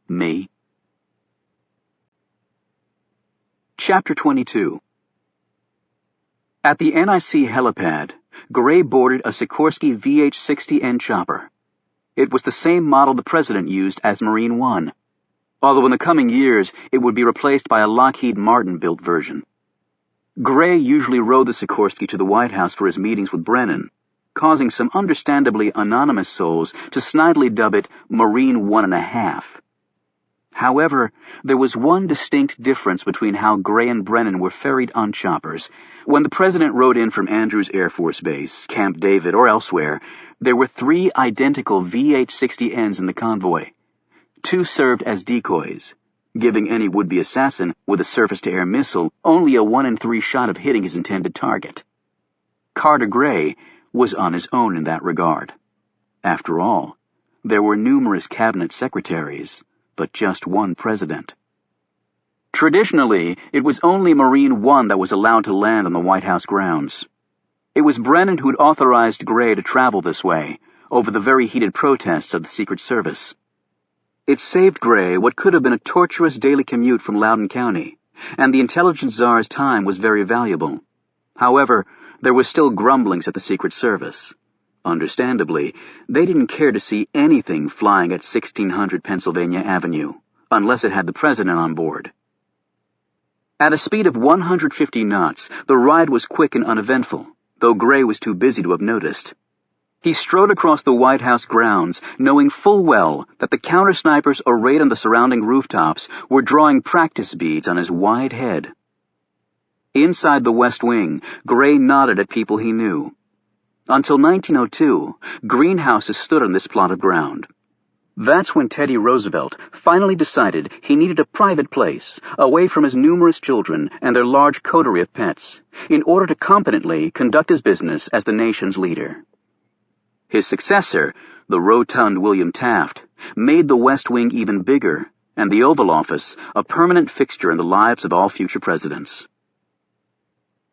Me. Chapter 22. At the NIC helipad, Gray boarded a Sikorsky VH-60N chopper. It was the same model the President used as Marine One, although in the coming years it would be replaced by a Lockheed Martin-built version. Gray usually rode the Sikorsky to the White House for his meetings with Brennan, causing some understandably anonymous souls to snidely dub it Marine 1.5. However, there was one distinct difference between how Gray and Brennan were ferried on choppers. When the President rode in from Andrews Air Force Base, Camp David, or elsewhere, there were 3 identical VH-60Ns in the convoy. 2 served as decoys, giving any would-be assassin with a surface-to-air missile only a 1 in 3 shot of hitting his intended target. Carter Gray was on his own in that regard. After all, there were numerous cabinet secretaries, but just one president. Traditionally, it was only Marine One that was allowed to land on the White House grounds. It was Brennan who'd authorized Gray to travel this way, over the very heated protests of the Secret Service. It saved Gray what could have been a torturous daily commute from Loudoun County, and the intelligence czar's time was very valuable. However, there were still grumblings at the Secret Service. Understandably, they didn't care to see anything flying at 1600 Pennsylvania Avenue, unless it had the President on board. At a speed of 150 knots, the ride was quick and uneventful, though Gray was too busy to have noticed. He strode across the White House grounds, knowing full well that the counter-snipers arrayed on the surrounding rooftops were drawing practice beads on his wide head. Inside the West Wing, Gray nodded at people he knew. Until 1902, greenhouses stood on this plot of ground. That's when Teddy Roosevelt finally decided he needed a private place, away from his numerous children and their large coterie of pets, in order to competently conduct his business as the nation's leader. His successor, the rotund William Taft, made the West Wing even bigger, and the Oval Office a permanent fixture in the lives of all future presidents.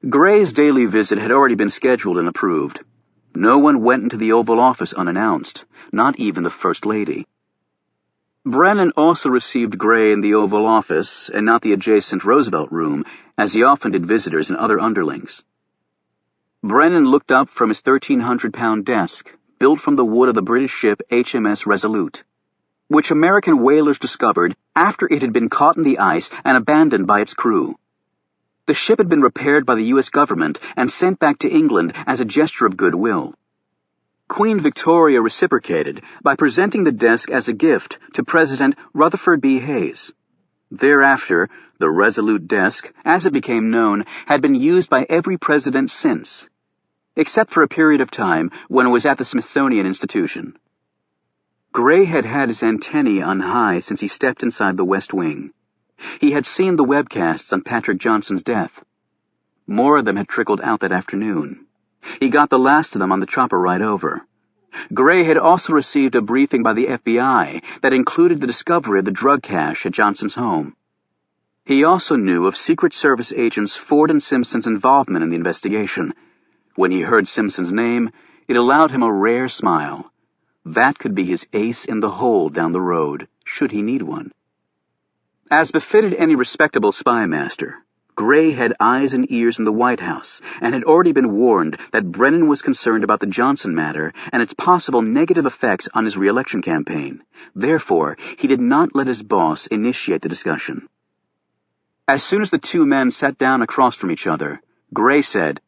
Gray's daily visit had already been scheduled and approved. No one went into the Oval Office unannounced, not even the First Lady. Brennan also received Gray in the Oval Office and not the adjacent Roosevelt Room, as he often did visitors and other underlings. Brennan looked up from his 1,300-pound desk, built from the wood of the British ship HMS Resolute, which American whalers discovered after it had been caught in the ice and abandoned by its crew. The ship had been repaired by the U.S. government and sent back to England as a gesture of goodwill. Queen Victoria reciprocated by presenting the desk as a gift to President Rutherford B. Hayes. Thereafter, the Resolute desk, as it became known, had been used by every president since, except for a period of time when it was at the Smithsonian Institution. Gray had had his antennae on high since he stepped inside the West Wing. He had seen the webcasts on Patrick Johnson's death. More of them had trickled out that afternoon. He got the last of them on the chopper ride over. Gray had also received a briefing by the FBI that included the discovery of the drug cache at Johnson's home. He also knew of Secret Service agents Ford and Simpson's involvement in the investigation. When he heard Simpson's name, it allowed him a rare smile. That could be his ace in the hole down the road, should he need one. As befitted any respectable spy master, Gray had eyes and ears in the White House and had already been warned that Brennan was concerned about the Johnson matter and its possible negative effects on his re-election campaign. Therefore, he did not let his boss initiate the discussion. As soon as the two men sat down across from each other, Gray said,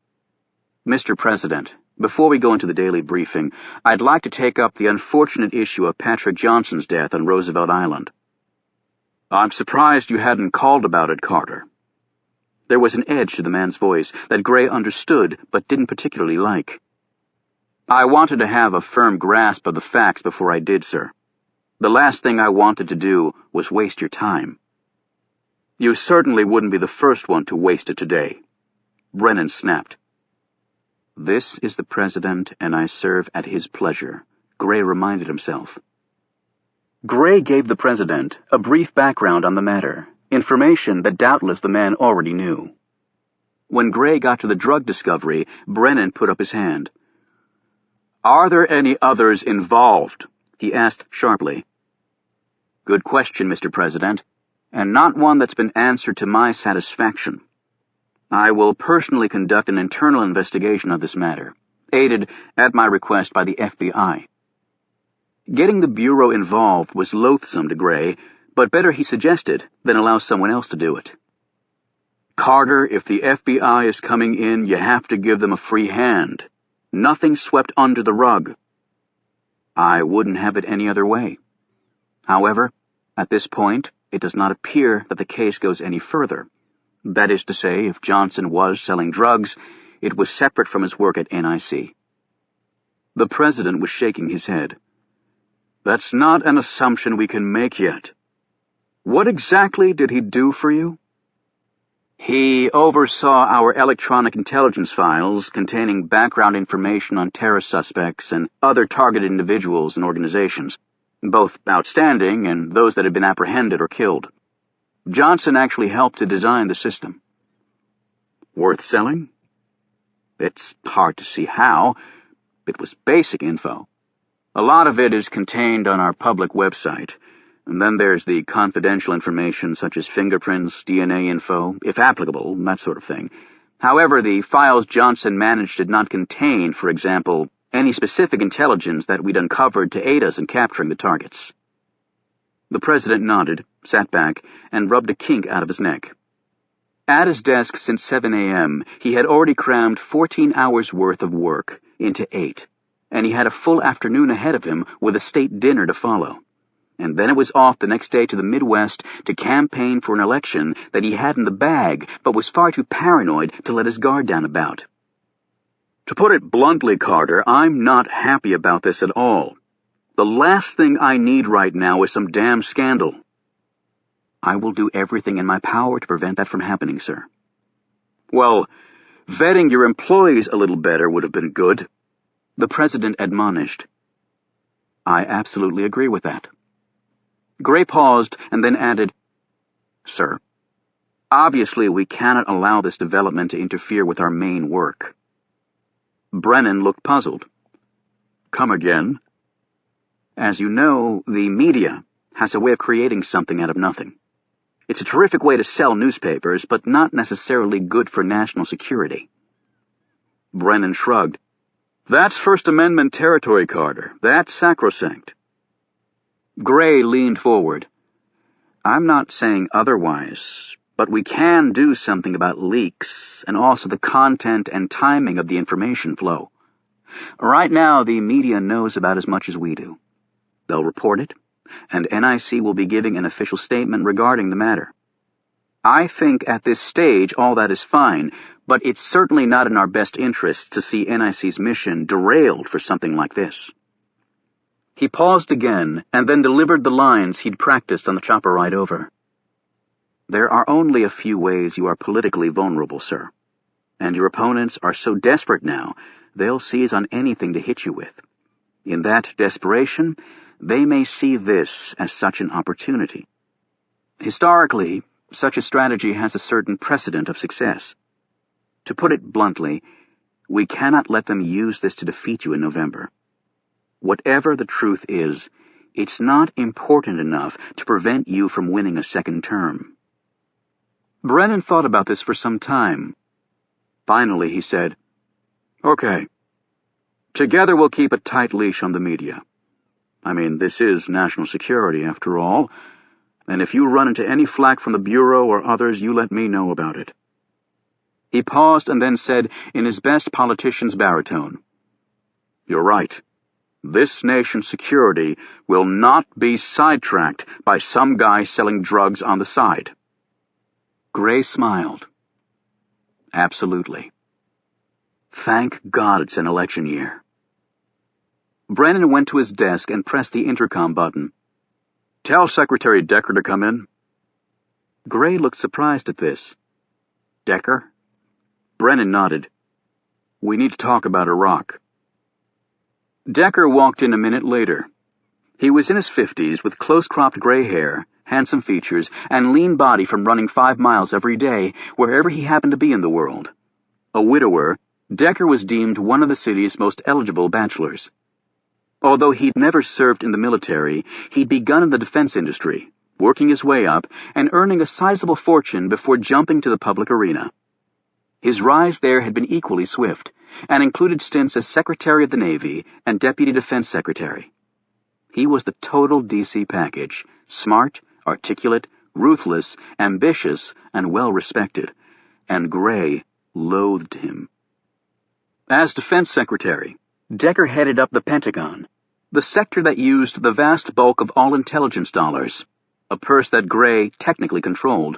"Mr. President, before we go into the daily briefing, I'd like to take up the unfortunate issue of Patrick Johnson's death on Roosevelt Island." "I'm surprised you hadn't called about it, Carter." There was an edge to the man's voice that Gray understood but didn't particularly like. "I wanted to have a firm grasp of the facts before I did, sir. The last thing I wanted to do was waste your time." "You certainly wouldn't be the first one to waste it today," Brennan snapped. "This is the President, and I serve at his pleasure," Gray reminded himself. Gray gave the President a brief background on the matter, information that doubtless the man already knew. When Gray got to the drug discovery, Brennan put up his hand. "Are there any others involved?" he asked sharply. "Good question, Mr. President, and not one that's been answered to my satisfaction. I will personally conduct an internal investigation of this matter, aided at my request by the FBI." Getting the Bureau involved was loathsome to Gray, but better, he suggested, than allow someone else to do it. "Carter, if the FBI is coming in, you have to give them a free hand. Nothing swept under the rug." "I wouldn't have it any other way. However, at this point, it does not appear that the case goes any further. That is to say, if Johnson was selling drugs, it was separate from his work at NIC." The President was shaking his head. "That's not an assumption we can make yet. What exactly did he do for you?" "He oversaw our electronic intelligence files containing background information on terrorist suspects and other targeted individuals and organizations, both outstanding and those that had been apprehended or killed. Johnson actually helped to design the system." "Worth selling?" "It's hard to see how. It was basic info. A lot of it is contained on our public website. And then there's the confidential information such as fingerprints, DNA info, if applicable, that sort of thing. However, the files Johnson managed did not contain, for example, any specific intelligence that we'd uncovered to aid us in capturing the targets." The President nodded, sat back, and rubbed a kink out of his neck. At his desk since 7 a.m., he had already crammed 14 hours' worth of work into 8, and he had a full afternoon ahead of him with a state dinner to follow. And then it was off the next day to the Midwest to campaign for an election that he had in the bag but was far too paranoid to let his guard down about. "To put it bluntly, Carter, I'm not happy about this at all. The last thing I need right now is some damn scandal." "I will do everything in my power to prevent that from happening, sir." "Well, vetting your employees a little better would have been good," the President admonished. "I absolutely agree with that." Gray paused and then added, "Sir, obviously we cannot allow this development to interfere with our main work." Brennan looked puzzled. "Come again?" "As you know, the media has a way of creating something out of nothing. It's a terrific way to sell newspapers, but not necessarily good for national security." Brennan shrugged. "That's First Amendment territory, Carter. That's sacrosanct." Gray leaned forward. "I'm not saying otherwise, but we can do something about leaks and also the content and timing of the information flow. Right now, the media knows about as much as we do. They'll report it, and NIC will be giving an official statement regarding the matter. I think at this stage all that is fine, but it's certainly not in our best interest to see NIC's mission derailed for something like this." He paused again, and then delivered the lines he'd practiced on the chopper ride over. "There are only a few ways you are politically vulnerable, sir. And your opponents are so desperate now, they'll seize on anything to hit you with. In that desperation, they may see this as such an opportunity. Historically, such a strategy has a certain precedent of success. To put it bluntly, we cannot let them use this to defeat you in November. Whatever the truth is, it's not important enough to prevent you from winning a second term." Brennan thought about this for some time. Finally, he said, "Okay. Together we'll keep a tight leash on the media. I mean, this is national security, after all, and if you run into any flack from the Bureau or others, you let me know about it." He paused and then said in his best politician's baritone, "You're right. This nation's security will not be sidetracked by some guy selling drugs on the side." Gray smiled. "Absolutely. Thank God it's an election year." Brennan went to his desk and pressed the intercom button. "Tell Secretary Decker to come in." Gray looked surprised at this. "Decker?" Brennan nodded. "We need to talk about Iraq." Decker walked in a minute later. He was in his 50s with close-cropped gray hair, handsome features, and lean body from running 5 miles every day wherever he happened to be in the world. A widower, Decker was deemed one of the city's most eligible bachelors. Although he'd never served in the military, he'd begun in the defense industry, working his way up and earning a sizable fortune before jumping to the public arena. His rise there had been equally swift, and included stints as Secretary of the Navy and Deputy Defense Secretary. He was the total DC package, smart, articulate, ruthless, ambitious, and well-respected, and Gray loathed him. As Defense Secretary, Decker headed up the Pentagon, the sector that used the vast bulk of all intelligence dollars, a purse that Gray technically controlled.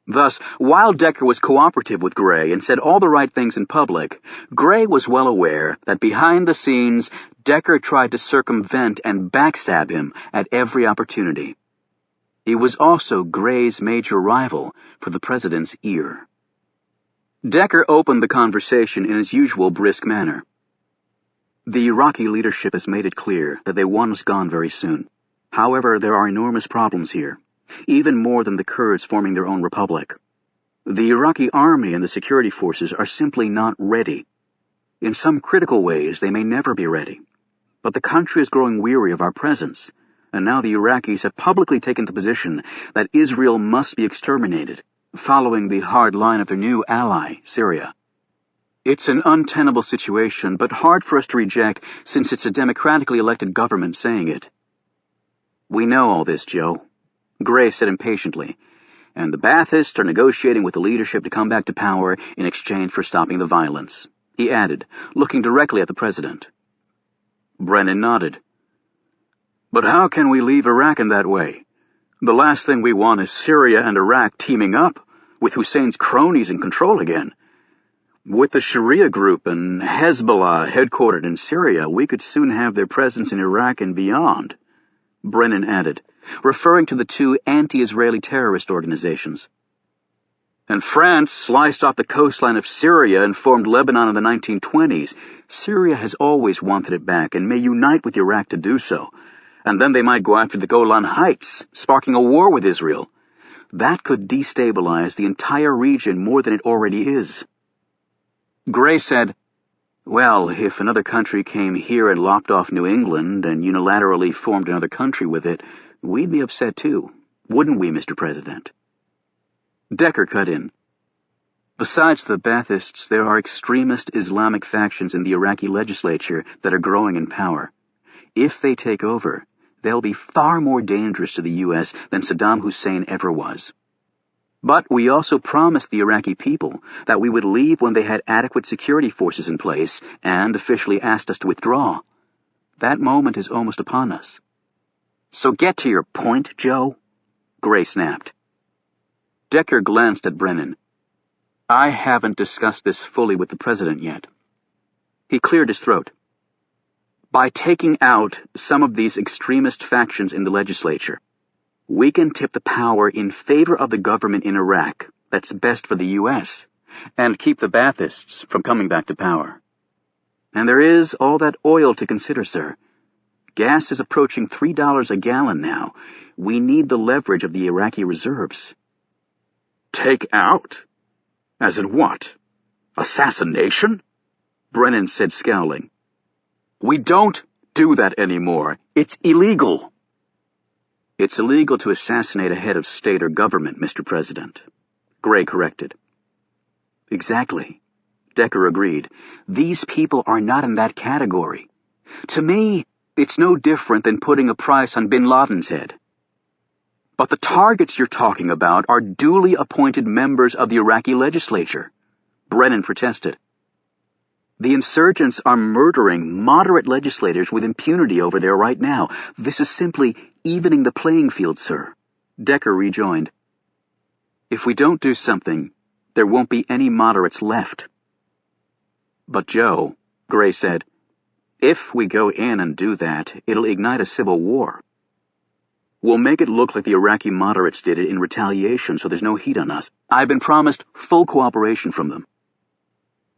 Thus, while Decker was cooperative with Gray and said all the right things in public, Gray was well aware that behind the scenes, Decker tried to circumvent and backstab him at every opportunity. He was also Gray's major rival for the president's ear. Decker opened the conversation in his usual brisk manner. "The Iraqi leadership has made it clear that they want us gone very soon. However, there are enormous problems here, even more than the Kurds forming their own republic. The Iraqi army and the security forces are simply not ready. In some critical ways, they may never be ready. But the country is growing weary of our presence, and now the Iraqis have publicly taken the position that Israel must be exterminated, following the hard line of their new ally, Syria. It's an untenable situation, but hard for us to reject since it's a democratically elected government saying it." "We know all this, Joe," Gray said impatiently, "and the Baathists are negotiating with the leadership to come back to power in exchange for stopping the violence," he added, looking directly at the president. Brennan nodded. "But how can we leave Iraq in that way? The last thing we want is Syria and Iraq teaming up, with Hussein's cronies in control again. With the Sharia group and Hezbollah headquartered in Syria, we could soon have their presence in Iraq and beyond," Brennan added, referring to the two anti-Israeli terrorist organizations. "And France sliced off the coastline of Syria and formed Lebanon in the 1920s. Syria has always wanted it back and may unite with Iraq to do so. And then they might go after the Golan Heights, sparking a war with Israel. That could destabilize the entire region more than it already is." Gray said, "Well, if another country came here and lopped off New England and unilaterally formed another country with it, we'd be upset too, wouldn't we, Mr. President?" Decker cut in. "Besides the Baathists, there are extremist Islamic factions in the Iraqi legislature that are growing in power. If they take over, they'll be far more dangerous to the U.S. than Saddam Hussein ever was. But we also promised the Iraqi people that we would leave when they had adequate security forces in place and officially asked us to withdraw. That moment is almost upon us." "So get to your point, Joe," Gray snapped. Decker glanced at Brennan. "I haven't discussed this fully with the president yet." He cleared his throat. "By taking out some of these extremist factions in the legislature, we can tip the power in favor of the government in Iraq that's best for the U.S., and keep the Baathists from coming back to power. And there is all that oil to consider, sir. Gas is approaching $3 a gallon now. We need the leverage of the Iraqi reserves." "Take out? As in what? Assassination?" Brennan said, scowling. "We don't do that anymore. It's illegal." "It's illegal to assassinate a head of state or government, Mr. President," Gray corrected. Exactly, Decker agreed. These people are not in that category. To me, it's no different than putting a price on bin Laden's head. But the targets you're talking about are duly appointed members of the Iraqi legislature, Brennan protested. The insurgents are murdering moderate legislators with impunity over there right now. This is simply evening the playing field, sir, Decker rejoined. If we don't do something, there won't be any moderates left. But Joe, Gray said, if we go in and do that, it'll ignite a civil war. We'll make it look like the Iraqi moderates did it in retaliation, so there's no heat on us. I've been promised full cooperation from them.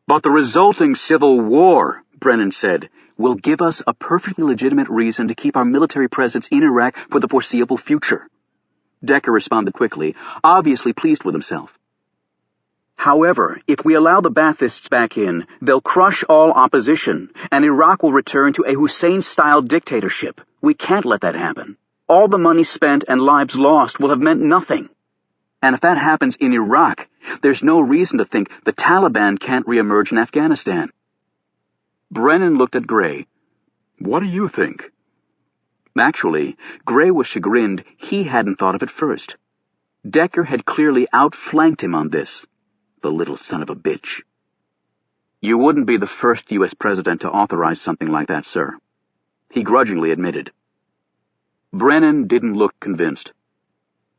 But the resulting civil war, Brennan said, will give us a perfectly legitimate reason to keep our military presence in Iraq for the foreseeable future. Decker responded quickly, obviously pleased with himself. However, if we allow the Baathists back in, they'll crush all opposition, and Iraq will return to a Hussein-style dictatorship. We can't let that happen. All the money spent and lives lost will have meant nothing. And if that happens in Iraq, there's no reason to think the Taliban can't reemerge in Afghanistan. Brennan looked at Gray. What do you think? Actually, Gray was chagrined he hadn't thought of it first. Decker had clearly outflanked him on this. The little son of a bitch. You wouldn't be the first U.S. president to authorize something like that, sir, he grudgingly admitted. Brennan didn't look convinced.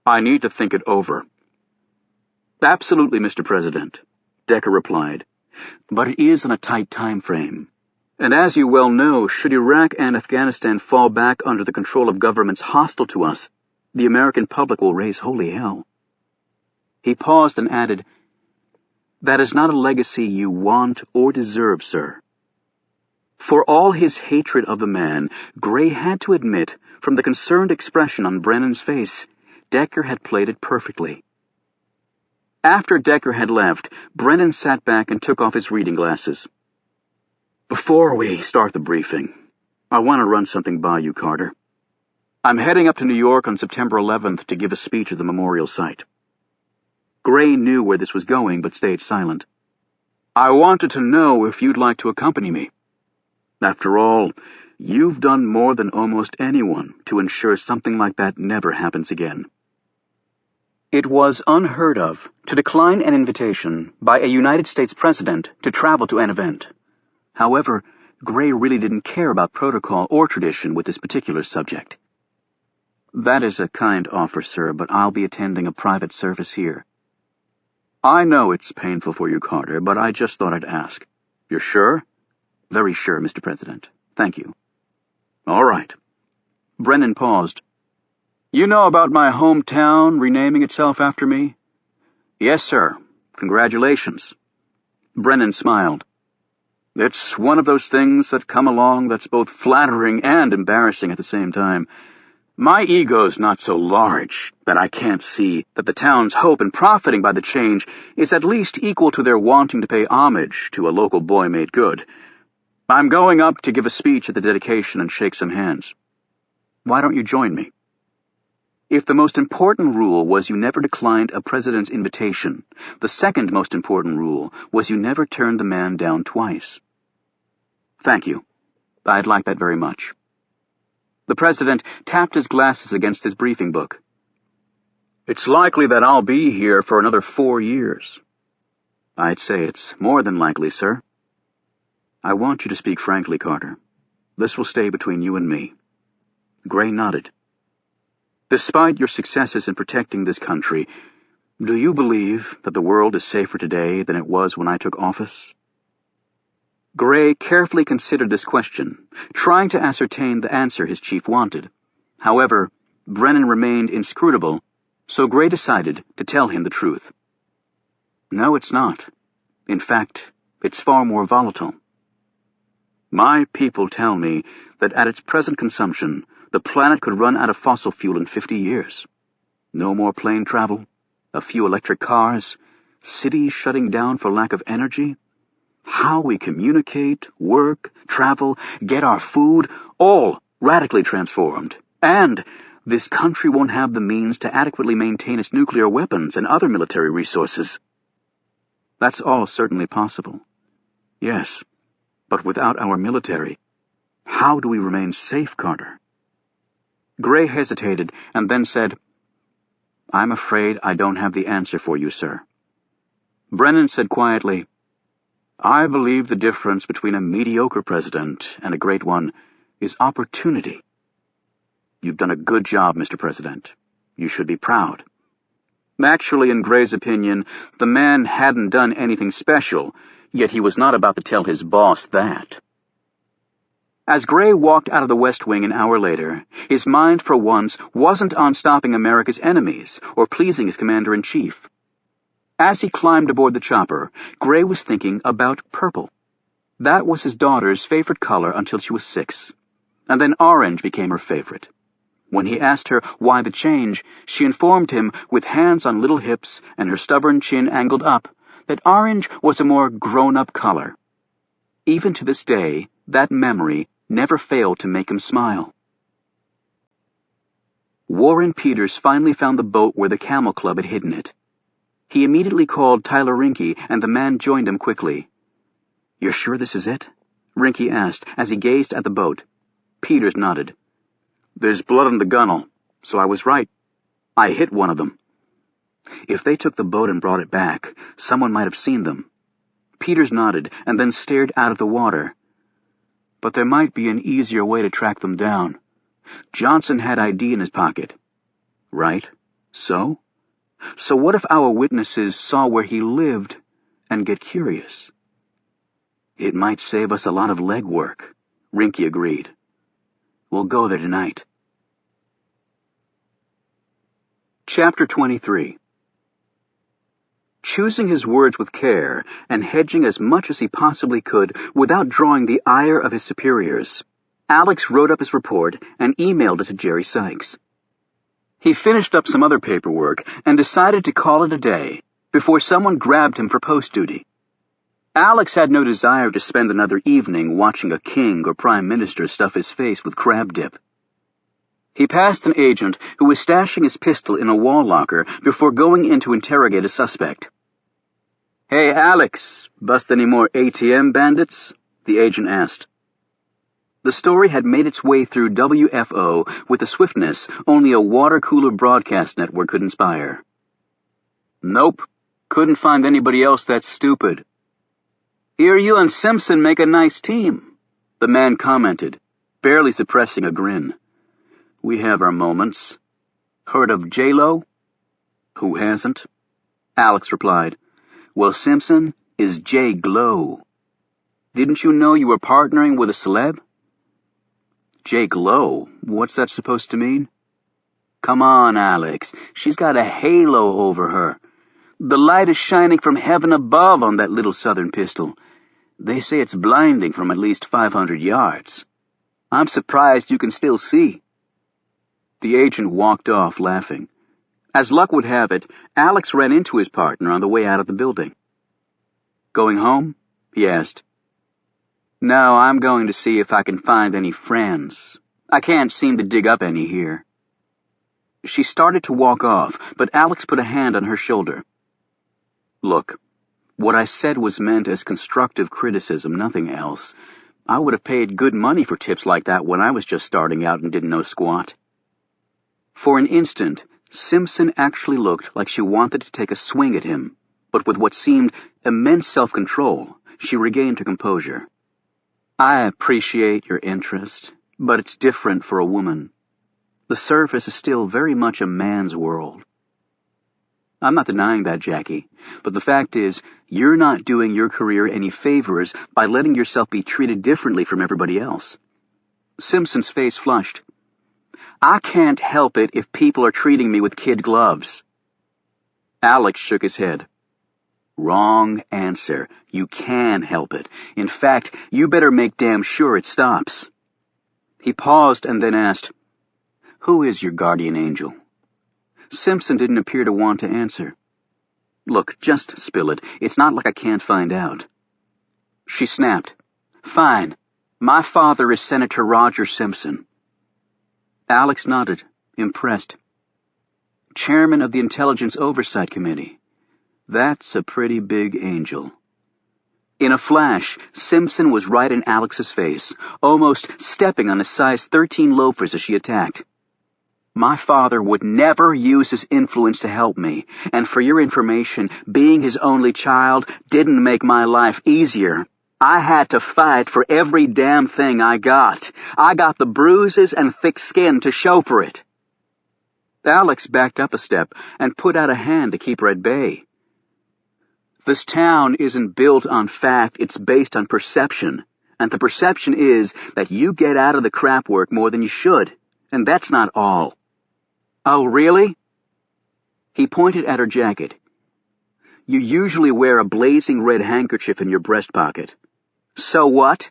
I need to think it over. Absolutely, Mr. President, Decker replied, but it is on a tight time frame. And as you well know, should Iraq and Afghanistan fall back under the control of governments hostile to us, the American public will raise holy hell. He paused and added, that is not a legacy you want or deserve, sir. For all his hatred of the man, Gray had to admit, from the concerned expression on Brennan's face, Decker had played it perfectly. After Decker had left, Brennan sat back and took off his reading glasses. Before we start the briefing, I want to run something by you, Carter. I'm heading up to New York on September 11th to give a speech at the memorial site. Gray knew where this was going, but stayed silent. I wanted to know if you'd like to accompany me. After all, you've done more than almost anyone to ensure something like that never happens again. It was unheard of to decline an invitation by a United States president to travel to an event. However, Gray really didn't care about protocol or tradition with this particular subject. That is a kind offer, sir, but I'll be attending a private service here. I know it's painful for you, Carter, but I just thought I'd ask. You're sure? Very sure, Mr. President. Thank you. All right. Brennan paused. You know about my hometown renaming itself after me? Yes, sir. Congratulations. Brennan smiled. It's one of those things that come along that's both flattering and embarrassing at the same time. My ego's not so large that I can't see that the town's hope in profiting by the change is at least equal to their wanting to pay homage to a local boy made good. I'm going up to give a speech at the dedication and shake some hands. Why don't you join me? If the most important rule was you never declined a president's invitation, the second most important rule was you never turned the man down twice. Thank you. I'd like that very much. The president tapped his glasses against his briefing book. It's likely that I'll be here for another 4 years. I'd say it's more than likely, sir. I want you to speak frankly, Carter. This will stay between you and me. Gray nodded. Despite your successes in protecting this country, do you believe that the world is safer today than it was when I took office? Gray carefully considered this question, trying to ascertain the answer his chief wanted. However, Brennan remained inscrutable, so Gray decided to tell him the truth. No, it's not. In fact, it's far more volatile. My people tell me that at its present consumption, the planet could run out of fossil fuel in 50 years. No more plane travel, a few electric cars, cities shutting down for lack of energy. How we communicate, work, travel, get our food, all radically transformed. And This country won't have the means to adequately maintain its nuclear weapons and other military resources. That's all certainly possible. Yes, but without our military, how do we remain safe, Carter? Gray hesitated and then said, I'm afraid I don't have the answer for you, sir. Brennan said quietly, I believe the difference between a mediocre president and a great one is opportunity. You've done a good job, Mr. President. You should be proud. Actually, in Gray's opinion, the man hadn't done anything special, yet he was not about to tell his boss that. As Gray walked out of the West Wing an hour later, his mind for once wasn't on stopping America's enemies or pleasing his commander-in-chief. As he climbed aboard the chopper, Gray was thinking about purple. That was his daughter's favorite color until she was 6, and then orange became her favorite. When he asked her why the change, she informed him, with hands on little hips and her stubborn chin angled up, that orange was a more grown-up color. Even to this day, that memory never failed to make him smile. Warren Peters finally found the boat where the Camel Club had hidden it. He immediately called Tyler Rinke, and the man joined him quickly. You're sure this is it? Rinke asked as he gazed at the boat. Peters nodded. There's blood on the gunwale, so I was right. I hit one of them. If they took the boat and brought it back, someone might have seen them. Peters nodded and then stared out of the water. But there might be an easier way to track them down. Johnson had ID in his pocket. Right? So? So what if our witnesses saw where he lived and get curious? It might save us a lot of legwork, Rinke agreed. We'll go there tonight. Chapter 23. Choosing his words with care and hedging as much as he possibly could without drawing the ire of his superiors, Alex wrote up his report and emailed it to Jerry Sykes. He finished up some other paperwork and decided to call it a day before someone grabbed him for post duty. Alex had no desire to spend another evening watching a king or prime minister stuff his face with crab dip. He passed an agent who was stashing his pistol in a wall locker before going in to interrogate a suspect. Hey, Alex, bust any more ATM bandits? The agent asked. The story had made its way through WFO with a swiftness only a water-cooler broadcast network could inspire. Nope, couldn't find anybody else that stupid. Hear you and Simpson make a nice team, the man commented, barely suppressing a grin. We have our moments. Heard of J-Lo? Who hasn't? Alex replied. Well, Simpson is J-Glow. Didn't you know you were partnering with a celeb? J-Glow? What's that supposed to mean? Come on, Alex. She's got a halo over her. The light is shining from heaven above on that little southern pistol. They say it's blinding from at least 500 yards. I'm surprised you can still see. The agent walked off, laughing. As luck would have it, Alex ran into his partner on the way out of the building. Going home? He asked. No, I'm going to see if I can find any friends. I can't seem to dig up any here. She started to walk off, but Alex put a hand on her shoulder. Look, what I said was meant as constructive criticism, nothing else. I would have paid good money for tips like that when I was just starting out and didn't know squat. For an instant, Simpson actually looked like she wanted to take a swing at him, but with what seemed immense self-control, she regained her composure. I appreciate your interest, but it's different for a woman. The surface is still very much a man's world. I'm not denying that, Jackie, but the fact is, you're not doing your career any favors by letting yourself be treated differently from everybody else. Simpson's face flushed. I can't help it if people are treating me with kid gloves. Alex shook his head. Wrong answer. You can help it. In fact, you better make damn sure it stops. He paused and then asked, Who is your guardian angel? Simpson didn't appear to want to answer. Look, just spill it. It's not like I can't find out. She snapped. Fine. My father is Senator Roger Simpson. Alex nodded. impressed. Chairman of the Intelligence Oversight Committee. That's a pretty big angel. In a flash, Simpson was right in Alex's face, almost stepping on his size 13 loafers as she attacked. My father would never use his influence to help me, and for your information, being his only child didn't make my life easier. I had to fight for every damn thing I got. I got the bruises and thick skin to show for it. Alex backed up a step and put out a hand to keep her at bay. This town isn't built on fact, it's based on perception. And the perception is that you get out of the crap work more than you should. And that's not all. Oh, really? He pointed at her jacket. You usually wear a blazing red handkerchief in your breast pocket. So what?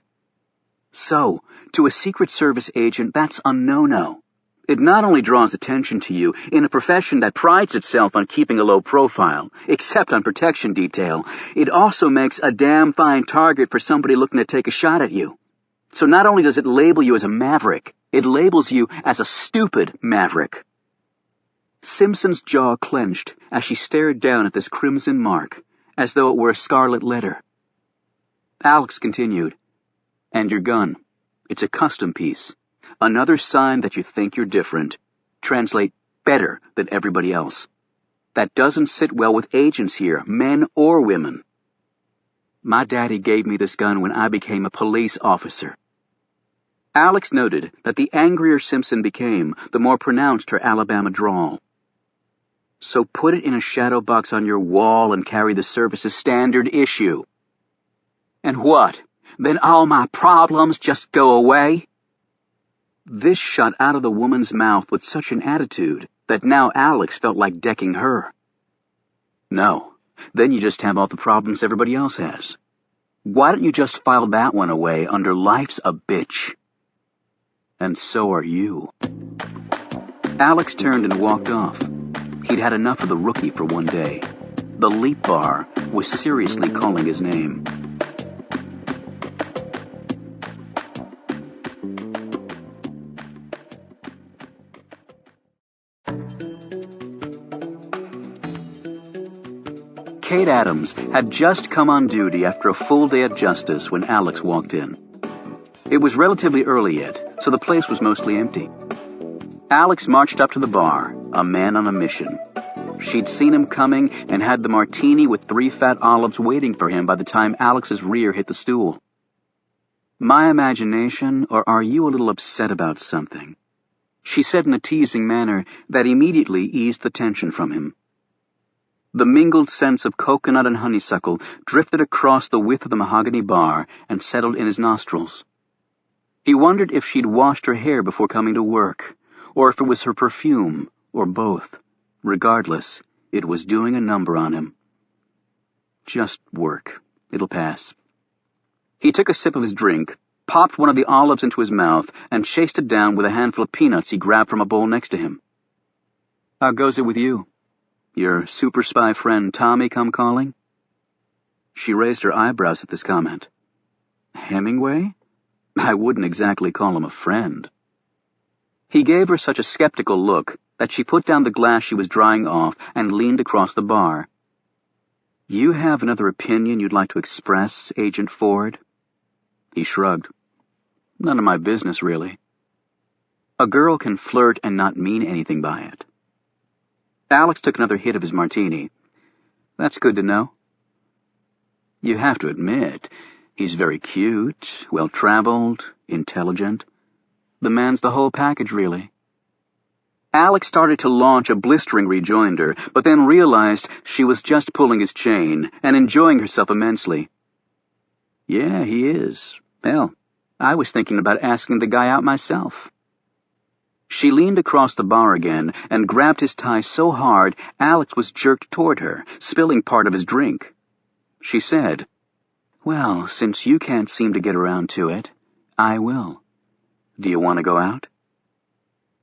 So, to a Secret Service agent, that's a no-no. It not only draws attention to you in a profession that prides itself on keeping a low profile, except on protection detail, it also makes a damn fine target for somebody looking to take a shot at you. So not only does it label you as a maverick, it labels you as a stupid maverick. Simpson's jaw clenched as she stared down at this crimson mark, as though it were a scarlet letter. Alex continued, And your gun. It's a custom piece. Another sign that you think you're different. Translate better than everybody else. That doesn't sit well with agents here, men or women. My daddy gave me this gun when I became a police officer. Alex noted that the angrier Simpson became, the more pronounced her Alabama drawl. So put it in a shadow box on your wall and carry the service's standard issue. And what? Then all my problems just go away? This shot out of the woman's mouth with such an attitude that now Alex felt like decking her. No, then you just have all the problems everybody else has. Why don't you just file that one away under life's a bitch? And so are you. Alex turned and walked off. He'd had enough of the rookie for one day. The Leap Bar was seriously calling his name. Kate Adams had just come on duty after a full day at Justice when Alex walked in. It was relatively early yet, so the place was mostly empty. Alex marched up to the bar, a man on a mission. She'd seen him coming and had the martini with 3 fat olives waiting for him by the time Alex's rear hit the stool. My imagination, or are you a little upset about something? She said in a teasing manner that immediately eased the tension from him. The mingled scents of coconut and honeysuckle drifted across the width of the mahogany bar and settled in his nostrils. He wondered if she'd washed her hair before coming to work, or if it was her perfume, or both. Regardless, it was doing a number on him. Just work. It'll pass. He took a sip of his drink, popped one of the olives into his mouth, and chased it down with a handful of peanuts he grabbed from a bowl next to him. How goes it with you? Your super spy friend Tommy come calling? She raised her eyebrows at this comment. Hemingway? I wouldn't exactly call him a friend. He gave her such a skeptical look that she put down the glass she was drying off and leaned across the bar. You have another opinion you'd like to express, Agent Ford? He shrugged. None of my business, really. A girl can flirt and not mean anything by it. Alex took another hit of his martini. That's good to know. You have to admit, he's very cute, well-traveled, intelligent. The man's the whole package, really. Alex started to launch a blistering rejoinder, but then realized she was just pulling his chain and enjoying herself immensely. Yeah, he is. Hell, I was thinking about asking the guy out myself. She leaned across the bar again and grabbed his tie so hard Alex was jerked toward her, spilling part of his drink. She said, Well, since you can't seem to get around to it, I will. Do you want to go out?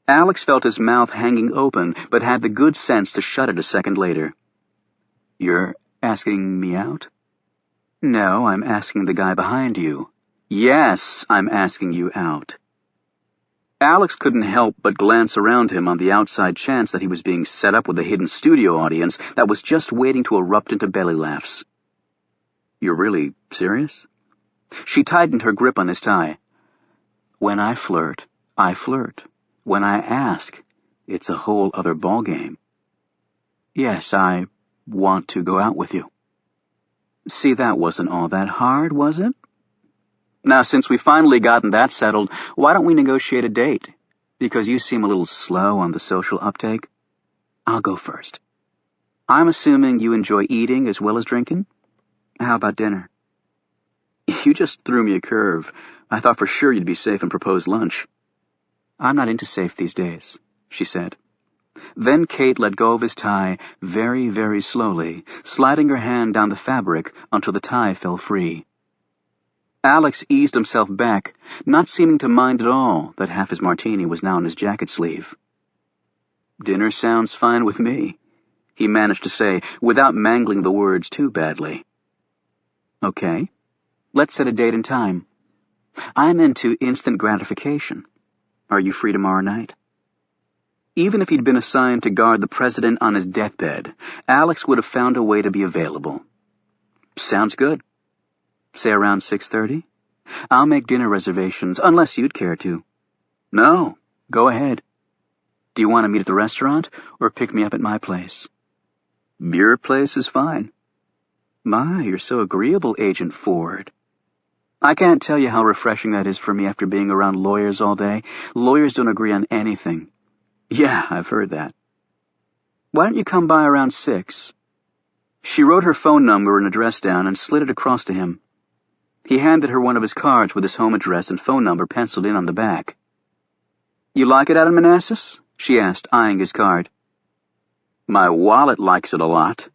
Alex felt his mouth hanging open, but had the good sense to shut it a second later. You're asking me out? No, I'm asking the guy behind you. Yes, I'm asking you out. Alex couldn't help but glance around him on the outside chance that he was being set up with a hidden studio audience that was just waiting to erupt into belly laughs. "You're really serious?" She tightened her grip on his tie. "When I flirt, I flirt. When I ask, it's a whole other ballgame. Yes, I want to go out with you." See, that wasn't all that hard, was it? Now, since we've finally gotten that settled, why don't we negotiate a date? Because you seem a little slow on the social uptake. I'll go first. I'm assuming you enjoy eating as well as drinking? How about dinner? You just threw me a curve. I thought for sure you'd be safe and propose lunch. I'm not into safe these days, she said. Then Kate let go of his tie very, very slowly, sliding her hand down the fabric until the tie fell free. Alex eased himself back, not seeming to mind at all that half his martini was now in his jacket sleeve. "Dinner sounds fine with me," he managed to say, without mangling the words too badly. "Okay, let's set a date and time. I'm into instant gratification. Are you free tomorrow night?" Even if he'd been assigned to guard the president on his deathbed, Alex would have found a way to be available. "Sounds good. Say around 6:30? I'll make dinner reservations, unless you'd care to." "No, go ahead. Do you want to meet at the restaurant, or pick me up at my place?" "Your place is fine." "My, you're so agreeable, Agent Ford. I can't tell you how refreshing that is for me after being around lawyers all day. Lawyers don't agree on anything." "Yeah, I've heard that." "Why don't you come by around 6? She wrote her phone number and address down and slid it across to him. He handed her one of his cards with his home address and phone number penciled in on the back. "You like it out in Manassas?" she asked, eyeing his card. "My wallet likes it a lot."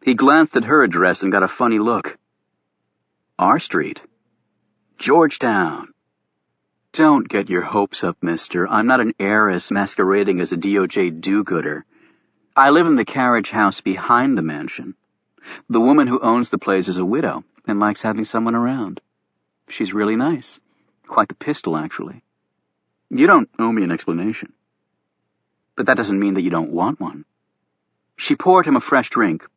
He glanced at her address and got a funny look. "R Street? Georgetown." "Don't get your hopes up, mister. I'm not an heiress masquerading as a DOJ do-gooder. I live in the carriage house behind the mansion. The woman who owns the place is a widow and likes having someone around. She's really nice. Quite the pistol, actually. You don't owe me an explanation. But that doesn't mean that you don't want one." She poured him a fresh drink.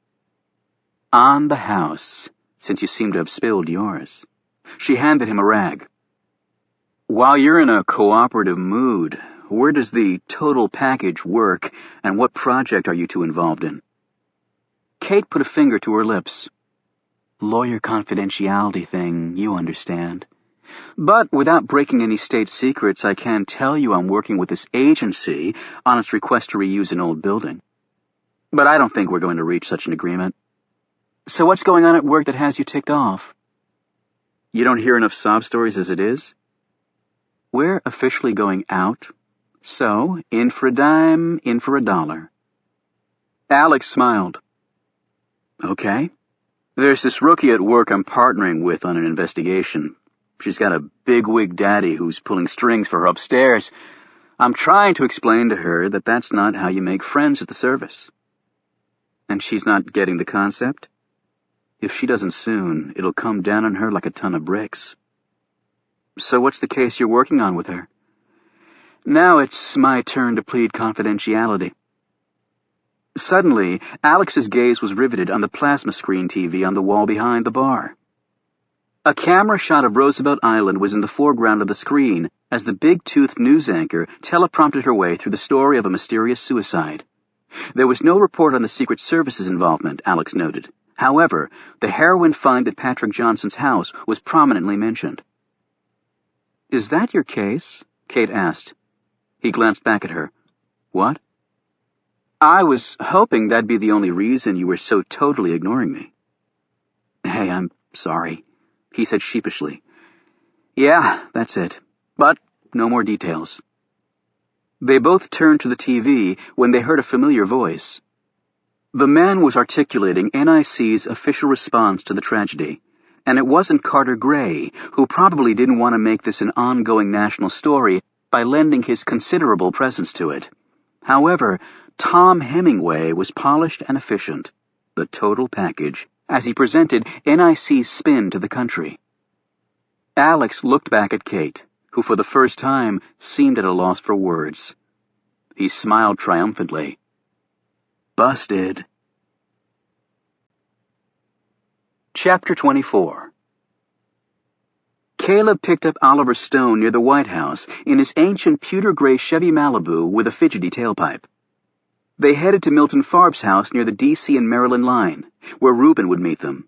"On the house, since you seem to have spilled yours." She handed him a rag. "While you're in a cooperative mood, where does the total package work, and what project are you two involved in?" Kate put a finger to her lips. "Lawyer confidentiality thing, you understand. But without breaking any state secrets, I can tell you I'm working with this agency on its request to reuse an old building. But I don't think we're going to reach such an agreement. So what's going on at work that has you ticked off?" "You don't hear enough sob stories as it is?" "We're officially going out. So, in for a dime, in for a dollar." Alex smiled. "Okay. There's this rookie at work I'm partnering with on an investigation. She's got a bigwig daddy who's pulling strings for her upstairs. I'm trying to explain to her that that's not how you make friends at the service." "And she's not getting the concept?" "If she doesn't soon, it'll come down on her like a ton of bricks." "So what's the case you're working on with her?" "Now it's my turn to plead confidentiality." Suddenly, Alex's gaze was riveted on the plasma screen TV on the wall behind the bar. A camera shot of Roosevelt Island was in the foreground of the screen as the big-toothed news anchor teleprompted her way through the story of a mysterious suicide. There was no report on the Secret Service's involvement, Alex noted. However, the heroin find at Patrick Johnson's house was prominently mentioned. "Is that your case?" Kate asked. He glanced back at her. "What?" "I was hoping that'd be the only reason you were so totally ignoring me." "Hey, I'm sorry," he said sheepishly. "Yeah, that's it. But no more details." They both turned to the TV when they heard a familiar voice. The man was articulating NIC's official response to the tragedy, and it wasn't Carter Gray, who probably didn't want to make this an ongoing national story by lending his considerable presence to it. However, Tom Hemingway was polished and efficient, the total package, as he presented NIC's spin to the country. Alex looked back at Kate, who for the first time seemed at a loss for words. He smiled triumphantly. Busted. Chapter 24. Caleb picked up Oliver Stone near the White House in his ancient pewter-gray Chevy Malibu with a fidgety tailpipe. They headed to Milton Farb's house near the D.C. and Maryland line, where Reuben would meet them.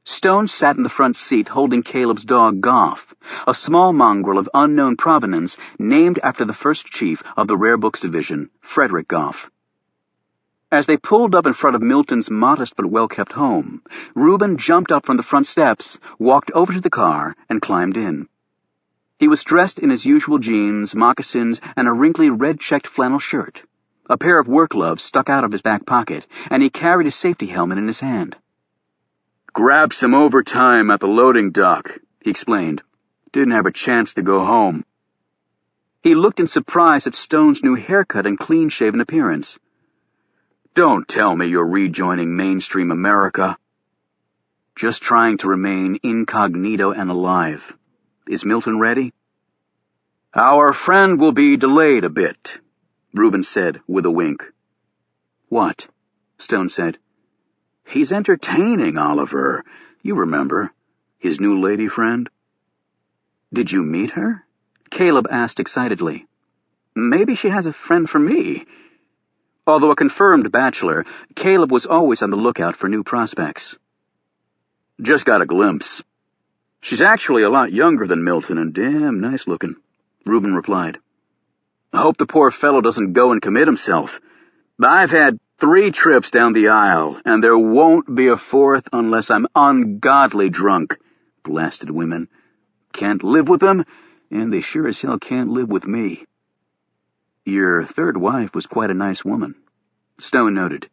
Stone sat in the front seat holding Caleb's dog Goff, a small mongrel of unknown provenance named after the first chief of the Rare Books Division, Frederick Goff. As they pulled up in front of Milton's modest but well-kept home, Reuben jumped up from the front steps, walked over to the car, and climbed in. He was dressed in his usual jeans, moccasins, and a wrinkly red-checked flannel shirt. A pair of work gloves stuck out of his back pocket, and he carried his safety helmet in his hand. "Grabbed some overtime at the loading dock," he explained. "Didn't have a chance to go home." He looked in surprise at Stone's new haircut and clean-shaven appearance. "Don't tell me you're rejoining mainstream America." "Just trying to remain incognito and alive. Is Milton ready?" "Our friend will be delayed a bit," Reuben said with a wink. "What?" Stone said. "He's entertaining Oliver. You remember. His new lady friend." "Did you meet her?" Caleb asked excitedly. "Maybe she has a friend for me." Although a confirmed bachelor, Caleb was always on the lookout for new prospects. "Just got a glimpse. She's actually a lot younger than Milton and damn nice looking," Reuben replied. "I hope the poor fellow doesn't go and commit himself. I've had 3 trips down the aisle, and there won't be a 4th unless I'm ungodly drunk. Blasted women. Can't live with them, and they sure as hell can't live with me." "Your third wife was quite a nice woman," Stone noted.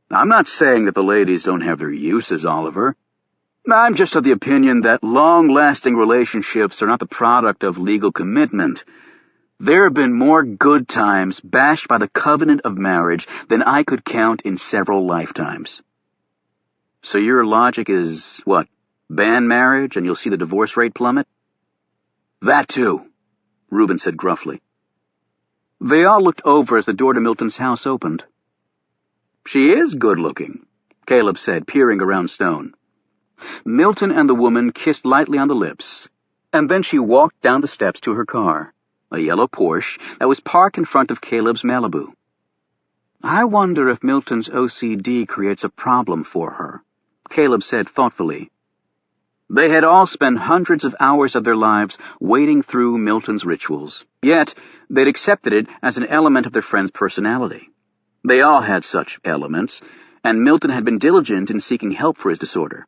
"I'm not saying that the ladies don't have their uses, Oliver. I'm just of the opinion that long-lasting relationships are not the product of legal commitment. There have been more good times bashed by the covenant of marriage than I could count in several lifetimes." "So your logic is, what, ban marriage and you'll see the divorce rate plummet?" "That too," Reuben said gruffly. They all looked over as the door to Milton's house opened. "She is good-looking," Caleb said, peering around Stone. Milton and the woman kissed lightly on the lips, and then she walked down the steps to her car, a yellow Porsche that was parked in front of Caleb's Malibu. "I wonder if Milton's OCD creates a problem for her," Caleb said thoughtfully. They had all spent hundreds of hours of their lives wading through Milton's rituals, yet they'd accepted it as an element of their friend's personality. They all had such elements, and Milton had been diligent in seeking help for his disorder.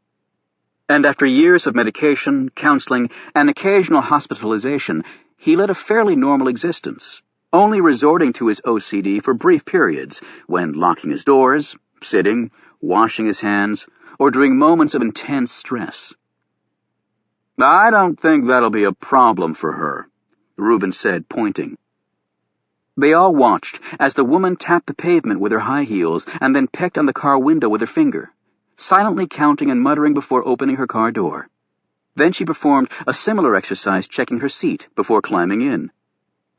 And after years of medication, counseling, and occasional hospitalization, he led a fairly normal existence, only resorting to his OCD for brief periods, when locking his doors, sitting, washing his hands, or during moments of intense stress. "I don't think that'll be a problem for her," Reuben said, pointing. They all watched as the woman tapped the pavement with her high heels and then pecked on the car window with her finger, silently counting and muttering before opening her car door. Then she performed a similar exercise checking her seat before climbing in.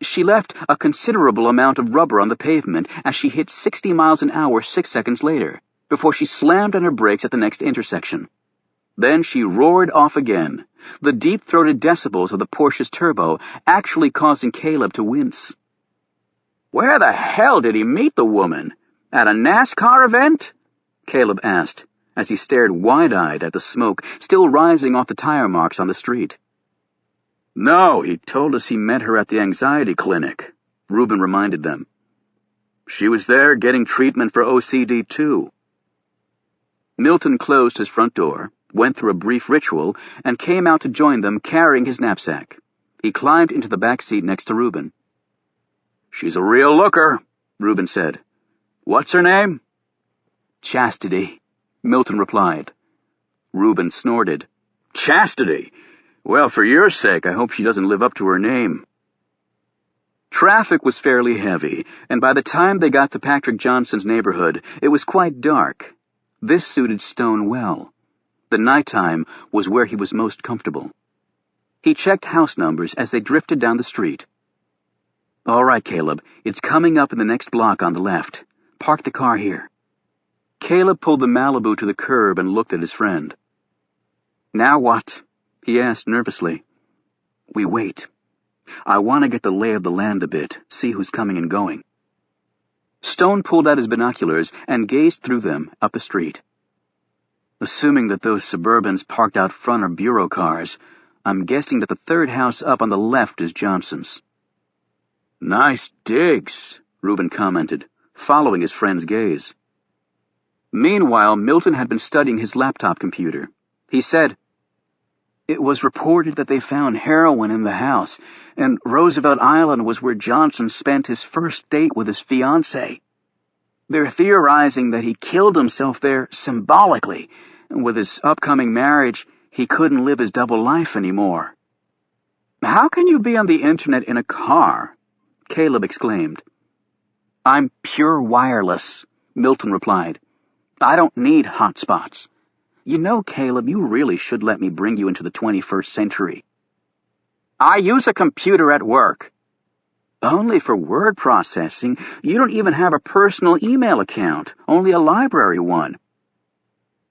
She left a considerable amount of rubber on the pavement as she hit 60 miles an hour 6 seconds later, before she slammed on her brakes at the next intersection. Then she roared off again, the deep-throated decibels of the Porsche's turbo actually causing Caleb to wince. "Where the hell did he meet the woman? At a NASCAR event?" Caleb asked, as he stared wide-eyed at the smoke still rising off the tire marks on the street. "No, he told us he met her at the anxiety clinic," Reuben reminded them. "She was there getting treatment for OCD, too." Milton closed his front door, went through a brief ritual, and came out to join them carrying his knapsack. He climbed into the back seat next to Reuben. "She's a real looker," Reuben said. "What's her name?" "Chastity," Milton replied. Reuben snorted. "Chastity? Well, for your sake, I hope she doesn't live up to her name." Traffic was fairly heavy, and by the time they got to Patrick Johnson's neighborhood, it was quite dark. This suited Stone well. The nighttime was where he was most comfortable. He checked house numbers as they drifted down the street. "All right, Caleb, it's coming up in the next block on the left. Park the car here." Caleb pulled the Malibu to the curb and looked at his friend. "Now what?" he asked nervously. "We wait. I want to get the lay of the land a bit, see who's coming and going." Stone pulled out his binoculars and gazed through them up the street. "Assuming that those Suburbans parked out front are bureau cars, I'm guessing that the third house up on the left is Johnson's." "Nice digs," Reuben commented, following his friend's gaze. Meanwhile, Milton had been studying his laptop computer. He said, "It was reported that they found heroin in the house, and Roosevelt Island was where Johnson spent his first date with his fiancée. They're theorizing that he killed himself there symbolically, and with his upcoming marriage, he couldn't live his double life anymore." "How can you be on the internet in a car?" Caleb exclaimed. "I'm pure wireless," Milton replied. "I don't need hotspots. You know, Caleb, you really should let me bring you into the 21st century." "I use a computer at work." "Only for word processing. You don't even have a personal email account, only a library one."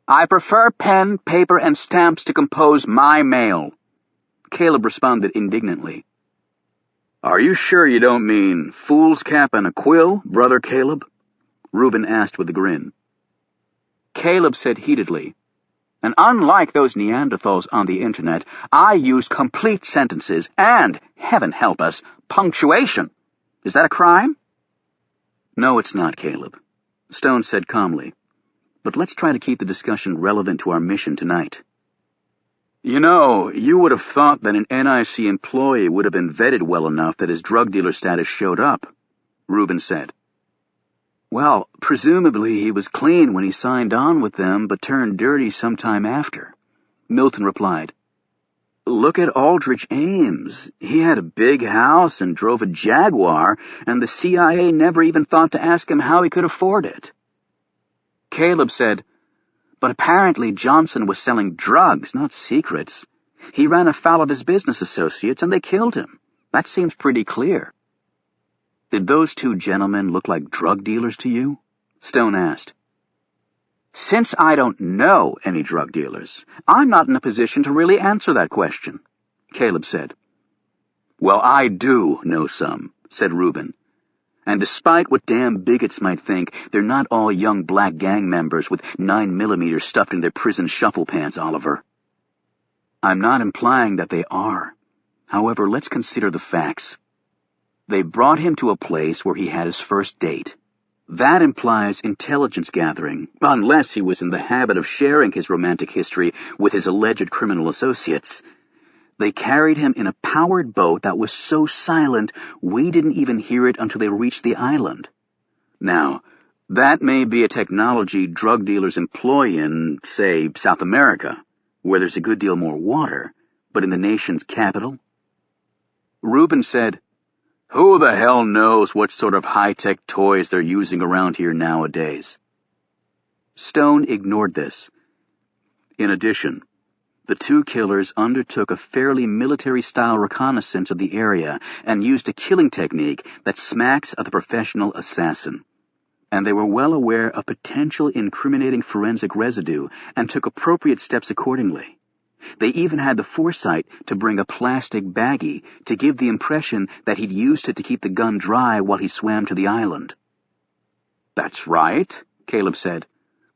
"I prefer pen, paper, and stamps to compose my mail," Caleb responded indignantly. "Are you sure you don't mean foolscap and a quill, brother Caleb?" Reuben asked with a grin. Caleb said heatedly, "And unlike those Neanderthals on the internet, I use complete sentences and, heaven help us, punctuation. Is that a crime?" "No, it's not, Caleb," Stone said calmly. "But let's try to keep the discussion relevant to our mission tonight." "You know, you would have thought that an NIC employee would have been vetted well enough that his drug dealer status showed up," Reuben said. "Well, presumably he was clean when he signed on with them, but turned dirty sometime after," Milton replied. "Look at Aldrich Ames. He had a big house and drove a Jaguar, and the CIA never even thought to ask him how he could afford it." Caleb said, "But apparently Johnson was selling drugs, not secrets. He ran afoul of his business associates, and they killed him. That seems pretty clear." "Did those two gentlemen look like drug dealers to you?" Stone asked. "Since I don't know any drug dealers, I'm not in a position to really answer that question," Caleb said. "Well, I do know some," said Reuben. "And despite what damn bigots might think, they're not all young black gang members with 9mm stuffed in their prison shuffle pants, Oliver." "I'm not implying that they are. However, let's consider the facts. They brought him to a place where he had his first date. That implies intelligence gathering, unless he was in the habit of sharing his romantic history with his alleged criminal associates. They carried him in a powered boat that was so silent we didn't even hear it until they reached the island. Now, that may be a technology drug dealers employ in, say, South America, where there's a good deal more water, but in the nation's capital?" Reuben said, "Who the hell knows what sort of high-tech toys they're using around here nowadays?" Stone ignored this. In addition, the two killers undertook a fairly military-style reconnaissance of the area and used a killing technique that smacks of the professional assassin. And they were well aware of potential incriminating forensic residue and took appropriate steps accordingly. They even had the foresight to bring a plastic baggie to give the impression that he'd used it to keep the gun dry while he swam to the island. "That's right," Caleb said.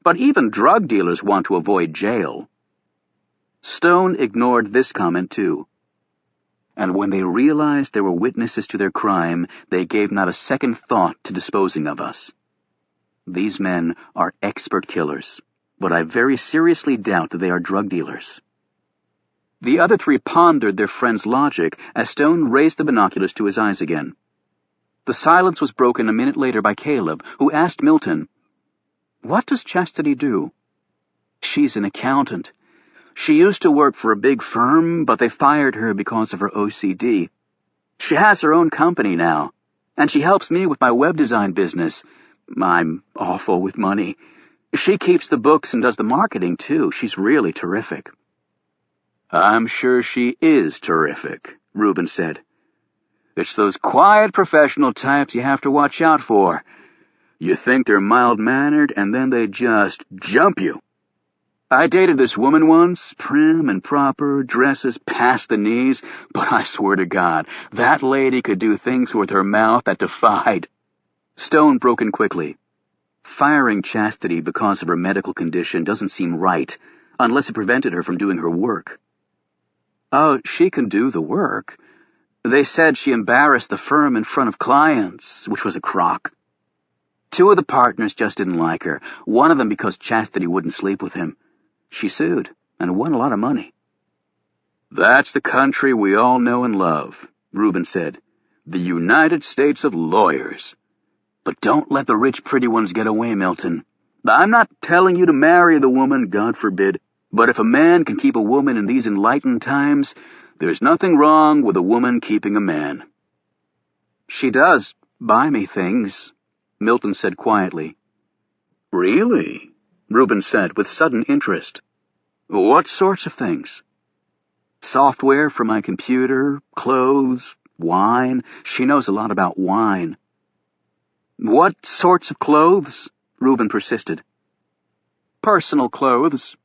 "But even drug dealers want to avoid jail." Stone ignored this comment, too. "And when they realized there were witnesses to their crime, they gave not a second thought to disposing of us. These men are expert killers, but I very seriously doubt that they are drug dealers." The other three pondered their friend's logic as Stone raised the binoculars to his eyes again. The silence was broken a minute later by Caleb, who asked Milton, "What does Chastity do?" "She's an accountant. She used to work for a big firm, but they fired her because of her OCD. She has her own company now, and she helps me with my web design business. I'm awful with money. She keeps the books and does the marketing, too. She's really terrific." "I'm sure she is terrific," Reuben said. "It's those quiet professional types you have to watch out for. You think they're mild-mannered, and then they just jump you. I dated this woman once, prim and proper, dresses past the knees, but I swear to God, that lady could do things with her mouth that defied." Stone broke in quickly. Firing Chastity because of her medical condition doesn't seem right, unless it prevented her from doing her work. "Oh, she can do the work. They said she embarrassed the firm in front of clients, which was a crock. 2 of the partners just didn't like her, one of them because Chastity wouldn't sleep with him. She sued, and won a lot of money." "That's the country we all know and love," Reuben said. "The United States of lawyers. But don't let the rich pretty ones get away, Milton. I'm not telling you to marry the woman, God forbid, but if a man can keep a woman in these enlightened times, there's nothing wrong with a woman keeping a man." "She does buy me things," Milton said quietly. "Really?" Reuben said with sudden interest. "What sorts of things?" "Software for my computer, clothes, wine. She knows a lot about wine." "What sorts of clothes?" Reuben persisted. "Personal clothes,"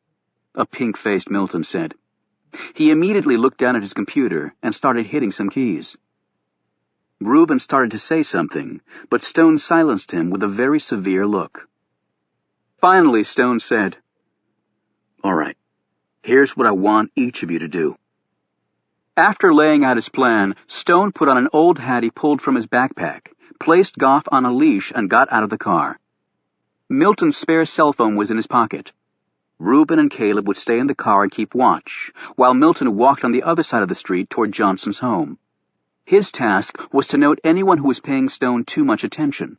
a pink-faced Milton said. He immediately looked down at his computer and started hitting some keys. Reuben started to say something, but Stone silenced him with a very severe look. Finally, Stone said, "All right, here's what I want each of you to do." After laying out his plan, Stone put on an old hat he pulled from his backpack, placed Goff on a leash, and got out of the car. Milton's spare cell phone was in his pocket. Reuben and Caleb would stay in the car and keep watch, while Milton walked on the other side of the street toward Johnson's home. His task was to note anyone who was paying Stone too much attention.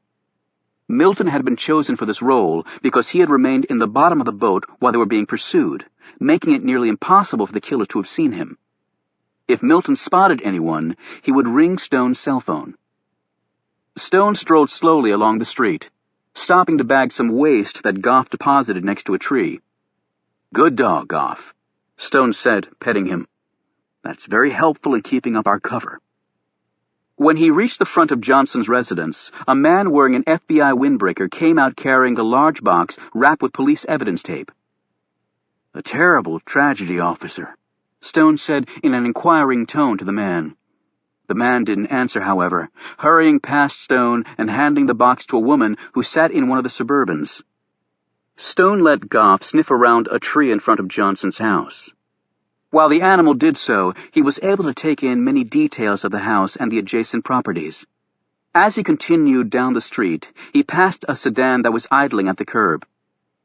Milton had been chosen for this role because he had remained in the bottom of the boat while they were being pursued, making it nearly impossible for the killer to have seen him. If Milton spotted anyone, he would ring Stone's cell phone. Stone strolled slowly along the street, stopping to bag some waste that Goff deposited next to a tree. "Good dog, Goff," Stone said, petting him. "That's very helpful in keeping up our cover." When he reached the front of Johnson's residence, a man wearing an FBI windbreaker came out carrying a large box wrapped with police evidence tape. "A terrible tragedy, officer," Stone said in an inquiring tone to the man. The man didn't answer, however, hurrying past Stone and handing the box to a woman who sat in one of the Suburbans. Stone let Goff sniff around a tree in front of Johnson's house. While the animal did so, he was able to take in many details of the house and the adjacent properties. As he continued down the street, he passed a sedan that was idling at the curb.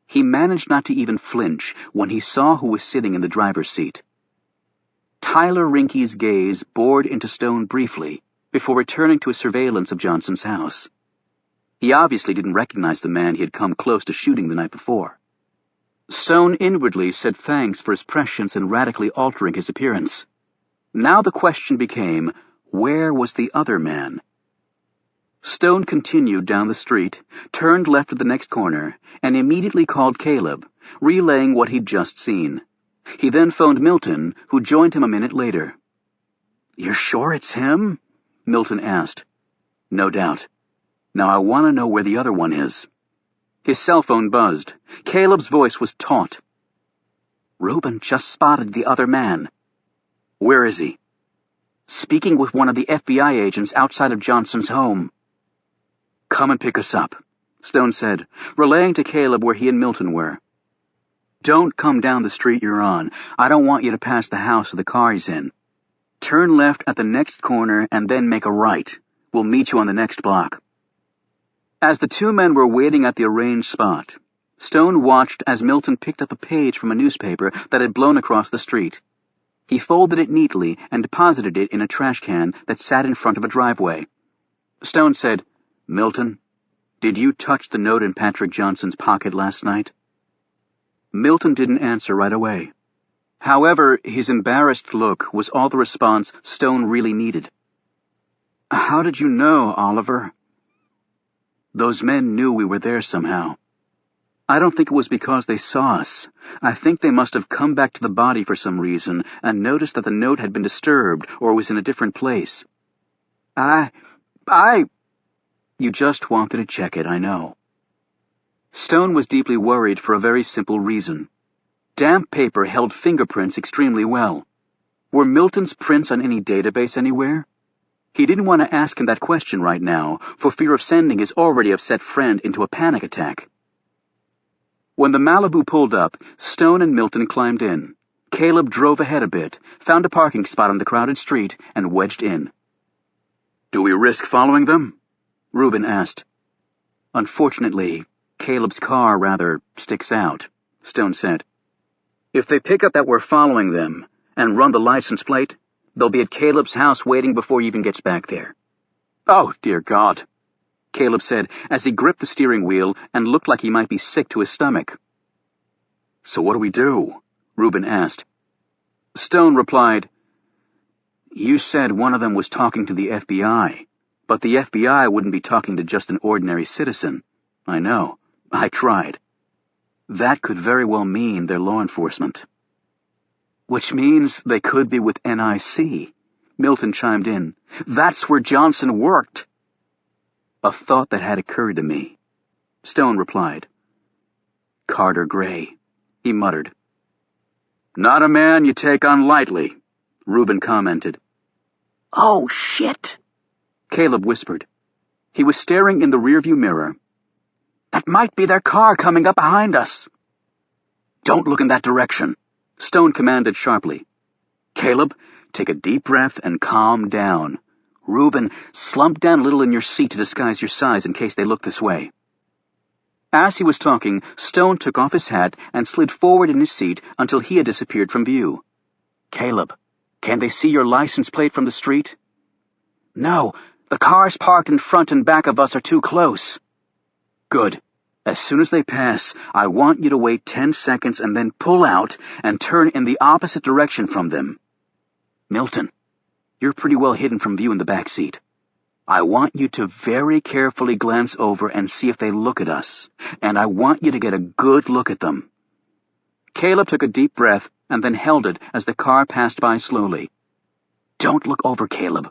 He managed not to even flinch when he saw who was sitting in the driver's seat. Tyler Rinke's gaze bored into Stone briefly before returning to his surveillance of Johnson's house. He obviously didn't recognize the man he had come close to shooting the night before. Stone inwardly said thanks for his prescience in radically altering his appearance. Now the question became, where was the other man? Stone continued down the street, turned left at the next corner, and immediately called Caleb, relaying what he'd just seen. He then phoned Milton, who joined him a minute later. "You're sure it's him?" Milton asked. "No doubt. Now I want to know where the other one is." His cell phone buzzed. Caleb's voice was taut. "Reuben just spotted the other man." "Where is he?" "Speaking with one of the FBI agents outside of Johnson's home." "Come and pick us up," Stone said, relaying to Caleb where he and Milton were. "Don't come down the street you're on. I don't want you to pass the house with the car he's in. Turn left at the next corner and then make a right. We'll meet you on the next block." As the 2 men were waiting at the arranged spot, Stone watched as Milton picked up a page from a newspaper that had blown across the street. He folded it neatly and deposited it in a trash can that sat in front of a driveway. Stone said, "Milton, did you touch the note in Patrick Johnson's pocket last night?" Milton didn't answer right away. However, his embarrassed look was all the response Stone really needed. "How did you know, Oliver?" "Those men knew we were there somehow." I don't think it was because they saw us. I think they must have come back to the body for some reason and noticed that the note had been disturbed or was in a different place. You just wanted to check it, I know. Stone was deeply worried for a very simple reason. Damp paper held fingerprints extremely well. Were Milton's prints on any database anywhere? He didn't want to ask him that question right now, for fear of sending his already upset friend into a panic attack. When the Malibu pulled up, Stone and Milton climbed in. Caleb drove ahead a bit, found a parking spot on the crowded street, and wedged in. "Do we risk following them?" Reuben asked. "Unfortunately, Caleb's car rather sticks out," Stone said. "If they pick up that we're following them and run the license plate, they'll be at Caleb's house waiting before he even gets back there." "Oh, dear God," Caleb said as he gripped the steering wheel and looked like he might be sick to his stomach. "So what do we do?" Reuben asked. Stone replied, "You said one of them was talking to the FBI, but the FBI wouldn't be talking to just an ordinary citizen. I know. I tried. That could very well mean they're law enforcement." "Which means they could be with NIC," Milton chimed in. "That's where Johnson worked." "A thought that had occurred to me," Stone replied. "Carter Gray," he muttered. "Not a man you take on lightly," Reuben commented. "Oh, shit," Caleb whispered. He was staring in the rearview mirror. "That might be their car coming up behind us." "Don't look in that direction," Stone commanded sharply. "Caleb, take a deep breath and calm down. Reuben, slump down a little in your seat to disguise your size in case they look this way." As he was talking, Stone took off his hat and slid forward in his seat until he had disappeared from view. "Caleb, can they see your license plate from the street?" "No, the cars parked in front and back of us are too close." "Good. As soon as they pass, I want you to wait 10 seconds and then pull out and turn in the opposite direction from them. Milton, you're pretty well hidden from view in the back seat. I want you to very carefully glance over and see if they look at us, and I want you to get a good look at them." Caleb took a deep breath and then held it as the car passed by slowly. "Don't look over, Caleb,"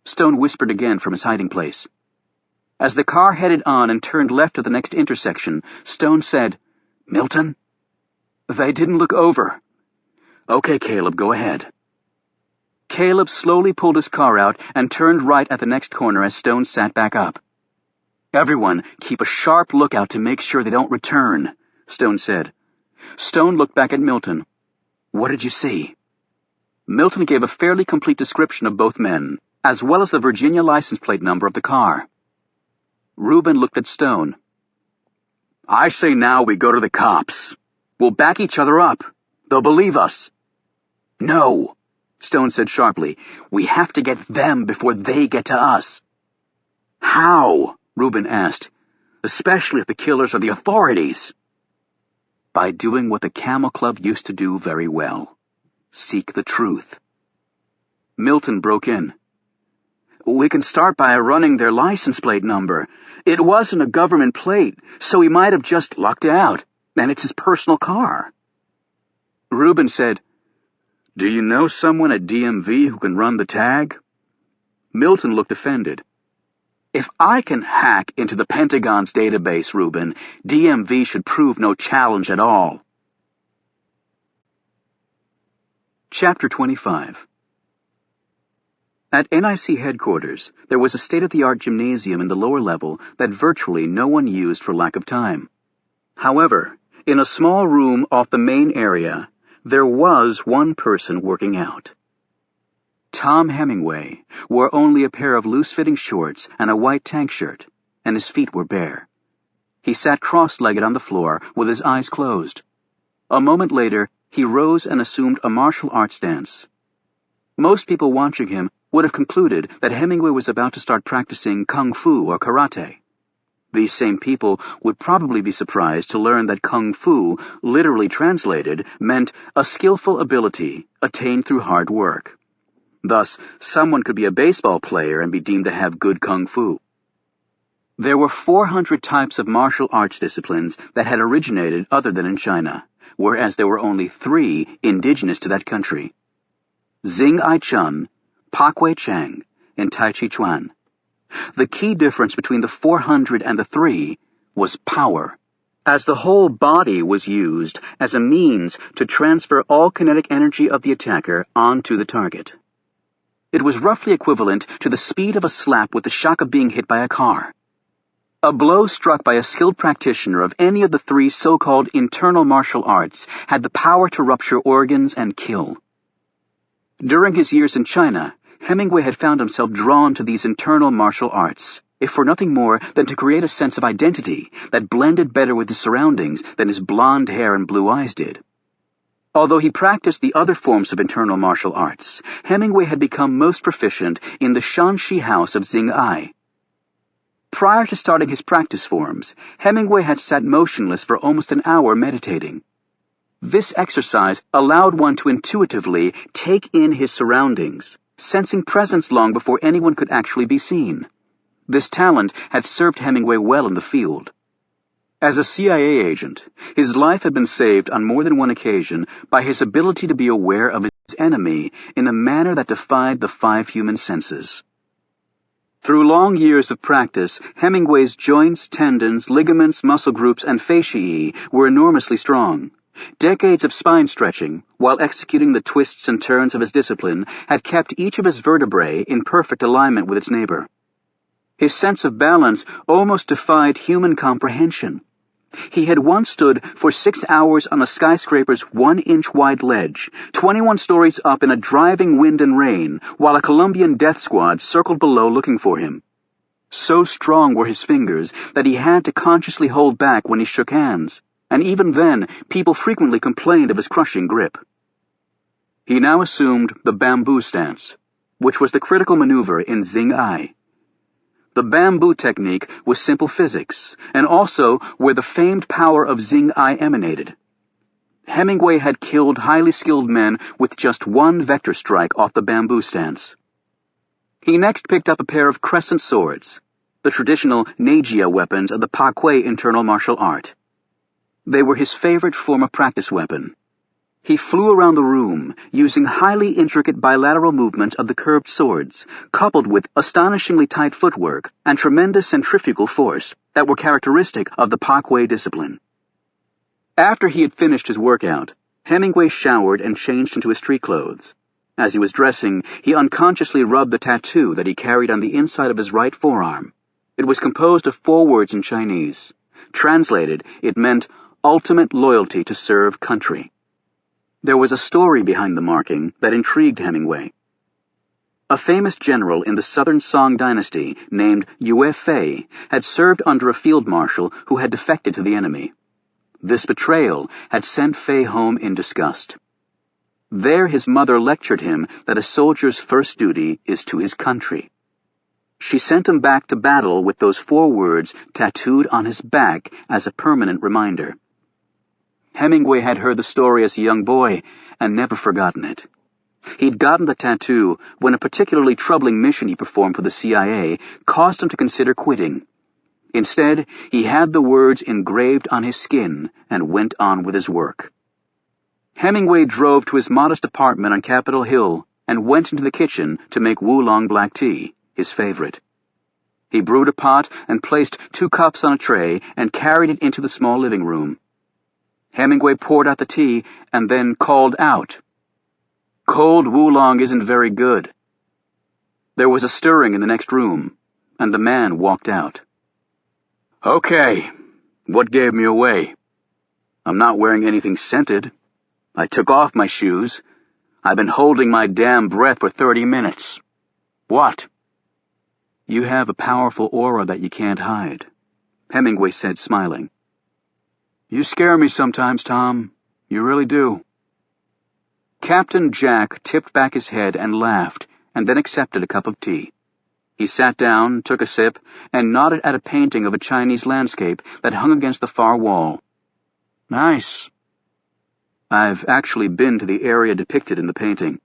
Stone whispered again from his hiding place. As the car headed on and turned left to the next intersection, Stone said, "Milton?" "They didn't look over." "Okay, Caleb, go ahead." Caleb slowly pulled his car out and turned right at the next corner as Stone sat back up. "Everyone, keep a sharp lookout to make sure they don't return," Stone said. Stone looked back at Milton. "What did you see?" Milton gave a fairly complete description of both men, as well as the Virginia license plate number of the car. Reuben looked at Stone. "I say now we go to the cops. We'll back each other up. They'll believe us." "No," Stone said sharply. "We have to get them before they get to us." "How?" Reuben asked. "Especially if the killers are the authorities." "By doing what the Camel Club used to do very well. Seek the truth." Milton broke in. "We can start by running their license plate number. It wasn't a government plate, so he might have just lucked out, and it's his personal car." Reuben said, "Do you know someone at DMV who can run the tag?" Milton looked offended. "If I can hack into the Pentagon's database, Reuben, DMV should prove no challenge at all." Chapter 25. At NIC headquarters, there was a state-of-the-art gymnasium in the lower level that virtually no one used for lack of time. However, in a small room off the main area, there was one person working out. Tom Hemingway wore only a pair of loose-fitting shorts and a white tank shirt, and his feet were bare. He sat cross-legged on the floor with his eyes closed. A moment later, he rose and assumed a martial arts stance. Most people watching him would have concluded that Hemingway was about to start practicing kung fu or karate. These same people would probably be surprised to learn that kung fu, literally translated, meant a skillful ability attained through hard work. Thus, someone could be a baseball player and be deemed to have good kung fu. There were 400 types of martial arts disciplines that had originated other than in China, whereas there were only 3 indigenous to that country: Xing Ai Chun, Pak Wei Chang, and Tai Chi Chuan. The key difference between the 400 and the 3 was power, as the whole body was used as a means to transfer all kinetic energy of the attacker onto the target. It was roughly equivalent to the speed of a slap with the shock of being hit by a car. A blow struck by a skilled practitioner of any of the 3 so-called internal martial arts had the power to rupture organs and kill. During his years in China, Hemingway had found himself drawn to these internal martial arts, if for nothing more than to create a sense of identity that blended better with his surroundings than his blonde hair and blue eyes did. Although he practiced the other forms of internal martial arts, Hemingway had become most proficient in the Shanxi house of Xing Ai. Prior to starting his practice forms, Hemingway had sat motionless for almost an hour meditating. This exercise allowed one to intuitively take in his surroundings, sensing presence long before anyone could actually be seen. This talent had served Hemingway well in the field. As a CIA agent, his life had been saved on more than one occasion by his ability to be aware of his enemy in a manner that defied the 5 human senses. Through long years of practice, Hemingway's joints, tendons, ligaments, muscle groups, and fasciae were enormously strong. Decades of spine stretching, while executing the twists and turns of his discipline, had kept each of his vertebrae in perfect alignment with its neighbor. His sense of balance almost defied human comprehension. He had once stood for 6 hours on a skyscraper's 1-inch-wide ledge, 21 stories up in a driving wind and rain, while a Colombian death squad circled below looking for him. So strong were his fingers that he had to consciously hold back when he shook hands, and even then people frequently complained of his crushing grip. He now assumed the bamboo stance, which was the critical maneuver in Xing Ai. The bamboo technique was simple physics, and also where the famed power of Xing Ai emanated. Hemingway had killed highly skilled men with just one vector strike off the bamboo stance. He next picked up a pair of crescent swords, the traditional Neijia weapons of the Pak Wei internal martial art. They were his favorite form of practice weapon. He flew around the room, using highly intricate bilateral movements of the curved swords, coupled with astonishingly tight footwork and tremendous centrifugal force that were characteristic of the Pak Wei discipline. After he had finished his workout, Hemingway showered and changed into his street clothes. As he was dressing, he unconsciously rubbed the tattoo that he carried on the inside of his right forearm. It was composed of 4 words in Chinese. Translated, it meant ultimate loyalty to serve country. There was a story behind the marking that intrigued Hemingway. A famous general in the Southern Song dynasty named Yue Fei had served under a field marshal who had defected to the enemy. This betrayal had sent Fei home in disgust. There his mother lectured him that a soldier's first duty is to his country. She sent him back to battle with those 4 words tattooed on his back as a permanent reminder. Hemingway had heard the story as a young boy and never forgotten it. He'd gotten the tattoo when a particularly troubling mission he performed for the CIA caused him to consider quitting. Instead, he had the words engraved on his skin and went on with his work. Hemingway drove to his modest apartment on Capitol Hill and went into the kitchen to make Oolong black tea, his favorite. He brewed a pot and placed 2 cups on a tray and carried it into the small living room. Hemingway poured out the tea and then called out, "Cold Oolong isn't very good." There was a stirring in the next room, and the man walked out. "Okay, what gave me away? I'm not wearing anything scented. I took off my shoes. I've been holding my damn breath for 30 minutes. What?" "You have a powerful aura that you can't hide," Hemingway said, smiling. "You scare me sometimes, Tom. You really do." Captain Jack tipped back his head and laughed, and then accepted a cup of tea. He sat down, took a sip, and nodded at a painting of a Chinese landscape that hung against the far wall. "Nice." "I've actually been to the area depicted in the painting.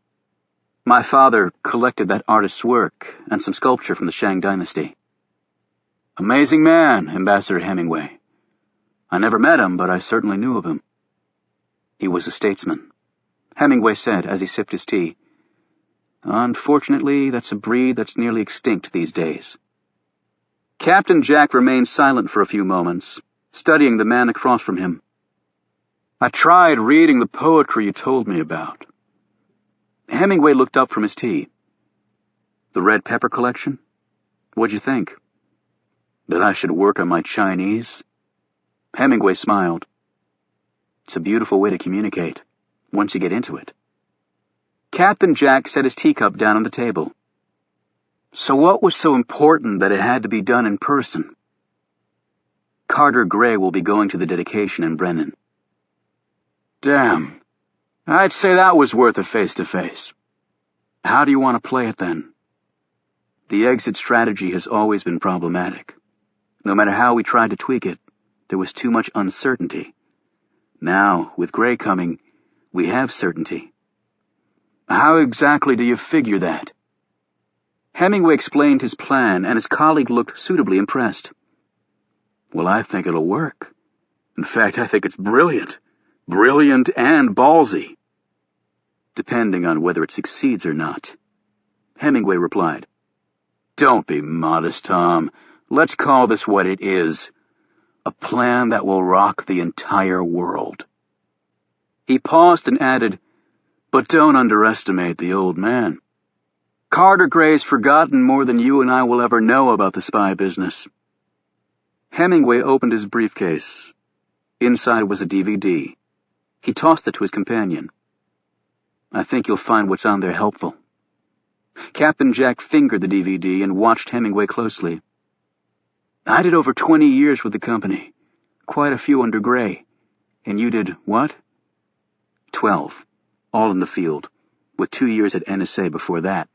My father collected that artist's work and some sculpture from the Shang dynasty." Amazing man, Ambassador Hemingway. I never met him, but I certainly knew of him. He was a statesman, Hemingway said as he sipped his tea. Unfortunately, that's a breed that's nearly extinct these days. Captain Jack remained silent for a few moments, studying the man across from him. I tried reading the poetry you told me about. Hemingway looked up from his tea. The Red Pepper collection? What'd you think? That I should work on my Chinese? Hemingway smiled. It's a beautiful way to communicate, once you get into it. Captain Jack set his teacup down on the table. So what was so important that it had to be done in person? Carter Gray will be going to the dedication in Brennan. Damn. I'd say that was worth a face-to-face. How do you want to play it then? The exit strategy has always been problematic. No matter how we tried to tweak it, there was too much uncertainty. Now, with Gray coming, we have certainty. How exactly do you figure that? Hemingway explained his plan, and his colleague looked suitably impressed. Well, I think it'll work. In fact, I think it's brilliant. Brilliant and ballsy. Depending on whether it succeeds or not. Hemingway replied. Don't be modest, Tom. Let's call this what it is. A plan that will rock the entire world. He paused and added, but don't underestimate the old man. Carter Gray's forgotten more than you and I will ever know about the spy business. Hemingway opened his briefcase. Inside was a DVD. He tossed it to his companion. I think you'll find what's on there helpful. Captain Jack fingered the DVD and watched Hemingway closely. I did over 20 years with the company. Quite a few under Gray. And you did what? 12. All in the field, with 2 years at NSA before that.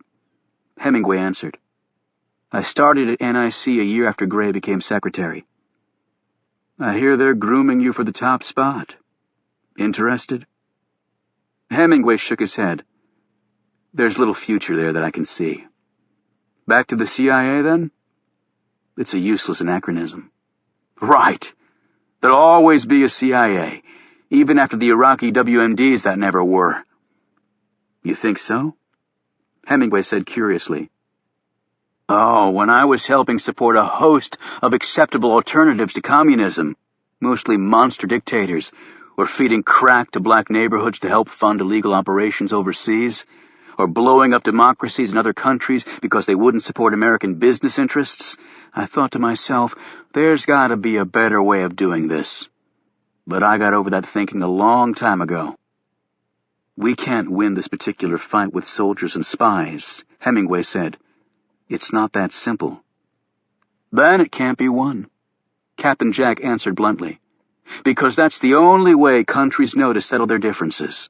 Hemingway answered. I started at NIC a year after Gray became secretary. I hear they're grooming you for the top spot. Interested? Hemingway shook his head. There's little future there that I can see. Back to the CIA, then? It's a useless anachronism. Right. There'll always be a CIA, even after the Iraqi WMDs that never were. You think so? Hemingway said curiously. Oh, when I was helping support a host of acceptable alternatives to communism, mostly monster dictators, or feeding crack to black neighborhoods to help fund illegal operations overseas, or blowing up democracies in other countries because they wouldn't support American business interests, I thought to myself, there's got to be a better way of doing this. But I got over that thinking a long time ago. We can't win this particular fight with soldiers and spies, Hemingway said. It's not that simple. Then it can't be won, Captain Jack answered bluntly, because that's the only way countries know to settle their differences.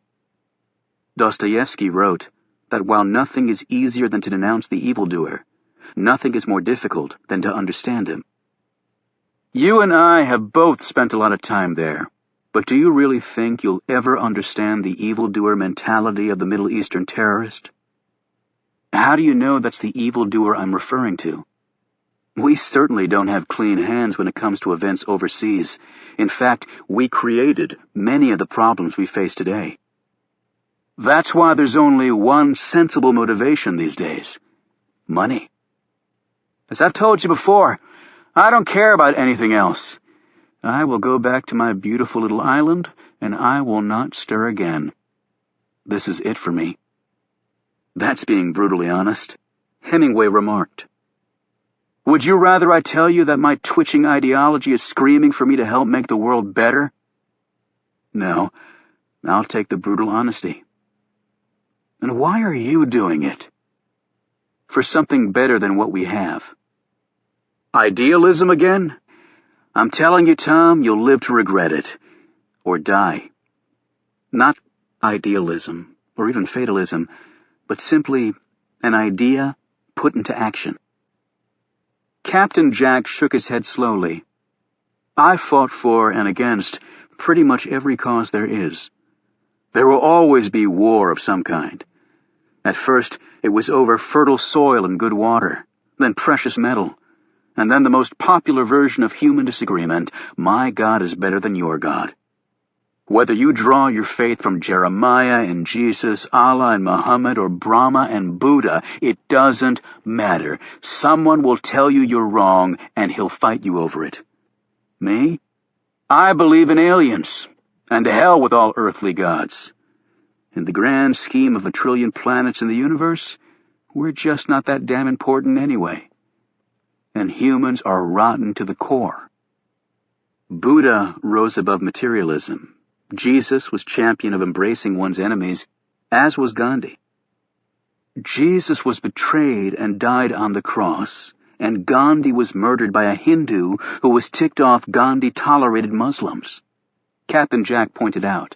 Dostoevsky wrote that while nothing is easier than to denounce the evildoer, nothing is more difficult than to understand him. You and I have both spent a lot of time there. But do you really think you'll ever understand the evildoer mentality of the Middle Eastern terrorist? How do you know that's the evildoer I'm referring to? We certainly don't have clean hands when it comes to events overseas. In fact, we created many of the problems we face today. That's why there's only one sensible motivation these days. Money. As I've told you before, I don't care about anything else. I will go back to my beautiful little island, and I will not stir again. This is it for me. That's being brutally honest, Hemingway remarked. Would you rather I tell you that my twitching ideology is screaming for me to help make the world better? No, I'll take the brutal honesty. And why are you doing it? For something better than what we have. Idealism again? I'm telling you, Tom, you'll live to regret it. Or die. Not idealism, or even fatalism, but simply an idea put into action. Captain Jack shook his head slowly. I fought for and against pretty much every cause there is. There will always be war of some kind. At first, it was over fertile soil and good water, then precious metal. And then the most popular version of human disagreement, my God is better than your God. Whether you draw your faith from Jeremiah and Jesus, Allah and Muhammad, or Brahma and Buddha, it doesn't matter. Someone will tell you you're wrong, and he'll fight you over it. Me? I believe in aliens, and to hell with all earthly gods. In the grand scheme of 1 trillion planets in the universe, we're just not that damn important anyway. And humans are rotten to the core. Buddha rose above materialism. Jesus was champion of embracing one's enemies, as was Gandhi. Jesus was betrayed and died on the cross, and Gandhi was murdered by a Hindu who was ticked off Gandhi tolerated Muslims. Captain Jack pointed out.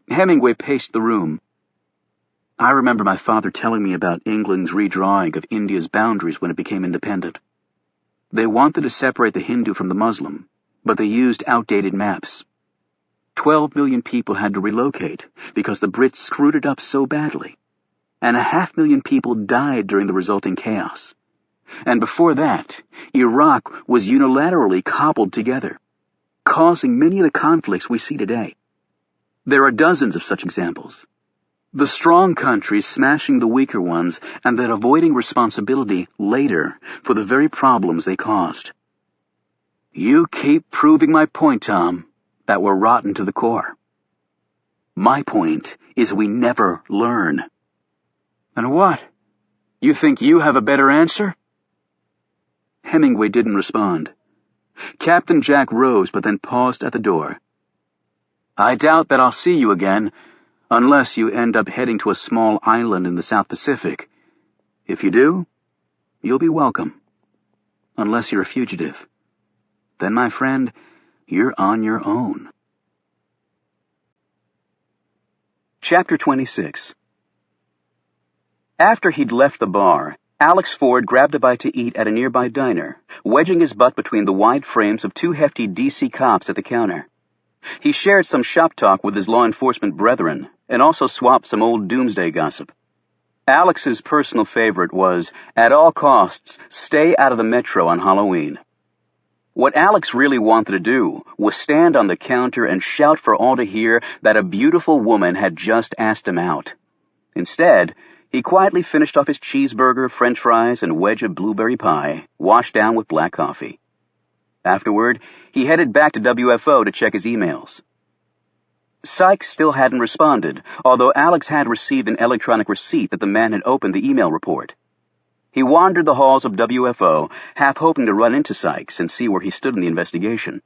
Hemingway paced the room. I remember my father telling me about England's redrawing of India's boundaries when it became independent. They wanted to separate the Hindu from the Muslim, but they used outdated maps. 12 million people had to relocate because the Brits screwed it up so badly, and 500,000 people died during the resulting chaos. And before that, Iraq was unilaterally cobbled together, causing many of the conflicts we see today. There are dozens of such examples. The strong countries smashing the weaker ones and then avoiding responsibility later for the very problems they caused. You keep proving my point, Tom, that we're rotten to the core. My point is we never learn. And what? You think you have a better answer? Hemingway didn't respond. Captain Jack rose but then paused at the door. I doubt that I'll see you again, unless you end up heading to a small island in the South Pacific. If you do, you'll be welcome. Unless you're a fugitive. Then, my friend, you're on your own. Chapter 26. After he'd left the bar, Alex Ford grabbed a bite to eat at a nearby diner, wedging his butt between the wide frames of two hefty DC cops at the counter. He shared some shop talk with his law enforcement brethren, and also swapped some old doomsday gossip. Alex's personal favorite was, at all costs, stay out of the metro on Halloween. What Alex really wanted to do was stand on the counter and shout for all to hear that a beautiful woman had just asked him out. Instead, he quietly finished off his cheeseburger, french fries, and wedge of blueberry pie, washed down with black coffee. Afterward, he headed back to WFO to check his emails. Sykes still hadn't responded, although Alex had received an electronic receipt that the man had opened the email report. He wandered the halls of WFO, half hoping to run into Sykes and see where he stood in the investigation.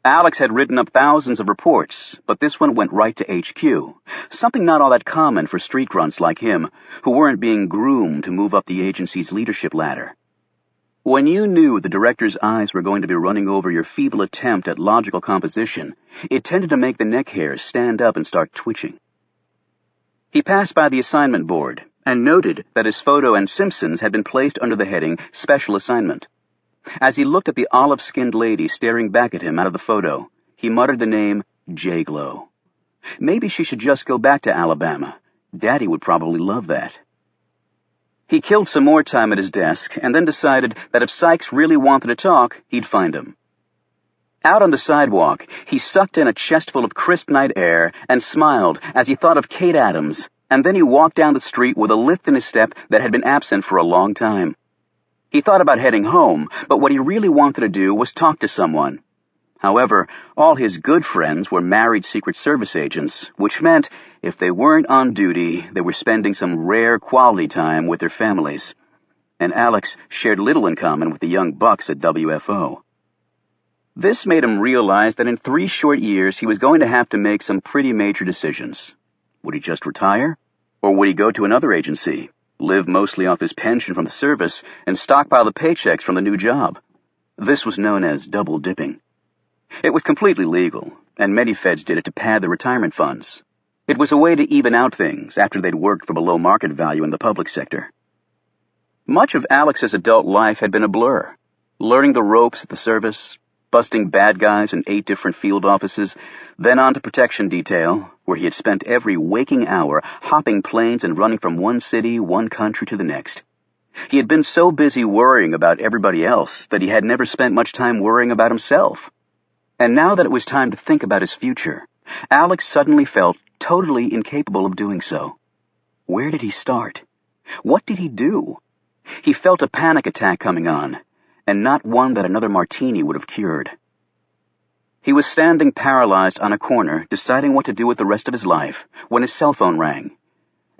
Alex had written up thousands of reports, but this one went right to HQ, something not all that common for street grunts like him, who weren't being groomed to move up the agency's leadership ladder. When you knew the director's eyes were going to be running over your feeble attempt at logical composition, it tended to make the neck hairs stand up and start twitching. He passed by the assignment board and noted that his photo and Simpson's had been placed under the heading Special Assignment. As he looked at the olive-skinned lady staring back at him out of the photo, he muttered the name J-Glow. Maybe she should just go back to Alabama. Daddy would probably love that. He killed some more time at his desk and then decided that if Sykes really wanted to talk, he'd find him. Out on the sidewalk, he sucked in a chestful of crisp night air and smiled as he thought of Kate Adams, and then he walked down the street with a lift in his step that had been absent for a long time. He thought about heading home, but what he really wanted to do was talk to someone. However, all his good friends were married Secret Service agents, which meant if they weren't on duty, they were spending some rare quality time with their families. And Alex shared little in common with the young bucks at WFO. This made him realize that in 3 short years he was going to have to make some pretty major decisions. Would he just retire? Or would he go to another agency, live mostly off his pension from the service, and stockpile the paychecks from the new job? This was known as double dipping. It was completely legal, and many feds did it to pad their retirement funds. It was a way to even out things after they'd worked for below market value in the public sector. Much of Alex's adult life had been a blur, learning the ropes at the service, busting bad guys in 8 different field offices, then on to protection detail, where he had spent every waking hour hopping planes and running from one city, one country to the next. He had been so busy worrying about everybody else that he had never spent much time worrying about himself. And now that it was time to think about his future, Alex suddenly felt totally incapable of doing so. Where did he start? What did he do? He felt a panic attack coming on, and not one that another martini would have cured. He was standing paralyzed on a corner, deciding what to do with the rest of his life, when his cell phone rang.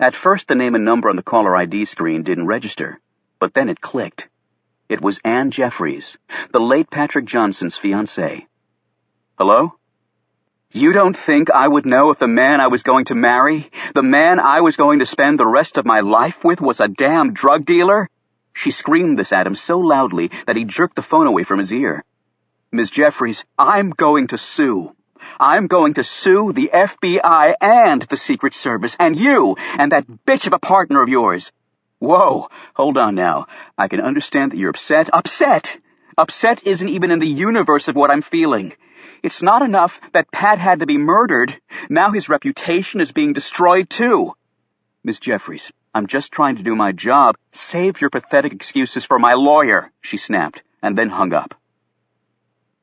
At first, the name and number on the caller ID screen didn't register, but then it clicked. It was Anne Jeffries, the late Patrick Johnson's fiancée. Hello? You don't think I would know if the man I was going to marry, the man I was going to spend the rest of my life with, was a damn drug dealer? She screamed this at him so loudly that he jerked the phone away from his ear. Ms. Jeffries, I'm going to sue. I'm going to sue the FBI and the Secret Service, and you, and that bitch of a partner of yours. Whoa, hold on now. I can understand that you're upset. Upset! Upset isn't even in the universe of what I'm feeling. It's not enough that Pat had to be murdered. Now his reputation is being destroyed too. Miss Jeffries, I'm just trying to do my job. Save your pathetic excuses for my lawyer, she snapped, and then hung up.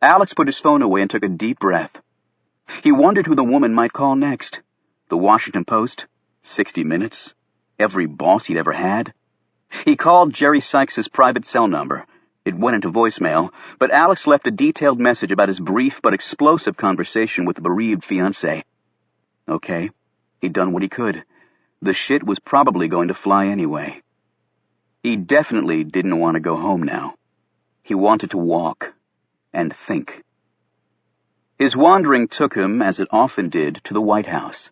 Alex put his phone away and took a deep breath. He wondered who the woman might call next. The Washington Post? 60 Minutes? Every boss he'd ever had? He called Jerry Sykes' private cell number. It went into voicemail, but Alex left a detailed message about his brief but explosive conversation with the bereaved fiancé. Okay, he'd done what he could. The shit was probably going to fly anyway. He definitely didn't want to go home now. He wanted to walk and think. His wandering took him, as it often did, to the White House.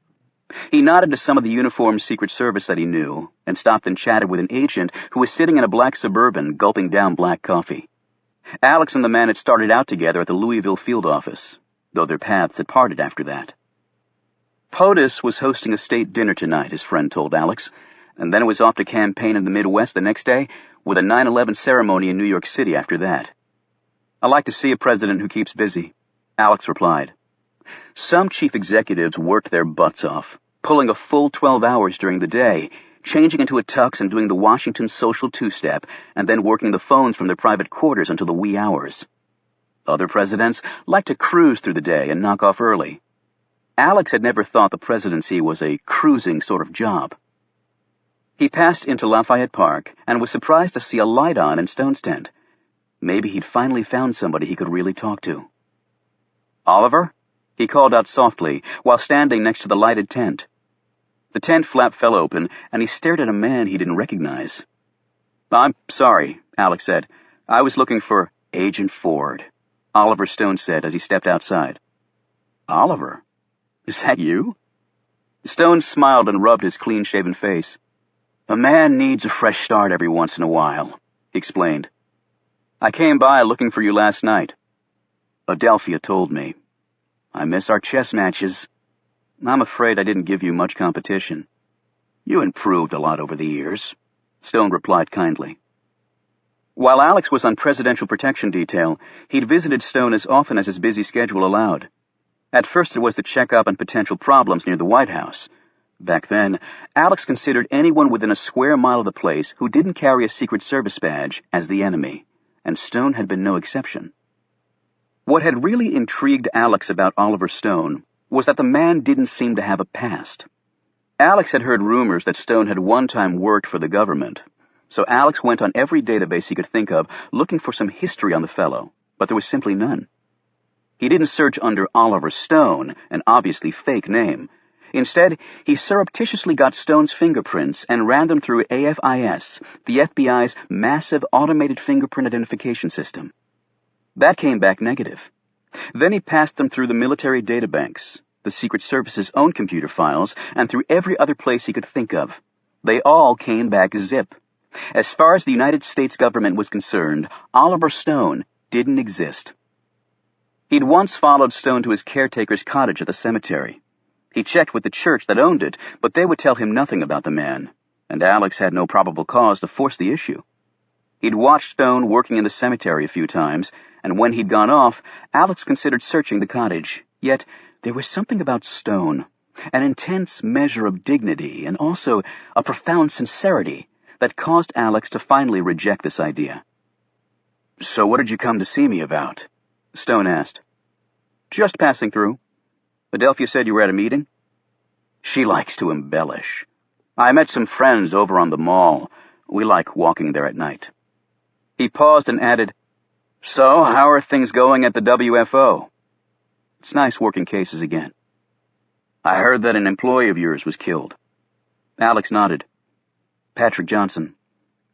He nodded to some of the uniformed Secret Service that he knew, and stopped and chatted with an agent who was sitting in a black Suburban gulping down black coffee. Alex and the man had started out together at the Louisville field office, though their paths had parted after that. POTUS was hosting a state dinner tonight, his friend told Alex, and then it was off to campaign in the Midwest the next day, with a 9/11 ceremony in New York City after that. I like to see a president who keeps busy, Alex replied. Some chief executives worked their butts off, pulling a full 12 hours during the day, changing into a tux and doing the Washington social two-step, and then working the phones from their private quarters until the wee hours. Other presidents liked to cruise through the day and knock off early. Alex had never thought the presidency was a cruising sort of job. He passed into Lafayette Park and was surprised to see a light on in Stone's tent. Maybe he'd finally found somebody he could really talk to. Oliver? He called out softly, while standing next to the lighted tent. The tent flap fell open, and he stared at a man he didn't recognize. I'm sorry, Alex said. I was looking for Agent Ford, Oliver Stone said as he stepped outside. Oliver? Is that you? Stone smiled and rubbed his clean-shaven face. A man needs a fresh start every once in a while, he explained. I came by looking for you last night. Adelphia told me. I miss our chess matches. I'm afraid I didn't give you much competition. You improved a lot over the years, Stone replied kindly. While Alex was on presidential protection detail, he'd visited Stone as often as his busy schedule allowed. At first it was to check up on potential problems near the White House. Back then, Alex considered anyone within a square mile of the place who didn't carry a Secret Service badge as the enemy, and Stone had been no exception. What had really intrigued Alex about Oliver Stone was that the man didn't seem to have a past. Alex had heard rumors that Stone had one time worked for the government, so Alex went on every database he could think of looking for some history on the fellow, but there was simply none. He didn't search under Oliver Stone, an obviously fake name. Instead, he surreptitiously got Stone's fingerprints and ran them through AFIS, the FBI's massive automated fingerprint identification system. That came back negative. Then he passed them through the military databanks, the Secret Service's own computer files, and through every other place he could think of. They all came back zip. As far as the United States government was concerned, Oliver Stone didn't exist. He'd once followed Stone to his caretaker's cottage at the cemetery. He checked with the church that owned it, but they would tell him nothing about the man, and Alex had no probable cause to force the issue. He'd watched Stone working in the cemetery a few times, and when he'd gone off, Alex considered searching the cottage. Yet there was something about Stone, an intense measure of dignity and also a profound sincerity, that caused Alex to finally reject this idea. "So what did you come to see me about?" Stone asked. "Just passing through. Adelphia said you were at a meeting?" She likes to embellish. "I met some friends over on the mall. We like walking there at night." He paused and added, "So, how are things going at the WFO?" "It's nice working cases again." "I heard that an employee of yours was killed." Alex nodded. "Patrick Johnson.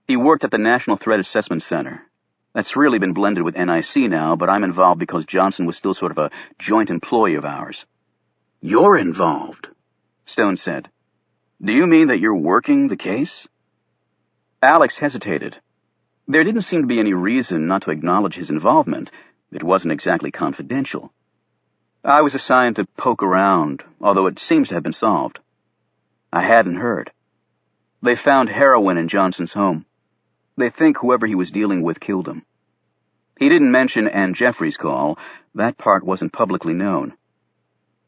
He worked at the National Threat Assessment Center. That's really been blended with NIC now, but I'm involved because Johnson was still sort of a joint employee of ours." "You're involved?" Stone said. "Do you mean that you're working the case?" Alex hesitated. There didn't seem to be any reason not to acknowledge his involvement. It wasn't exactly confidential. "I was assigned to poke around, although it seems to have been solved." "I hadn't heard." "They found heroin in Johnson's home. They think whoever he was dealing with killed him." He didn't mention Ann Jeffrey's call. That part wasn't publicly known.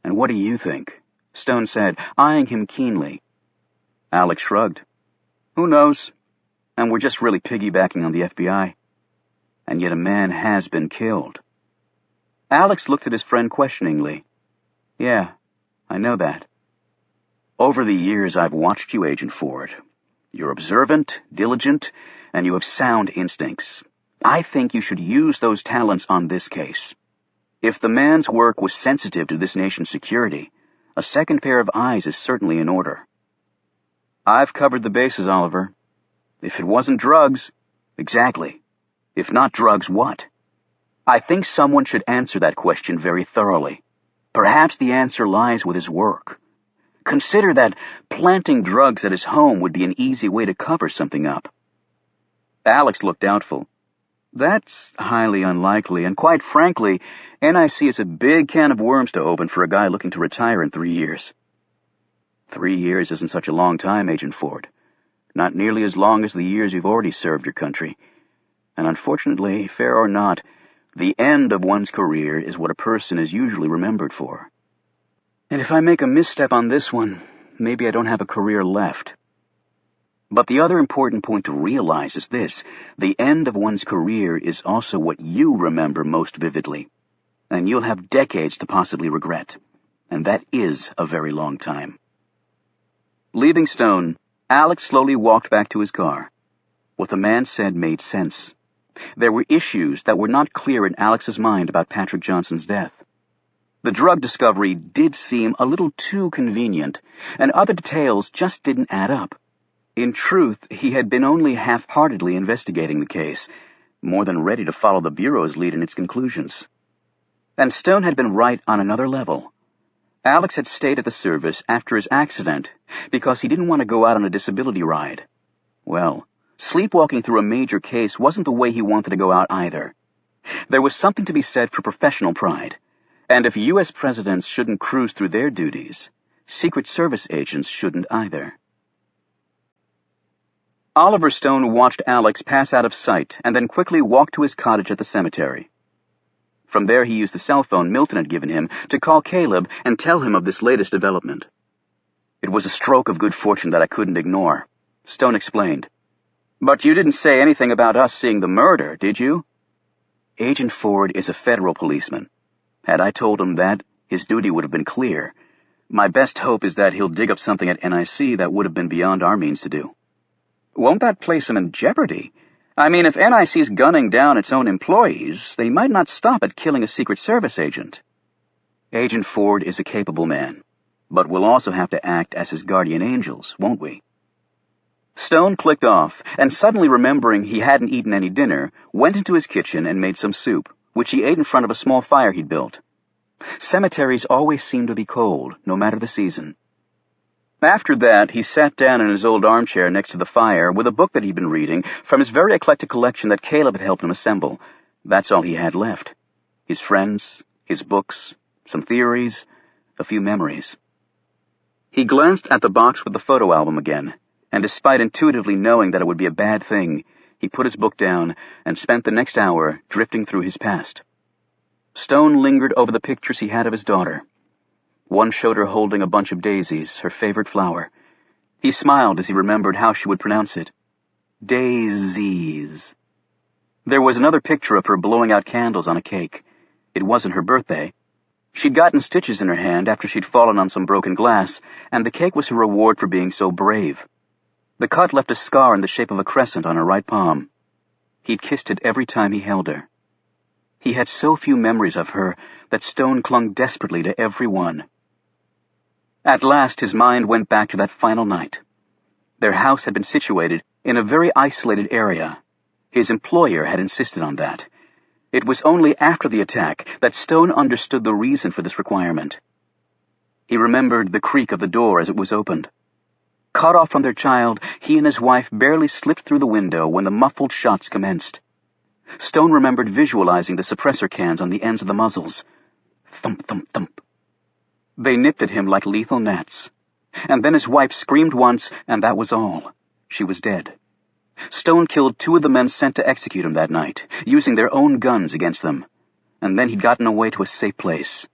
"And what do you think?" Stone said, eyeing him keenly. Alex shrugged. "Who knows? And we're just really piggybacking on the FBI. And yet a man has been killed." Alex looked at his friend questioningly. "Yeah, I know that. Over the years I've watched you, Agent Ford. You're observant, diligent, and you have sound instincts. I think you should use those talents on this case. If the man's work was sensitive to this nation's security, a second pair of eyes is certainly in order." "I've covered the bases, Oliver. If it wasn't drugs..." "Exactly. If not drugs, what? I think someone should answer that question very thoroughly. Perhaps the answer lies with his work. Consider that planting drugs at his home would be an easy way to cover something up." Alex looked doubtful. "That's highly unlikely, and quite frankly, NIC is a big can of worms to open for a guy looking to retire in 3 years. 3 years isn't such a long time, Agent Ford. Not nearly as long as the years you've already served your country. And unfortunately, fair or not, the end of one's career is what a person is usually remembered for. And if I make a misstep on this one, maybe I don't have a career left. But the other important point to realize is this: the end of one's career is also what you remember most vividly, and you'll have decades to possibly regret, and that is a very long time." Leaving Stone, Alex slowly walked back to his car. What the man said made sense. There were issues that were not clear in Alex's mind about Patrick Johnson's death. The drug discovery did seem a little too convenient, and other details just didn't add up. In truth, he had been only half-heartedly investigating the case, more than ready to follow the Bureau's lead in its conclusions. And Stone had been right on another level. Alex had stayed at the service after his accident because he didn't want to go out on a disability ride. Well, sleepwalking through a major case wasn't the way he wanted to go out either. There was something to be said for professional pride, and if U.S. presidents shouldn't cruise through their duties, Secret Service agents shouldn't either. Oliver Stone watched Alex pass out of sight and then quickly walked to his cottage at the cemetery. From there he used the cell phone Milton had given him to call Caleb and tell him of this latest development. "It was a stroke of good fortune that I couldn't ignore," Stone explained. "But you didn't say anything about us seeing the murder, did you?" Agent Ford is a federal policeman. Had I told him that, his duty would have been clear. My best hope is that he'll dig up something at NIC that would have been beyond our means to do. Won't that place him in jeopardy? I mean, if NIC's gunning down its own employees, they might not stop at killing a Secret Service agent. Agent Ford is a capable man, but we'll also have to act as his guardian angels, won't we? Stone clicked off, and suddenly remembering he hadn't eaten any dinner, went into his kitchen and made some soup, which he ate in front of a small fire he'd built. Cemeteries always seem to be cold, no matter the season. After that, he sat down in his old armchair next to the fire with a book that he'd been reading from his very eclectic collection that Caleb had helped him assemble. That's all he had left. His friends, his books, some theories, a few memories. He glanced at the box with the photo album again, and despite intuitively knowing that it would be a bad thing, he put his book down and spent the next hour drifting through his past. Stone lingered over the pictures he had of his daughter. One showed her holding a bunch of daisies, her favorite flower. He smiled as he remembered how she would pronounce it. Daisies. There was another picture of her blowing out candles on a cake. It wasn't her birthday. She'd gotten stitches in her hand after she'd fallen on some broken glass, and the cake was her reward for being so brave. The cut left a scar in the shape of a crescent on her right palm. He'd kissed it every time he held her. He had so few memories of her that Stone clung desperately to every one. At last his mind went back to that final night. Their house had been situated in a very isolated area. His employer had insisted on that. It was only after the attack that Stone understood the reason for this requirement. He remembered the creak of the door as it was opened. Cut off from their child, he and his wife barely slipped through the window when the muffled shots commenced. Stone remembered visualizing the suppressor cans on the ends of the muzzles. Thump, thump, thump. They nipped at him like lethal gnats. And then his wife screamed once, and that was all. She was dead. Stone killed 2 of the men sent to execute him that night, using their own guns against them. And then he'd gotten away to a safe place.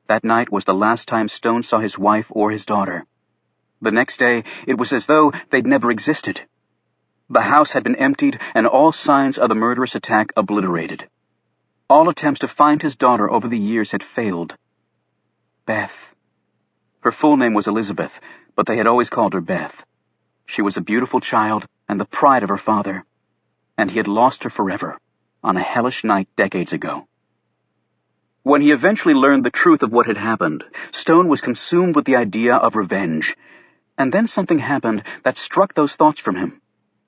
That night was the last time Stone saw his wife or his daughter. The next day, it was as though they'd never existed. The house had been emptied and all signs of the murderous attack obliterated. All attempts to find his daughter over the years had failed. Beth. Her full name was Elizabeth, but they had always called her Beth. She was a beautiful child and the pride of her father, and he had lost her forever, on a hellish night decades ago. When he eventually learned the truth of what had happened, Stone was consumed with the idea of revenge. And then something happened that struck those thoughts from him.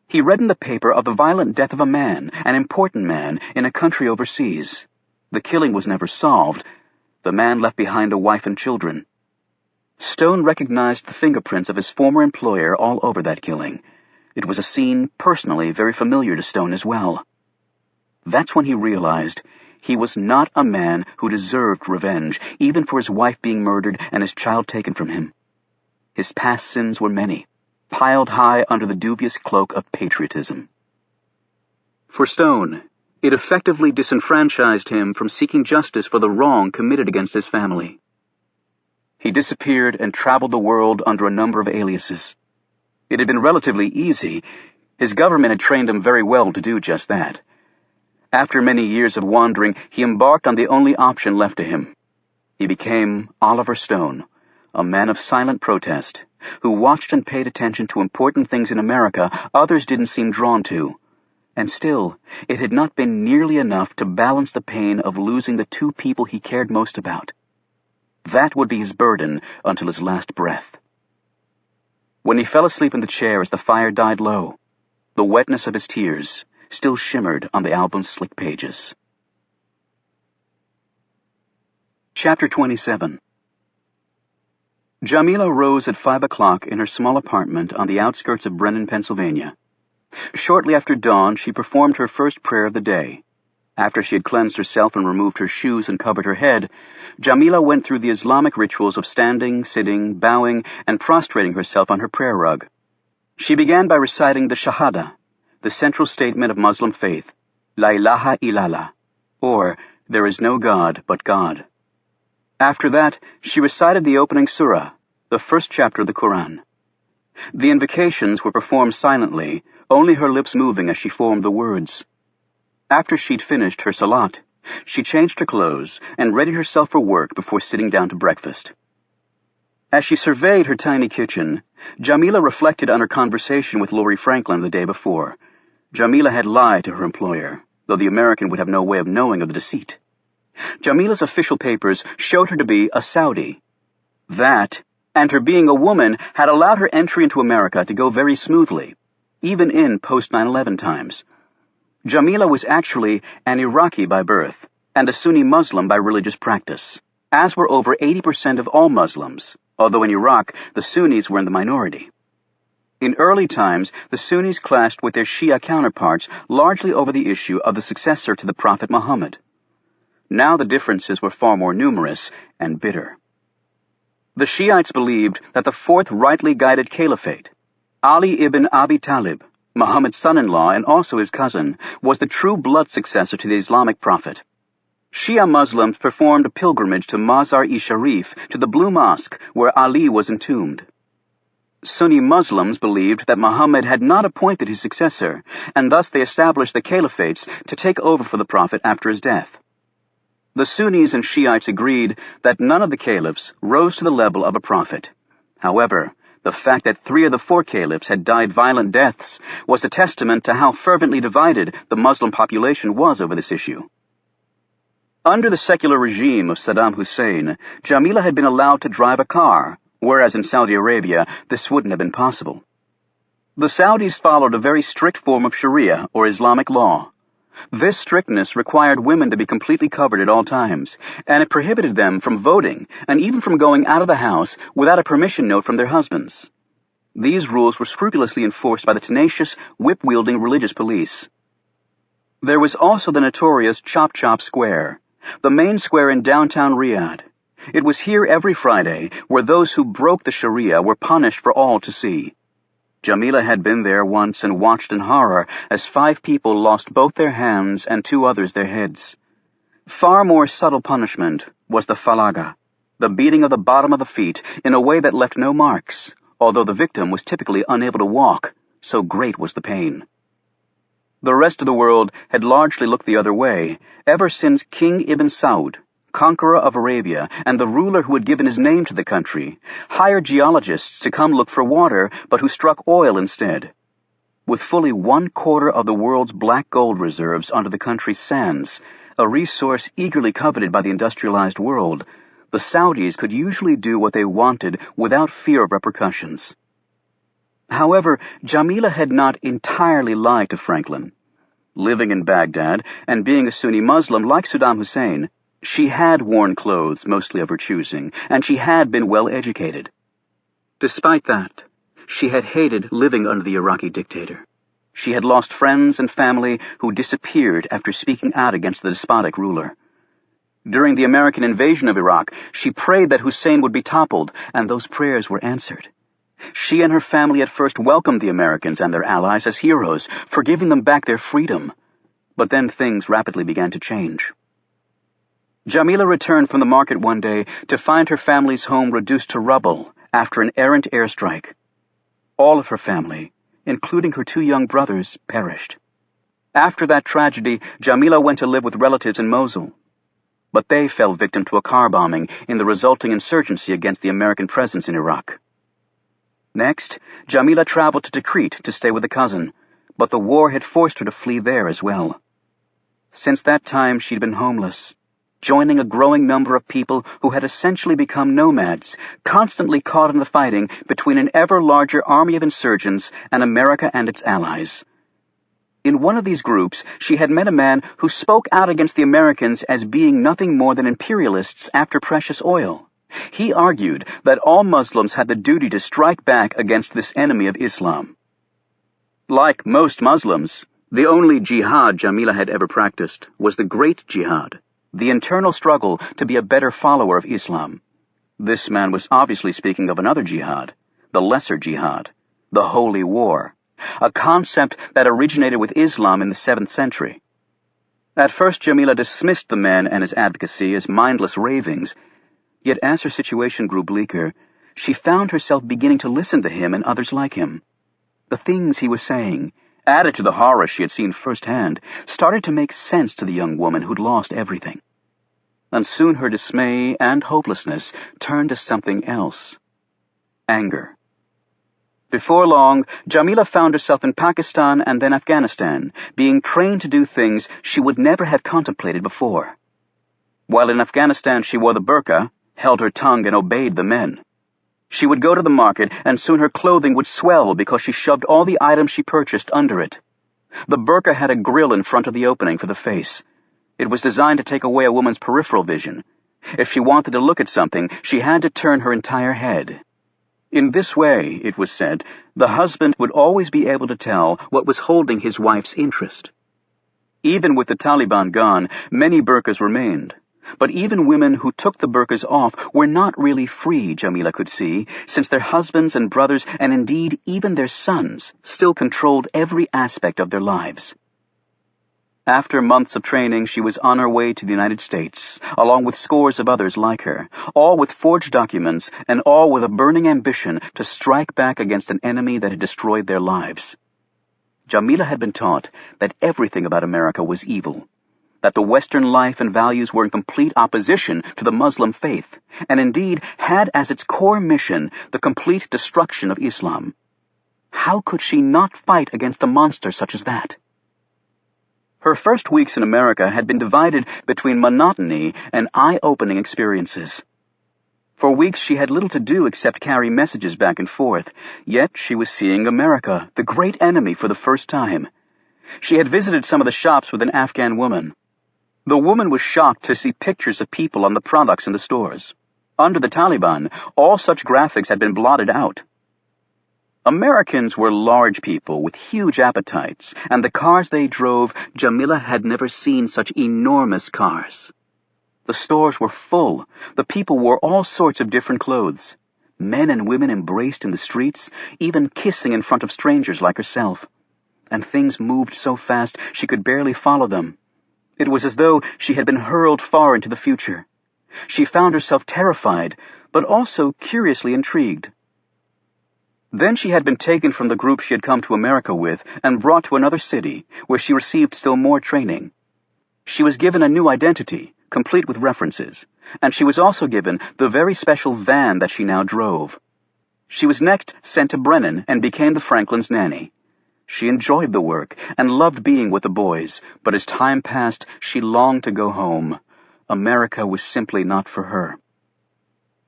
He read in the paper of the violent death of a man, an important man, in a country overseas. The killing was never solved. The man left behind a wife and children. Stone recognized the fingerprints of his former employer all over that killing. It was a scene personally very familiar to Stone as well. That's when he realized he was not a man who deserved revenge, even for his wife being murdered and his child taken from him. His past sins were many, piled high under the dubious cloak of patriotism. For Stone, it effectively disenfranchised him from seeking justice for the wrong committed against his family. He disappeared and traveled the world under a number of aliases. It had been relatively easy. His government had trained him very well to do just that. After many years of wandering, he embarked on the only option left to him. He became Oliver Stone, a man of silent protest, who watched and paid attention to important things in America others didn't seem drawn to. And still, it had not been nearly enough to balance the pain of losing the 2 people he cared most about. That would be his burden until his last breath. When he fell asleep in the chair as the fire died low, the wetness of his tears still shimmered on the album's slick pages. Chapter 27. Jamila rose at 5 o'clock in her small apartment on the outskirts of Brennan, Pennsylvania. Shortly after dawn, she performed her first prayer of the day. After she had cleansed herself and removed her shoes and covered her head, Jamila went through the Islamic rituals of standing, sitting, bowing, and prostrating herself on her prayer rug. She began by reciting the Shahada, the central statement of Muslim faith, La ilaha illallah, or There is no God but God. After that, she recited the opening surah, the first chapter of the Quran. The invocations were performed silently, only her lips moving as she formed the words. After she'd finished her salat, she changed her clothes and readied herself for work before sitting down to breakfast. As she surveyed her tiny kitchen, Jamila reflected on her conversation with Laurie Franklin the day before. Jamila had lied to her employer, though the American would have no way of knowing of the deceit. Jamila's official papers showed her to be a Saudi. That, and her being a woman, had allowed her entry into America to go very smoothly, even in post-9/11 times. Jamila was actually an Iraqi by birth, and a Sunni Muslim by religious practice, as were over 80% of all Muslims, although in Iraq the Sunnis were in the minority. In early times, the Sunnis clashed with their Shia counterparts largely over the issue of the successor to the Prophet Muhammad. Now the differences were far more numerous and bitter. The Shiites believed that the fourth rightly guided caliphate, Ali ibn Abi Talib, Muhammad's son-in-law and also his cousin, was the true blood successor to the Islamic prophet. Shia Muslims performed a pilgrimage to Mazar-e-Sharif, to the Blue Mosque, where Ali was entombed. Sunni Muslims believed that Muhammad had not appointed his successor, and thus they established the caliphates to take over for the Prophet after his death. The Sunnis and Shiites agreed that none of the caliphs rose to the level of a prophet. However, the fact that 3 of the 4 caliphs had died violent deaths was a testament to how fervently divided the Muslim population was over this issue. Under the secular regime of Saddam Hussein, Jamila had been allowed to drive a car, whereas in Saudi Arabia this wouldn't have been possible. The Saudis followed a very strict form of Sharia, or Islamic law. This strictness required women to be completely covered at all times, and it prohibited them from voting and even from going out of the house without a permission note from their husbands. These rules were scrupulously enforced by the tenacious, whip-wielding religious police. There was also the notorious Chop Chop Square, the main square in downtown Riyadh. It was here every Friday where those who broke the Sharia were punished for all to see. Jamila had been there once and watched in horror as 5 people lost both their hands and 2 others their heads. Far more subtle punishment was the falaga, the beating of the bottom of the feet in a way that left no marks, although the victim was typically unable to walk, so great was the pain. The rest of the world had largely looked the other way ever since King Ibn Saud, conqueror of Arabia and the ruler who had given his name to the country, hired geologists to come look for water, but who struck oil instead. With fully 1/4 of the world's black gold reserves under the country's sands, a resource eagerly coveted by the industrialized world, the Saudis could usually do what they wanted without fear of repercussions. However, Jamila had not entirely lied to Franklin. Living in Baghdad and being a Sunni Muslim like Saddam Hussein, she had worn clothes mostly of her choosing, and she had been well educated. Despite that, she had hated living under the Iraqi dictator. She had lost friends and family who disappeared after speaking out against the despotic ruler. During the American invasion of Iraq, she prayed that Hussein would be toppled, and those prayers were answered. She and her family at first welcomed the Americans and their allies as heroes for giving them back their freedom, but then things rapidly began to change. Jamila returned from the market one day to find her family's home reduced to rubble after an errant airstrike. All of her family, including her 2 young brothers, perished. After that tragedy, Jamila went to live with relatives in Mosul, but they fell victim to a car bombing in the resulting insurgency against the American presence in Iraq. Next, Jamila traveled to Tikrit to stay with a cousin, but the war had forced her to flee there as well. Since that time, she'd been homeless, joining a growing number of people who had essentially become nomads, constantly caught in the fighting between an ever larger army of insurgents and America and its allies. In one of these groups, she had met a man who spoke out against the Americans as being nothing more than imperialists after precious oil. He argued that all Muslims had the duty to strike back against this enemy of Islam. Like most Muslims, the only jihad Jamila had ever practiced was the Great Jihad, the internal struggle to be a better follower of Islam. This man was obviously speaking of another jihad, the Lesser Jihad, the Holy War, a concept that originated with Islam in the 7th century. At first, Jamila dismissed the man and his advocacy as mindless ravings, yet as her situation grew bleaker, she found herself beginning to listen to him and others like him. The things he was saying, added to the horror she had seen firsthand, started to make sense to the young woman who'd lost everything. And soon her dismay and hopelessness turned to something else: anger. Before long, Jamila found herself in Pakistan and then Afghanistan, being trained to do things she would never have contemplated before. While in Afghanistan she wore the burqa, held her tongue, and obeyed the men. She would go to the market, and soon her clothing would swell because she shoved all the items she purchased under it. The burqa had a grill in front of the opening for the face. It was designed to take away a woman's peripheral vision. If she wanted to look at something, she had to turn her entire head. In this way, it was said, the husband would always be able to tell what was holding his wife's interest. Even with the Taliban gone, many burqas remained. But even women who took the burqas off were not really free, Jamila could see, since their husbands and brothers, and indeed even their sons, still controlled every aspect of their lives. After months of training, she was on her way to the United States, along with scores of others like her, all with forged documents and all with a burning ambition to strike back against an enemy that had destroyed their lives. Jamila had been taught that everything about America was evil, that the Western life and values were in complete opposition to the Muslim faith, and indeed had as its core mission the complete destruction of Islam. How could she not fight against a monster such as that? Her first weeks in America had been divided between monotony and eye-opening experiences. For weeks she had little to do except carry messages back and forth, yet she was seeing America, the great enemy, for the first time. She had visited some of the shops with an Afghan woman. The woman was shocked to see pictures of people on the products in the stores. Under the Taliban, all such graphics had been blotted out. Americans were large people with huge appetites, and the cars they drove, Jamila had never seen such enormous cars. The stores were full. The people wore all sorts of different clothes. Men and women embraced in the streets, even kissing in front of strangers like herself. And things moved so fast she could barely follow them. It was as though she had been hurled far into the future. She found herself terrified, but also curiously intrigued. Then she had been taken from the group she had come to America with and brought to another city, where she received still more training. She was given a new identity, complete with references, and she was also given the very special van that she now drove. She was next sent to Brennan and became the Franklins' nanny. She enjoyed the work and loved being with the boys, but as time passed, she longed to go home. America was simply not for her.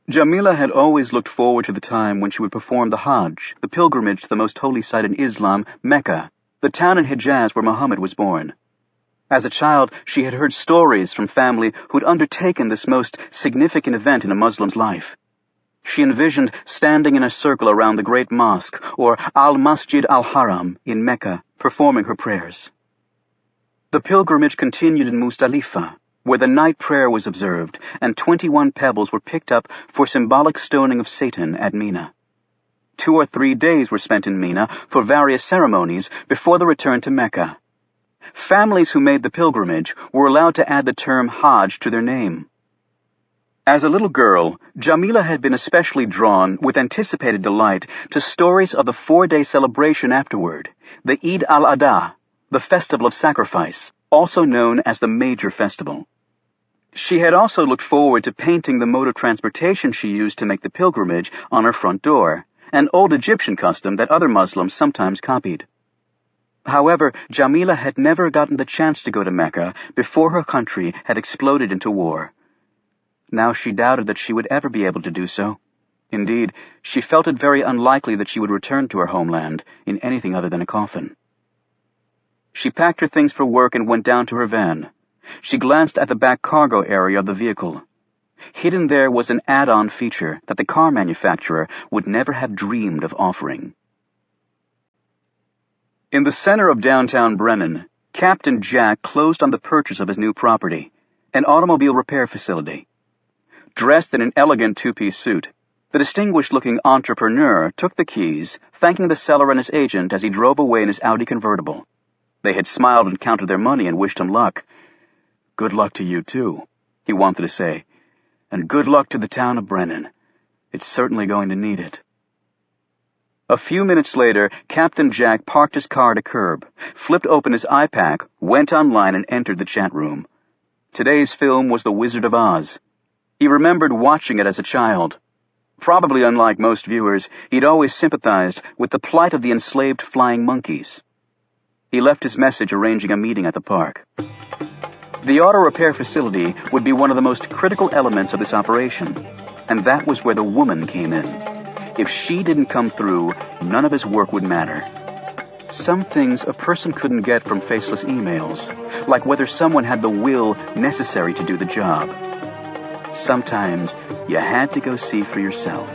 Jamila had always looked forward to the time when she would perform the Hajj, the pilgrimage to the most holy site in Islam, Mecca, the town in Hijaz where Muhammad was born. As a child, she had heard stories from family who had undertaken this most significant event in a Muslim's life. She envisioned standing in a circle around the great mosque, or Al-Masjid al-Haram, in Mecca, performing her prayers. The pilgrimage continued in Muzdalifah, where the night prayer was observed, and 21 pebbles were picked up for symbolic stoning of Satan at Mina. 2 or 3 days were spent in Mina for various ceremonies before the return to Mecca. Families who made the pilgrimage were allowed to add the term Hajj to their name. As a little girl, Jamila had been especially drawn with anticipated delight to stories of the 4-day celebration afterward, the Eid al-Adha, the Festival of Sacrifice, also known as the Major Festival. She had also looked forward to painting the mode of transportation she used to make the pilgrimage on her front door, an old Egyptian custom that other Muslims sometimes copied. However, Jamila had never gotten the chance to go to Mecca before her country had exploded into war. Now she doubted that she would ever be able to do so. Indeed, she felt it very unlikely that she would return to her homeland in anything other than a coffin. She packed her things for work and went down to her van. She glanced at the back cargo area of the vehicle. Hidden there was an add-on feature that the car manufacturer would never have dreamed of offering. In the center of downtown Brennan, Captain Jack closed on the purchase of his new property, an automobile repair facility. Dressed in an elegant 2-piece suit, the distinguished-looking entrepreneur took the keys, thanking the seller and his agent as he drove away in his Audi convertible. They had smiled and counted their money and wished him luck. "Good luck to you, too," he wanted to say. "And good luck to the town of Brennan. It's certainly going to need it." A few minutes later, Captain Jack parked his car at a curb, flipped open his iPad, went online and entered the chat room. Today's film was The Wizard of Oz. He remembered watching it as a child. Probably unlike most viewers, he'd always sympathized with the plight of the enslaved flying monkeys. He left his message arranging a meeting at the park. The auto repair facility would be one of the most critical elements of this operation, and that was where the woman came in. If she didn't come through, none of his work would matter. Some things a person couldn't get from faceless emails, like whether someone had the will necessary to do the job. Sometimes you had to go see for yourself.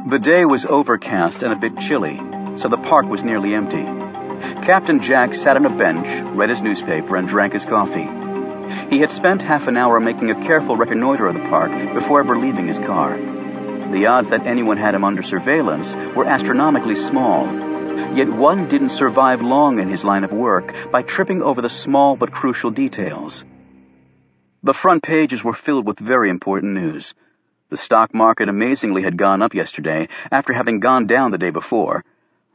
The day was overcast and a bit chilly, so the park was nearly empty. Captain Jack sat on a bench, read his newspaper, and drank his coffee. He had spent half an hour making a careful reconnoiter of the park before ever leaving his car. The odds that anyone had him under surveillance were astronomically small, yet one didn't survive long in his line of work by tripping over the small but crucial details. The front pages were filled with very important news. The stock market amazingly had gone up yesterday after having gone down the day before.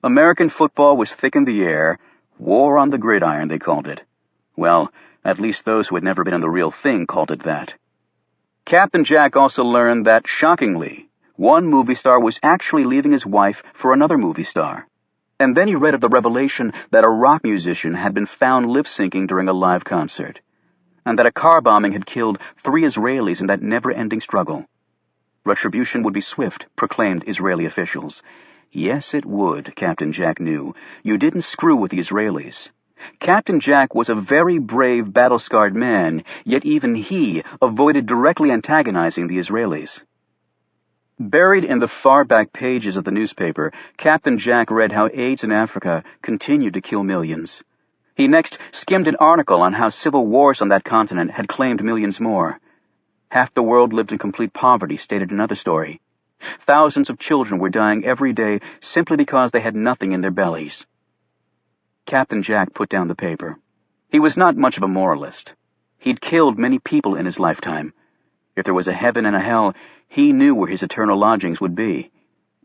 American football was thick in the air. War on the gridiron, they called it. Well, at least those who had never been in the real thing called it that. Captain Jack also learned that, shockingly, one movie star was actually leaving his wife for another movie star. And then he read of the revelation that a rock musician had been found lip-syncing during a live concert, and that a car bombing had killed 3 Israelis in that never-ending struggle. Retribution would be swift, proclaimed Israeli officials. Yes, it would, Captain Jack knew. You didn't screw with the Israelis. Captain Jack was a very brave, battle-scarred man, yet even he avoided directly antagonizing the Israelis. Buried in the far-back pages of the newspaper, Captain Jack read how AIDS in Africa continued to kill millions. He next skimmed an article on how civil wars on that continent had claimed millions more. Half the world lived in complete poverty, stated another story. Thousands of children were dying every day simply because they had nothing in their bellies. Captain Jack put down the paper. He was not much of a moralist. He'd killed many people in his lifetime. If there was a heaven and a hell, he knew where his eternal lodgings would be.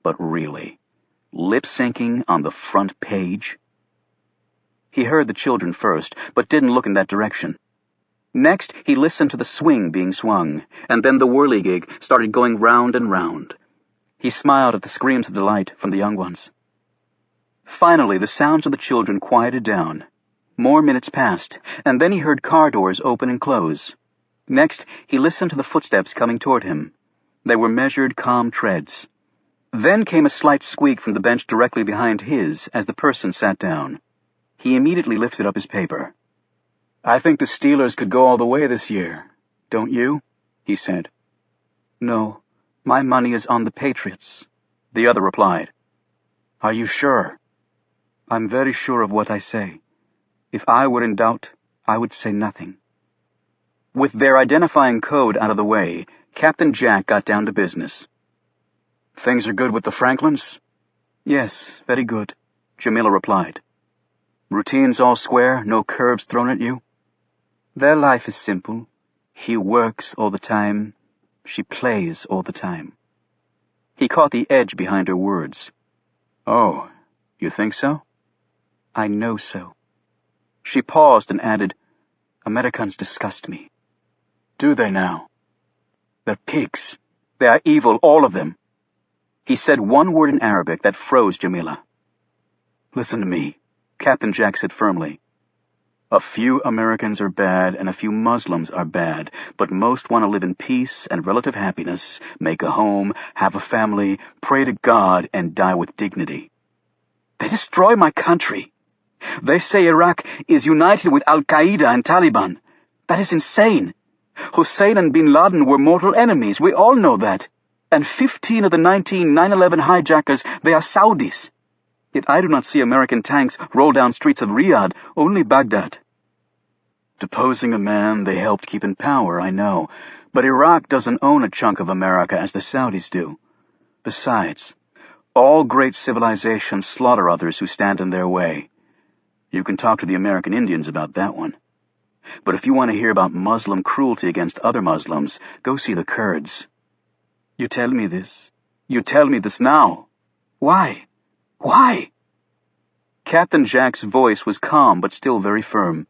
But really, lip-syncing on the front page? He heard the children first, but didn't look in that direction. Next, he listened to the swing being swung, and then the whirligig started going round and round. He smiled at the screams of delight from the young ones. Finally, the sounds of the children quieted down. More minutes passed, and then he heard car doors open and close. Next, he listened to the footsteps coming toward him. They were measured, calm treads. Then came a slight squeak from the bench directly behind his as the person sat down. He immediately lifted up his paper. "I think the Steelers could go all the way this year. Don't you?" he said. "No, my money is on the Patriots," the other replied. "Are you sure?" "I'm very sure of what I say. If I were in doubt, I would say nothing." With their identifying code out of the way, Captain Jack got down to business. "Things are good with the Franklins?" "Yes, very good," Jamila replied. "Routines all square, no curves thrown at you?" "Their life is simple. He works all the time. She plays all the time." He caught the edge behind her words. "Oh, you think so?" "I know so." She paused and added, "Americans disgust me." "Do they now?" "They're pigs. They are evil, all of them." He said one word in Arabic that froze Jamila. "Listen to me," Captain Jack said firmly. "A few Americans are bad and a few Muslims are bad, but most want to live in peace and relative happiness, make a home, have a family, pray to God, and die with dignity. They destroy my country. They say Iraq is united with Al-Qaeda and Taliban. That is insane. Hussein and Bin Laden were mortal enemies, we all know that. And 15 of the 19 9/11 hijackers, they are Saudis. Yet I do not see American tanks roll down streets of Riyadh, only Baghdad. Deposing a man they helped keep in power, I know, but Iraq doesn't own a chunk of America as the Saudis do. Besides, all great civilizations slaughter others who stand in their way. You can talk to the American Indians about that one. But if you want to hear about Muslim cruelty against other Muslims, go see the Kurds." "You tell me this. You tell me this now. Why? Why?" Captain Jack's voice was calm but still very firm.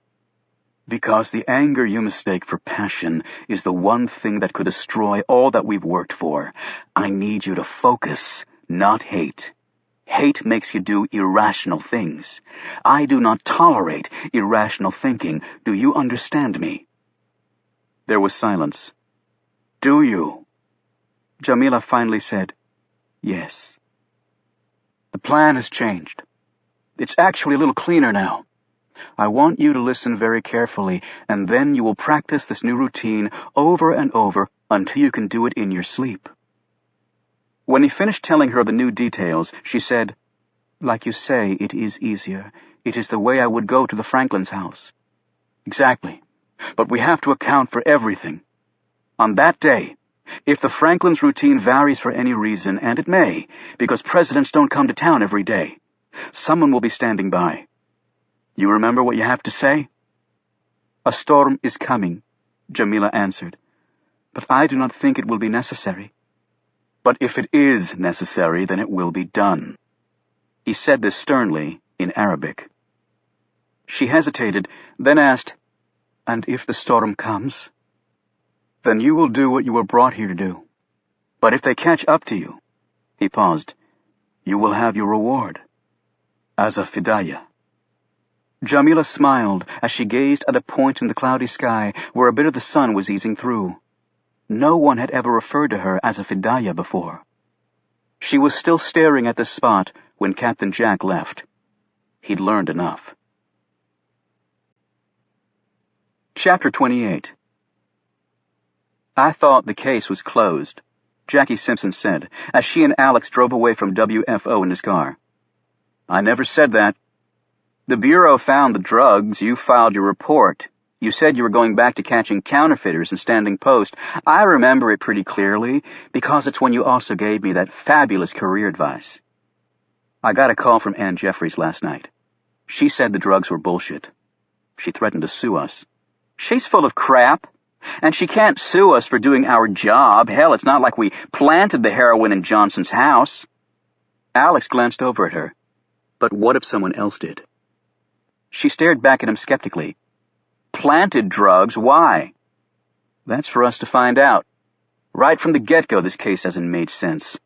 "Because the anger you mistake for passion is the one thing that could destroy all that we've worked for. I need you to focus, not hate. Hate makes you do irrational things. I do not tolerate irrational thinking. Do you understand me?" There was silence. "Do you?" Jamila finally said, "Yes." "The plan has changed. It's actually a little cleaner now. I want you to listen very carefully, and then you will practice this new routine over and over until you can do it in your sleep." When he finished telling her the new details, she said, "Like you say, it is easier. It is the way I would go to the Franklin's house." "Exactly. but we have to account for everything. On that day, if the Franklin's routine varies for any reason, and it may, because presidents don't come to town every day, someone will be standing by. You remember what you have to say?" "A storm is coming," Jamila answered, "but I do not think it will be necessary." "But if it is necessary, then it will be done." He said this sternly in Arabic. She hesitated, then asked, "And if the storm comes?" "Then you will do what you were brought here to do. But if they catch up to you," he paused, "you will have your reward. As a fidaya." Jamila smiled as she gazed at a point in the cloudy sky where a bit of the sun was easing through. No one had ever referred to her as a fidaya before. She was still staring at this spot when Captain Jack left. He'd learned enough. Chapter 28. "I thought the case was closed," Jackie Simpson said, as she and Alex drove away from WFO in his car. "I never said that. The Bureau found the drugs. You filed your report. You said you were going back to catching counterfeiters and standing post. I remember it pretty clearly, because it's when you also gave me that fabulous career advice. I got a call from Ann Jeffries last night. She said the drugs were bullshit. She threatened to sue us. She's full of crap. And she can't sue us for doing our job. Hell, it's not like we planted the heroin in Johnson's house." Alex glanced over at her. "But what if someone else did?" She stared back at him skeptically. "Planted drugs? Why?" "That's for us to find out. Right from the get-go, this case hasn't made sense.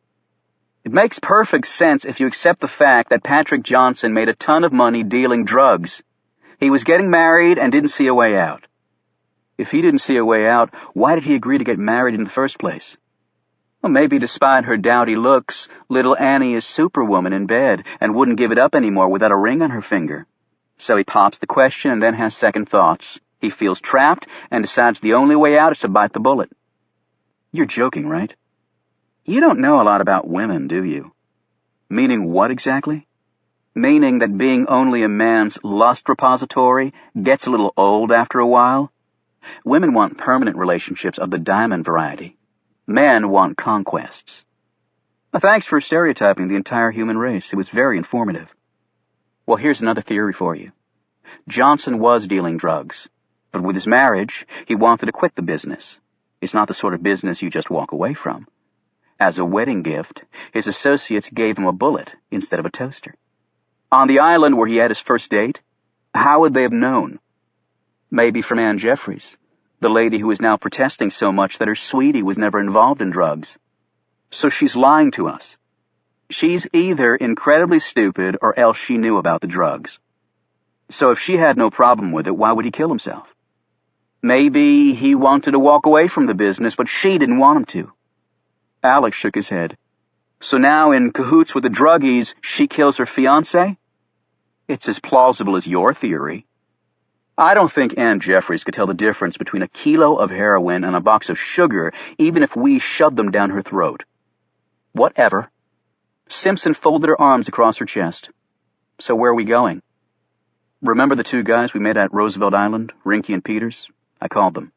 It makes perfect sense if you accept the fact that Patrick Johnson made a ton of money dealing drugs. He was getting married and didn't see a way out. If he didn't see a way out, why did he agree to get married in the first place? Well, maybe despite her dowdy looks, little Annie is superwoman in bed and wouldn't give it up anymore without a ring on her finger. So he pops the question and then has second thoughts. He feels trapped and decides the only way out is to bite the bullet." "You're joking, right? You don't know a lot about women, do you?" "Meaning what exactly?" "Meaning that being only a man's lust repository gets a little old after a while. Women want permanent relationships of the diamond variety. Men want conquests." "Thanks for stereotyping the entire human race. It was very informative." "Well, here's another theory for you. Johnson was dealing drugs, but with his marriage, he wanted to quit the business. It's not the sort of business you just walk away from. As a wedding gift, his associates gave him a bullet instead of a toaster. On the island where he had his first date, how would they have known? Maybe from Ann Jeffries, the lady who is now protesting so much that her sweetie was never involved in drugs. So she's lying to us. She's either incredibly stupid or else she knew about the drugs. So if she had no problem with it, why would he kill himself? Maybe he wanted to walk away from the business, but she didn't want him to." Alex shook his head. "So now, in cahoots with the druggies, she kills her fiancé? It's as plausible as your theory. I don't think Ann Jeffries could tell the difference between a kilo of heroin and a box of sugar, even if we shoved them down her throat." "Whatever." Simpson folded her arms across her chest. "So where are we going?" "Remember the two guys we met at Roosevelt Island, Rinky and Peters? I called them.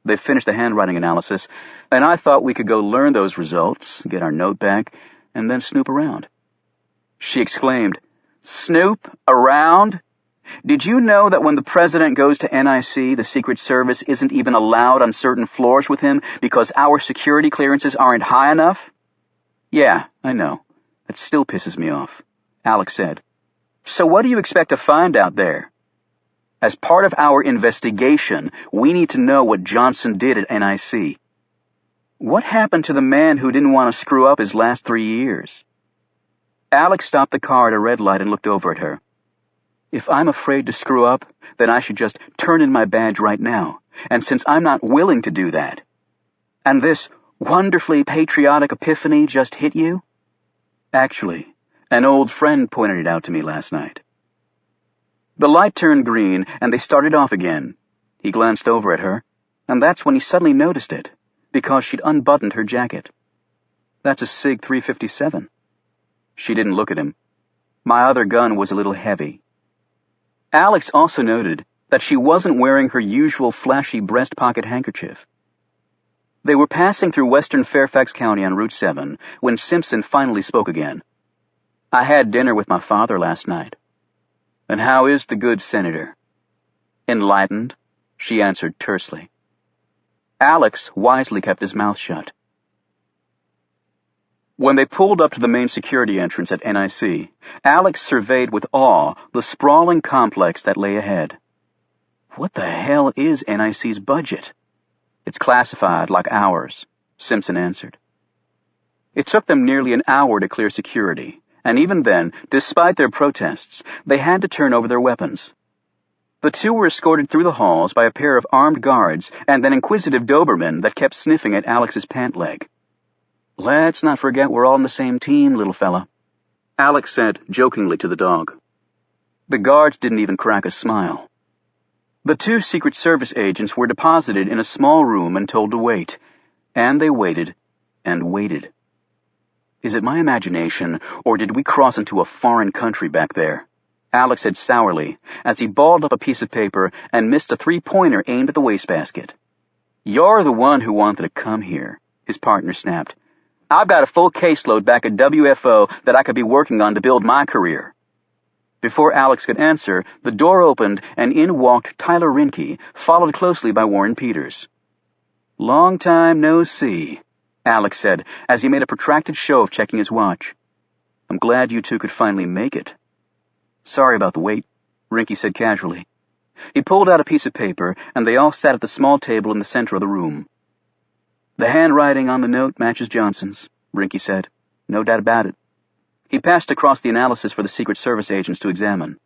They've finished the handwriting analysis, and I thought we could go learn those results, get our note back, and then snoop around." She exclaimed, "Snoop around? Did you know that when the president goes to NIC, the Secret Service isn't even allowed on certain floors with him because our security clearances aren't high enough?" "Yeah, I know. That still pisses me off," Alex said. "So what do you expect to find out there? As part of our investigation, we need to know what Johnson did at NIC. What happened to the man who didn't want to screw up his last 3 years?" Alex stopped the car at a red light and looked over at her. "If I'm afraid to screw up, then I should just turn in my badge right now. And since I'm not willing to do that, and this wonderfully patriotic epiphany just hit you? Actually, an old friend pointed it out to me last night." The light turned green, and they started off again. He glanced over at her, and that's when he suddenly noticed it, because she'd unbuttoned her jacket. "That's a SIG 357. She didn't look at him. "My other gun was a little heavy." Alex also noted that she wasn't wearing her usual flashy breast pocket handkerchief. They were passing through western Fairfax County on Route 7 when Simpson finally spoke again. "I had dinner with my father last night." "And how is the good senator?" "Enlightened," she answered tersely. Alex wisely kept his mouth shut. When they pulled up to the main security entrance at NIC, Alex surveyed with awe the sprawling complex that lay ahead. "What the hell is NIC's budget?" "It's classified, like ours," Simpson answered. It took them nearly an hour to clear security, and even then, despite their protests, they had to turn over their weapons. The two were escorted through the halls by a pair of armed guards and an inquisitive Doberman that kept sniffing at Alex's pant leg. "Let's not forget we're all on the same team, little fella," Alex said jokingly to the dog. The guards didn't even crack a smile. The two Secret Service agents were deposited in a small room and told to wait, and they waited and waited. "Is it my imagination, or did we cross into a foreign country back there?" Alex said sourly, as he balled up a piece of paper and missed a three-pointer aimed at the wastebasket. "You're the one who wanted to come here," his partner snapped. "I've got a full caseload back at WFO that I could be working on to build my career." Before Alex could answer, the door opened and in walked Tyler Rinke, followed closely by Warren Peters. "Long time no see," Alex said, as he made a protracted show of checking his watch. "I'm glad you two could finally make it." "Sorry about the wait," Rinke said casually. He pulled out a piece of paper, and they all sat at the small table in the center of the room. "The handwriting on the note matches Johnson's," Rinke said. "No doubt about it." He passed across the analysis for the Secret Service agents to examine.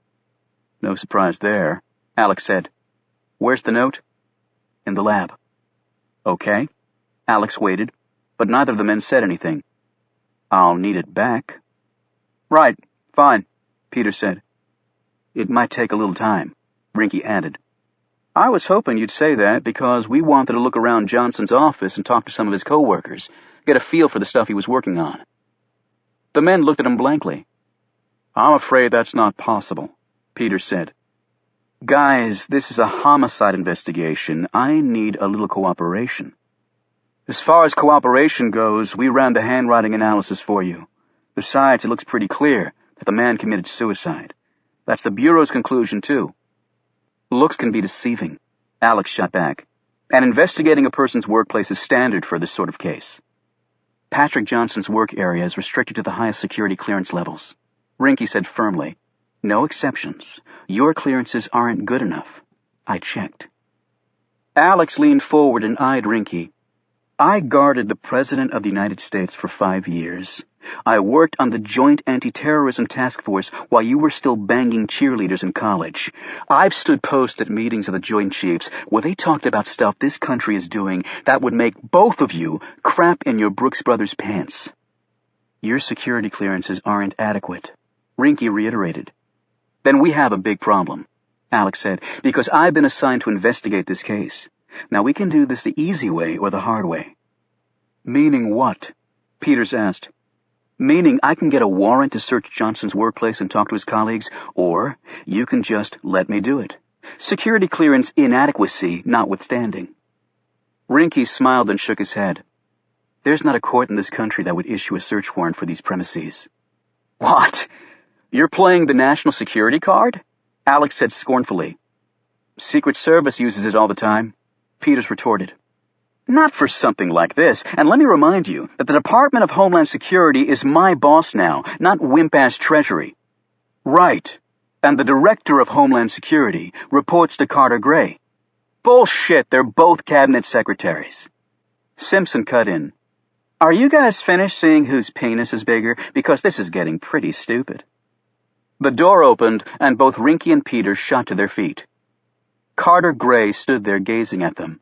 "No surprise there," Alex said. "Where's the note?" "In the lab." "Okay." Alex waited, but neither of the men said anything. "I'll need it back." "Right, fine," Peter said. "It might take a little time," Rinke added. "I was hoping you'd say that because we wanted to look around Johnson's office and talk to some of his co-workers, get a feel for the stuff he was working on." The men looked at him blankly. "I'm afraid that's not possible," Peter said. "Guys, this is a homicide investigation. I need a little cooperation." "As far as cooperation goes, we ran the handwriting analysis for you. Besides, it looks pretty clear that the man committed suicide. That's the Bureau's conclusion, too." "Looks can be deceiving," Alex shot back, "and investigating a person's workplace is standard for this sort of case." "Patrick Johnson's work area is restricted to the highest security clearance levels," Rinke said firmly. "No exceptions. Your clearances aren't good enough. I checked." Alex leaned forward and eyed Rinke. "I guarded the President of the United States for 5 years. I worked on the Joint Anti-Terrorism Task Force while you were still banging cheerleaders in college. I've stood post at meetings of the Joint Chiefs where they talked about stuff this country is doing that would make both of you crap in your Brooks Brothers pants." "Your security clearances aren't adequate," Rinke reiterated. "Then we have a big problem," Alex said, "because I've been assigned to investigate this case. Now we can do this the easy way or the hard way." "Meaning what?" Peters asked. "Meaning I can get a warrant to search Johnson's workplace and talk to his colleagues, or you can just let me do it. Security clearance inadequacy notwithstanding." Rinke smiled and shook his head. "There's not a court in this country that would issue a search warrant for these premises." "What? You're playing the national security card?" Alex said scornfully. "Secret Service uses it all the time," Peters retorted. "Not for something like this, and let me remind you that the Department of Homeland Security is my boss now, not wimp-ass Treasury." "Right, and the Director of Homeland Security reports to Carter Gray." "Bullshit, they're both cabinet secretaries." Simpson cut in. "Are you guys finished seeing whose penis is bigger? Because this is getting pretty stupid." The door opened, and both Rinke and Peters shot to their feet. Carter Gray stood there gazing at them.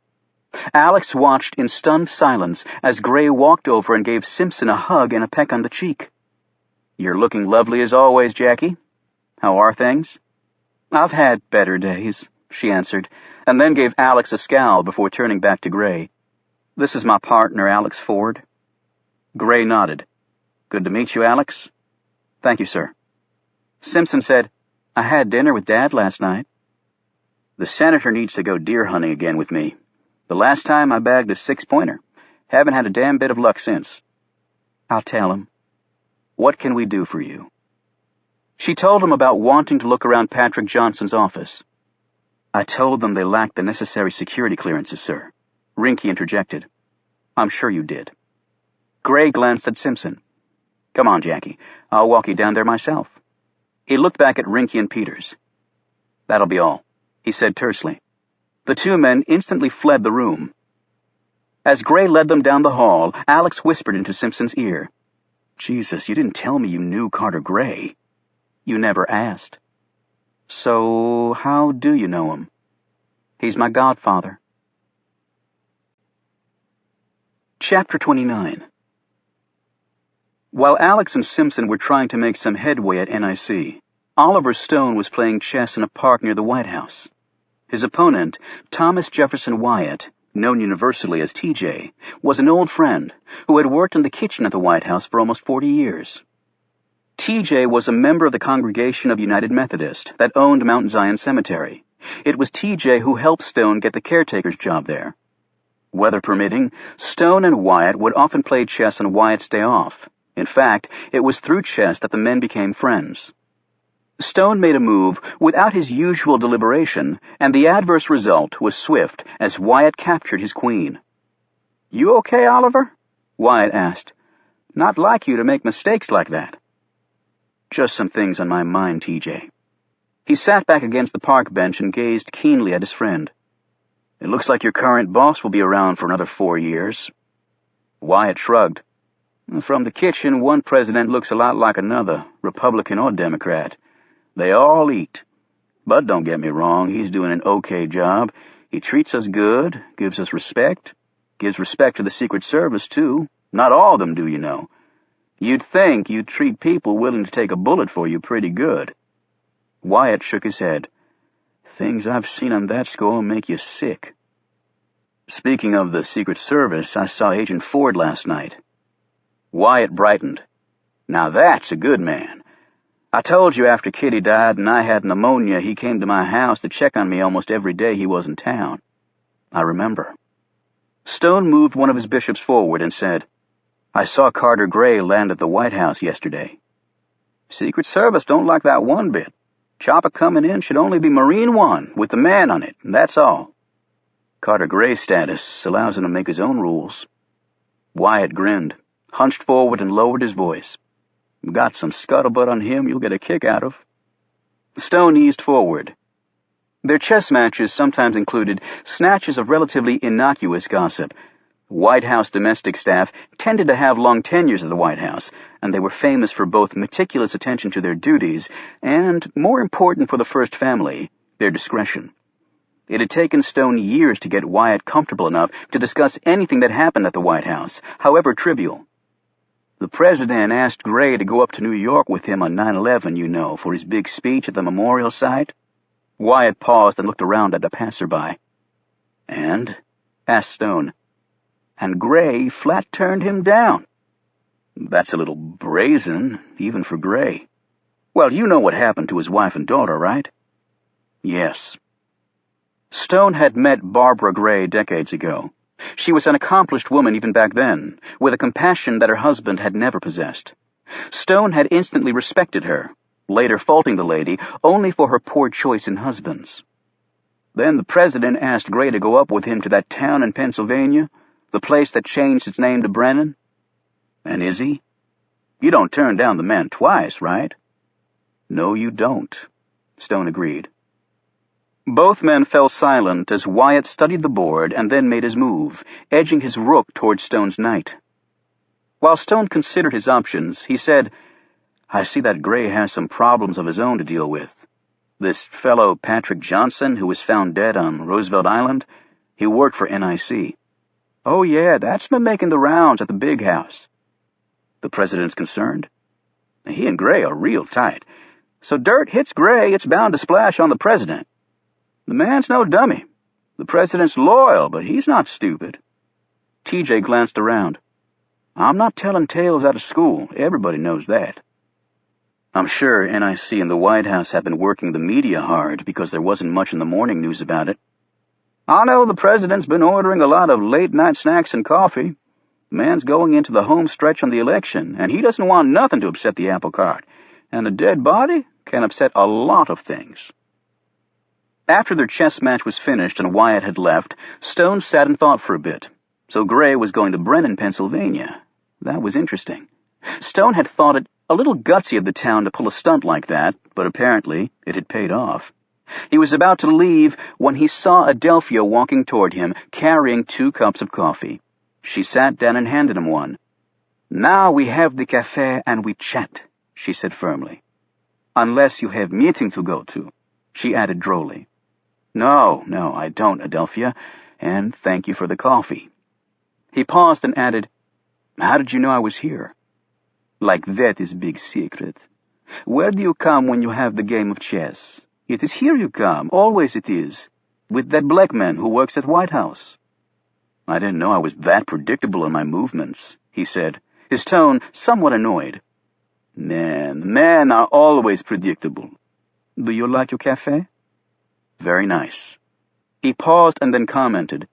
Alex watched in stunned silence as Gray walked over and gave Simpson a hug and a peck on the cheek. "You're looking lovely as always, Jackie. How are things?" "I've had better days," she answered, and then gave Alex a scowl before turning back to Gray. "This is my partner, Alex Ford." Gray nodded. "Good to meet you, Alex." "Thank you, sir." Simpson said, "I had dinner with Dad last night." The senator needs to go deer hunting again with me. The last time I bagged a 6-pointer. Haven't had a damn bit of luck since. I'll tell him. What can we do for you? She told him about wanting to look around Patrick Johnson's office. I told them they lacked the necessary security clearances, sir. Rinky interjected. I'm sure you did. Gray glanced at Simpson. Come on, Jackie. I'll walk you down there myself. He looked back at Rinky and Peters. That'll be all, he said tersely. The two men instantly fled the room. As Gray led them down the hall, Alex whispered into Simpson's ear. Jesus, you didn't tell me you knew Carter Gray. You never asked. So, how do you know him? He's my godfather. Chapter 29. While Alex and Simpson were trying to make some headway at NIC, Oliver Stone was playing chess in a park near the White House. His opponent, Thomas Jefferson Wyatt, known universally as TJ, was an old friend who had worked in the kitchen at the White House for almost 40 years. TJ was a member of the Congregation of United Methodist that owned Mount Zion Cemetery. It was TJ who helped Stone get the caretaker's job there. Weather permitting, Stone and Wyatt would often play chess on Wyatt's day off. In fact, it was through chess that the men became friends. Stone made a move without his usual deliberation, and the adverse result was swift as Wyatt captured his queen. You okay, Oliver? Wyatt asked. Not like you to make mistakes like that. Just some things on my mind, TJ. He sat back against the park bench and gazed keenly at his friend. It looks like your current boss will be around for another 4 years. Wyatt shrugged. From the kitchen, one president looks a lot like another, Republican or Democrat. They all eat. But don't get me wrong, he's doing an okay job. He treats us good, gives us respect, gives respect to the Secret Service, too. Not all of them do, you know. You'd think you'd treat people willing to take a bullet for you pretty good. Wyatt shook his head. Things I've seen on that score make you sick. Speaking of the Secret Service, I saw Agent Ford last night. Wyatt brightened. Now that's a good man. I told you after Kitty died and I had pneumonia, he came to my house to check on me almost every day he was in town. I remember. Stone moved one of his bishops forward and said, I saw Carter Gray land at the White House yesterday. Secret Service don't like that one bit. Chopper coming in should only be Marine One, with the man on it, and that's all. Carter Gray's status allows him to make his own rules. Wyatt grinned, hunched forward and lowered his voice. Got some scuttlebutt on him you'll get a kick out of. Stone eased forward. Their chess matches sometimes included snatches of relatively innocuous gossip. White House domestic staff tended to have long tenures at the White House, and they were famous for both meticulous attention to their duties and, more important for the First Family, their discretion. It had taken Stone years to get Wyatt comfortable enough to discuss anything that happened at the White House, however trivial. The president asked Gray to go up to New York with him on 9/11, you know, for his big speech at the memorial site. Wyatt paused and looked around at a passerby. And? Asked Stone. And Gray flat turned him down. That's a little brazen, even for Gray. Well, you know what happened to his wife and daughter, right? Yes. Stone had met Barbara Gray decades ago. She was an accomplished woman even back then, with a compassion that her husband had never possessed. Stone had instantly respected her, later faulting the lady only for her poor choice in husbands. Then the president asked Gray to go up with him to that town in Pennsylvania, the place that changed its name to Brennan. And is he? You don't turn down the man twice, right? No, you don't, Stone agreed. Both men fell silent as Wyatt studied the board and then made his move, edging his rook toward Stone's knight. While Stone considered his options, he said, I see that Gray has some problems of his own to deal with. This fellow Patrick Johnson, who was found dead on Roosevelt Island, he worked for NIC. Oh, yeah, that's been making the rounds at the big house. The president's concerned. He and Gray are real tight. So dirt hits Gray, it's bound to splash on the president. The man's no dummy. The president's loyal, but he's not stupid. TJ glanced around. I'm not telling tales out of school. Everybody knows that. I'm sure NIC and the White House have been working the media hard because there wasn't much in the morning news about it. I know the president's been ordering a lot of late-night snacks and coffee. The man's going into the home stretch on the election, and he doesn't want nothing to upset the apple cart. And a dead body can upset a lot of things. After their chess match was finished and Wyatt had left, Stone sat and thought for a bit. So Gray was going to Brennan, Pennsylvania. That was interesting. Stone had thought it a little gutsy of the town to pull a stunt like that, but apparently it had paid off. He was about to leave when he saw Adelphia walking toward him, carrying 2 cups of coffee. She sat down and handed him one. "Now we have the café and we chat," she said firmly. "Unless you have meeting to go to," she added drolly. No, I don't, Adelphia, and thank you for the coffee." He paused and added, "How did you know I was here?" "Like that is big secret. Where do you come when you have the game of chess? It is here you come, always it is, with that black man who works at White House." "I didn't know I was that predictable in my movements," he said, his tone somewhat annoyed. Men are always predictable. Do you like your café?" "Very nice." He paused and then commented,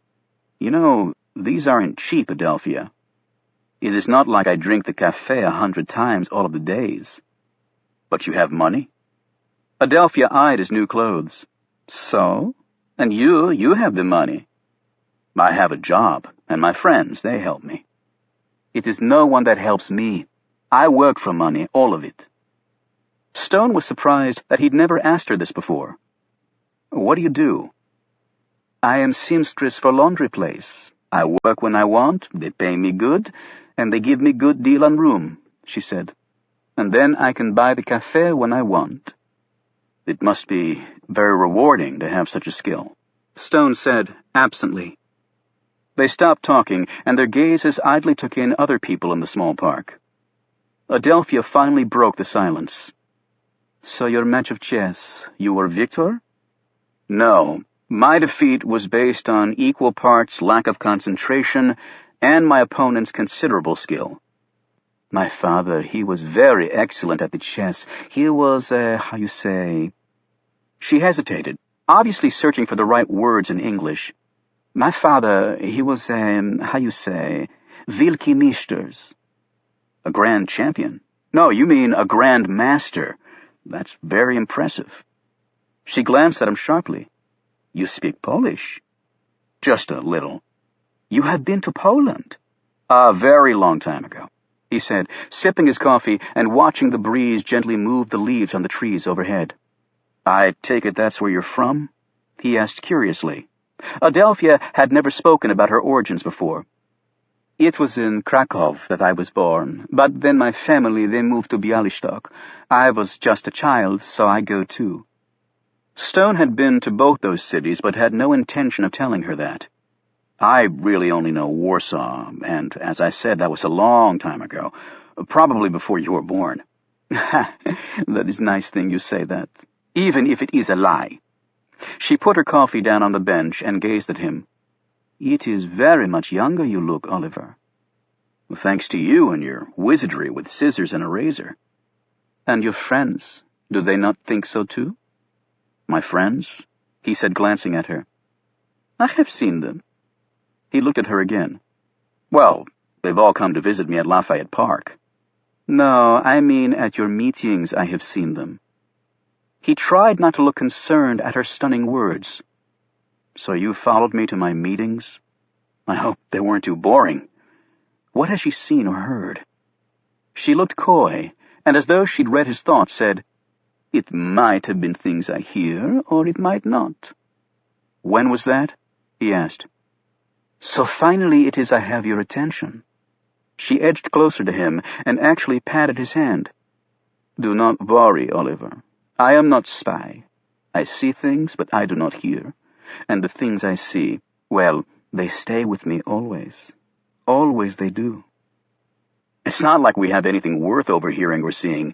"You know, these aren't cheap, Adelphia. It is not like I drink the café 100 times all of the days." "But you have money?" Adelphia eyed his new clothes. "So? And you have the money." "I have a job, and my friends, they help me." "It is no one that helps me. I work for money, all of it." Stone was surprised that he'd never asked her this before. "What do you do?" "I am seamstress for laundry place. I work when I want, they pay me good, and they give me good deal on room," she said. "And then I can buy the café when I want." "It must be very rewarding to have such a skill," Stone said, absently. They stopped talking, and their gazes idly took in other people in the small park. Adelphia finally broke the silence. "So your match of chess, you were victor?" "No, my defeat was based on equal parts lack of concentration and my opponent's considerable skill. My father, he was very excellent at the chess. He was, how you say..." She hesitated, obviously searching for the right words in English. "My father, he was, how you say, Wilkie Meesters." "A grand champion? No, you mean a grand master. That's very impressive." She glanced at him sharply. "You speak Polish?" "Just a little." "You have been to Poland?" "A very long time ago," he said, sipping his coffee and watching the breeze gently move the leaves on the trees overhead. "I take it that's where you're from?" he asked curiously. Adelphia had never spoken about her origins before. "It was in Krakow that I was born, but then my family, they moved to Bialystok. I was just a child, so I go too." Stone had been to both those cities, but had no intention of telling her that. "I really only know Warsaw, and, as I said, that was a long time ago, probably before you were born." "That is nice thing you say that, even if it is a lie." She put her coffee down on the bench and gazed at him. "It is very much younger you look, Oliver." "Thanks to you and your wizardry with scissors and a razor." "And your friends, do they not think so too?" "My friends?" he said, glancing at her. "I have seen them." He looked at her again. "Well, they've all come to visit me at Lafayette Park." "No, I mean at your meetings I have seen them." He tried not to look concerned at her stunning words. "So you followed me to my meetings? I hope they weren't too boring. What has she seen or heard?" She looked coy, and as though she'd read his thoughts, said, "It might have been things I hear, or it might not." "When was that?" he asked. "So finally it is I have your attention." She edged closer to him and actually patted his hand. "Do not worry, Oliver. I am not spy. I see things, but I do not hear. And the things I see, well, they stay with me always. Always they do." "It's not like we have anything worth overhearing or seeing."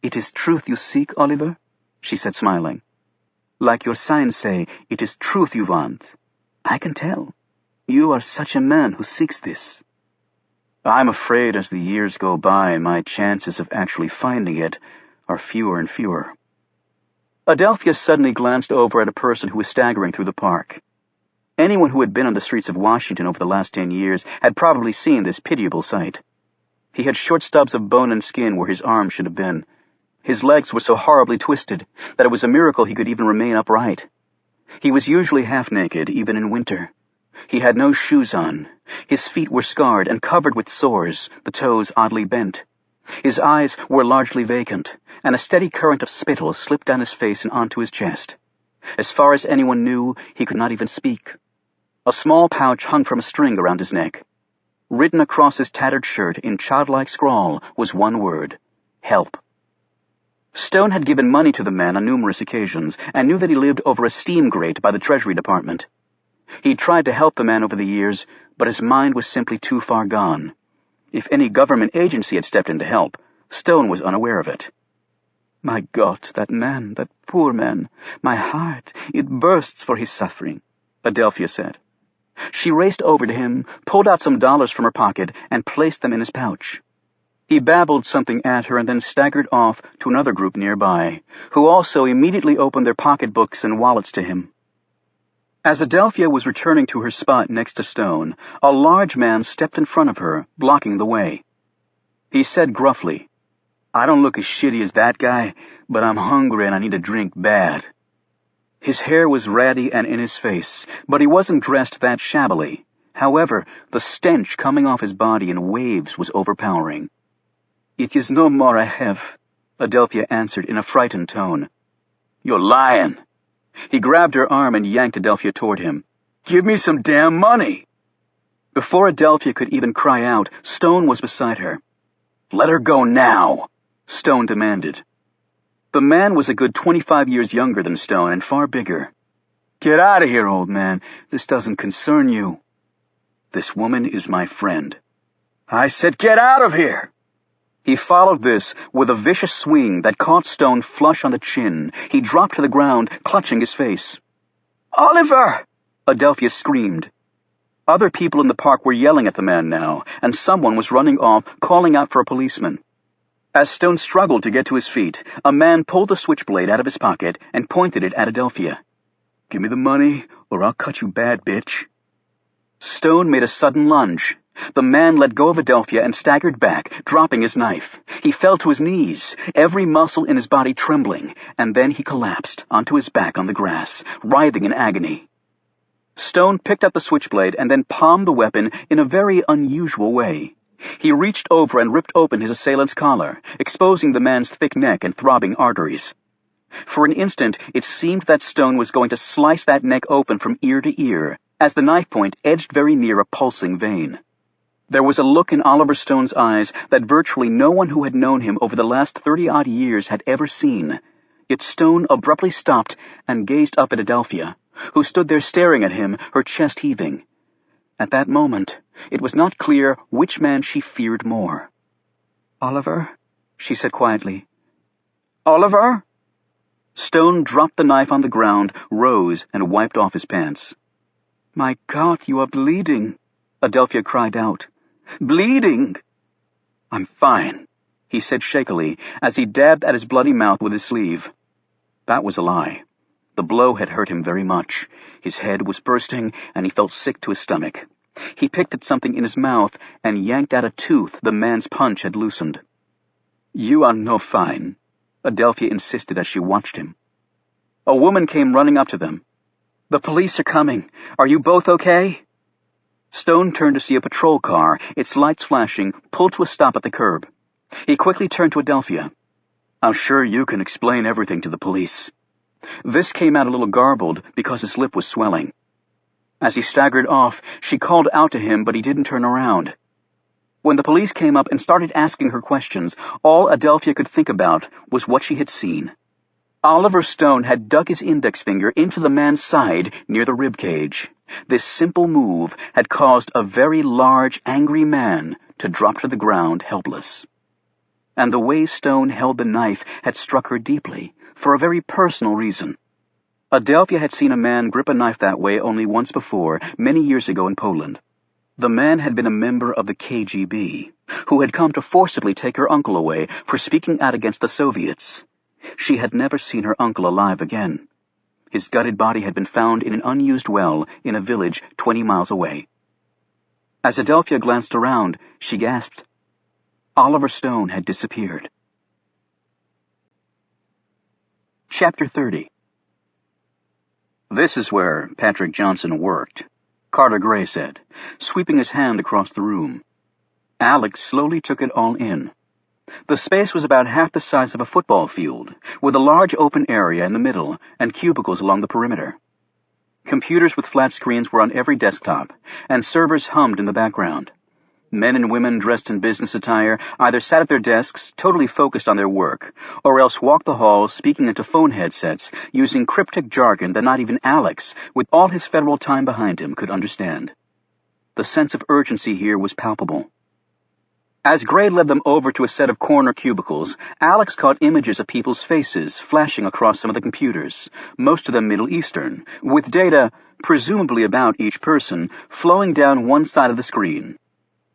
"It is truth you seek, Oliver?" she said, smiling. "Like your signs say, it is truth you want. I can tell. You are such a man who seeks this." "I'm afraid as the years go by, my chances of actually finding it are fewer and fewer. Adelphia suddenly glanced over at a person who was staggering through the park. Anyone who had been on the streets of Washington over the last 10 years had probably seen this pitiable sight. He had short stubs of bone and skin where his arms should have been. His legs were so horribly twisted that it was a miracle he could even remain upright. He was usually half naked, even in winter. He had no shoes on. His feet were scarred and covered with sores, the toes oddly bent. His eyes were largely vacant, and a steady current of spittle slipped down his face and onto his chest. As far as anyone knew, he could not even speak. A small pouch hung from a string around his neck. Written across his tattered shirt in childlike scrawl was one word: help. Stone had given money to the man on numerous occasions and knew that he lived over a steam grate by the Treasury Department. He'd tried to help the man over the years, but his mind was simply too far gone. If any government agency had stepped in to help, Stone was unaware of it. My God, that man, that poor man, my heart, it bursts for his suffering, Adelphia said. She raced over to him, pulled out some dollars from her pocket, and placed them in his pouch. He babbled something at her and then staggered off to another group nearby, who also immediately opened their pocketbooks and wallets to him. As Adelphia was returning to her spot next to Stone, a large man stepped in front of her, blocking the way. He said gruffly, "I don't look as shitty as that guy, but I'm hungry and I need a drink bad." His hair was ratty and in his face, but he wasn't dressed that shabbily. However, the stench coming off his body in waves was overpowering. "It is no more I have," Adelphia answered in a frightened tone. "You're lying." He grabbed her arm and yanked Adelphia toward him. "Give me some damn money!" Before Adelphia could even cry out, Stone was beside her. "Let her go now," Stone demanded. The man was a good 25 years younger than Stone and far bigger. "Get out of here, old man. This doesn't concern you." "This woman is my friend." "I said get out of here!" He followed this with a vicious swing that caught Stone flush on the chin. He dropped to the ground, clutching his face. "Oliver!" Adelphia screamed. Other people in the park were yelling at the man now, and someone was running off, calling out for a policeman. As Stone struggled to get to his feet, a man pulled the switchblade out of his pocket and pointed it at Adelphia. "Give me the money, or I'll cut you bad, bitch." Stone made a sudden lunge. The man let go of Adelphia and staggered back, dropping his knife. He fell to his knees, every muscle in his body trembling, and then he collapsed onto his back on the grass, writhing in agony. Stone picked up the switchblade and then palmed the weapon in a very unusual way. He reached over and ripped open his assailant's collar, exposing the man's thick neck and throbbing arteries. For an instant, it seemed that Stone was going to slice that neck open from ear to ear, as the knife point edged very near a pulsing vein. There was a look in Oliver Stone's eyes that virtually no one who had known him over the last 30-odd years had ever seen. Yet Stone abruptly stopped and gazed up at Adelphia, who stood there staring at him, her chest heaving. At that moment, it was not clear which man she feared more. "Oliver?" she said quietly. "Oliver?" Stone dropped the knife on the ground, rose, and wiped off his pants. "My God, you are bleeding," Adelphia cried out. "Bleeding?" "I'm fine," he said shakily, as he dabbed at his bloody mouth with his sleeve. That was a lie. The blow had hurt him very much. His head was bursting, and he felt sick to his stomach. He picked at something in his mouth and yanked out a tooth the man's punch had loosened. "You are no fine," Adelphia insisted as she watched him. A woman came running up to them. "The police are coming. Are you both okay?" Stone turned to see a patrol car, its lights flashing, pulled to a stop at the curb. He quickly turned to Adelphia. "I'm sure you can explain everything to the police." This came out a little garbled because his lip was swelling. As he staggered off, she called out to him, but he didn't turn around. When the police came up and started asking her questions, all Adelphia could think about was what she had seen. Oliver Stone had dug his index finger into the man's side near the rib cage. This simple move had caused a very large, angry man to drop to the ground helpless. And the way Stone held the knife had struck her deeply, for a very personal reason. Adelphia had seen a man grip a knife that way only once before, many years ago in Poland. The man had been a member of the KGB, who had come to forcibly take her uncle away for speaking out against the Soviets. She had never seen her uncle alive again. His gutted body had been found in an unused well in a village 20 miles away. As Adelphia glanced around, she gasped. Oliver Stone had disappeared. Chapter 30. This is where Patrick Johnson worked, Carter Gray said, sweeping his hand across the room. Alex slowly took it all in. The space was about half the size of a football field, with a large open area in the middle and cubicles along the perimeter. Computers with flat screens were on every desktop, and servers hummed in the background. Men and women dressed in business attire either sat at their desks, totally focused on their work, or else walked the halls speaking into phone headsets, using cryptic jargon that not even Alex, with all his federal time behind him, could understand. The sense of urgency here was palpable. As Gray led them over to a set of corner cubicles, Alex caught images of people's faces flashing across some of the computers, most of them Middle Eastern, with data, presumably about each person, flowing down one side of the screen.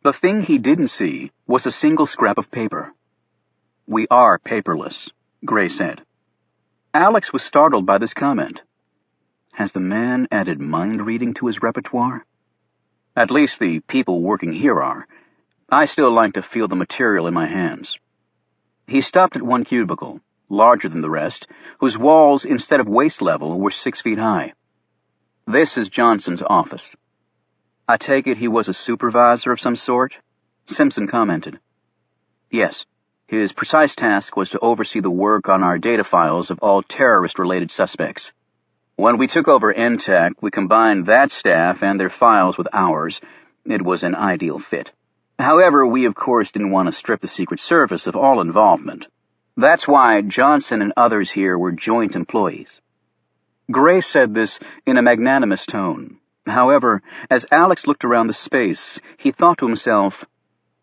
The thing he didn't see was a single scrap of paper. "We are paperless," Gray said. Alex was startled by this comment. Has the man added mind-reading to his repertoire? At least the people working here are. I still like to feel the material in my hands. He stopped at one cubicle, larger than the rest, whose walls, instead of waist level, were 6 feet high. This is Johnson's office. I take it he was a supervisor of some sort? Simpson commented. Yes. His precise task was to oversee the work on our data files of all terrorist-related suspects. When we took over NTEC, we combined that staff and their files with ours. It was an ideal fit. However, we of course didn't want to strip the Secret Service of all involvement. That's why Johnson and others here were joint employees. Gray said this in a magnanimous tone. However, as Alex looked around the space, he thought to himself,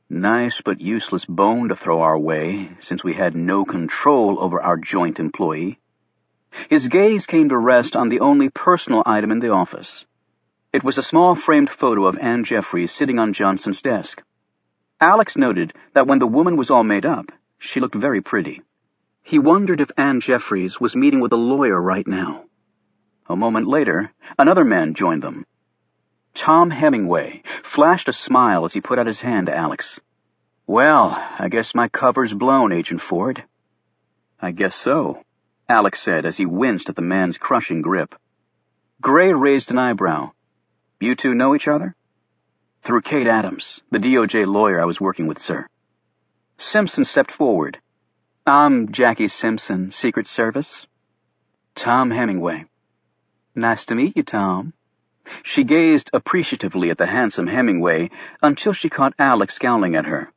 nice but useless bone to throw our way, since we had no control over our joint employee. His gaze came to rest on the only personal item in the office. It was a small framed photo of Anne Jeffries sitting on Johnson's desk. Alex noted that when the woman was all made up, she looked very pretty. He wondered if Anne Jeffries was meeting with a lawyer right now. A moment later, another man joined them. Tom Hemingway flashed a smile as he put out his hand to Alex. Well, I guess my cover's blown, Agent Ford. I guess so, Alex said as he winced at the man's crushing grip. Gray raised an eyebrow. You two know each other? Through Kate Adams, the DOJ lawyer I was working with, sir. Simpson stepped forward. I'm Jackie Simpson, Secret Service. Tom Hemingway. Nice to meet you, Tom. She gazed appreciatively at the handsome Hemingway until she caught Alex scowling at her.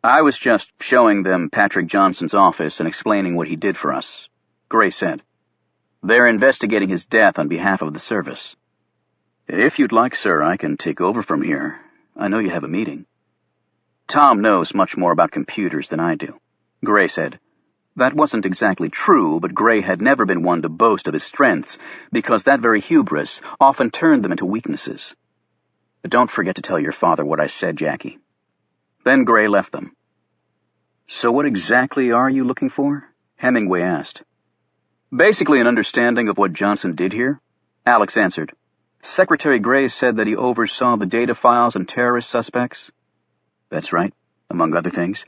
I was just showing them Patrick Johnson's office and explaining what he did for us, Gray said. They're investigating his death on behalf of the service. If you'd like, sir, I can take over from here. I know you have a meeting. Tom knows much more about computers than I do, Gray said. That wasn't exactly true, but Gray had never been one to boast of his strengths, because that very hubris often turned them into weaknesses. But don't forget to tell your father what I said, Jackie. Then Gray left them. So what exactly are you looking for? Hemingway asked. Basically an understanding of what Johnson did here, Alex answered. Secretary Gray said that he oversaw the data files on terrorist suspects. That's right, among other things.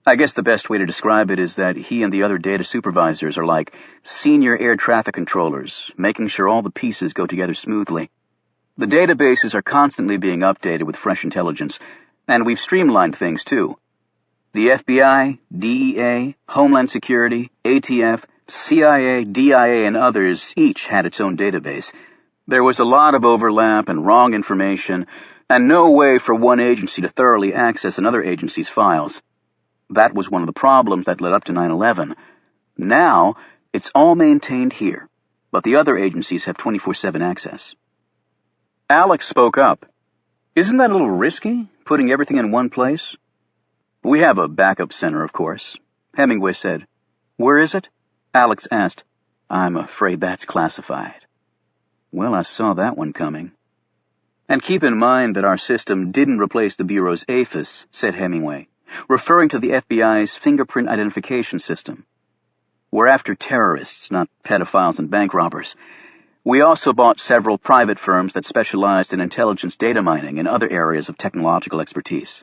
I guess the best way to describe it is that he and the other data supervisors are like senior air traffic controllers, making sure all the pieces go together smoothly. The databases are constantly being updated with fresh intelligence, and we've streamlined things too. The FBI, DEA, Homeland Security, ATF, CIA, DIA, and others each had its own database. There was a lot of overlap and wrong information, and no way for one agency to thoroughly access another agency's files. That was one of the problems that led up to 9/11. Now, it's all maintained here, but the other agencies have 24/7 access. Alex spoke up. Isn't that a little risky, putting everything in one place? We have a backup center, of course, Hemingway said. Where is it? Alex asked. I'm afraid that's classified. Well, I saw that one coming. And keep in mind that our system didn't replace the Bureau's APHIS, said Hemingway, referring to the FBI's fingerprint identification system. We're after terrorists, not pedophiles and bank robbers. We also bought several private firms that specialized in intelligence data mining and other areas of technological expertise.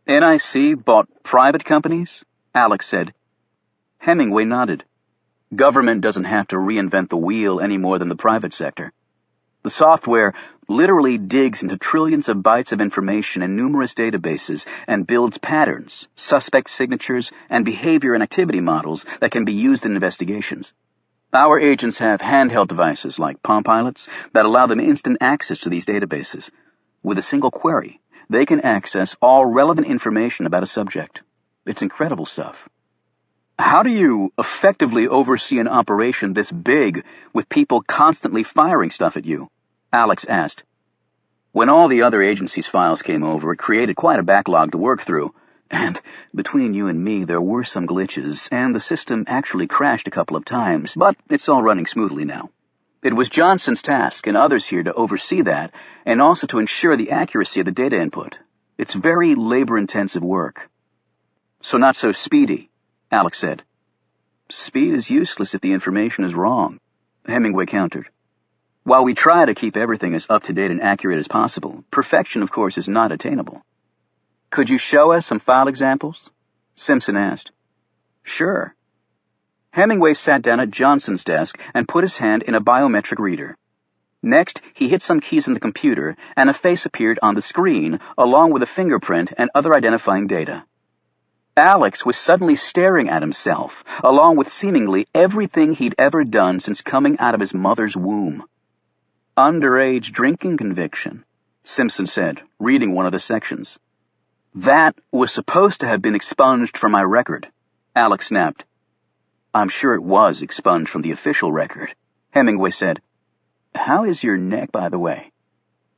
NIC bought private companies? Alex said. Hemingway nodded. Government doesn't have to reinvent the wheel any more than the private sector. The software literally digs into trillions of bytes of information in numerous databases and builds patterns, suspect signatures, and behavior and activity models that can be used in investigations. Our agents have handheld devices like Palm Pilots that allow them instant access to these databases. With a single query, they can access all relevant information about a subject. It's incredible stuff. How do you effectively oversee an operation this big with people constantly firing stuff at you? Alex asked. When all the other agency's files came over, it created quite a backlog to work through. And between you and me, there were some glitches, and the system actually crashed a couple of times, but it's all running smoothly now. It was Johnson's task and others here to oversee that, and also to ensure the accuracy of the data input. It's very labor-intensive work. So not so speedy, Alex said. Speed is useless if the information is wrong, Hemingway countered. While we try to keep everything as up-to-date and accurate as possible, perfection, of course, is not attainable. Could you show us some file examples? Simpson asked. Sure. Hemingway sat down at Johnson's desk and put his hand in a biometric reader. Next, he hit some keys on the computer, and a face appeared on the screen, along with a fingerprint and other identifying data. Alex was suddenly staring at himself, along with seemingly everything he'd ever done since coming out of his mother's womb. Underage drinking conviction, Simpson said, reading one of the sections. That was supposed to have been expunged from my record, Alex snapped. I'm sure it was expunged from the official record, Hemingway said. How is your neck, by the way?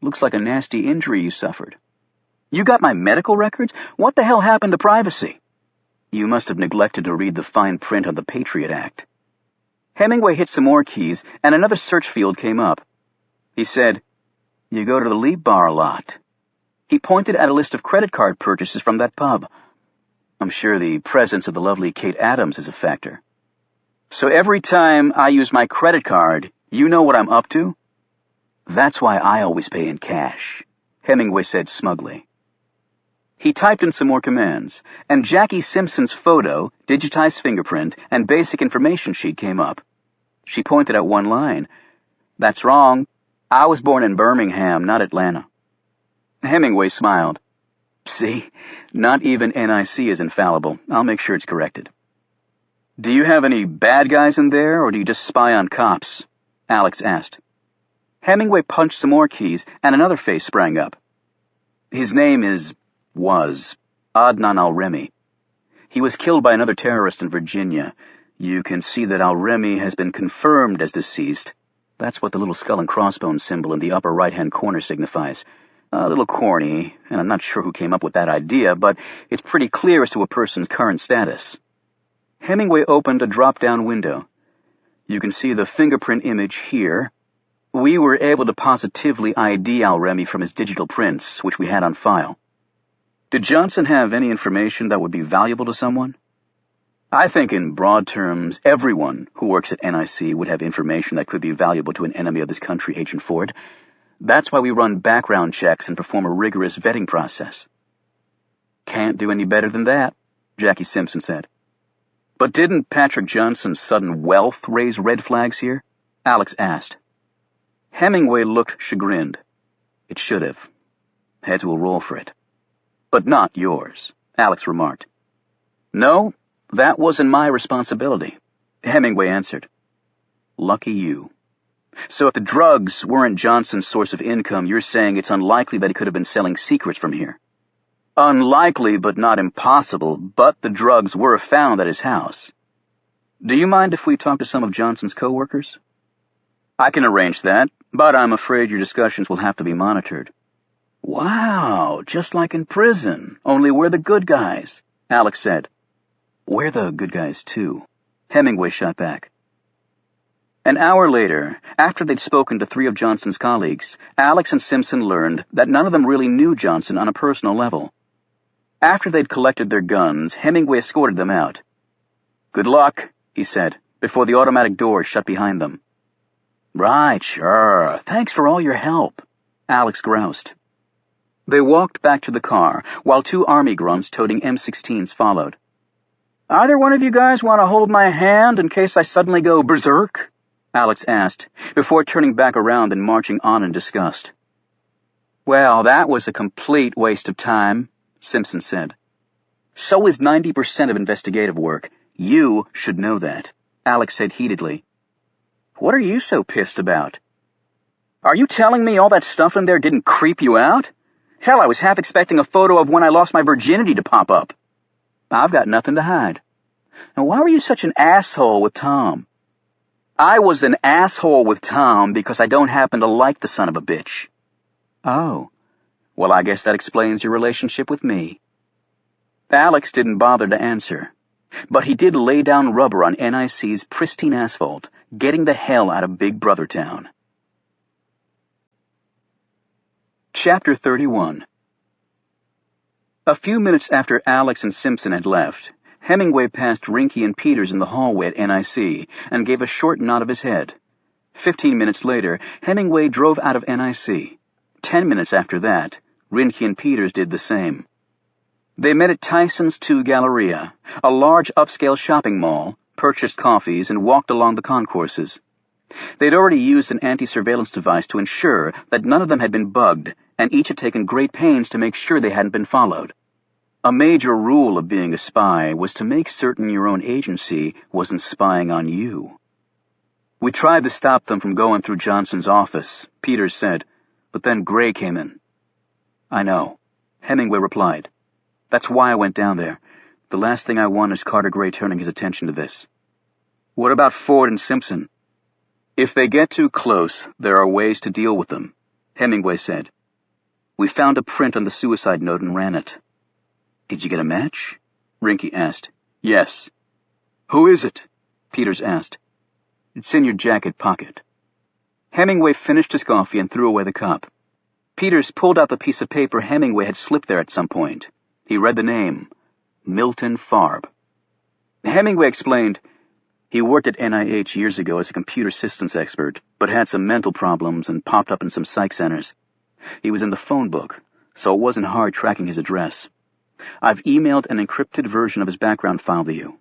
Looks like a nasty injury you suffered. You got my medical records? What the hell happened to privacy? You must have neglected to read the fine print on the Patriot Act. Hemingway hit some more keys, and another search field came up. He said, You go to the Leap Bar a lot. He pointed at a list of credit card purchases from that pub. I'm sure the presence of the lovely Kate Adams is a factor. So every time I use my credit card, you know what I'm up to? That's why I always pay in cash, Hemingway said smugly. He typed in some more commands, and Jackie Simpson's photo, digitized fingerprint, and basic information sheet came up. She pointed at one line. That's wrong. I was born in Birmingham, not Atlanta. Hemingway smiled. See, not even NIC is infallible. I'll make sure it's corrected. Do you have any bad guys in there, or do you just spy on cops? Alex asked. Hemingway punched some more keys, and another face sprang up. His name was Adnan al-Remi. He was killed by another terrorist in Virginia. You can see that al-Remi has been confirmed as deceased. That's what the little skull and crossbones symbol in the upper right-hand corner signifies. A little corny, and I'm not sure who came up with that idea, but it's pretty clear as to a person's current status. Hemingway opened a drop-down window. You can see the fingerprint image here. We were able to positively ID al-Remi from his digital prints, which we had on file. Did Johnson have any information that would be valuable to someone? I think in broad terms, everyone who works at NIC would have information that could be valuable to an enemy of this country, Agent Ford. That's why we run background checks and perform a rigorous vetting process. Can't do any better than that, Jackie Simpson said. But didn't Patrick Johnson's sudden wealth raise red flags here? Alex asked. Hemingway looked chagrined. It should have. Heads will roll for it. But not yours, Alex remarked. No, that wasn't my responsibility, Hemingway answered. Lucky you. So if the drugs weren't Johnson's source of income, you're saying it's unlikely that he could have been selling secrets from here. Unlikely, but not impossible, but the drugs were found at his house. Do you mind if we talk to some of Johnson's co-workers? I can arrange that, but I'm afraid your discussions will have to be monitored. Wow, just like in prison, only we're the good guys, Alex said. We're the good guys, too, Hemingway shot back. An hour later, after they'd spoken to 3 of Johnson's colleagues, Alex and Simpson learned that none of them really knew Johnson on a personal level. After they'd collected their guns, Hemingway escorted them out. "Good luck," he said, before the automatic doors shut behind them. "Right, sure. Thanks for all your help," Alex groused. They walked back to the car, while 2 Army grunts toting M16s followed. "Either one of you guys want to hold my hand in case I suddenly go berserk?" Alex asked, before turning back around and marching on in disgust. "Well, that was a complete waste of time," Simpson said. "So is 90% of investigative work. You should know that," Alex said heatedly. "What are you so pissed about? Are you telling me all that stuff in there didn't creep you out? Hell, I was half expecting a photo of when I lost my virginity to pop up. I've got nothing to hide. And why were you such an asshole with Tom?" "I was an asshole with Tom because I don't happen to like the son of a bitch." "Oh, well, I guess that explains your relationship with me." Alex didn't bother to answer, but he did lay down rubber on NIC's pristine asphalt, getting the hell out of Big Brother Town. Chapter 31. A few minutes after Alex and Simpson had left, Hemingway passed Rinke and Peters in the hallway at NIC and gave a short nod of his head. 15 minutes later, Hemingway drove out of NIC. 10 minutes after that, Rinke and Peters did the same. They met at Tyson's 2 Galleria, a large upscale shopping mall, purchased coffees, and walked along the concourses. They'd already used an anti-surveillance device to ensure that none of them had been bugged, and each had taken great pains to make sure they hadn't been followed. A major rule of being a spy was to make certain your own agency wasn't spying on you. "We tried to stop them from going through Johnson's office," Peters said, "but then Gray came in." "I know," Hemingway replied. "That's why I went down there. The last thing I want is Carter Gray turning his attention to this." "What about Ford and Simpson?" "If they get too close, there are ways to deal with them," Hemingway said. "We found a print on the suicide note and ran it." "Did you get a match?" Rinke asked. "Yes." "Who is it?" Peters asked. "It's in your jacket pocket." Hemingway finished his coffee and threw away the cup. Peters pulled out the piece of paper Hemingway had slipped there at some point. He read the name, Milton Farb. Hemingway explained, "He worked at NIH years ago as a computer systems expert, but had some mental problems and popped up in some psych centers. He was in the phone book, so it wasn't hard tracking his address. I've emailed an encrypted version of his background file to you.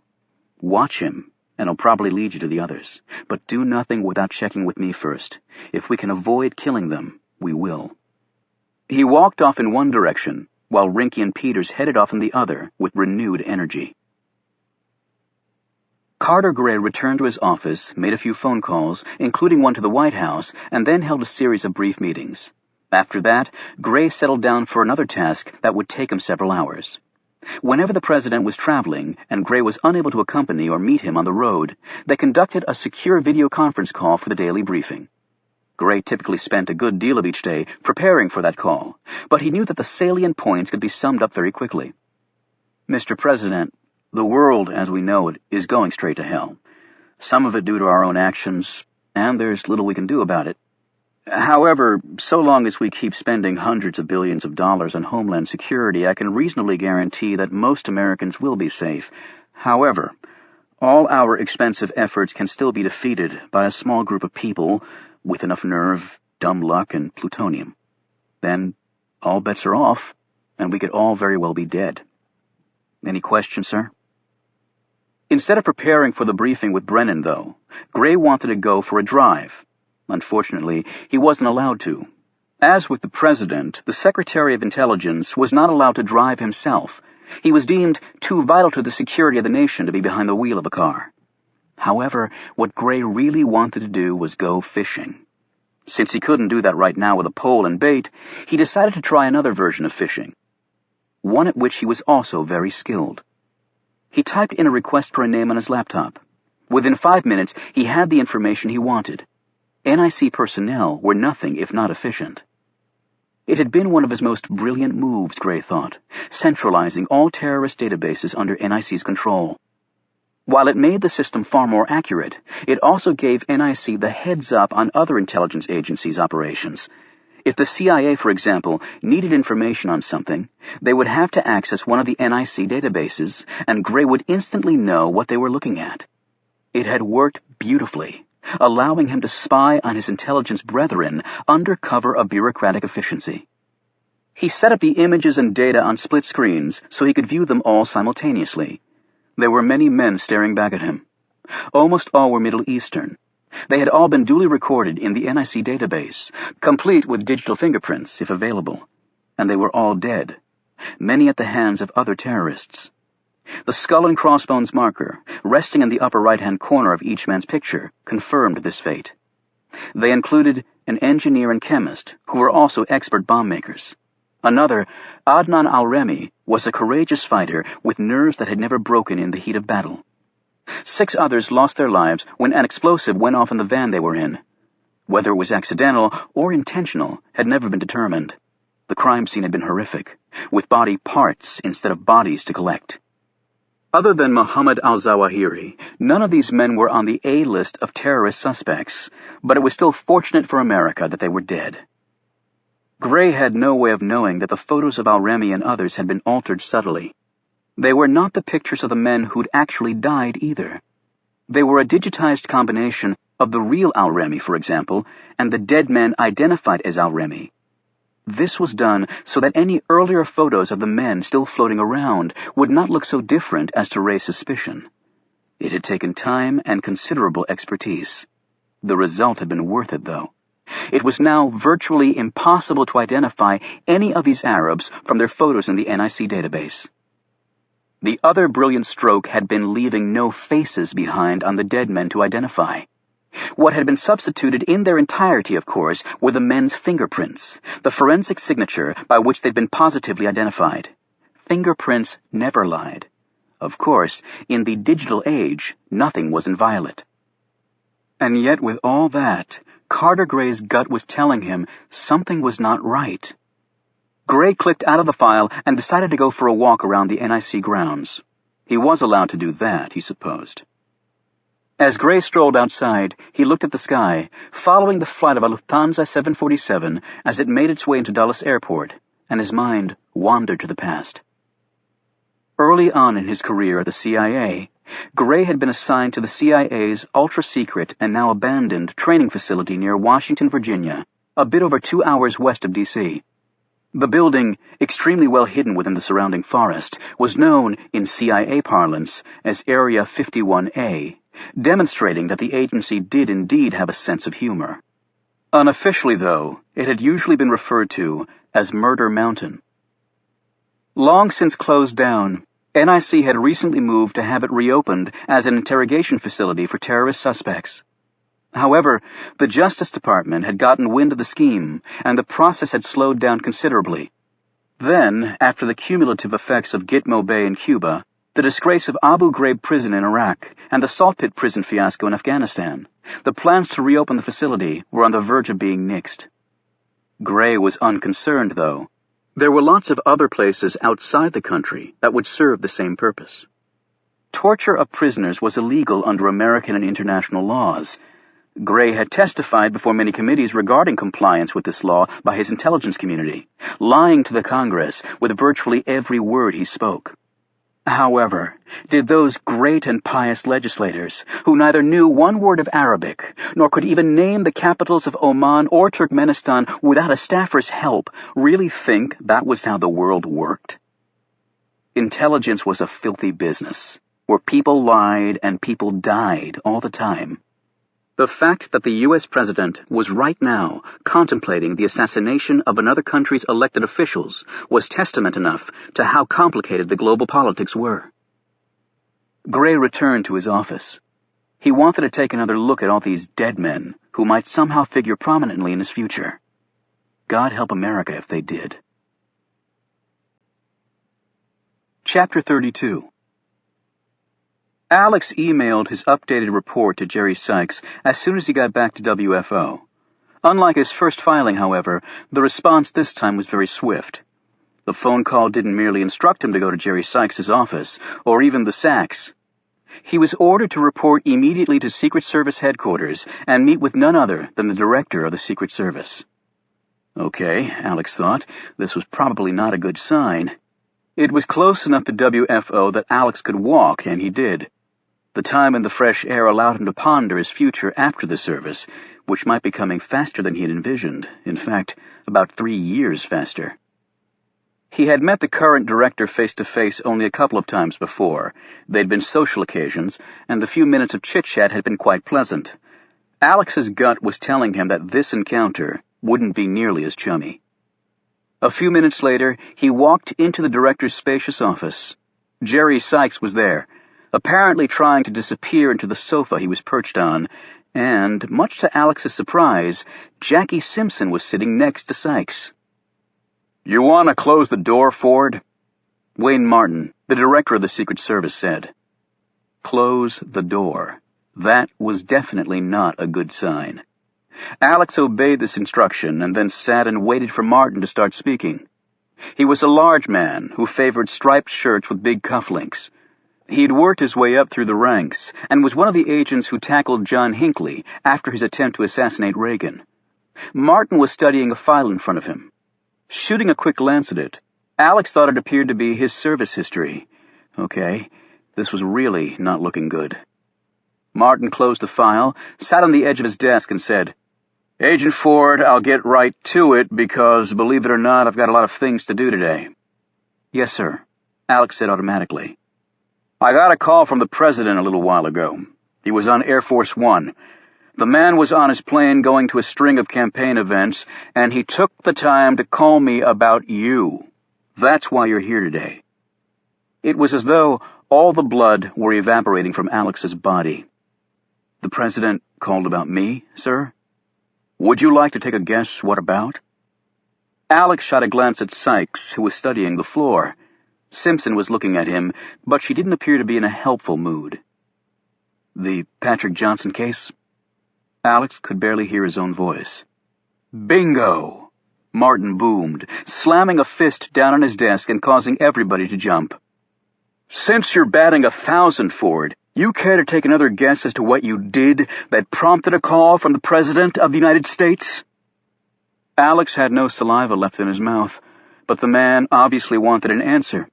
Watch him, and he'll probably lead you to the others. But do nothing without checking with me first. If we can avoid killing them, we will." He walked off in one direction, while Rinke and Peters headed off in the other with renewed energy. Carter Gray returned to his office, made a few phone calls, including one to the White House, and then held a series of brief meetings. After that, Gray settled down for another task that would take him several hours. Whenever the president was traveling and Gray was unable to accompany or meet him on the road, they conducted a secure video conference call for the daily briefing. Gray typically spent a good deal of each day preparing for that call, but he knew that the salient points could be summed up very quickly. "Mr. President, the world as we know it is going straight to hell. Some of it due to our own actions, and there's little we can do about it. However, so long as we keep spending hundreds of billions of dollars on homeland security, I can reasonably guarantee that most Americans will be safe. However, all our expensive efforts can still be defeated by a small group of people with enough nerve, dumb luck, and plutonium. Then all bets are off, and we could all very well be dead. Any questions, sir?" Instead of preparing for the briefing with Brennan, though, Gray wanted to go for a drive. Unfortunately, he wasn't allowed to. As with the president, the Secretary of Intelligence was not allowed to drive himself. He was deemed too vital to the security of the nation to be behind the wheel of a car. However, what Gray really wanted to do was go fishing. Since he couldn't do that right now with a pole and bait, he decided to try another version of fishing, one at which he was also very skilled. He typed in a request for a name on his laptop. Within 5 minutes, he had the information he wanted. NIC personnel were nothing if not efficient. It had been one of his most brilliant moves, Gray thought, centralizing all terrorist databases under NIC's control. While it made the system far more accurate, it also gave NIC the heads-up on other intelligence agencies' operations. If the CIA, for example, needed information on something, they would have to access one of the NIC databases, and Gray would instantly know what they were looking at. It had worked beautifully, allowing him to spy on his intelligence brethren under cover of bureaucratic efficiency. He set up the images and data on split screens so he could view them all simultaneously. There were many men staring back at him. Almost all were Middle Eastern. They had all been duly recorded in the NIC database, complete with digital fingerprints, if available, and they were all dead, many at the hands of other terrorists. The skull and crossbones marker, resting in the upper right-hand corner of each man's picture, confirmed this fate. They included an engineer and chemist, who were also expert bomb makers. Another, Adnan al-Remi, was a courageous fighter with nerves that had never broken in the heat of battle. 6 others lost their lives when an explosive went off in the van they were in. Whether it was accidental or intentional had never been determined. The crime scene had been horrific, with body parts instead of bodies to collect. Other than Mohammed al-Zawahiri, none of these men were on the A list of terrorist suspects, but it was still fortunate for America that they were dead. Gray had no way of knowing that the photos of al-Remi and others had been altered subtly. They were not the pictures of the men who'd actually died either. They were a digitized combination of the real al-Remi, for example, and the dead men identified as al-Remi. This was done so that any earlier photos of the men still floating around would not look so different as to raise suspicion. It had taken time and considerable expertise. The result had been worth it, though. It was now virtually impossible to identify any of these Arabs from their photos in the NIC database. The other brilliant stroke had been leaving no faces behind on the dead men to identify. What had been substituted in their entirety, of course, were the men's fingerprints, the forensic signature by which they'd been positively identified. Fingerprints never lied. Of course, in the digital age, nothing was inviolate. And yet, with all that, Carter Gray's gut was telling him something was not right. Gray clicked out of the file and decided to go for a walk around the NIC grounds. He was allowed to do that, he supposed. As Gray strolled outside, he looked at the sky, following the flight of a Lufthansa 747 as it made its way into Dulles Airport, and his mind wandered to the past. Early on in his career at the CIA, Gray had been assigned to the CIA's ultra-secret and now abandoned training facility near Washington, Virginia, a bit over 2 hours west of D.C. The building, extremely well hidden within the surrounding forest, was known in CIA parlance as Area 51A, demonstrating that the agency did indeed have a sense of humor. Unofficially, though, it had usually been referred to as Murder Mountain. Long since closed down, NIC had recently moved to have it reopened as an interrogation facility for terrorist suspects. However, the Justice Department had gotten wind of the scheme, and the process had slowed down considerably. Then, after the cumulative effects of Gitmo Bay in Cuba, the disgrace of Abu Ghraib prison in Iraq, and the Salt Pit prison fiasco in Afghanistan, the plans to reopen the facility were on the verge of being nixed. Gray was unconcerned, though. There were lots of other places outside the country that would serve the same purpose. Torture of prisoners was illegal under American and international laws. Gray had testified before many committees regarding compliance with this law by his intelligence community, lying to the Congress with virtually every word he spoke. However, did those great and pious legislators, who neither knew one word of Arabic, nor could even name the capitals of Oman or Turkmenistan without a staffer's help, really think that was how the world worked? Intelligence was a filthy business, where people lied and people died all the time. The fact that the U.S. president was right now contemplating the assassination of another country's elected officials was testament enough to how complicated the global politics were. Gray returned to his office. He wanted to take another look at all these dead men who might somehow figure prominently in his future. God help America if they did. Chapter 32. Alex emailed his updated report to Jerry Sykes as soon as he got back to WFO. Unlike his first filing, however, the response this time was very swift. The phone call didn't merely instruct him to go to Jerry Sykes' office, or even the Sacks. He was ordered to report immediately to Secret Service headquarters and meet with none other than the director of the Secret Service. Okay, Alex thought, this was probably not a good sign. It was close enough to WFO that Alex could walk, and he did. The time in the fresh air allowed him to ponder his future after the service, which might be coming faster than he had envisioned, in fact, about 3 years faster. He had met the current director face-to-face only a couple of times before. They'd been social occasions, and the few minutes of chit-chat had been quite pleasant. Alex's gut was telling him that this encounter wouldn't be nearly as chummy. A few minutes later, he walked into the director's spacious office. Jerry Sykes was there, apparently trying to disappear into the sofa he was perched on, and, much to Alex's surprise, Jackie Simpson was sitting next to Sykes. "You want to close the door, Ford?" Wayne Martin, the director of the Secret Service, said. Close the door. That was definitely not a good sign. Alex obeyed this instruction and then sat and waited for Martin to start speaking. He was a large man who favored striped shirts with big cufflinks. He'd worked his way up through the ranks and was one of the agents who tackled John Hinckley after his attempt to assassinate Reagan. Martin was studying a file in front of him. Shooting a quick glance at it, Alex thought it appeared to be his service history. Okay, this was really not looking good. Martin closed the file, sat on the edge of his desk, and said, "Agent Ford, I'll get right to it because, believe it or not, I've got a lot of things to do today." "Yes, sir," Alex said automatically. "I got a call from the president a little while ago. He was on Air Force One. The man was on his plane going to a string of campaign events, and he took the time to call me about you. That's why you're here today." It was as though all the blood were evaporating from Alex's body. "The president called about me, sir? Would you like to take a guess what about?" Alex shot a glance at Sykes, who was studying the floor. Simpson was looking at him, but she didn't appear to be in a helpful mood. "The Patrick Johnson case?" Alex could barely hear his own voice. "Bingo!" Martin boomed, slamming a fist down on his desk and causing everybody to jump. "Since you're batting 1,000, Ford, you care to take another guess as to what you did that prompted a call from the President of the United States?" Alex had no saliva left in his mouth, but the man obviously wanted an answer.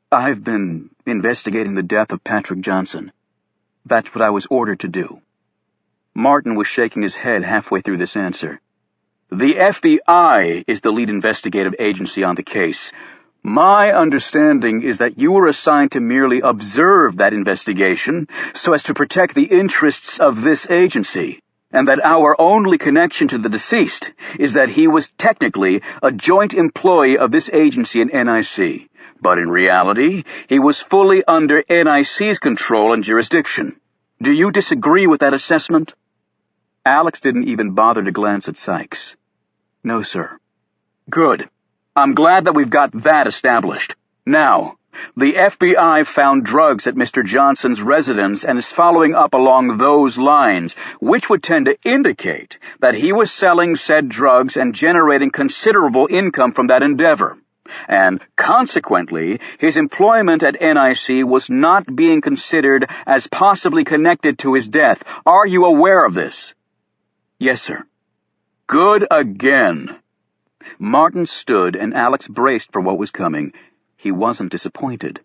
"I've been investigating the death of Patrick Johnson. That's what I was ordered to do." Martin was shaking his head halfway through this answer. "The FBI is the lead investigative agency on the case. My understanding is that you were assigned to merely observe that investigation so as to protect the interests of this agency, and that our only connection to the deceased is that he was technically a joint employee of this agency and NIC, but in reality, he was fully under NIC's control and jurisdiction. Do you disagree with that assessment?" Alex didn't even bother to glance at Sykes. "No, sir." "Good. I'm glad that we've got that established. Now, the FBI found drugs at Mr. Johnson's residence and is following up along those lines, which would tend to indicate that he was selling said drugs and generating considerable income from that endeavor. And consequently, his employment at NIC was not being considered as possibly connected to his death. Are you aware of this?" "Yes, sir." "Good again." Martin stood, and Alex braced for what was coming. He wasn't disappointed.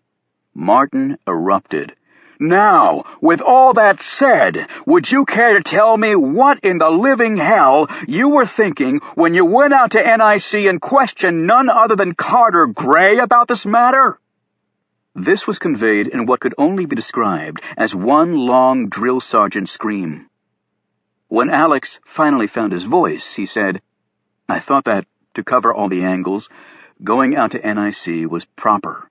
Martin erupted. "Now, with all that said, would you care to tell me what in the living hell you were thinking when you went out to NIC and questioned none other than Carter Gray about this matter?" This was conveyed in what could only be described as one long drill sergeant scream. When Alex finally found his voice, he said, "I thought that, to cover all the angles, going out to NIC was proper.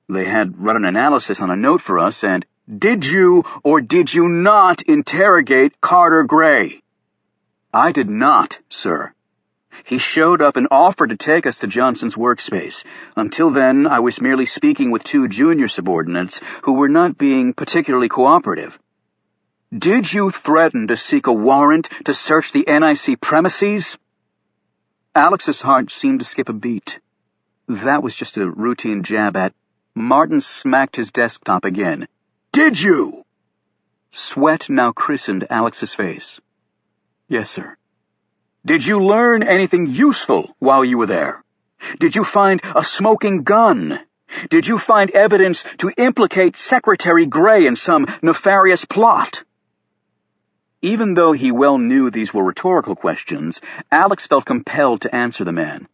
They had run an analysis on a note for us, and—" "Did you or did you not interrogate Carter Gray?" "I did not, sir. He showed up and offered to take us to Johnson's workspace. Until then, I was merely speaking with 2 junior subordinates who were not being particularly cooperative." "Did you threaten to seek a warrant to search the NIC premises?" Alex's heart seemed to skip a beat. That was just a routine jab at... Martin smacked his desktop again. did you?" Sweat now christened Alex's face. "Yes, sir." "Did you learn anything useful while you were there? Did you find a smoking gun? Did you find evidence to implicate Secretary Gray in some nefarious plot?" Even though he well knew these were rhetorical questions, Alex felt compelled to answer the man.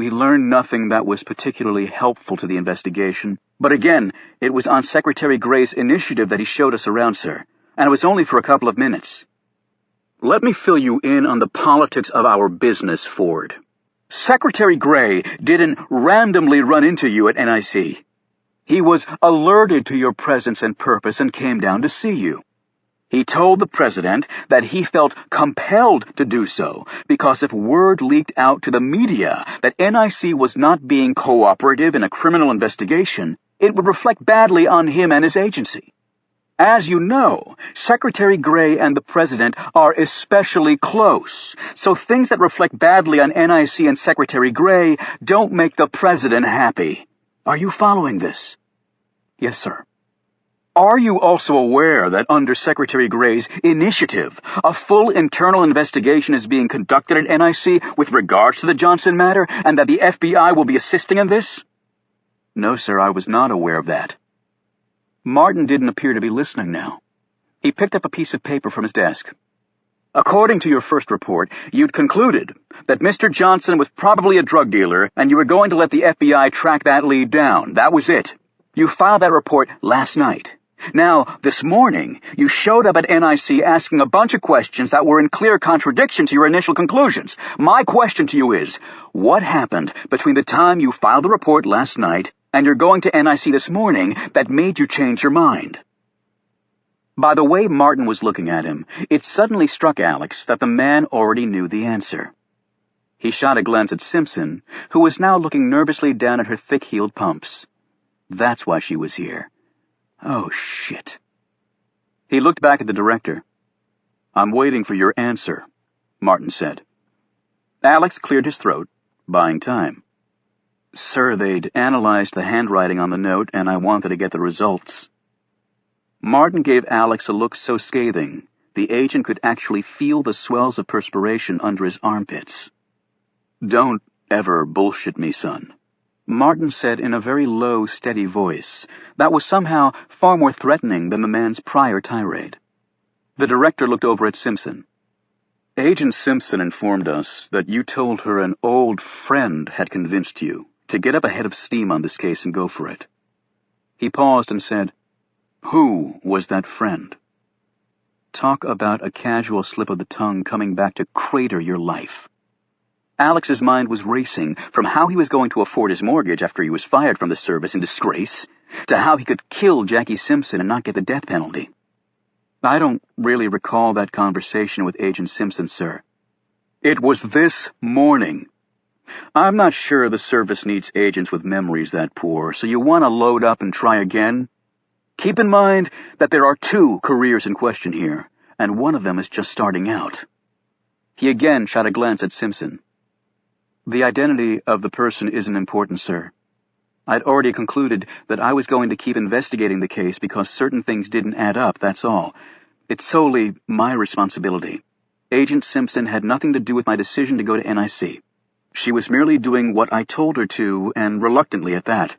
"We learned nothing that was particularly helpful to the investigation, but again, it was on Secretary Gray's initiative that he showed us around, sir, and it was only for a couple of minutes." "Let me fill you in on the politics of our business, Ford. Secretary Gray didn't randomly run into you at NIC. He was alerted to your presence and purpose and came down to see you. He told the president that he felt compelled to do so because if word leaked out to the media that NIC was not being cooperative in a criminal investigation, it would reflect badly on him and his agency. As you know, Secretary Gray and the president are especially close, so things that reflect badly on NIC and Secretary Gray don't make the president happy. Are you following this?" "Yes, sir." "Are you also aware that under Secretary Gray's initiative, a full internal investigation is being conducted at NIC with regards to the Johnson matter, and that the FBI will be assisting in this?" "No, sir, I was not aware of that." Martin didn't appear to be listening now. He picked up a piece of paper from his desk. "According to your first report, you'd concluded that Mr. Johnson was probably a drug dealer, and you were going to let the FBI track that lead down. That was it. You filed that report last night. Now, this morning, you showed up at NIC asking a bunch of questions that were in clear contradiction to your initial conclusions. My question to you is, what happened between the time you filed the report last night and you're going to NIC this morning that made you change your mind?" By the way Martin was looking at him, it suddenly struck Alex that the man already knew the answer. He shot a glance at Simpson, who was now looking nervously down at her thick-heeled pumps. That's why she was here. Oh, shit. He looked back at the director. "I'm waiting for your answer," Martin said. Alex cleared his throat, buying time. "Sir, they'd analyzed the handwriting on the note, and I wanted to get the results." Martin gave Alex a look so scathing, the agent could actually feel the swells of perspiration under his armpits. "Don't ever bullshit me, son," Martin said in a very low, steady voice that was somehow far more threatening than the man's prior tirade. The director looked over at Simpson. "Agent Simpson informed us that you told her an old friend had convinced you to get up a head of steam on this case and go for it." He paused and said, "Who was that friend?" Talk about a casual slip of the tongue coming back to crater your life. Alex's mind was racing from how he was going to afford his mortgage after he was fired from the service in disgrace, to how he could kill Jackie Simpson and not get the death penalty. "I don't really recall that conversation with Agent Simpson, sir." "It was this morning. I'm not sure the service needs agents with memories that poor, so you want to load up and try again? Keep in mind that there are 2 careers in question here, and one of them is just starting out." He again shot a glance at Simpson. "The identity of the person isn't important, sir. I'd already concluded that I was going to keep investigating the case because certain things didn't add up, that's all. It's solely my responsibility. Agent Simpson had nothing to do with my decision to go to NIC. She was merely doing what I told her to, and reluctantly at that.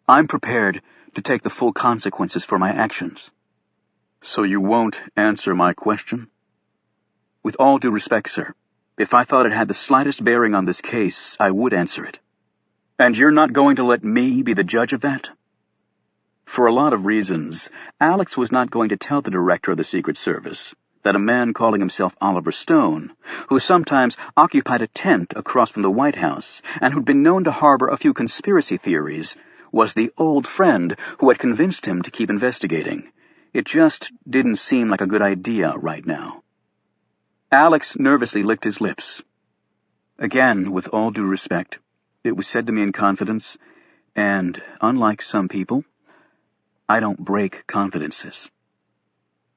I'm prepared to take the full consequences for my actions." "So you won't answer my question?" "With all due respect, sir, if I thought it had the slightest bearing on this case, I would answer it." "And you're not going to let me be the judge of that?" For a lot of reasons, Alex was not going to tell the director of the Secret Service that a man calling himself Oliver Stone, who sometimes occupied a tent across from the White House and who'd been known to harbor a few conspiracy theories, was the old friend who had convinced him to keep investigating. It just didn't seem like a good idea right now. Alex nervously licked his lips. "Again, with all due respect, it was said to me in confidence, and, unlike some people, I don't break confidences."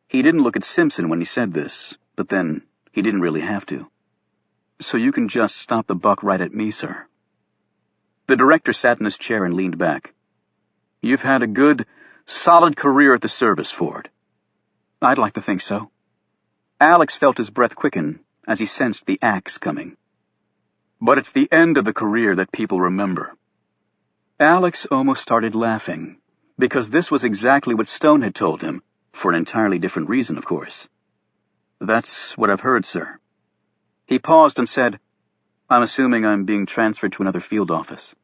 He didn't look at Simpson when he said this, but then he didn't really have to. "So you can just stop the buck right at me, sir." The director sat in his chair and leaned back. "You've had a good, Solid career at the service, Ford. I'd like to think so. Alex felt his breath quicken as he sensed the axe coming. But it's the end of the career that people remember. Alex almost started laughing, because this was exactly what Stone had told him, for an entirely different reason, of course. That's what I've heard, sir. He paused and said, I'm assuming I'm being transferred to another field office.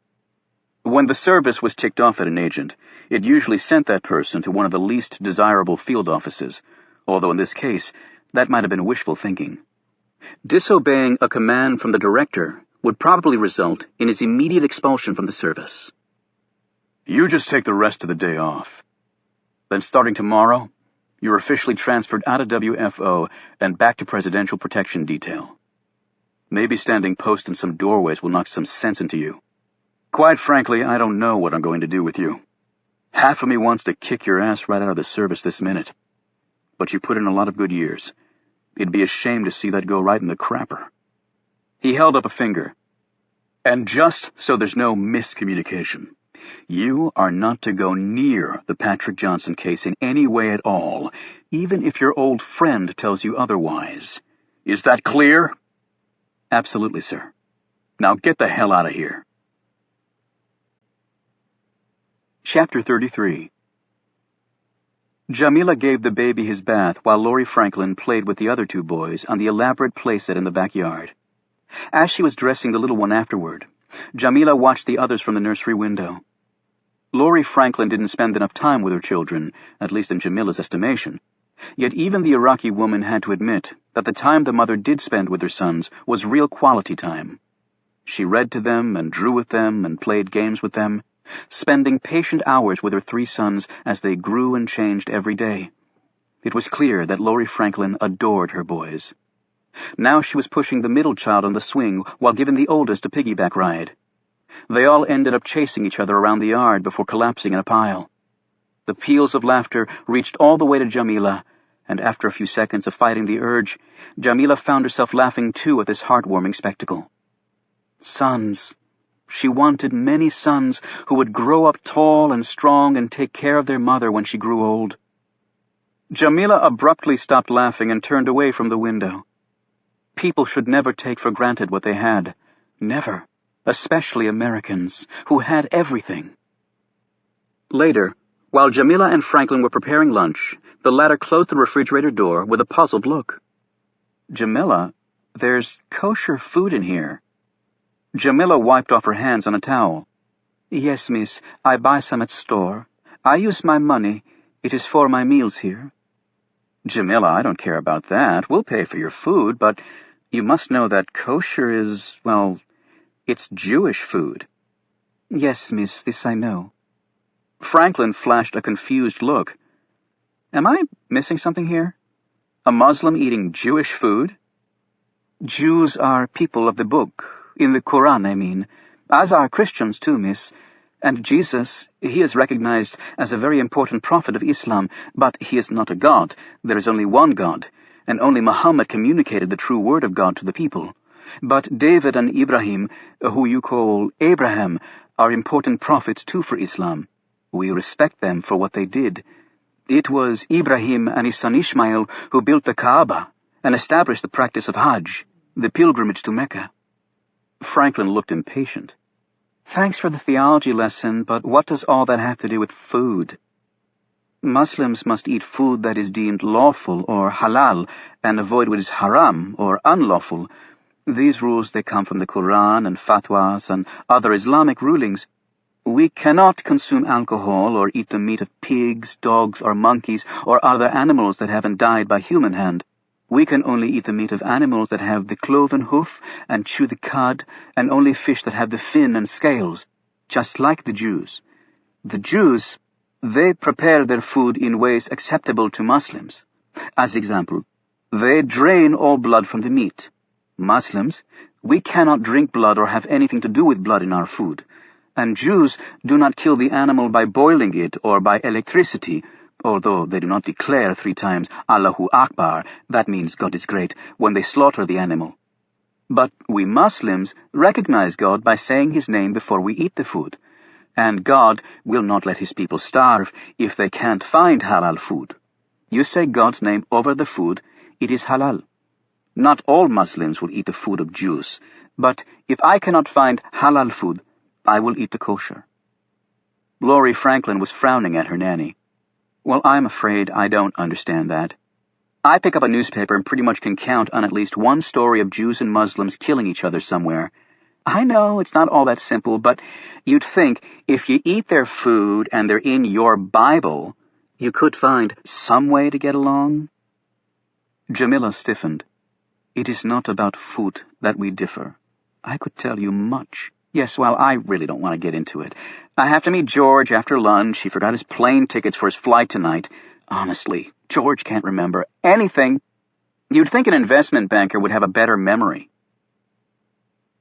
When the service was ticked off at an agent, it usually sent that person to one of the least desirable field offices, although in this case, that might have been wishful thinking. Disobeying a command from the director would probably result in his immediate expulsion from the service. You just take the rest of the day off. Then starting tomorrow, you're officially transferred out of WFO and back to Presidential Protection Detail. Maybe standing post in some doorways will knock some sense into you. Quite frankly, I don't know what I'm going to do with you. Half of me wants to kick your ass right out of the service this minute. But you put in a lot of good years. It'd be a shame to see that go right in the crapper. He held up a finger. And just so there's no miscommunication, you are not to go near the Patrick Johnson case in any way at all, even if your old friend tells you otherwise. Is that clear? Absolutely, sir. Now get the hell out of here. Chapter 33. Jamila gave the baby his bath while Laurie Franklin played with the other two boys on the elaborate playset in the backyard. As she was dressing the little one afterward, Jamila watched the others from the nursery window. Laurie Franklin didn't spend enough time with her children, at least in Jamila's estimation. Yet even the Iraqi woman had to admit that the time the mother did spend with her sons was real quality time. She read to them and drew with them and played games with them, spending patient hours with her three sons as they grew and changed every day. It was clear that Laurie Franklin adored her boys. Now she was pushing the middle child on the swing while giving the oldest a piggyback ride. They all ended up chasing each other around the yard before collapsing in a pile. The peals of laughter reached all the way to Jamila, and after a few seconds of fighting the urge, Jamila found herself laughing too at this heartwarming spectacle. Sons. She wanted many sons who would grow up tall and strong and take care of their mother when she grew old. Jamila abruptly stopped laughing and turned away from the window. People should never take for granted what they had. Never. Especially Americans, who had everything. Later, while Jamila and Franklin were preparing lunch, the latter closed the refrigerator door with a puzzled look. Jamila, there's kosher food in here. Jamila wiped off her hands on a towel. Yes, miss, I buy some at store. I use my money. It is for my meals here. Jamila, I don't care about that. We'll pay for your food, but you must know that kosher is, well, it's Jewish food. Yes, miss, this I know. Franklin flashed a confused look. Am I missing something here? A Muslim eating Jewish food? Jews are people of the book. In the Quran, I mean. As are Christians too, miss. And Jesus, he is recognized as a very important prophet of Islam, but he is not a god. There is only one God, and only Muhammad communicated the true word of God to the people. But David and Ibrahim, who you call Abraham, are important prophets too for Islam. We respect them for what they did. It was Ibrahim and his son Ishmael who built the Kaaba and established the practice of Hajj, the pilgrimage to Mecca. Franklin looked impatient. Thanks for the theology lesson, but what does all that have to do with food? Muslims must eat food that is deemed lawful or halal and avoid what is haram or unlawful. These rules, they come from the Quran and fatwas and other Islamic rulings. We cannot consume alcohol or eat the meat of pigs, dogs, or monkeys or other animals that haven't died by human hand. We can only eat the meat of animals that have the cloven hoof and chew the cud, and only fish that have the fin and scales, just like the Jews. The Jews, they prepare their food in ways acceptable to Muslims. As example, they drain all blood from the meat. Muslims, we cannot drink blood or have anything to do with blood in our food. And Jews do not kill the animal by boiling it or by electricity, although they do not declare 3 times Allahu Akbar, that means God is great, when they slaughter the animal. But we Muslims recognize God by saying his name before we eat the food. And God will not let his people starve if they can't find halal food. You say God's name over the food, it is halal. Not all Muslims will eat the food of Jews, but if I cannot find halal food, I will eat the kosher. Laurie Franklin was frowning at her nanny. Well, I'm afraid I don't understand that. I pick up a newspaper and pretty much can count on at least one story of Jews and Muslims killing each other somewhere. I know it's not all that simple, but you'd think if you eat their food and they're in your Bible, you could find some way to get along. Jamila stiffened. It is not about food that we differ. I could tell you much. Yes, well, I really don't want to get into it. I have to meet George after lunch. He forgot his plane tickets for his flight tonight. Honestly, George can't remember anything. You'd think an investment banker would have a better memory.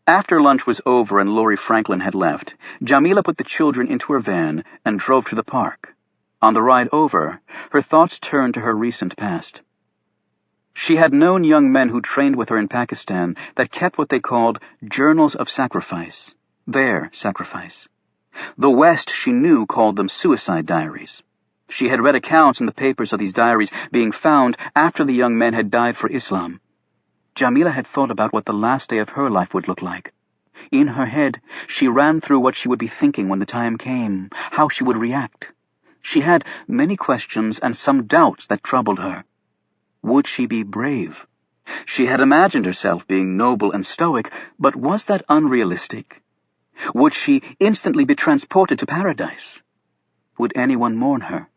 After lunch was over and Laurie Franklin had left, Jamila put the children into her van and drove to the park. On the ride over, her thoughts turned to her recent past. She had known young men who trained with her in Pakistan that kept what they called journals of sacrifice, their sacrifice. The West, she knew, called them suicide diaries. She had read accounts in the papers of these diaries being found after the young men had died for Islam. Jamila had thought about what the last day of her life would look like. In her head, she ran through what she would be thinking when the time came, how she would react. She had many questions and some doubts that troubled her. Would she be brave? She had imagined herself being noble and stoic, but was that unrealistic? Would she instantly be transported to paradise? Would anyone mourn her?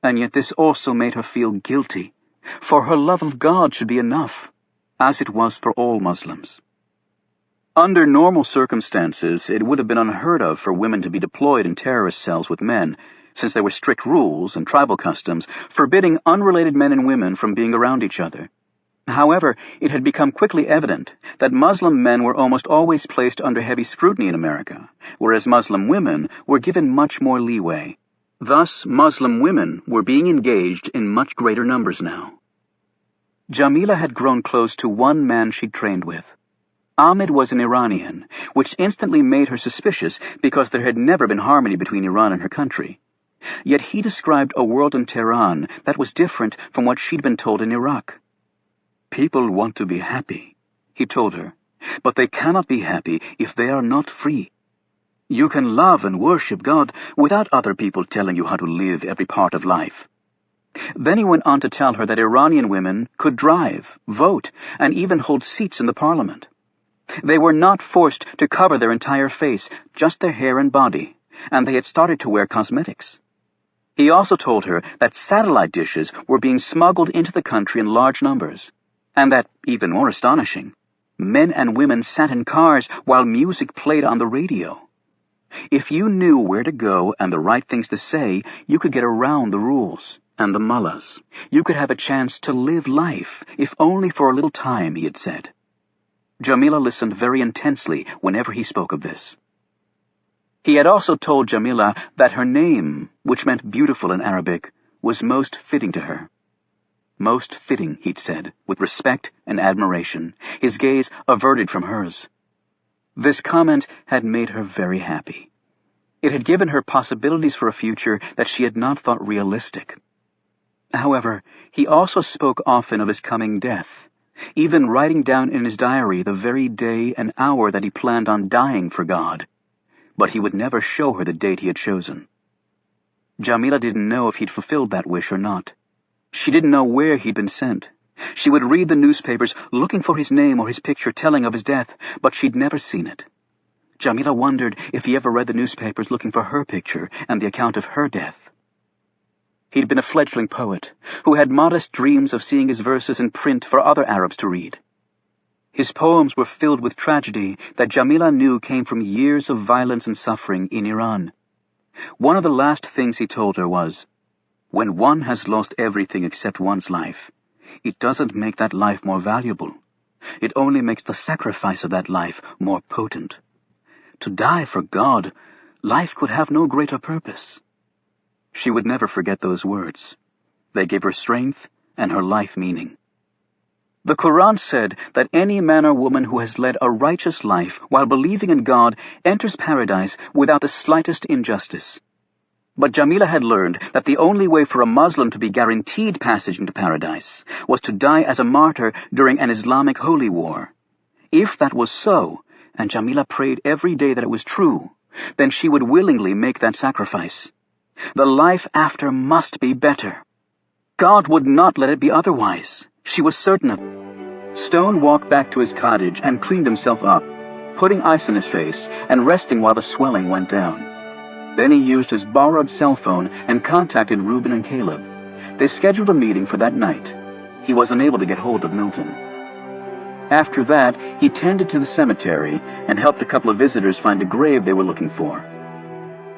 And yet this also made her feel guilty, for her love of God should be enough, as it was for all Muslims. Under normal circumstances, it would have been unheard of for women to be deployed in terrorist cells with men, since there were strict rules and tribal customs forbidding unrelated men and women from being around each other. However, it had become quickly evident that Muslim men were almost always placed under heavy scrutiny in America, whereas Muslim women were given much more leeway. Thus, Muslim women were being engaged in much greater numbers now. Jamila had grown close to one man she'd trained with. Ahmed was an Iranian, which instantly made her suspicious because there had never been harmony between Iran and her country. Yet he described a world in Tehran that was different from what she'd been told in Iraq. People want to be happy, he told her, but they cannot be happy if they are not free. You can love and worship God without other people telling you how to live every part of life. Then he went on to tell her that Iranian women could drive, vote, and even hold seats in the parliament. They were not forced to cover their entire face, just their hair and body, and they had started to wear cosmetics. He also told her that satellite dishes were being smuggled into the country in large numbers, and that, even more astonishing, men and women sat in cars while music played on the radio. If you knew where to go and the right things to say, you could get around the rules and the mullahs. You could have a chance to live life, if only for a little time, he had said. Jamila listened very intensely whenever he spoke of this. He had also told Jamila that her name, which meant beautiful in Arabic, was most fitting to her. Most fitting, he'd said, with respect and admiration, his gaze averted from hers. This comment had made her very happy. It had given her possibilities for a future that she had not thought realistic. However, he also spoke often of his coming death, even writing down in his diary the very day and hour that he planned on dying for God. But he would never show her the date he had chosen. Jamila didn't know if he'd fulfilled that wish or not. She didn't know where he'd been sent. She would read the newspapers looking for his name or his picture telling of his death, but she'd never seen it. Jamila wondered if he ever read the newspapers looking for her picture and the account of her death. He'd been a fledgling poet who had modest dreams of seeing his verses in print for other Arabs to read. His poems were filled with tragedy that Jamila knew came from years of violence and suffering in Iran. One of the last things he told her was, "When one has lost everything except one's life, it doesn't make that life more valuable. It only makes the sacrifice of that life more potent. To die for God, life could have no greater purpose." She would never forget those words. They gave her strength and her life meaning. The Quran said that any man or woman who has led a righteous life while believing in God enters paradise without the slightest injustice. But Jamila had learned that the only way for a Muslim to be guaranteed passage into paradise was to die as a martyr during an Islamic holy war. If that was so, and Jamila prayed every day that it was true, then she would willingly make that sacrifice. The life after must be better. God would not let it be otherwise. She was certain of it. Stone walked back to his cottage and cleaned himself up, putting ice on his face and resting while the swelling went down. Then he used his borrowed cell phone and contacted Reuben and Caleb. They scheduled a meeting for that night. He was unable to get hold of Milton. After that, he tended to the cemetery and helped a couple of visitors find a grave they were looking for.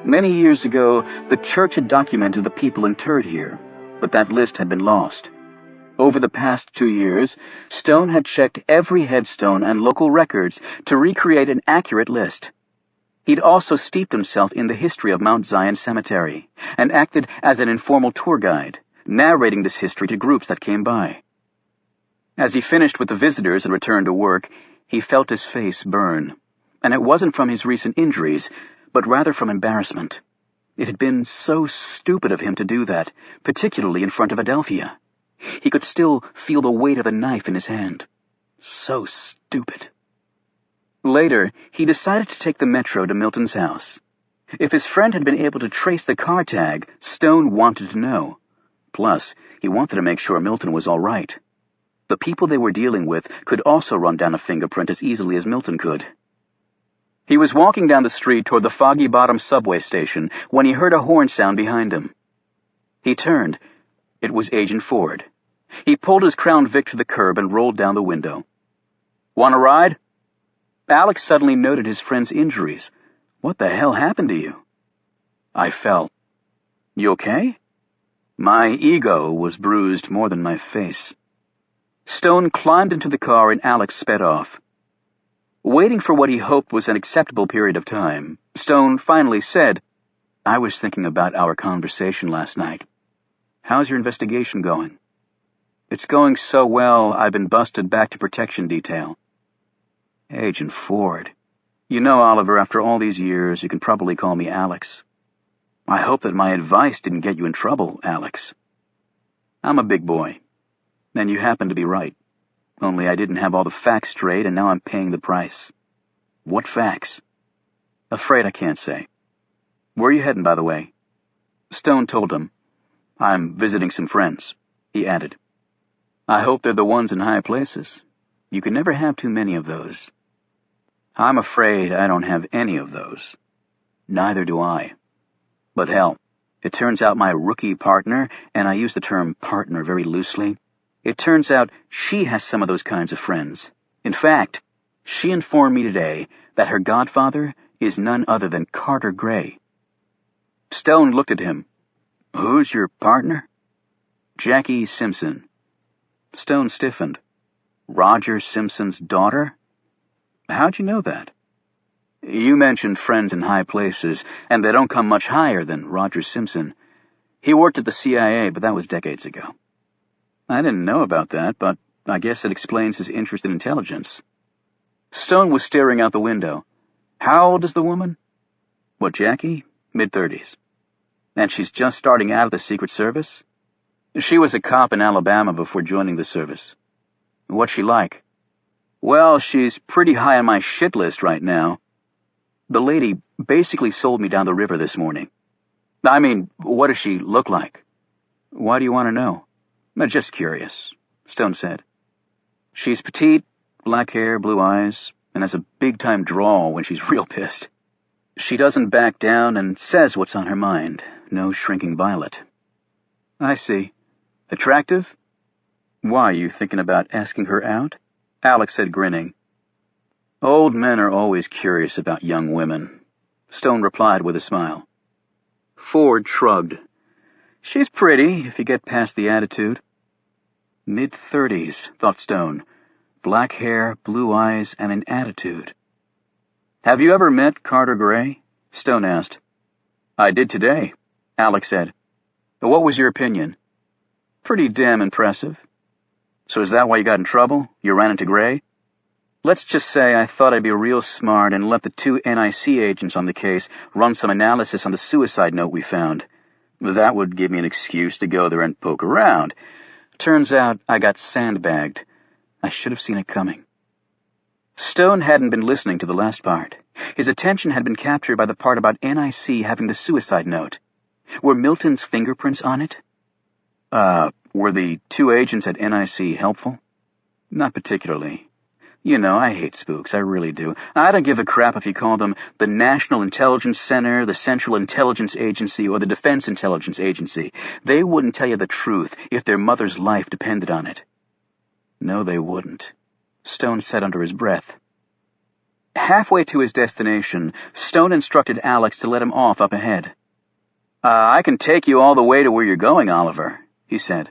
Many years ago, the church had documented the people interred here, but that list had been lost. Over the past 2 years, Stone had checked every headstone and local records to recreate an accurate list. He'd also steeped himself in the history of Mount Zion Cemetery and acted as an informal tour guide, narrating this history to groups that came by. As he finished with the visitors and returned to work, he felt his face burn, and it wasn't from his recent injuries, but rather from embarrassment. It had been so stupid of him to do that, particularly in front of Adelphia. He could still feel the weight of the knife in his hand. So stupid. Later, he decided to take the metro to Milton's house. If his friend had been able to trace the car tag, Stone wanted to know. Plus, he wanted to make sure Milton was all right. The people they were dealing with could also run down a fingerprint as easily as Milton could. He was walking down the street toward the Foggy Bottom subway station when he heard a horn sound behind him. He turned. It was Agent Ford. He pulled his Crown Vic to the curb and rolled down the window. "Want a ride?" Alex suddenly noted his friend's injuries. "What the hell happened to you?" "I fell." "You okay?" "My ego was bruised more than my face." Stone climbed into the car and Alex sped off. Waiting for what he hoped was an acceptable period of time, Stone finally said, "I was thinking about our conversation last night. How's your investigation going?" "It's going so well, I've been busted back to protection detail." "Agent Ford. You know, Oliver, after all these years, you can probably call me Alex." "I hope that my advice didn't get you in trouble, Alex." "I'm a big boy. And you happen to be right. Only I didn't have all the facts straight, and now I'm paying the price." "What facts?" "Afraid I can't say." "Where are you heading, by the way?" Stone told him. "I'm visiting some friends," he added. "I hope they're the ones in high places. You can never have too many of those." "I'm afraid I don't have any of those." "Neither do I. But hell, it turns out my rookie partner, and I use the term partner very loosely, it turns out she has some of those kinds of friends. In fact, she informed me today that her godfather is none other than Carter Gray." Stone looked at him. "Who's your partner?" "Jackie Simpson." Stone stiffened. "Roger Simpson's daughter?" "How'd you know that?" "You mentioned friends in high places, and they don't come much higher than Roger Simpson. He worked at the CIA, but that was decades ago." "I didn't know about that, but I guess it explains his interest in intelligence." Stone was staring out the window. "How old is the woman?" "What, Jackie? Mid-30s. And she's just starting out of the Secret Service?" "She was a cop in Alabama before joining the service." "What's she like?" "Well, she's pretty high on my shit list right now. The lady basically sold me down the river this morning." "I mean, what does she look like?" "Why do you want to know?" "Just curious," Stone said. "She's petite, black hair, blue eyes, and has a big-time drawl when she's real pissed. She doesn't back down and says what's on her mind. No shrinking violet." "I see. Attractive?" "Why, you thinking about asking her out?" Alex said, grinning. "Old men are always curious about young women," Stone replied with a smile. Ford shrugged. "She's pretty, if you get past the attitude." Mid-30s, thought Stone. Black hair, blue eyes, and an attitude. "Have you ever met Carter Gray?" Stone asked. "I did today," Alex said. "What was your opinion?" "Pretty damn impressive." So is that why you got in trouble? You ran into Gray? Let's just say I thought I'd be real smart and let the 2 NIC agents on the case run some analysis on the suicide note we found. That would give me an excuse to go there and poke around. Turns out I got sandbagged. I should have seen it coming. Stone hadn't been listening to the last part. His attention had been captured by the part about NIC having the suicide note. Were Milton's fingerprints on it? Were the 2 agents at NIC helpful? Not particularly. You know, I hate spooks, I really do. I don't give a crap if you call them the National Intelligence Center, the Central Intelligence Agency, or the Defense Intelligence Agency. They wouldn't tell you the truth if their mother's life depended on it. No, they wouldn't. Stone said under his breath. Halfway to his destination, Stone instructed Alex to let him off up ahead. I can take you all the way to where you're going, Oliver, he said.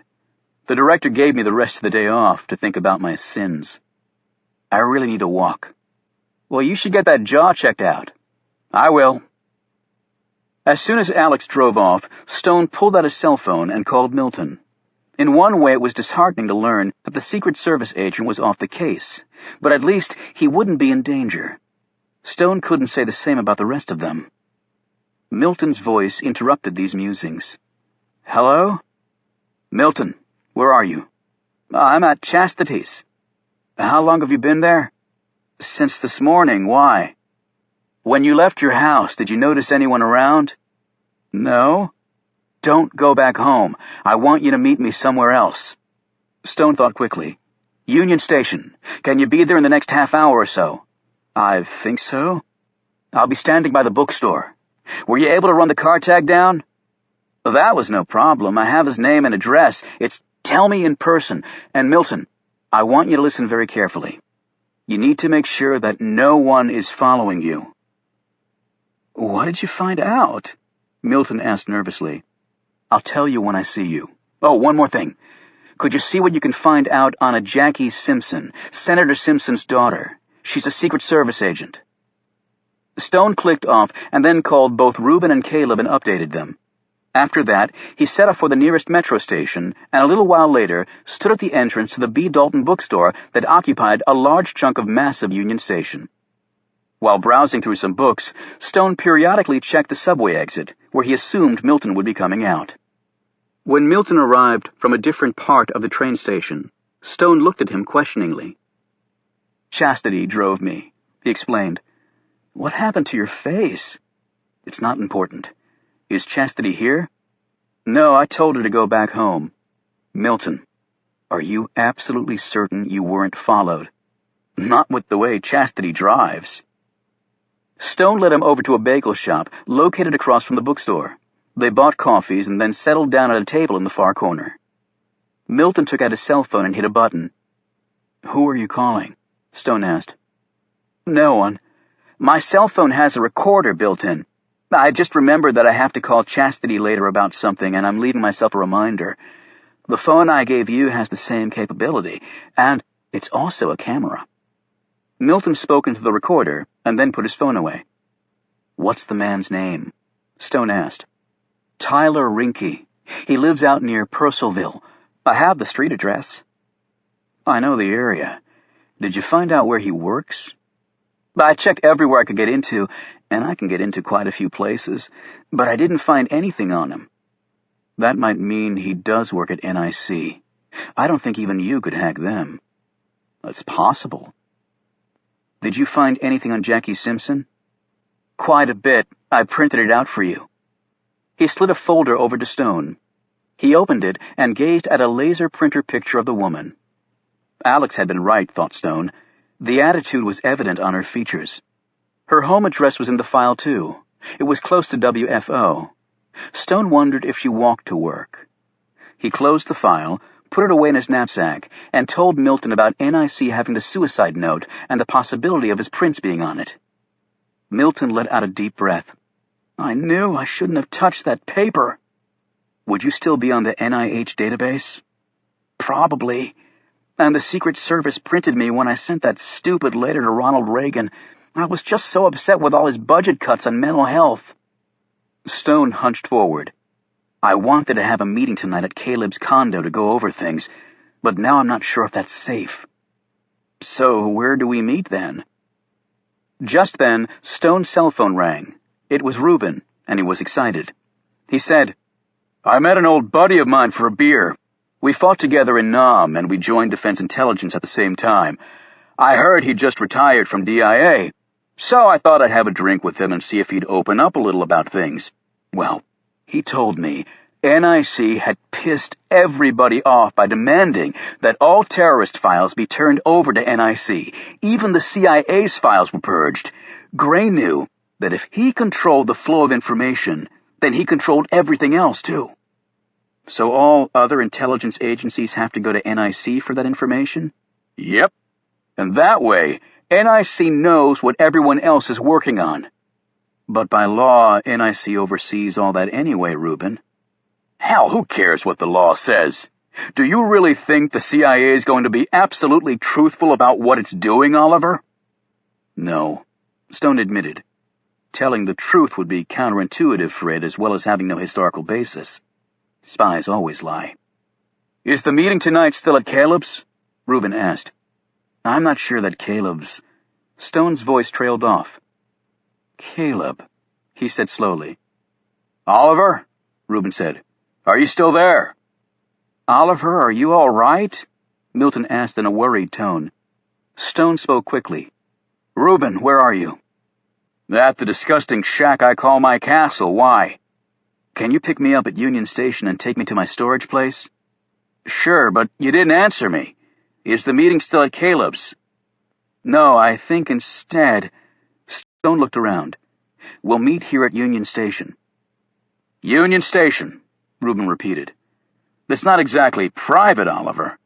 The director gave me the rest of the day off to think about my sins. I really need to walk. Well, you should get that jaw checked out. I will. As soon as Alex drove off, Stone pulled out his cell phone and called Milton. In one way, it was disheartening to learn that the Secret Service agent was off the case, but at least he wouldn't be in danger. Stone couldn't say the same about the rest of them. Milton's voice interrupted these musings. Hello? Milton, where are you? I'm at Chastity's. How long have you been there? Since this morning. Why? When you left your house, did you notice anyone around? No. Don't go back home. I want you to meet me somewhere else. Stone thought quickly. Union Station. Can you be there in the next half hour or so? I think so. I'll be standing by the bookstore. Were you able to run the car tag down? That was no problem. I have his name and address. It's Tell Me in Person. And Milton, I want you to listen very carefully. You need to make sure that no one is following you. What did you find out? Milton asked nervously. I'll tell you when I see you. Oh, one more thing. Could you see what you can find out on a Jackie Simpson, Senator Simpson's daughter? She's a Secret Service agent. Stone clicked off and then called both Reuben and Caleb and updated them. After that, he set off for the nearest metro station and a little while later stood at the entrance to the B. Dalton bookstore that occupied a large chunk of massive Union Station. While browsing through some books, Stone periodically checked the subway exit, where he assumed Milton would be coming out. When Milton arrived from a different part of the train station, Stone looked at him questioningly. Chastity drove me, he explained. What happened to your face? It's not important. Is Chastity here? No, I told her to go back home. Milton, are you absolutely certain you weren't followed? Not with the way Chastity drives. Stone led him over to a bagel shop located across from the bookstore. They bought coffees and then settled down at a table in the far corner. Milton took out his cell phone and hit a button. Who are you calling? Stone asked. No one. My cell phone has a recorder built in. I just remembered that I have to call Chastity later about something, and I'm leaving myself a reminder. The phone I gave you has the same capability, and it's also a camera. Milton spoke into the recorder and then put his phone away. What's the man's name? Stone asked. Tyler Rinke. He lives out near Purcellville. I have the street address. I know the area. Did you find out where he works? I checked everywhere I could get into, and I can get into quite a few places, but I didn't find anything on him. That might mean he does work at NIC. I don't think even you could hack them. It's possible. Did you find anything on Jackie Simpson? Quite a bit. I printed it out for you. He slid a folder over to Stone. He opened it and gazed at a laser printer picture of the woman. Alex had been right, thought Stone. The attitude was evident on her features. Her home address was in the file, too. It was close to WFO. Stone wondered if she walked to work. He closed the file, put it away in his knapsack, and told Milton about NIC having the suicide note and the possibility of his prints being on it. Milton let out a deep breath. I knew I shouldn't have touched that paper. Would you still be on the NIH database? Probably. And the Secret Service printed me when I sent that stupid letter to Ronald Reagan. I was just so upset with all his budget cuts on mental health. Stone hunched forward. I wanted to have a meeting tonight at Caleb's condo to go over things, But now I'm not sure if that's safe. So where do we meet then? Just then, Stone's cell phone rang. It was Reuben, and he was excited. He said, "I met an old buddy of mine for a beer. We fought together in Nam, and we joined Defense Intelligence at the same time. I heard he'd just retired from DIA, so I thought I'd have a drink with him and see if he'd open up a little about things. Well, he told me NIC had pissed everybody off by demanding that all terrorist files be turned over to NIC. Even the CIA's files were purged. Gray knew that if he controlled the flow of information, then he controlled everything else, too. So all other intelligence agencies have to go to NIC for that information? Yep. And that way, NIC knows what everyone else is working on. But by law, NIC oversees all that anyway, Reuben. Hell, who cares what the law says? Do you really think the CIA is going to be absolutely truthful about what it's doing, Oliver? No, Stone admitted. Telling the truth would be counterintuitive for it, as well as having no historical basis. Spies always lie. Is the meeting tonight still at Caleb's? Reuben asked. I'm not sure that Caleb's... Stone's voice trailed off. Caleb, he said slowly. Oliver, Reuben said. Are you still there? Oliver, are you all right? Milton asked in a worried tone. Stone spoke quickly. Reuben, where are you? At the disgusting shack I call my castle. Why? Can you pick me up at Union Station and take me to my storage place? Sure, but you didn't answer me. Is the meeting still at Caleb's? No, I think instead... Stone looked around. We'll meet here at Union Station. Union Station, Reuben repeated. That's not exactly private, Oliver.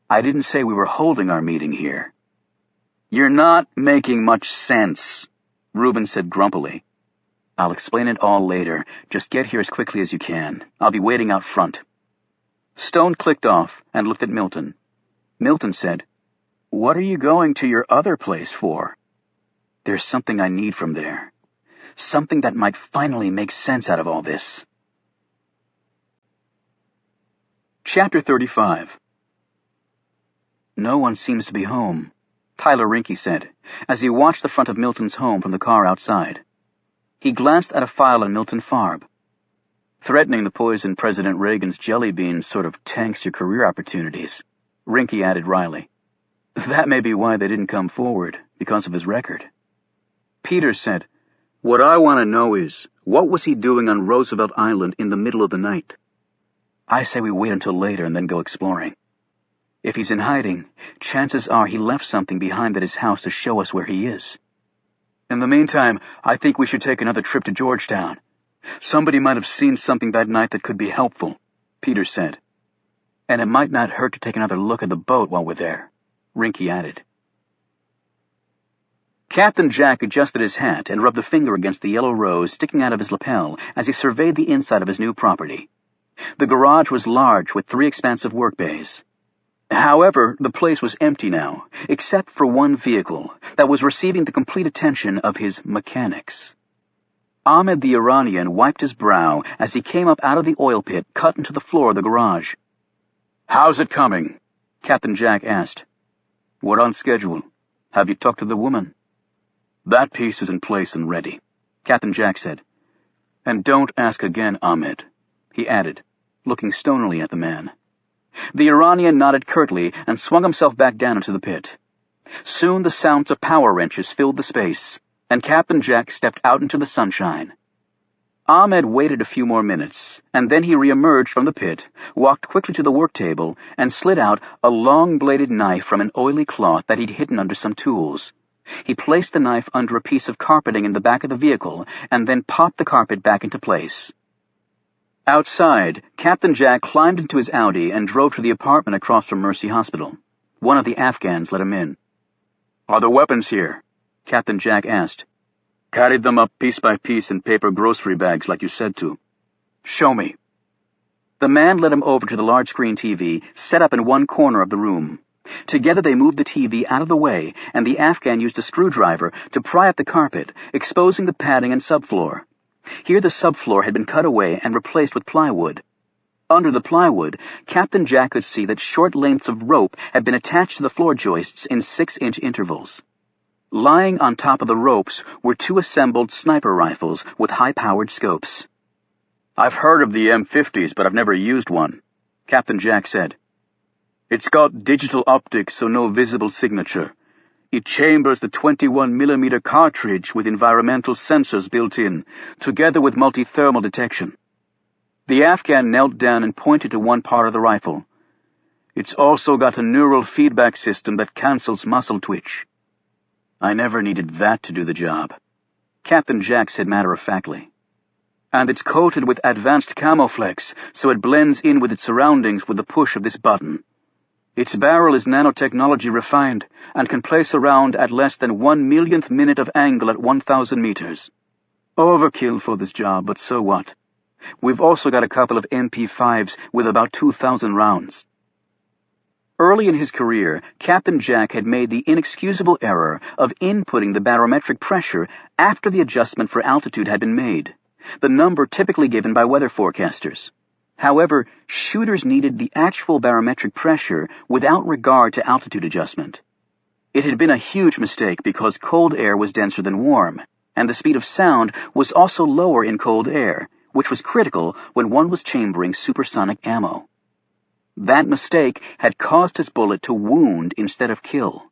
I didn't say we were holding our meeting here. You're not making much sense, Reuben said grumpily. I'll explain it all later. Just get here as quickly as you can. I'll be waiting out front. Stone clicked off and looked at Milton. Milton said, What are you going to your other place for? There's something I need from there. Something that might finally make sense out of all this. Chapter 35. No one seems to be home, Tyler Rinke said, as he watched the front of Milton's home from the car outside. He glanced at a file on Milton Farb. Threatening to poison President Reagan's jelly beans sort of tanks your career opportunities, Rinke added wryly. That may be why they didn't come forward, because of his record. Peters said, What I want to know is, what was he doing on Roosevelt Island in the middle of the night? I say we wait until later and then go exploring. If he's in hiding, chances are he left something behind at his house to show us where he is. In the meantime, I think we should take another trip to Georgetown. Somebody might have seen something that night that could be helpful, Peters said. And it might not hurt to take another look at the boat while we're there, Rinke added. Captain Jack adjusted his hat and rubbed a finger against the yellow rose sticking out of his lapel as he surveyed the inside of his new property. The garage was large with 3 expansive work bays. However, the place was empty now, except for one vehicle that was receiving the complete attention of his mechanics. Ahmed the Iranian wiped his brow as he came up out of the oil pit cut into the floor of the garage. How's it coming? Captain Jack asked. We're on schedule. Have you talked to the woman? That piece is in place and ready, Captain Jack said. And don't ask again, Ahmed, he added, looking stonily at the man. The Iranian nodded curtly and swung himself back down into the pit. Soon the sounds of power wrenches filled the space, and Captain Jack stepped out into the sunshine. Ahmed waited a few more minutes, and then he reemerged from the pit, walked quickly to the work table, and slid out a long-bladed knife from an oily cloth that he'd hidden under some tools. He placed the knife under a piece of carpeting in the back of the vehicle, and then popped the carpet back into place. Outside, Captain Jack climbed into his Audi and drove to the apartment across from Mercy Hospital. One of the Afghans let him in. Are the weapons here? Captain Jack asked. Carried them up piece by piece in paper grocery bags like you said to. Show me. The man led him over to the large-screen TV set up in one corner of the room. Together they moved the TV out of the way, and the Afghan used a screwdriver to pry up the carpet, exposing the padding and subfloor. Here the subfloor had been cut away and replaced with plywood. Under the plywood, Captain Jack could see that short lengths of rope had been attached to the floor joists in 6-inch intervals. Lying on top of the ropes were 2 assembled sniper rifles with high-powered scopes. "I've heard of the M50s, but I've never used one," Captain Jack said. "It's got digital optics, so no visible signature. It chambers the 21mm cartridge with environmental sensors built in, together with multi-thermal detection." The Afghan knelt down and pointed to one part of the rifle. "It's also got a neural feedback system that cancels muscle twitch." "I never needed that to do the job," Captain Jack said matter-of-factly. "And it's coated with advanced camouflex, so it blends in with its surroundings with the push of this button. Its barrel is nanotechnology refined and can place a round at less than 1/1,000,000th minute of angle at 1,000 meters. Overkill for this job, but so what? We've also got a couple of MP5s with about 2,000 rounds." Early in his career, Captain Jack had made the inexcusable error of inputting the barometric pressure after the adjustment for altitude had been made, the number typically given by weather forecasters. However, shooters needed the actual barometric pressure without regard to altitude adjustment. It had been a huge mistake because cold air was denser than warm, and the speed of sound was also lower in cold air, which was critical when one was chambering supersonic ammo. That mistake had caused his bullet to wound instead of kill,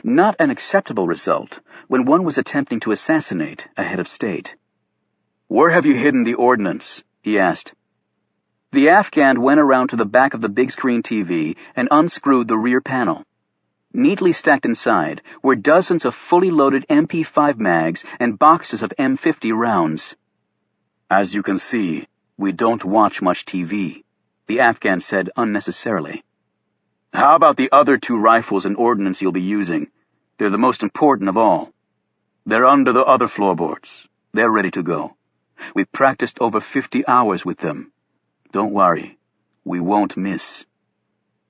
not an acceptable result when one was attempting to assassinate a head of state. "Where have you hidden the ordnance?" he asked. The Afghan went around to the back of the big-screen TV and unscrewed the rear panel. Neatly stacked inside were dozens of fully loaded MP5 mags and boxes of M50 rounds. "As you can see, we don't watch much TV," the Afghan said unnecessarily. "How about the other 2 rifles and ordnance you'll be using? They're the most important of all." "They're under the other floorboards. They're ready to go. We've practiced over 50 hours with them. Don't worry, we won't miss.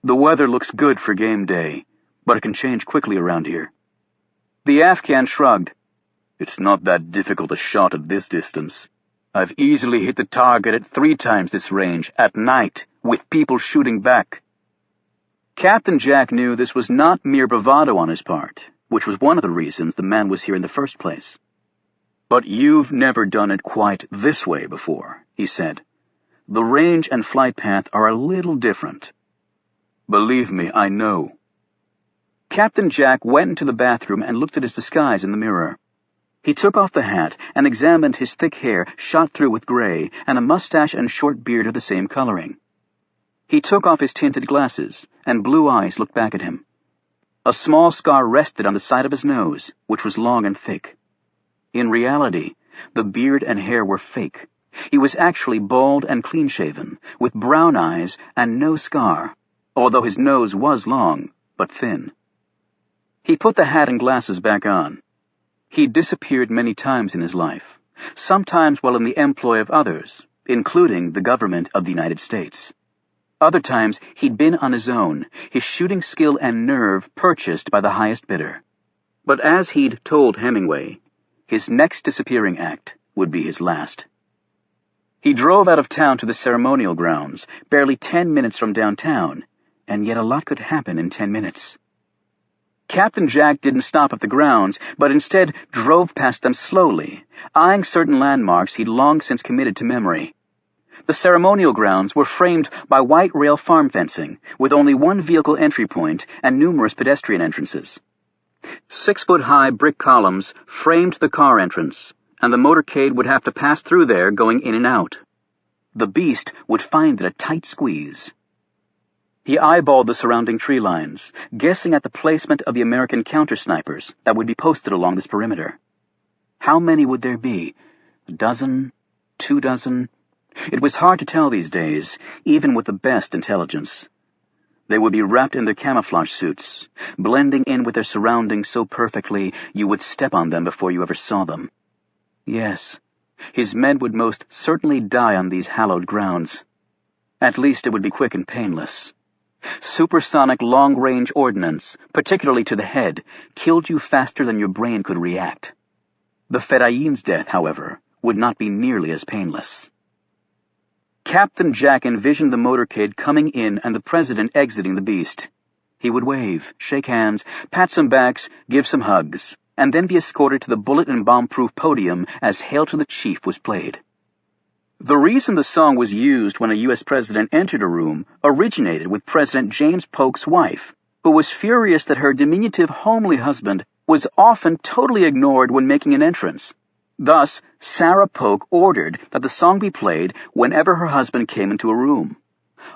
The weather looks good for game day, but it can change quickly around here." The Afghan shrugged. "It's not that difficult a shot at this distance. I've easily hit the target at 3 times this range, at night, with people shooting back." Captain Jack knew this was not mere bravado on his part, which was one of the reasons the man was here in the first place. "But you've never done it quite this way before," he said. "The range and flight path are a little different." "Believe me, I know." Captain Jack went into the bathroom and looked at his disguise in the mirror. He took off the hat and examined his thick hair shot through with gray and a mustache and short beard of the same coloring. He took off his tinted glasses, and blue eyes looked back at him. A small scar rested on the side of his nose, which was long and thick. In reality, the beard and hair were fake. He was actually bald and clean-shaven, with brown eyes and no scar, although his nose was long, but thin. He put the hat and glasses back on. He'd disappeared many times in his life, sometimes while in the employ of others, including the government of the United States. Other times he'd been on his own, his shooting skill and nerve purchased by the highest bidder. But as he'd told Hemingway, his next disappearing act would be his last. He drove out of town to the ceremonial grounds, barely 10 minutes from downtown, and yet a lot could happen in 10 minutes. Captain Jack didn't stop at the grounds, but instead drove past them slowly, eyeing certain landmarks he'd long since committed to memory. The ceremonial grounds were framed by white rail farm fencing, with only one vehicle entry point and numerous pedestrian entrances. 6-foot-high brick columns framed the car entrance, and the motorcade would have to pass through there going in and out. The beast would find it a tight squeeze. He eyeballed the surrounding tree lines, guessing at the placement of the American counter-snipers that would be posted along this perimeter. How many would there be? A dozen? 2 dozen? It was hard to tell these days, even with the best intelligence. They would be wrapped in their camouflage suits, blending in with their surroundings so perfectly you would step on them before you ever saw them. Yes, his men would most certainly die on these hallowed grounds. At least it would be quick and painless. Supersonic long-range ordnance, particularly to the head, killed you faster than your brain could react. The Fedayeen's death, however, would not be nearly as painless. Captain Jack envisioned the motorcade coming in and the president exiting the beast. He would wave, shake hands, pat some backs, give some hugs, and then be escorted to the bullet and bomb-proof podium as Hail to the Chief was played. The reason the song was used when a U.S. president entered a room originated with President James Polk's wife, who was furious that her diminutive, homely husband was often totally ignored when making an entrance. Thus, Sarah Polk ordered that the song be played whenever her husband came into a room.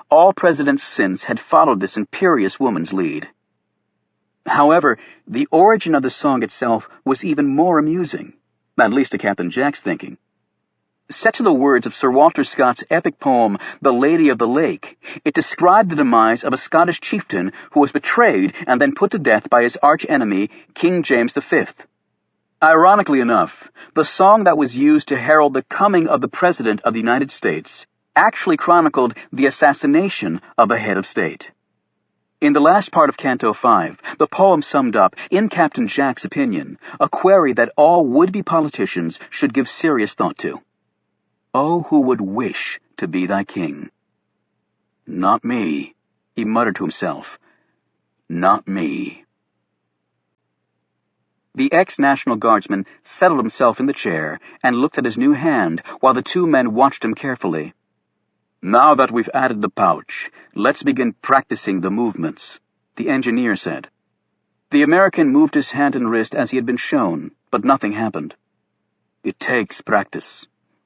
All presidents since had followed this imperious woman's lead. However, the origin of the song itself was even more amusing, at least to Captain Jack's thinking. Set to the words of Sir Walter Scott's epic poem, The Lady of the Lake, it described the demise of a Scottish chieftain who was betrayed and then put to death by his arch-enemy, King James V. Ironically enough, the song that was used to herald the coming of the President of the United States actually chronicled the assassination of a head of state. In the last part of Canto 5, the poem summed up, in Captain Jack's opinion, a query that all would-be politicians should give serious thought to. Oh, who would wish to be thy king? Not me, he muttered to himself. Not me. The ex-National Guardsman settled himself in the chair and looked at his new hand while the two men watched him carefully. Now that we've added the pouch, let's begin practicing the movements, the engineer said. The American moved his hand and wrist as he had been shown, but nothing happened. It takes practice.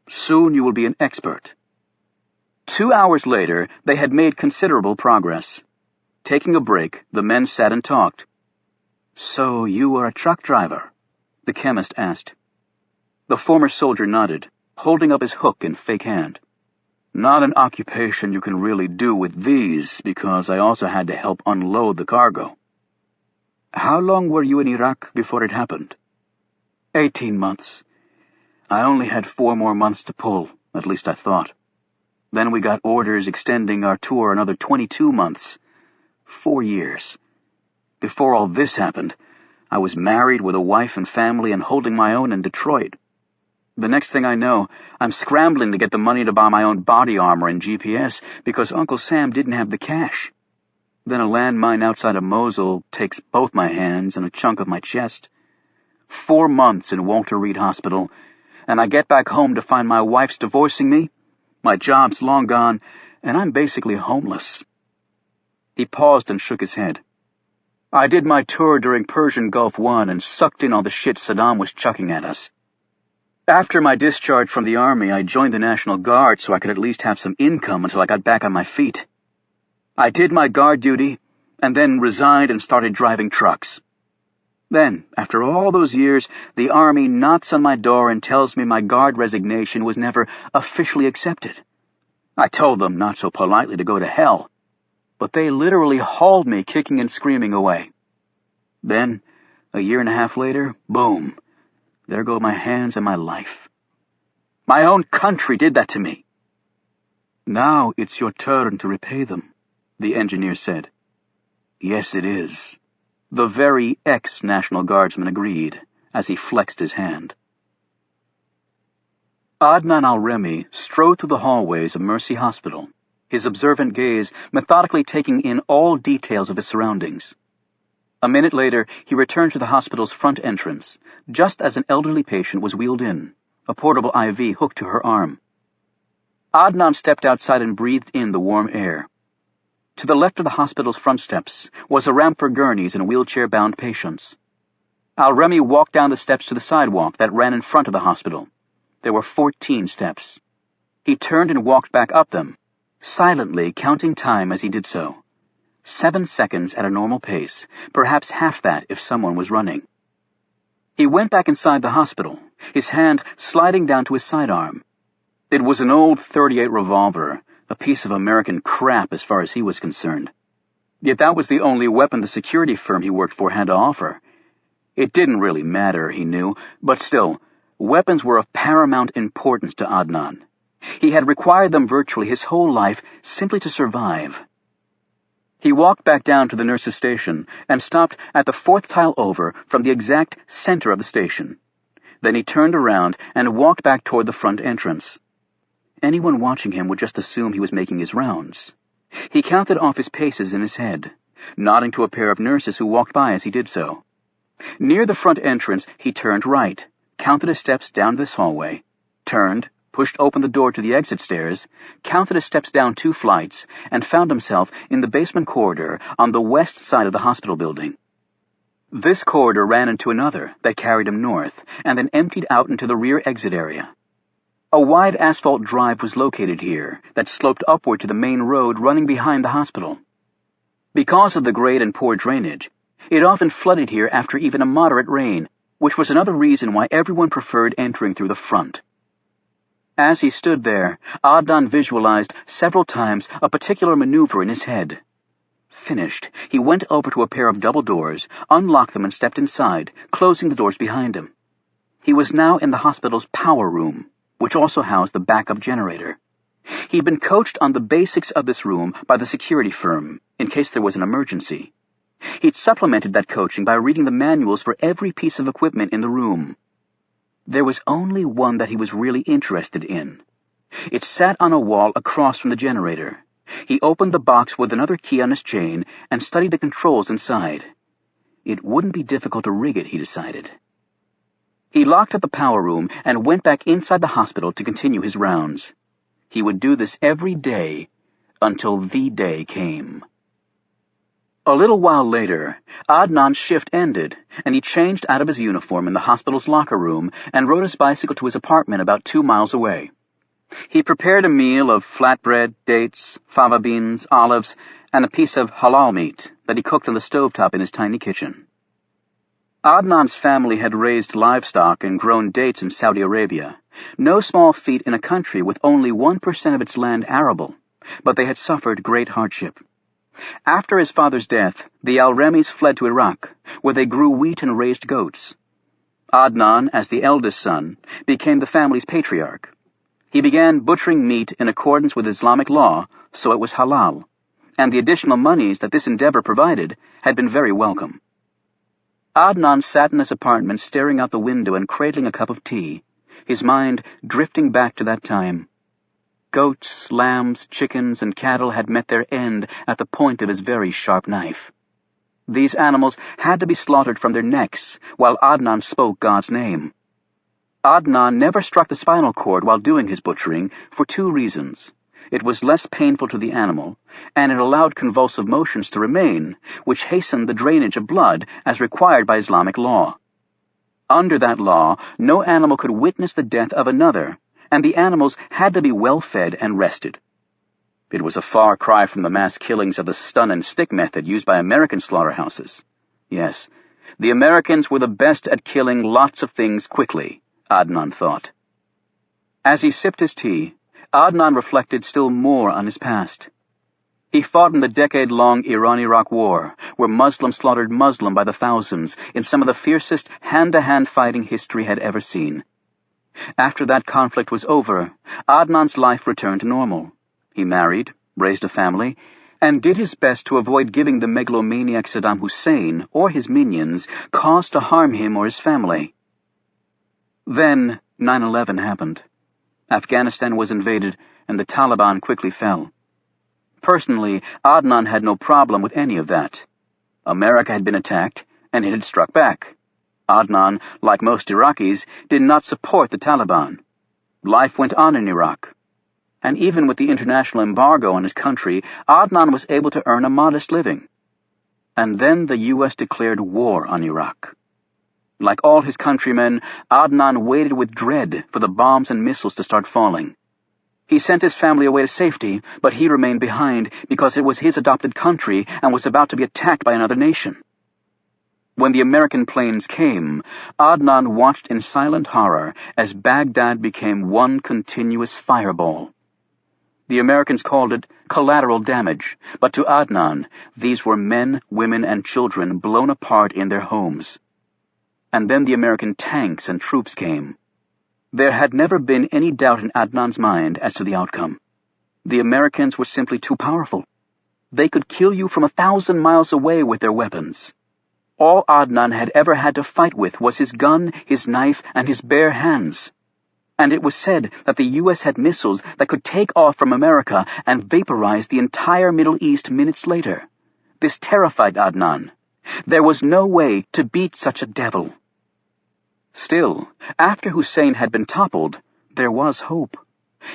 Soon you will be an expert. 2 hours later, they had made considerable progress. Taking a break, the men sat and talked. So you are a truck driver? The chemist asked. The former soldier nodded, holding up his hook and fake hand. Not an occupation you can really do with these, because I also had to help unload the cargo. How long were you in Iraq before it happened? 18 months. I only had 4 more months to pull, at least I thought. Then we got orders extending our tour another 22 months. 4 years. Before all this happened, I was married with a wife and family and holding my own in Detroit. The next thing I know, I'm scrambling to get the money to buy my own body armor and GPS because Uncle Sam didn't have the cash. Then a landmine outside of Mosul takes both my hands and a chunk of my chest. 4 months in Walter Reed Hospital, and I get back home to find my wife's divorcing me, my job's long gone, and I'm basically homeless. He paused and shook his head. I did my tour during Persian Gulf War and sucked in all the shit Saddam was chucking at us. After my discharge from the Army, I joined the National Guard so I could at least have some income until I got back on my feet. I did my guard duty, and then resigned and started driving trucks. Then, after all those years, the Army knocks on my door and tells me my guard resignation was never officially accepted. I told them not so politely to go to hell, but they literally hauled me kicking and screaming away. Then, a 1.5 years later, boom, there go my hands and my life. My own country did that to me. Now it's your turn to repay them, the engineer said. Yes, it is. The very ex-National Guardsman agreed, as he flexed his hand. Adnan al-Remi strode through the hallways of Mercy Hospital, his observant gaze methodically taking in all details of his surroundings. A minute later, he returned to the hospital's front entrance, just as an elderly patient was wheeled in, a portable IV hooked to her arm. Adnan stepped outside and breathed in the warm air. To the left of the hospital's front steps was a ramp for gurneys and wheelchair-bound patients. Al-Remi walked down the steps to the sidewalk that ran in front of the hospital. There were 14 steps. He turned and walked back up them, silently counting time as he did so. 7 seconds at a normal pace, perhaps half that if someone was running. He went back inside the hospital, his hand sliding down to his sidearm. It was an old .38 revolver, a piece of American crap as far as he was concerned. Yet that was the only weapon the security firm he worked for had to offer. It didn't really matter, he knew, but still, weapons were of paramount importance to Adnan. He had required them virtually his whole life simply to survive. He walked back down to the nurse's station and stopped at the 4th tile over from the exact center of the station. Then he turned around and walked back toward the front entrance. Anyone watching him would just assume he was making his rounds. He counted off his paces in his head, nodding to a pair of nurses who walked by as he did so. Near the front entrance, he turned right, counted his steps down this hallway, turned, pushed open the door to the exit stairs, counted his steps down 2 flights, and found himself in the basement corridor on the west side of the hospital building. This corridor ran into another that carried him north, and then emptied out into the rear exit area. A wide asphalt drive was located here that sloped upward to the main road running behind the hospital. Because of the grade and poor drainage, it often flooded here after even a moderate rain, which was another reason why everyone preferred entering through the front. As he stood there, Adnan visualized several times a particular maneuver in his head. Finished, he went over to a pair of double doors, unlocked them and stepped inside, closing the doors behind him. He was now in the hospital's power room, which also housed the backup generator. He'd been coached on the basics of this room by the security firm, in case there was an emergency. He'd supplemented that coaching by reading the manuals for every piece of equipment in the room. There was only one that he was really interested in. It sat on a wall across from the generator. He opened the box with another key on his chain and studied the controls inside. It wouldn't be difficult to rig it, he decided. He locked up the power room and went back inside the hospital to continue his rounds. He would do this every day until the day came. A little while later, Adnan's shift ended, and he changed out of his uniform in the hospital's locker room and rode his bicycle to his apartment about 2 miles away. He prepared a meal of flatbread, dates, fava beans, olives, and a piece of halal meat that he cooked on the stovetop in his tiny kitchen. Adnan's family had raised livestock and grown dates in Saudi Arabia, no small feat in a country with only 1% of its land arable, but they had suffered great hardship. After his father's death, the Al-Remis fled to Iraq, where they grew wheat and raised goats. Adnan, as the eldest son, became the family's patriarch. He began butchering meat in accordance with Islamic law, so it was halal, and the additional monies that this endeavor provided had been very welcome. Adnan sat in his apartment staring out the window and cradling a cup of tea, his mind drifting back to that time. Goats, lambs, chickens, and cattle had met their end at the point of his very sharp knife. These animals had to be slaughtered from their necks, while Adnan spoke God's name. Adnan never struck the spinal cord while doing his butchering for 2 reasons. It was less painful to the animal, and it allowed convulsive motions to remain, which hastened the drainage of blood as required by Islamic law. Under that law, no animal could witness the death of another, and the animals had to be well fed and rested. It was a far cry from the mass killings of the stun and stick method used by American slaughterhouses. Yes, the Americans were the best at killing lots of things quickly, Adnan thought. As he sipped his tea, Adnan reflected still more on his past. He fought in the decade-long Iran-Iraq War, where Muslim slaughtered Muslim by the thousands in some of the fiercest hand-to-hand fighting history had ever seen. After that conflict was over, Adnan's life returned to normal. He married, raised a family, and did his best to avoid giving the megalomaniac Saddam Hussein or his minions cause to harm him or his family. Then 9/11 happened. Afghanistan was invaded, and the Taliban quickly fell. Personally, Adnan had no problem with any of that. America had been attacked, and it had struck back. Adnan, like most Iraqis, did not support the Taliban. Life went on in Iraq. And even with the international embargo on his country, Adnan was able to earn a modest living. And then the U.S. declared war on Iraq. Like all his countrymen, Adnan waited with dread for the bombs and missiles to start falling. He sent his family away to safety, but he remained behind because it was his adopted country and was about to be attacked by another nation. When the American planes came, Adnan watched in silent horror as Baghdad became one continuous fireball. The Americans called it collateral damage, but to Adnan, these were men, women, and children blown apart in their homes. And then the American tanks and troops came. There had never been any doubt in Adnan's mind as to the outcome. The Americans were simply too powerful. They could kill you from 1,000 miles away with their weapons. All Adnan had ever had to fight with was his gun, his knife, and his bare hands. and it was said that the U.S. had missiles that could take off from America and vaporize the entire Middle East minutes later. This terrified Adnan. There was no way to beat such a devil. Still, after Hussein had been toppled, there was hope.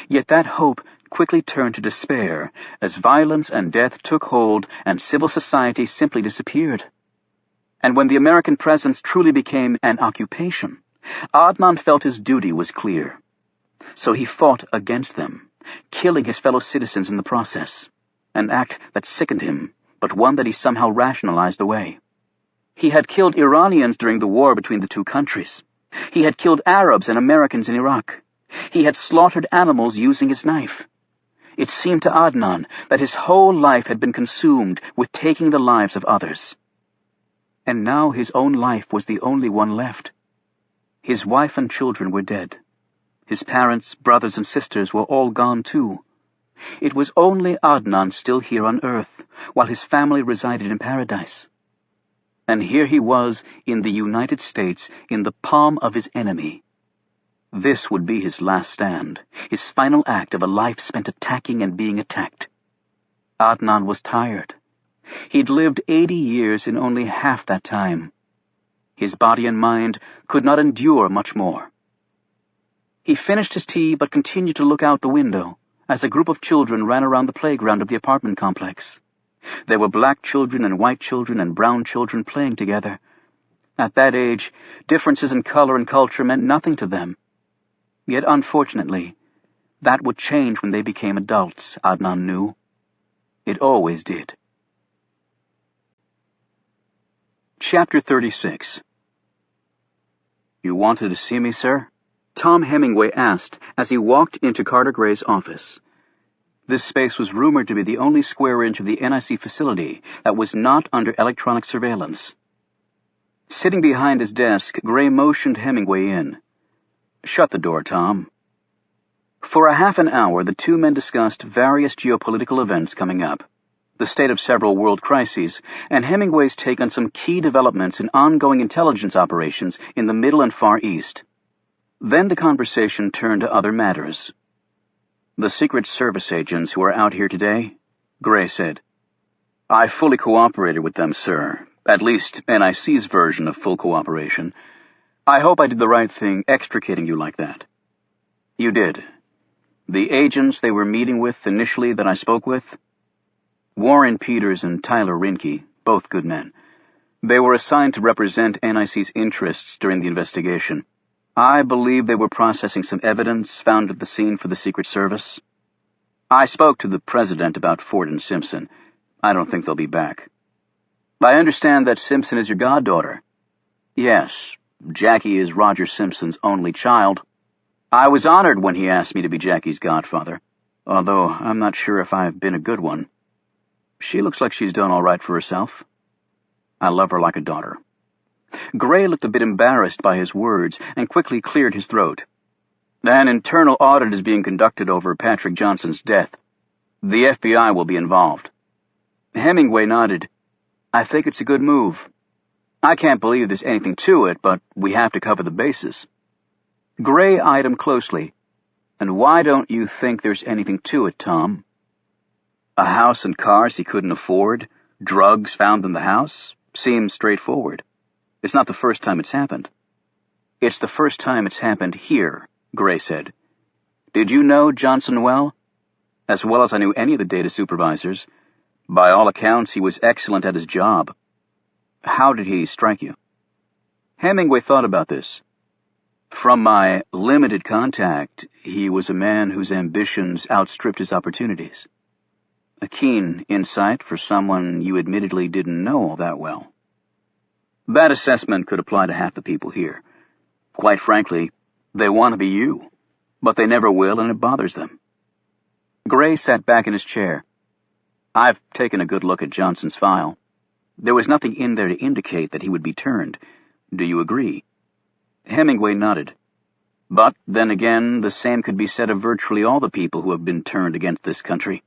Yet that hope quickly turned to despair as violence and death took hold and civil society simply disappeared. And when the American presence truly became an occupation, Adnan felt his duty was clear. So he fought against them, killing his fellow citizens in the process, an act that sickened him, but one that he somehow rationalized away. He had killed Iranians during the war between the two countries. He had killed Arabs and Americans in Iraq. He had slaughtered animals using his knife. It seemed to Adnan that his whole life had been consumed with taking the lives of others. And now his own life was the only one left. His wife and children were dead. His parents, brothers, and sisters were all gone too. It was only Adnan still here on earth, while his family resided in paradise. And here he was in the United States, in the palm of his enemy. This would be his last stand, his final act of a life spent attacking and being attacked. Adnan was tired. He'd lived 80 years in only half that time. His body and mind could not endure much more. He finished his tea but continued to look out the window as a group of children ran around the playground of the apartment complex. There were black children and white children and brown children playing together. At that age, differences in color and culture meant nothing to them. Yet unfortunately, that would change when they became adults, Adnan knew. It always did. Chapter 36. "You wanted to see me, sir?" Tom Hemingway asked as he walked into Carter Gray's office. This space was rumored to be the only square inch of the NIC facility that was not under electronic surveillance. Sitting behind his desk, Gray motioned Hemingway in. "Shut the door, Tom." For a half an hour, the two men discussed various geopolitical events coming up, the state of several world crises, and Hemingway's take on some key developments in ongoing intelligence operations in the Middle and Far East. Then the conversation turned to other matters. "The Secret Service agents who are out here today," Gray said. "I fully cooperated with them, sir. At least NIC's version of full cooperation. I hope I did the right thing extricating you like that." "You did. The agents they were meeting with initially that I spoke with?" "Warren Peters and Tyler Rinke, both good men. They were assigned to represent NIC's interests during the investigation. I believe they were processing some evidence found at the scene for the Secret Service. I spoke to the president about Ford and Simpson. I don't think they'll be back." "I understand that Simpson is your goddaughter." "Yes, Jackie is Roger Simpson's only child. I was honored when he asked me to be Jackie's godfather, although I'm not sure if I've been a good one. She looks like she's done all right for herself. I love her like a daughter." Gray looked a bit embarrassed by his words and quickly cleared his throat. "An internal audit is being conducted over Patrick Johnson's death. The FBI will be involved." Hemingway nodded. "I think it's a good move. I can't believe there's anything to it, but we have to cover the bases." Gray eyed him closely. "And why don't you think there's anything to it, Tom? A house and cars he couldn't afford, drugs found in the house, seems straightforward. It's not the first time it's happened." "It's the first time it's happened here," Gray said. "Did you know Johnson well?" "As well as I knew any of the data supervisors. By all accounts, he was excellent at his job." "How did he strike you?" Hemingway thought about this. "From my limited contact, he was a man whose ambitions outstripped his opportunities. A keen insight for someone you admittedly didn't know all that well." "That assessment could apply to half the people here. Quite frankly, they want to be you, but they never will, and it bothers them." Gray sat back in his chair. "I've taken a good look at Johnson's file. There was nothing in there to indicate that he would be turned. Do you agree?" Hemingway nodded. "But then again, the same could be said of virtually all the people who have been turned against this country.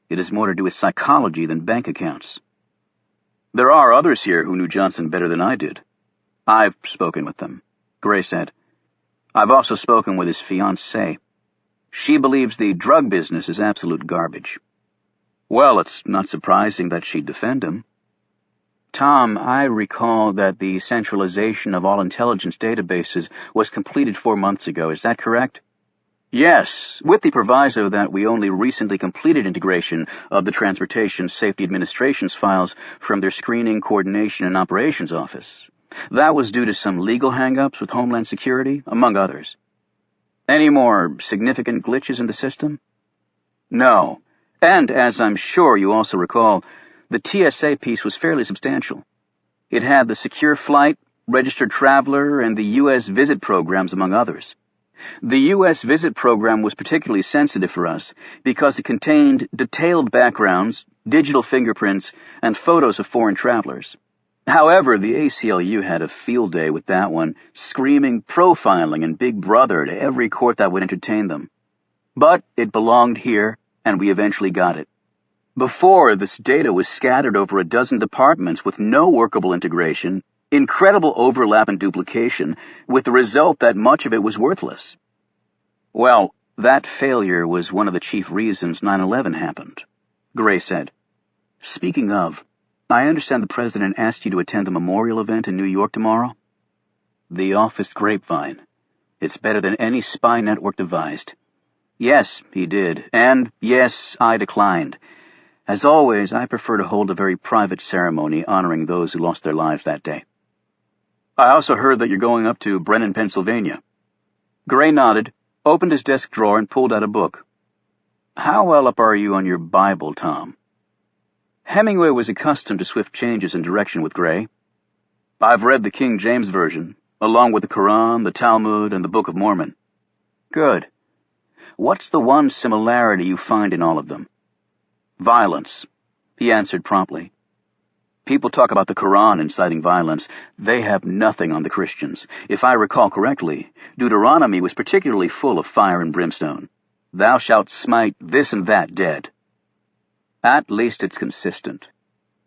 It has more to do with psychology than bank accounts." "There are others here who knew Johnson better than I did." "I've spoken with them," Gray said. I've also spoken with his fiancée. She believes the drug business is absolute garbage. Well, it's not surprising that she'd defend him. Tom, I recall that the centralization of all intelligence databases was completed 4 months ago. Is that correct? Yes, with the proviso that we only recently completed integration of the Transportation Safety Administration's files from their Screening, Coordination, and Operations Office. That was due to some legal hang-ups with Homeland Security, among others. Any more significant glitches in the system? No. And, as I'm sure you also recall, the TSA piece was fairly substantial. It had the secure flight, registered traveler, and the U.S. visit programs, among others. The U.S. visit program was particularly sensitive for us because it contained detailed backgrounds, digital fingerprints, and photos of foreign travelers. However, the ACLU had a field day with that one, screaming profiling and Big Brother to every court that would entertain them. But it belonged here, and we eventually got it. Before, this data was scattered over a dozen departments with no workable integration, incredible overlap and duplication, with the result that much of it was worthless. Well, that failure was one of the chief reasons 9/11 happened, Gray said. Speaking of, I understand the president asked you to attend the memorial event in New York tomorrow? The office grapevine. It's better than any spy network devised. Yes, he did, and yes, I declined. As always, I prefer to hold a very private ceremony honoring those who lost their lives that day. I also heard that you're going up to Brennan, Pennsylvania. Gray nodded, opened his desk drawer, and pulled out a book. How well up are you on your Bible, Tom? Hemingway was accustomed to swift changes in direction with Gray. I've read the King James Version, along with the Quran, the Talmud, and the Book of Mormon. Good. What's the one similarity you find in all of them? Violence, he answered promptly. People talk about the Quran inciting violence. They have nothing on the Christians. If I recall correctly, Deuteronomy was particularly full of fire and brimstone. Thou shalt smite this and that dead. At least it's consistent.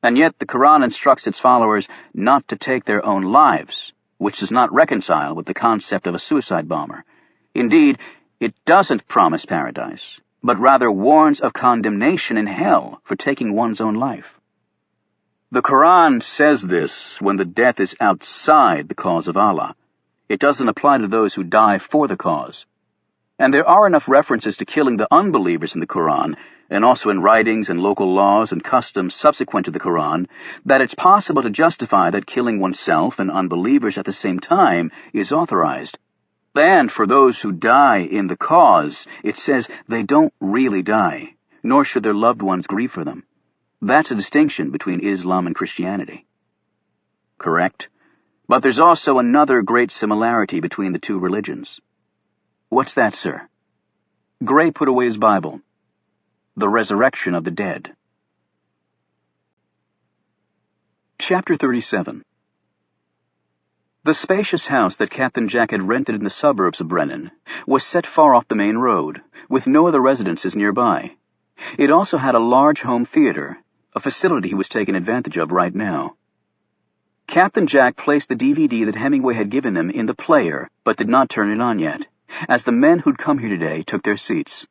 And yet the Quran instructs its followers not to take their own lives, which does not reconcile with the concept of a suicide bomber. Indeed, it doesn't promise paradise, but rather warns of condemnation in hell for taking one's own life. The Quran says this when the death is outside the cause of Allah. It doesn't apply to those who die for the cause. And there are enough references to killing the unbelievers in the Quran, and also in writings and local laws and customs subsequent to the Quran, that it's possible to justify that killing oneself and unbelievers at the same time is authorized. And for those who die in the cause, it says they don't really die, nor should their loved ones grieve for them. That's a distinction between Islam and Christianity. Correct. But there's also another great similarity between the two religions. What's that, sir? Gray put away his Bible. The resurrection of the dead. Chapter 37. The spacious house that Captain Jack had rented in the suburbs of Brennan was set far off the main road, with no other residences nearby. It also had a large home theater, a facility he was taking advantage of right now. Captain Jack placed the DVD that Hemingway had given him in the player, but did not turn it on yet, as the men who'd come here today took their seats.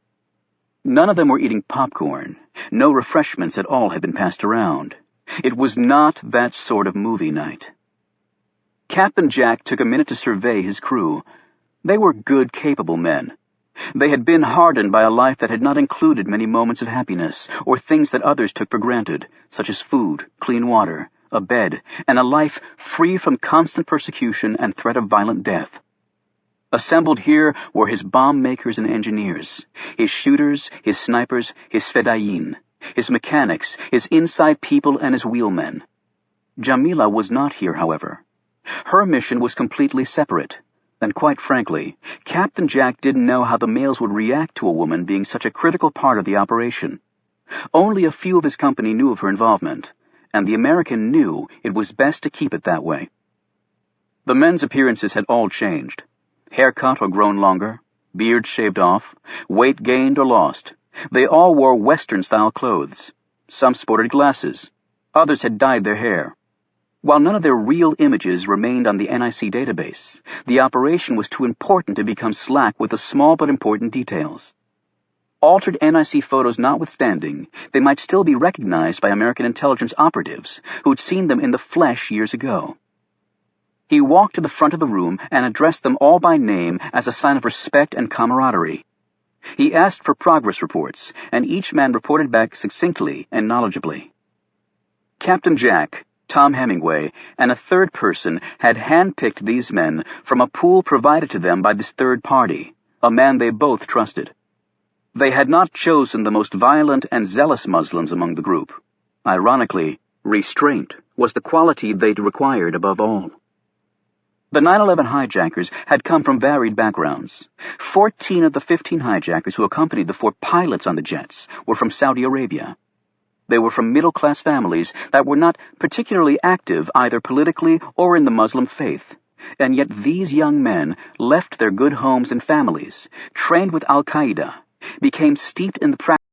None of them were eating popcorn. No refreshments at all had been passed around. It was not that sort of movie night. Captain Jack took a minute to survey his crew. They were good, capable men. They had been hardened by a life that had not included many moments of happiness, or things that others took for granted, such as food, clean water, a bed, and a life free from constant persecution and threat of violent death. Assembled here were his bomb makers and engineers, his shooters, his snipers, his fedayeen, his mechanics, his inside people, and his wheelmen. Jamila was not here, however. Her mission was completely separate, and quite frankly, Captain Jack didn't know how the males would react to a woman being such a critical part of the operation. Only a few of his company knew of her involvement, and the American knew it was best to keep it that way. The men's appearances had all changed. Hair cut or grown longer, beards shaved off, weight gained or lost. They all wore Western-style clothes. Some sported glasses. Others had dyed their hair. While none of their real images remained on the NIC database, the operation was too important to become slack with the small but important details. Altered NIC photos notwithstanding, they might still be recognized by American intelligence operatives who'd seen them in the flesh years ago. He walked to the front of the room and addressed them all by name as a sign of respect and camaraderie. He asked for progress reports, and each man reported back succinctly and knowledgeably. Captain Jack, Tom Hemingway, and a third person had handpicked these men from a pool provided to them by this third party, a man they both trusted. They had not chosen the most violent and zealous Muslims among the group. Ironically, restraint was the quality they'd required above all. The 9/11 hijackers had come from varied backgrounds. 14 of the 15 hijackers who accompanied the 4 pilots on the jets were from Saudi Arabia. They were from middle-class families that were not particularly active either politically or in the Muslim faith, and yet these young men left their good homes and families, trained with Al-Qaeda, became steeped in the practice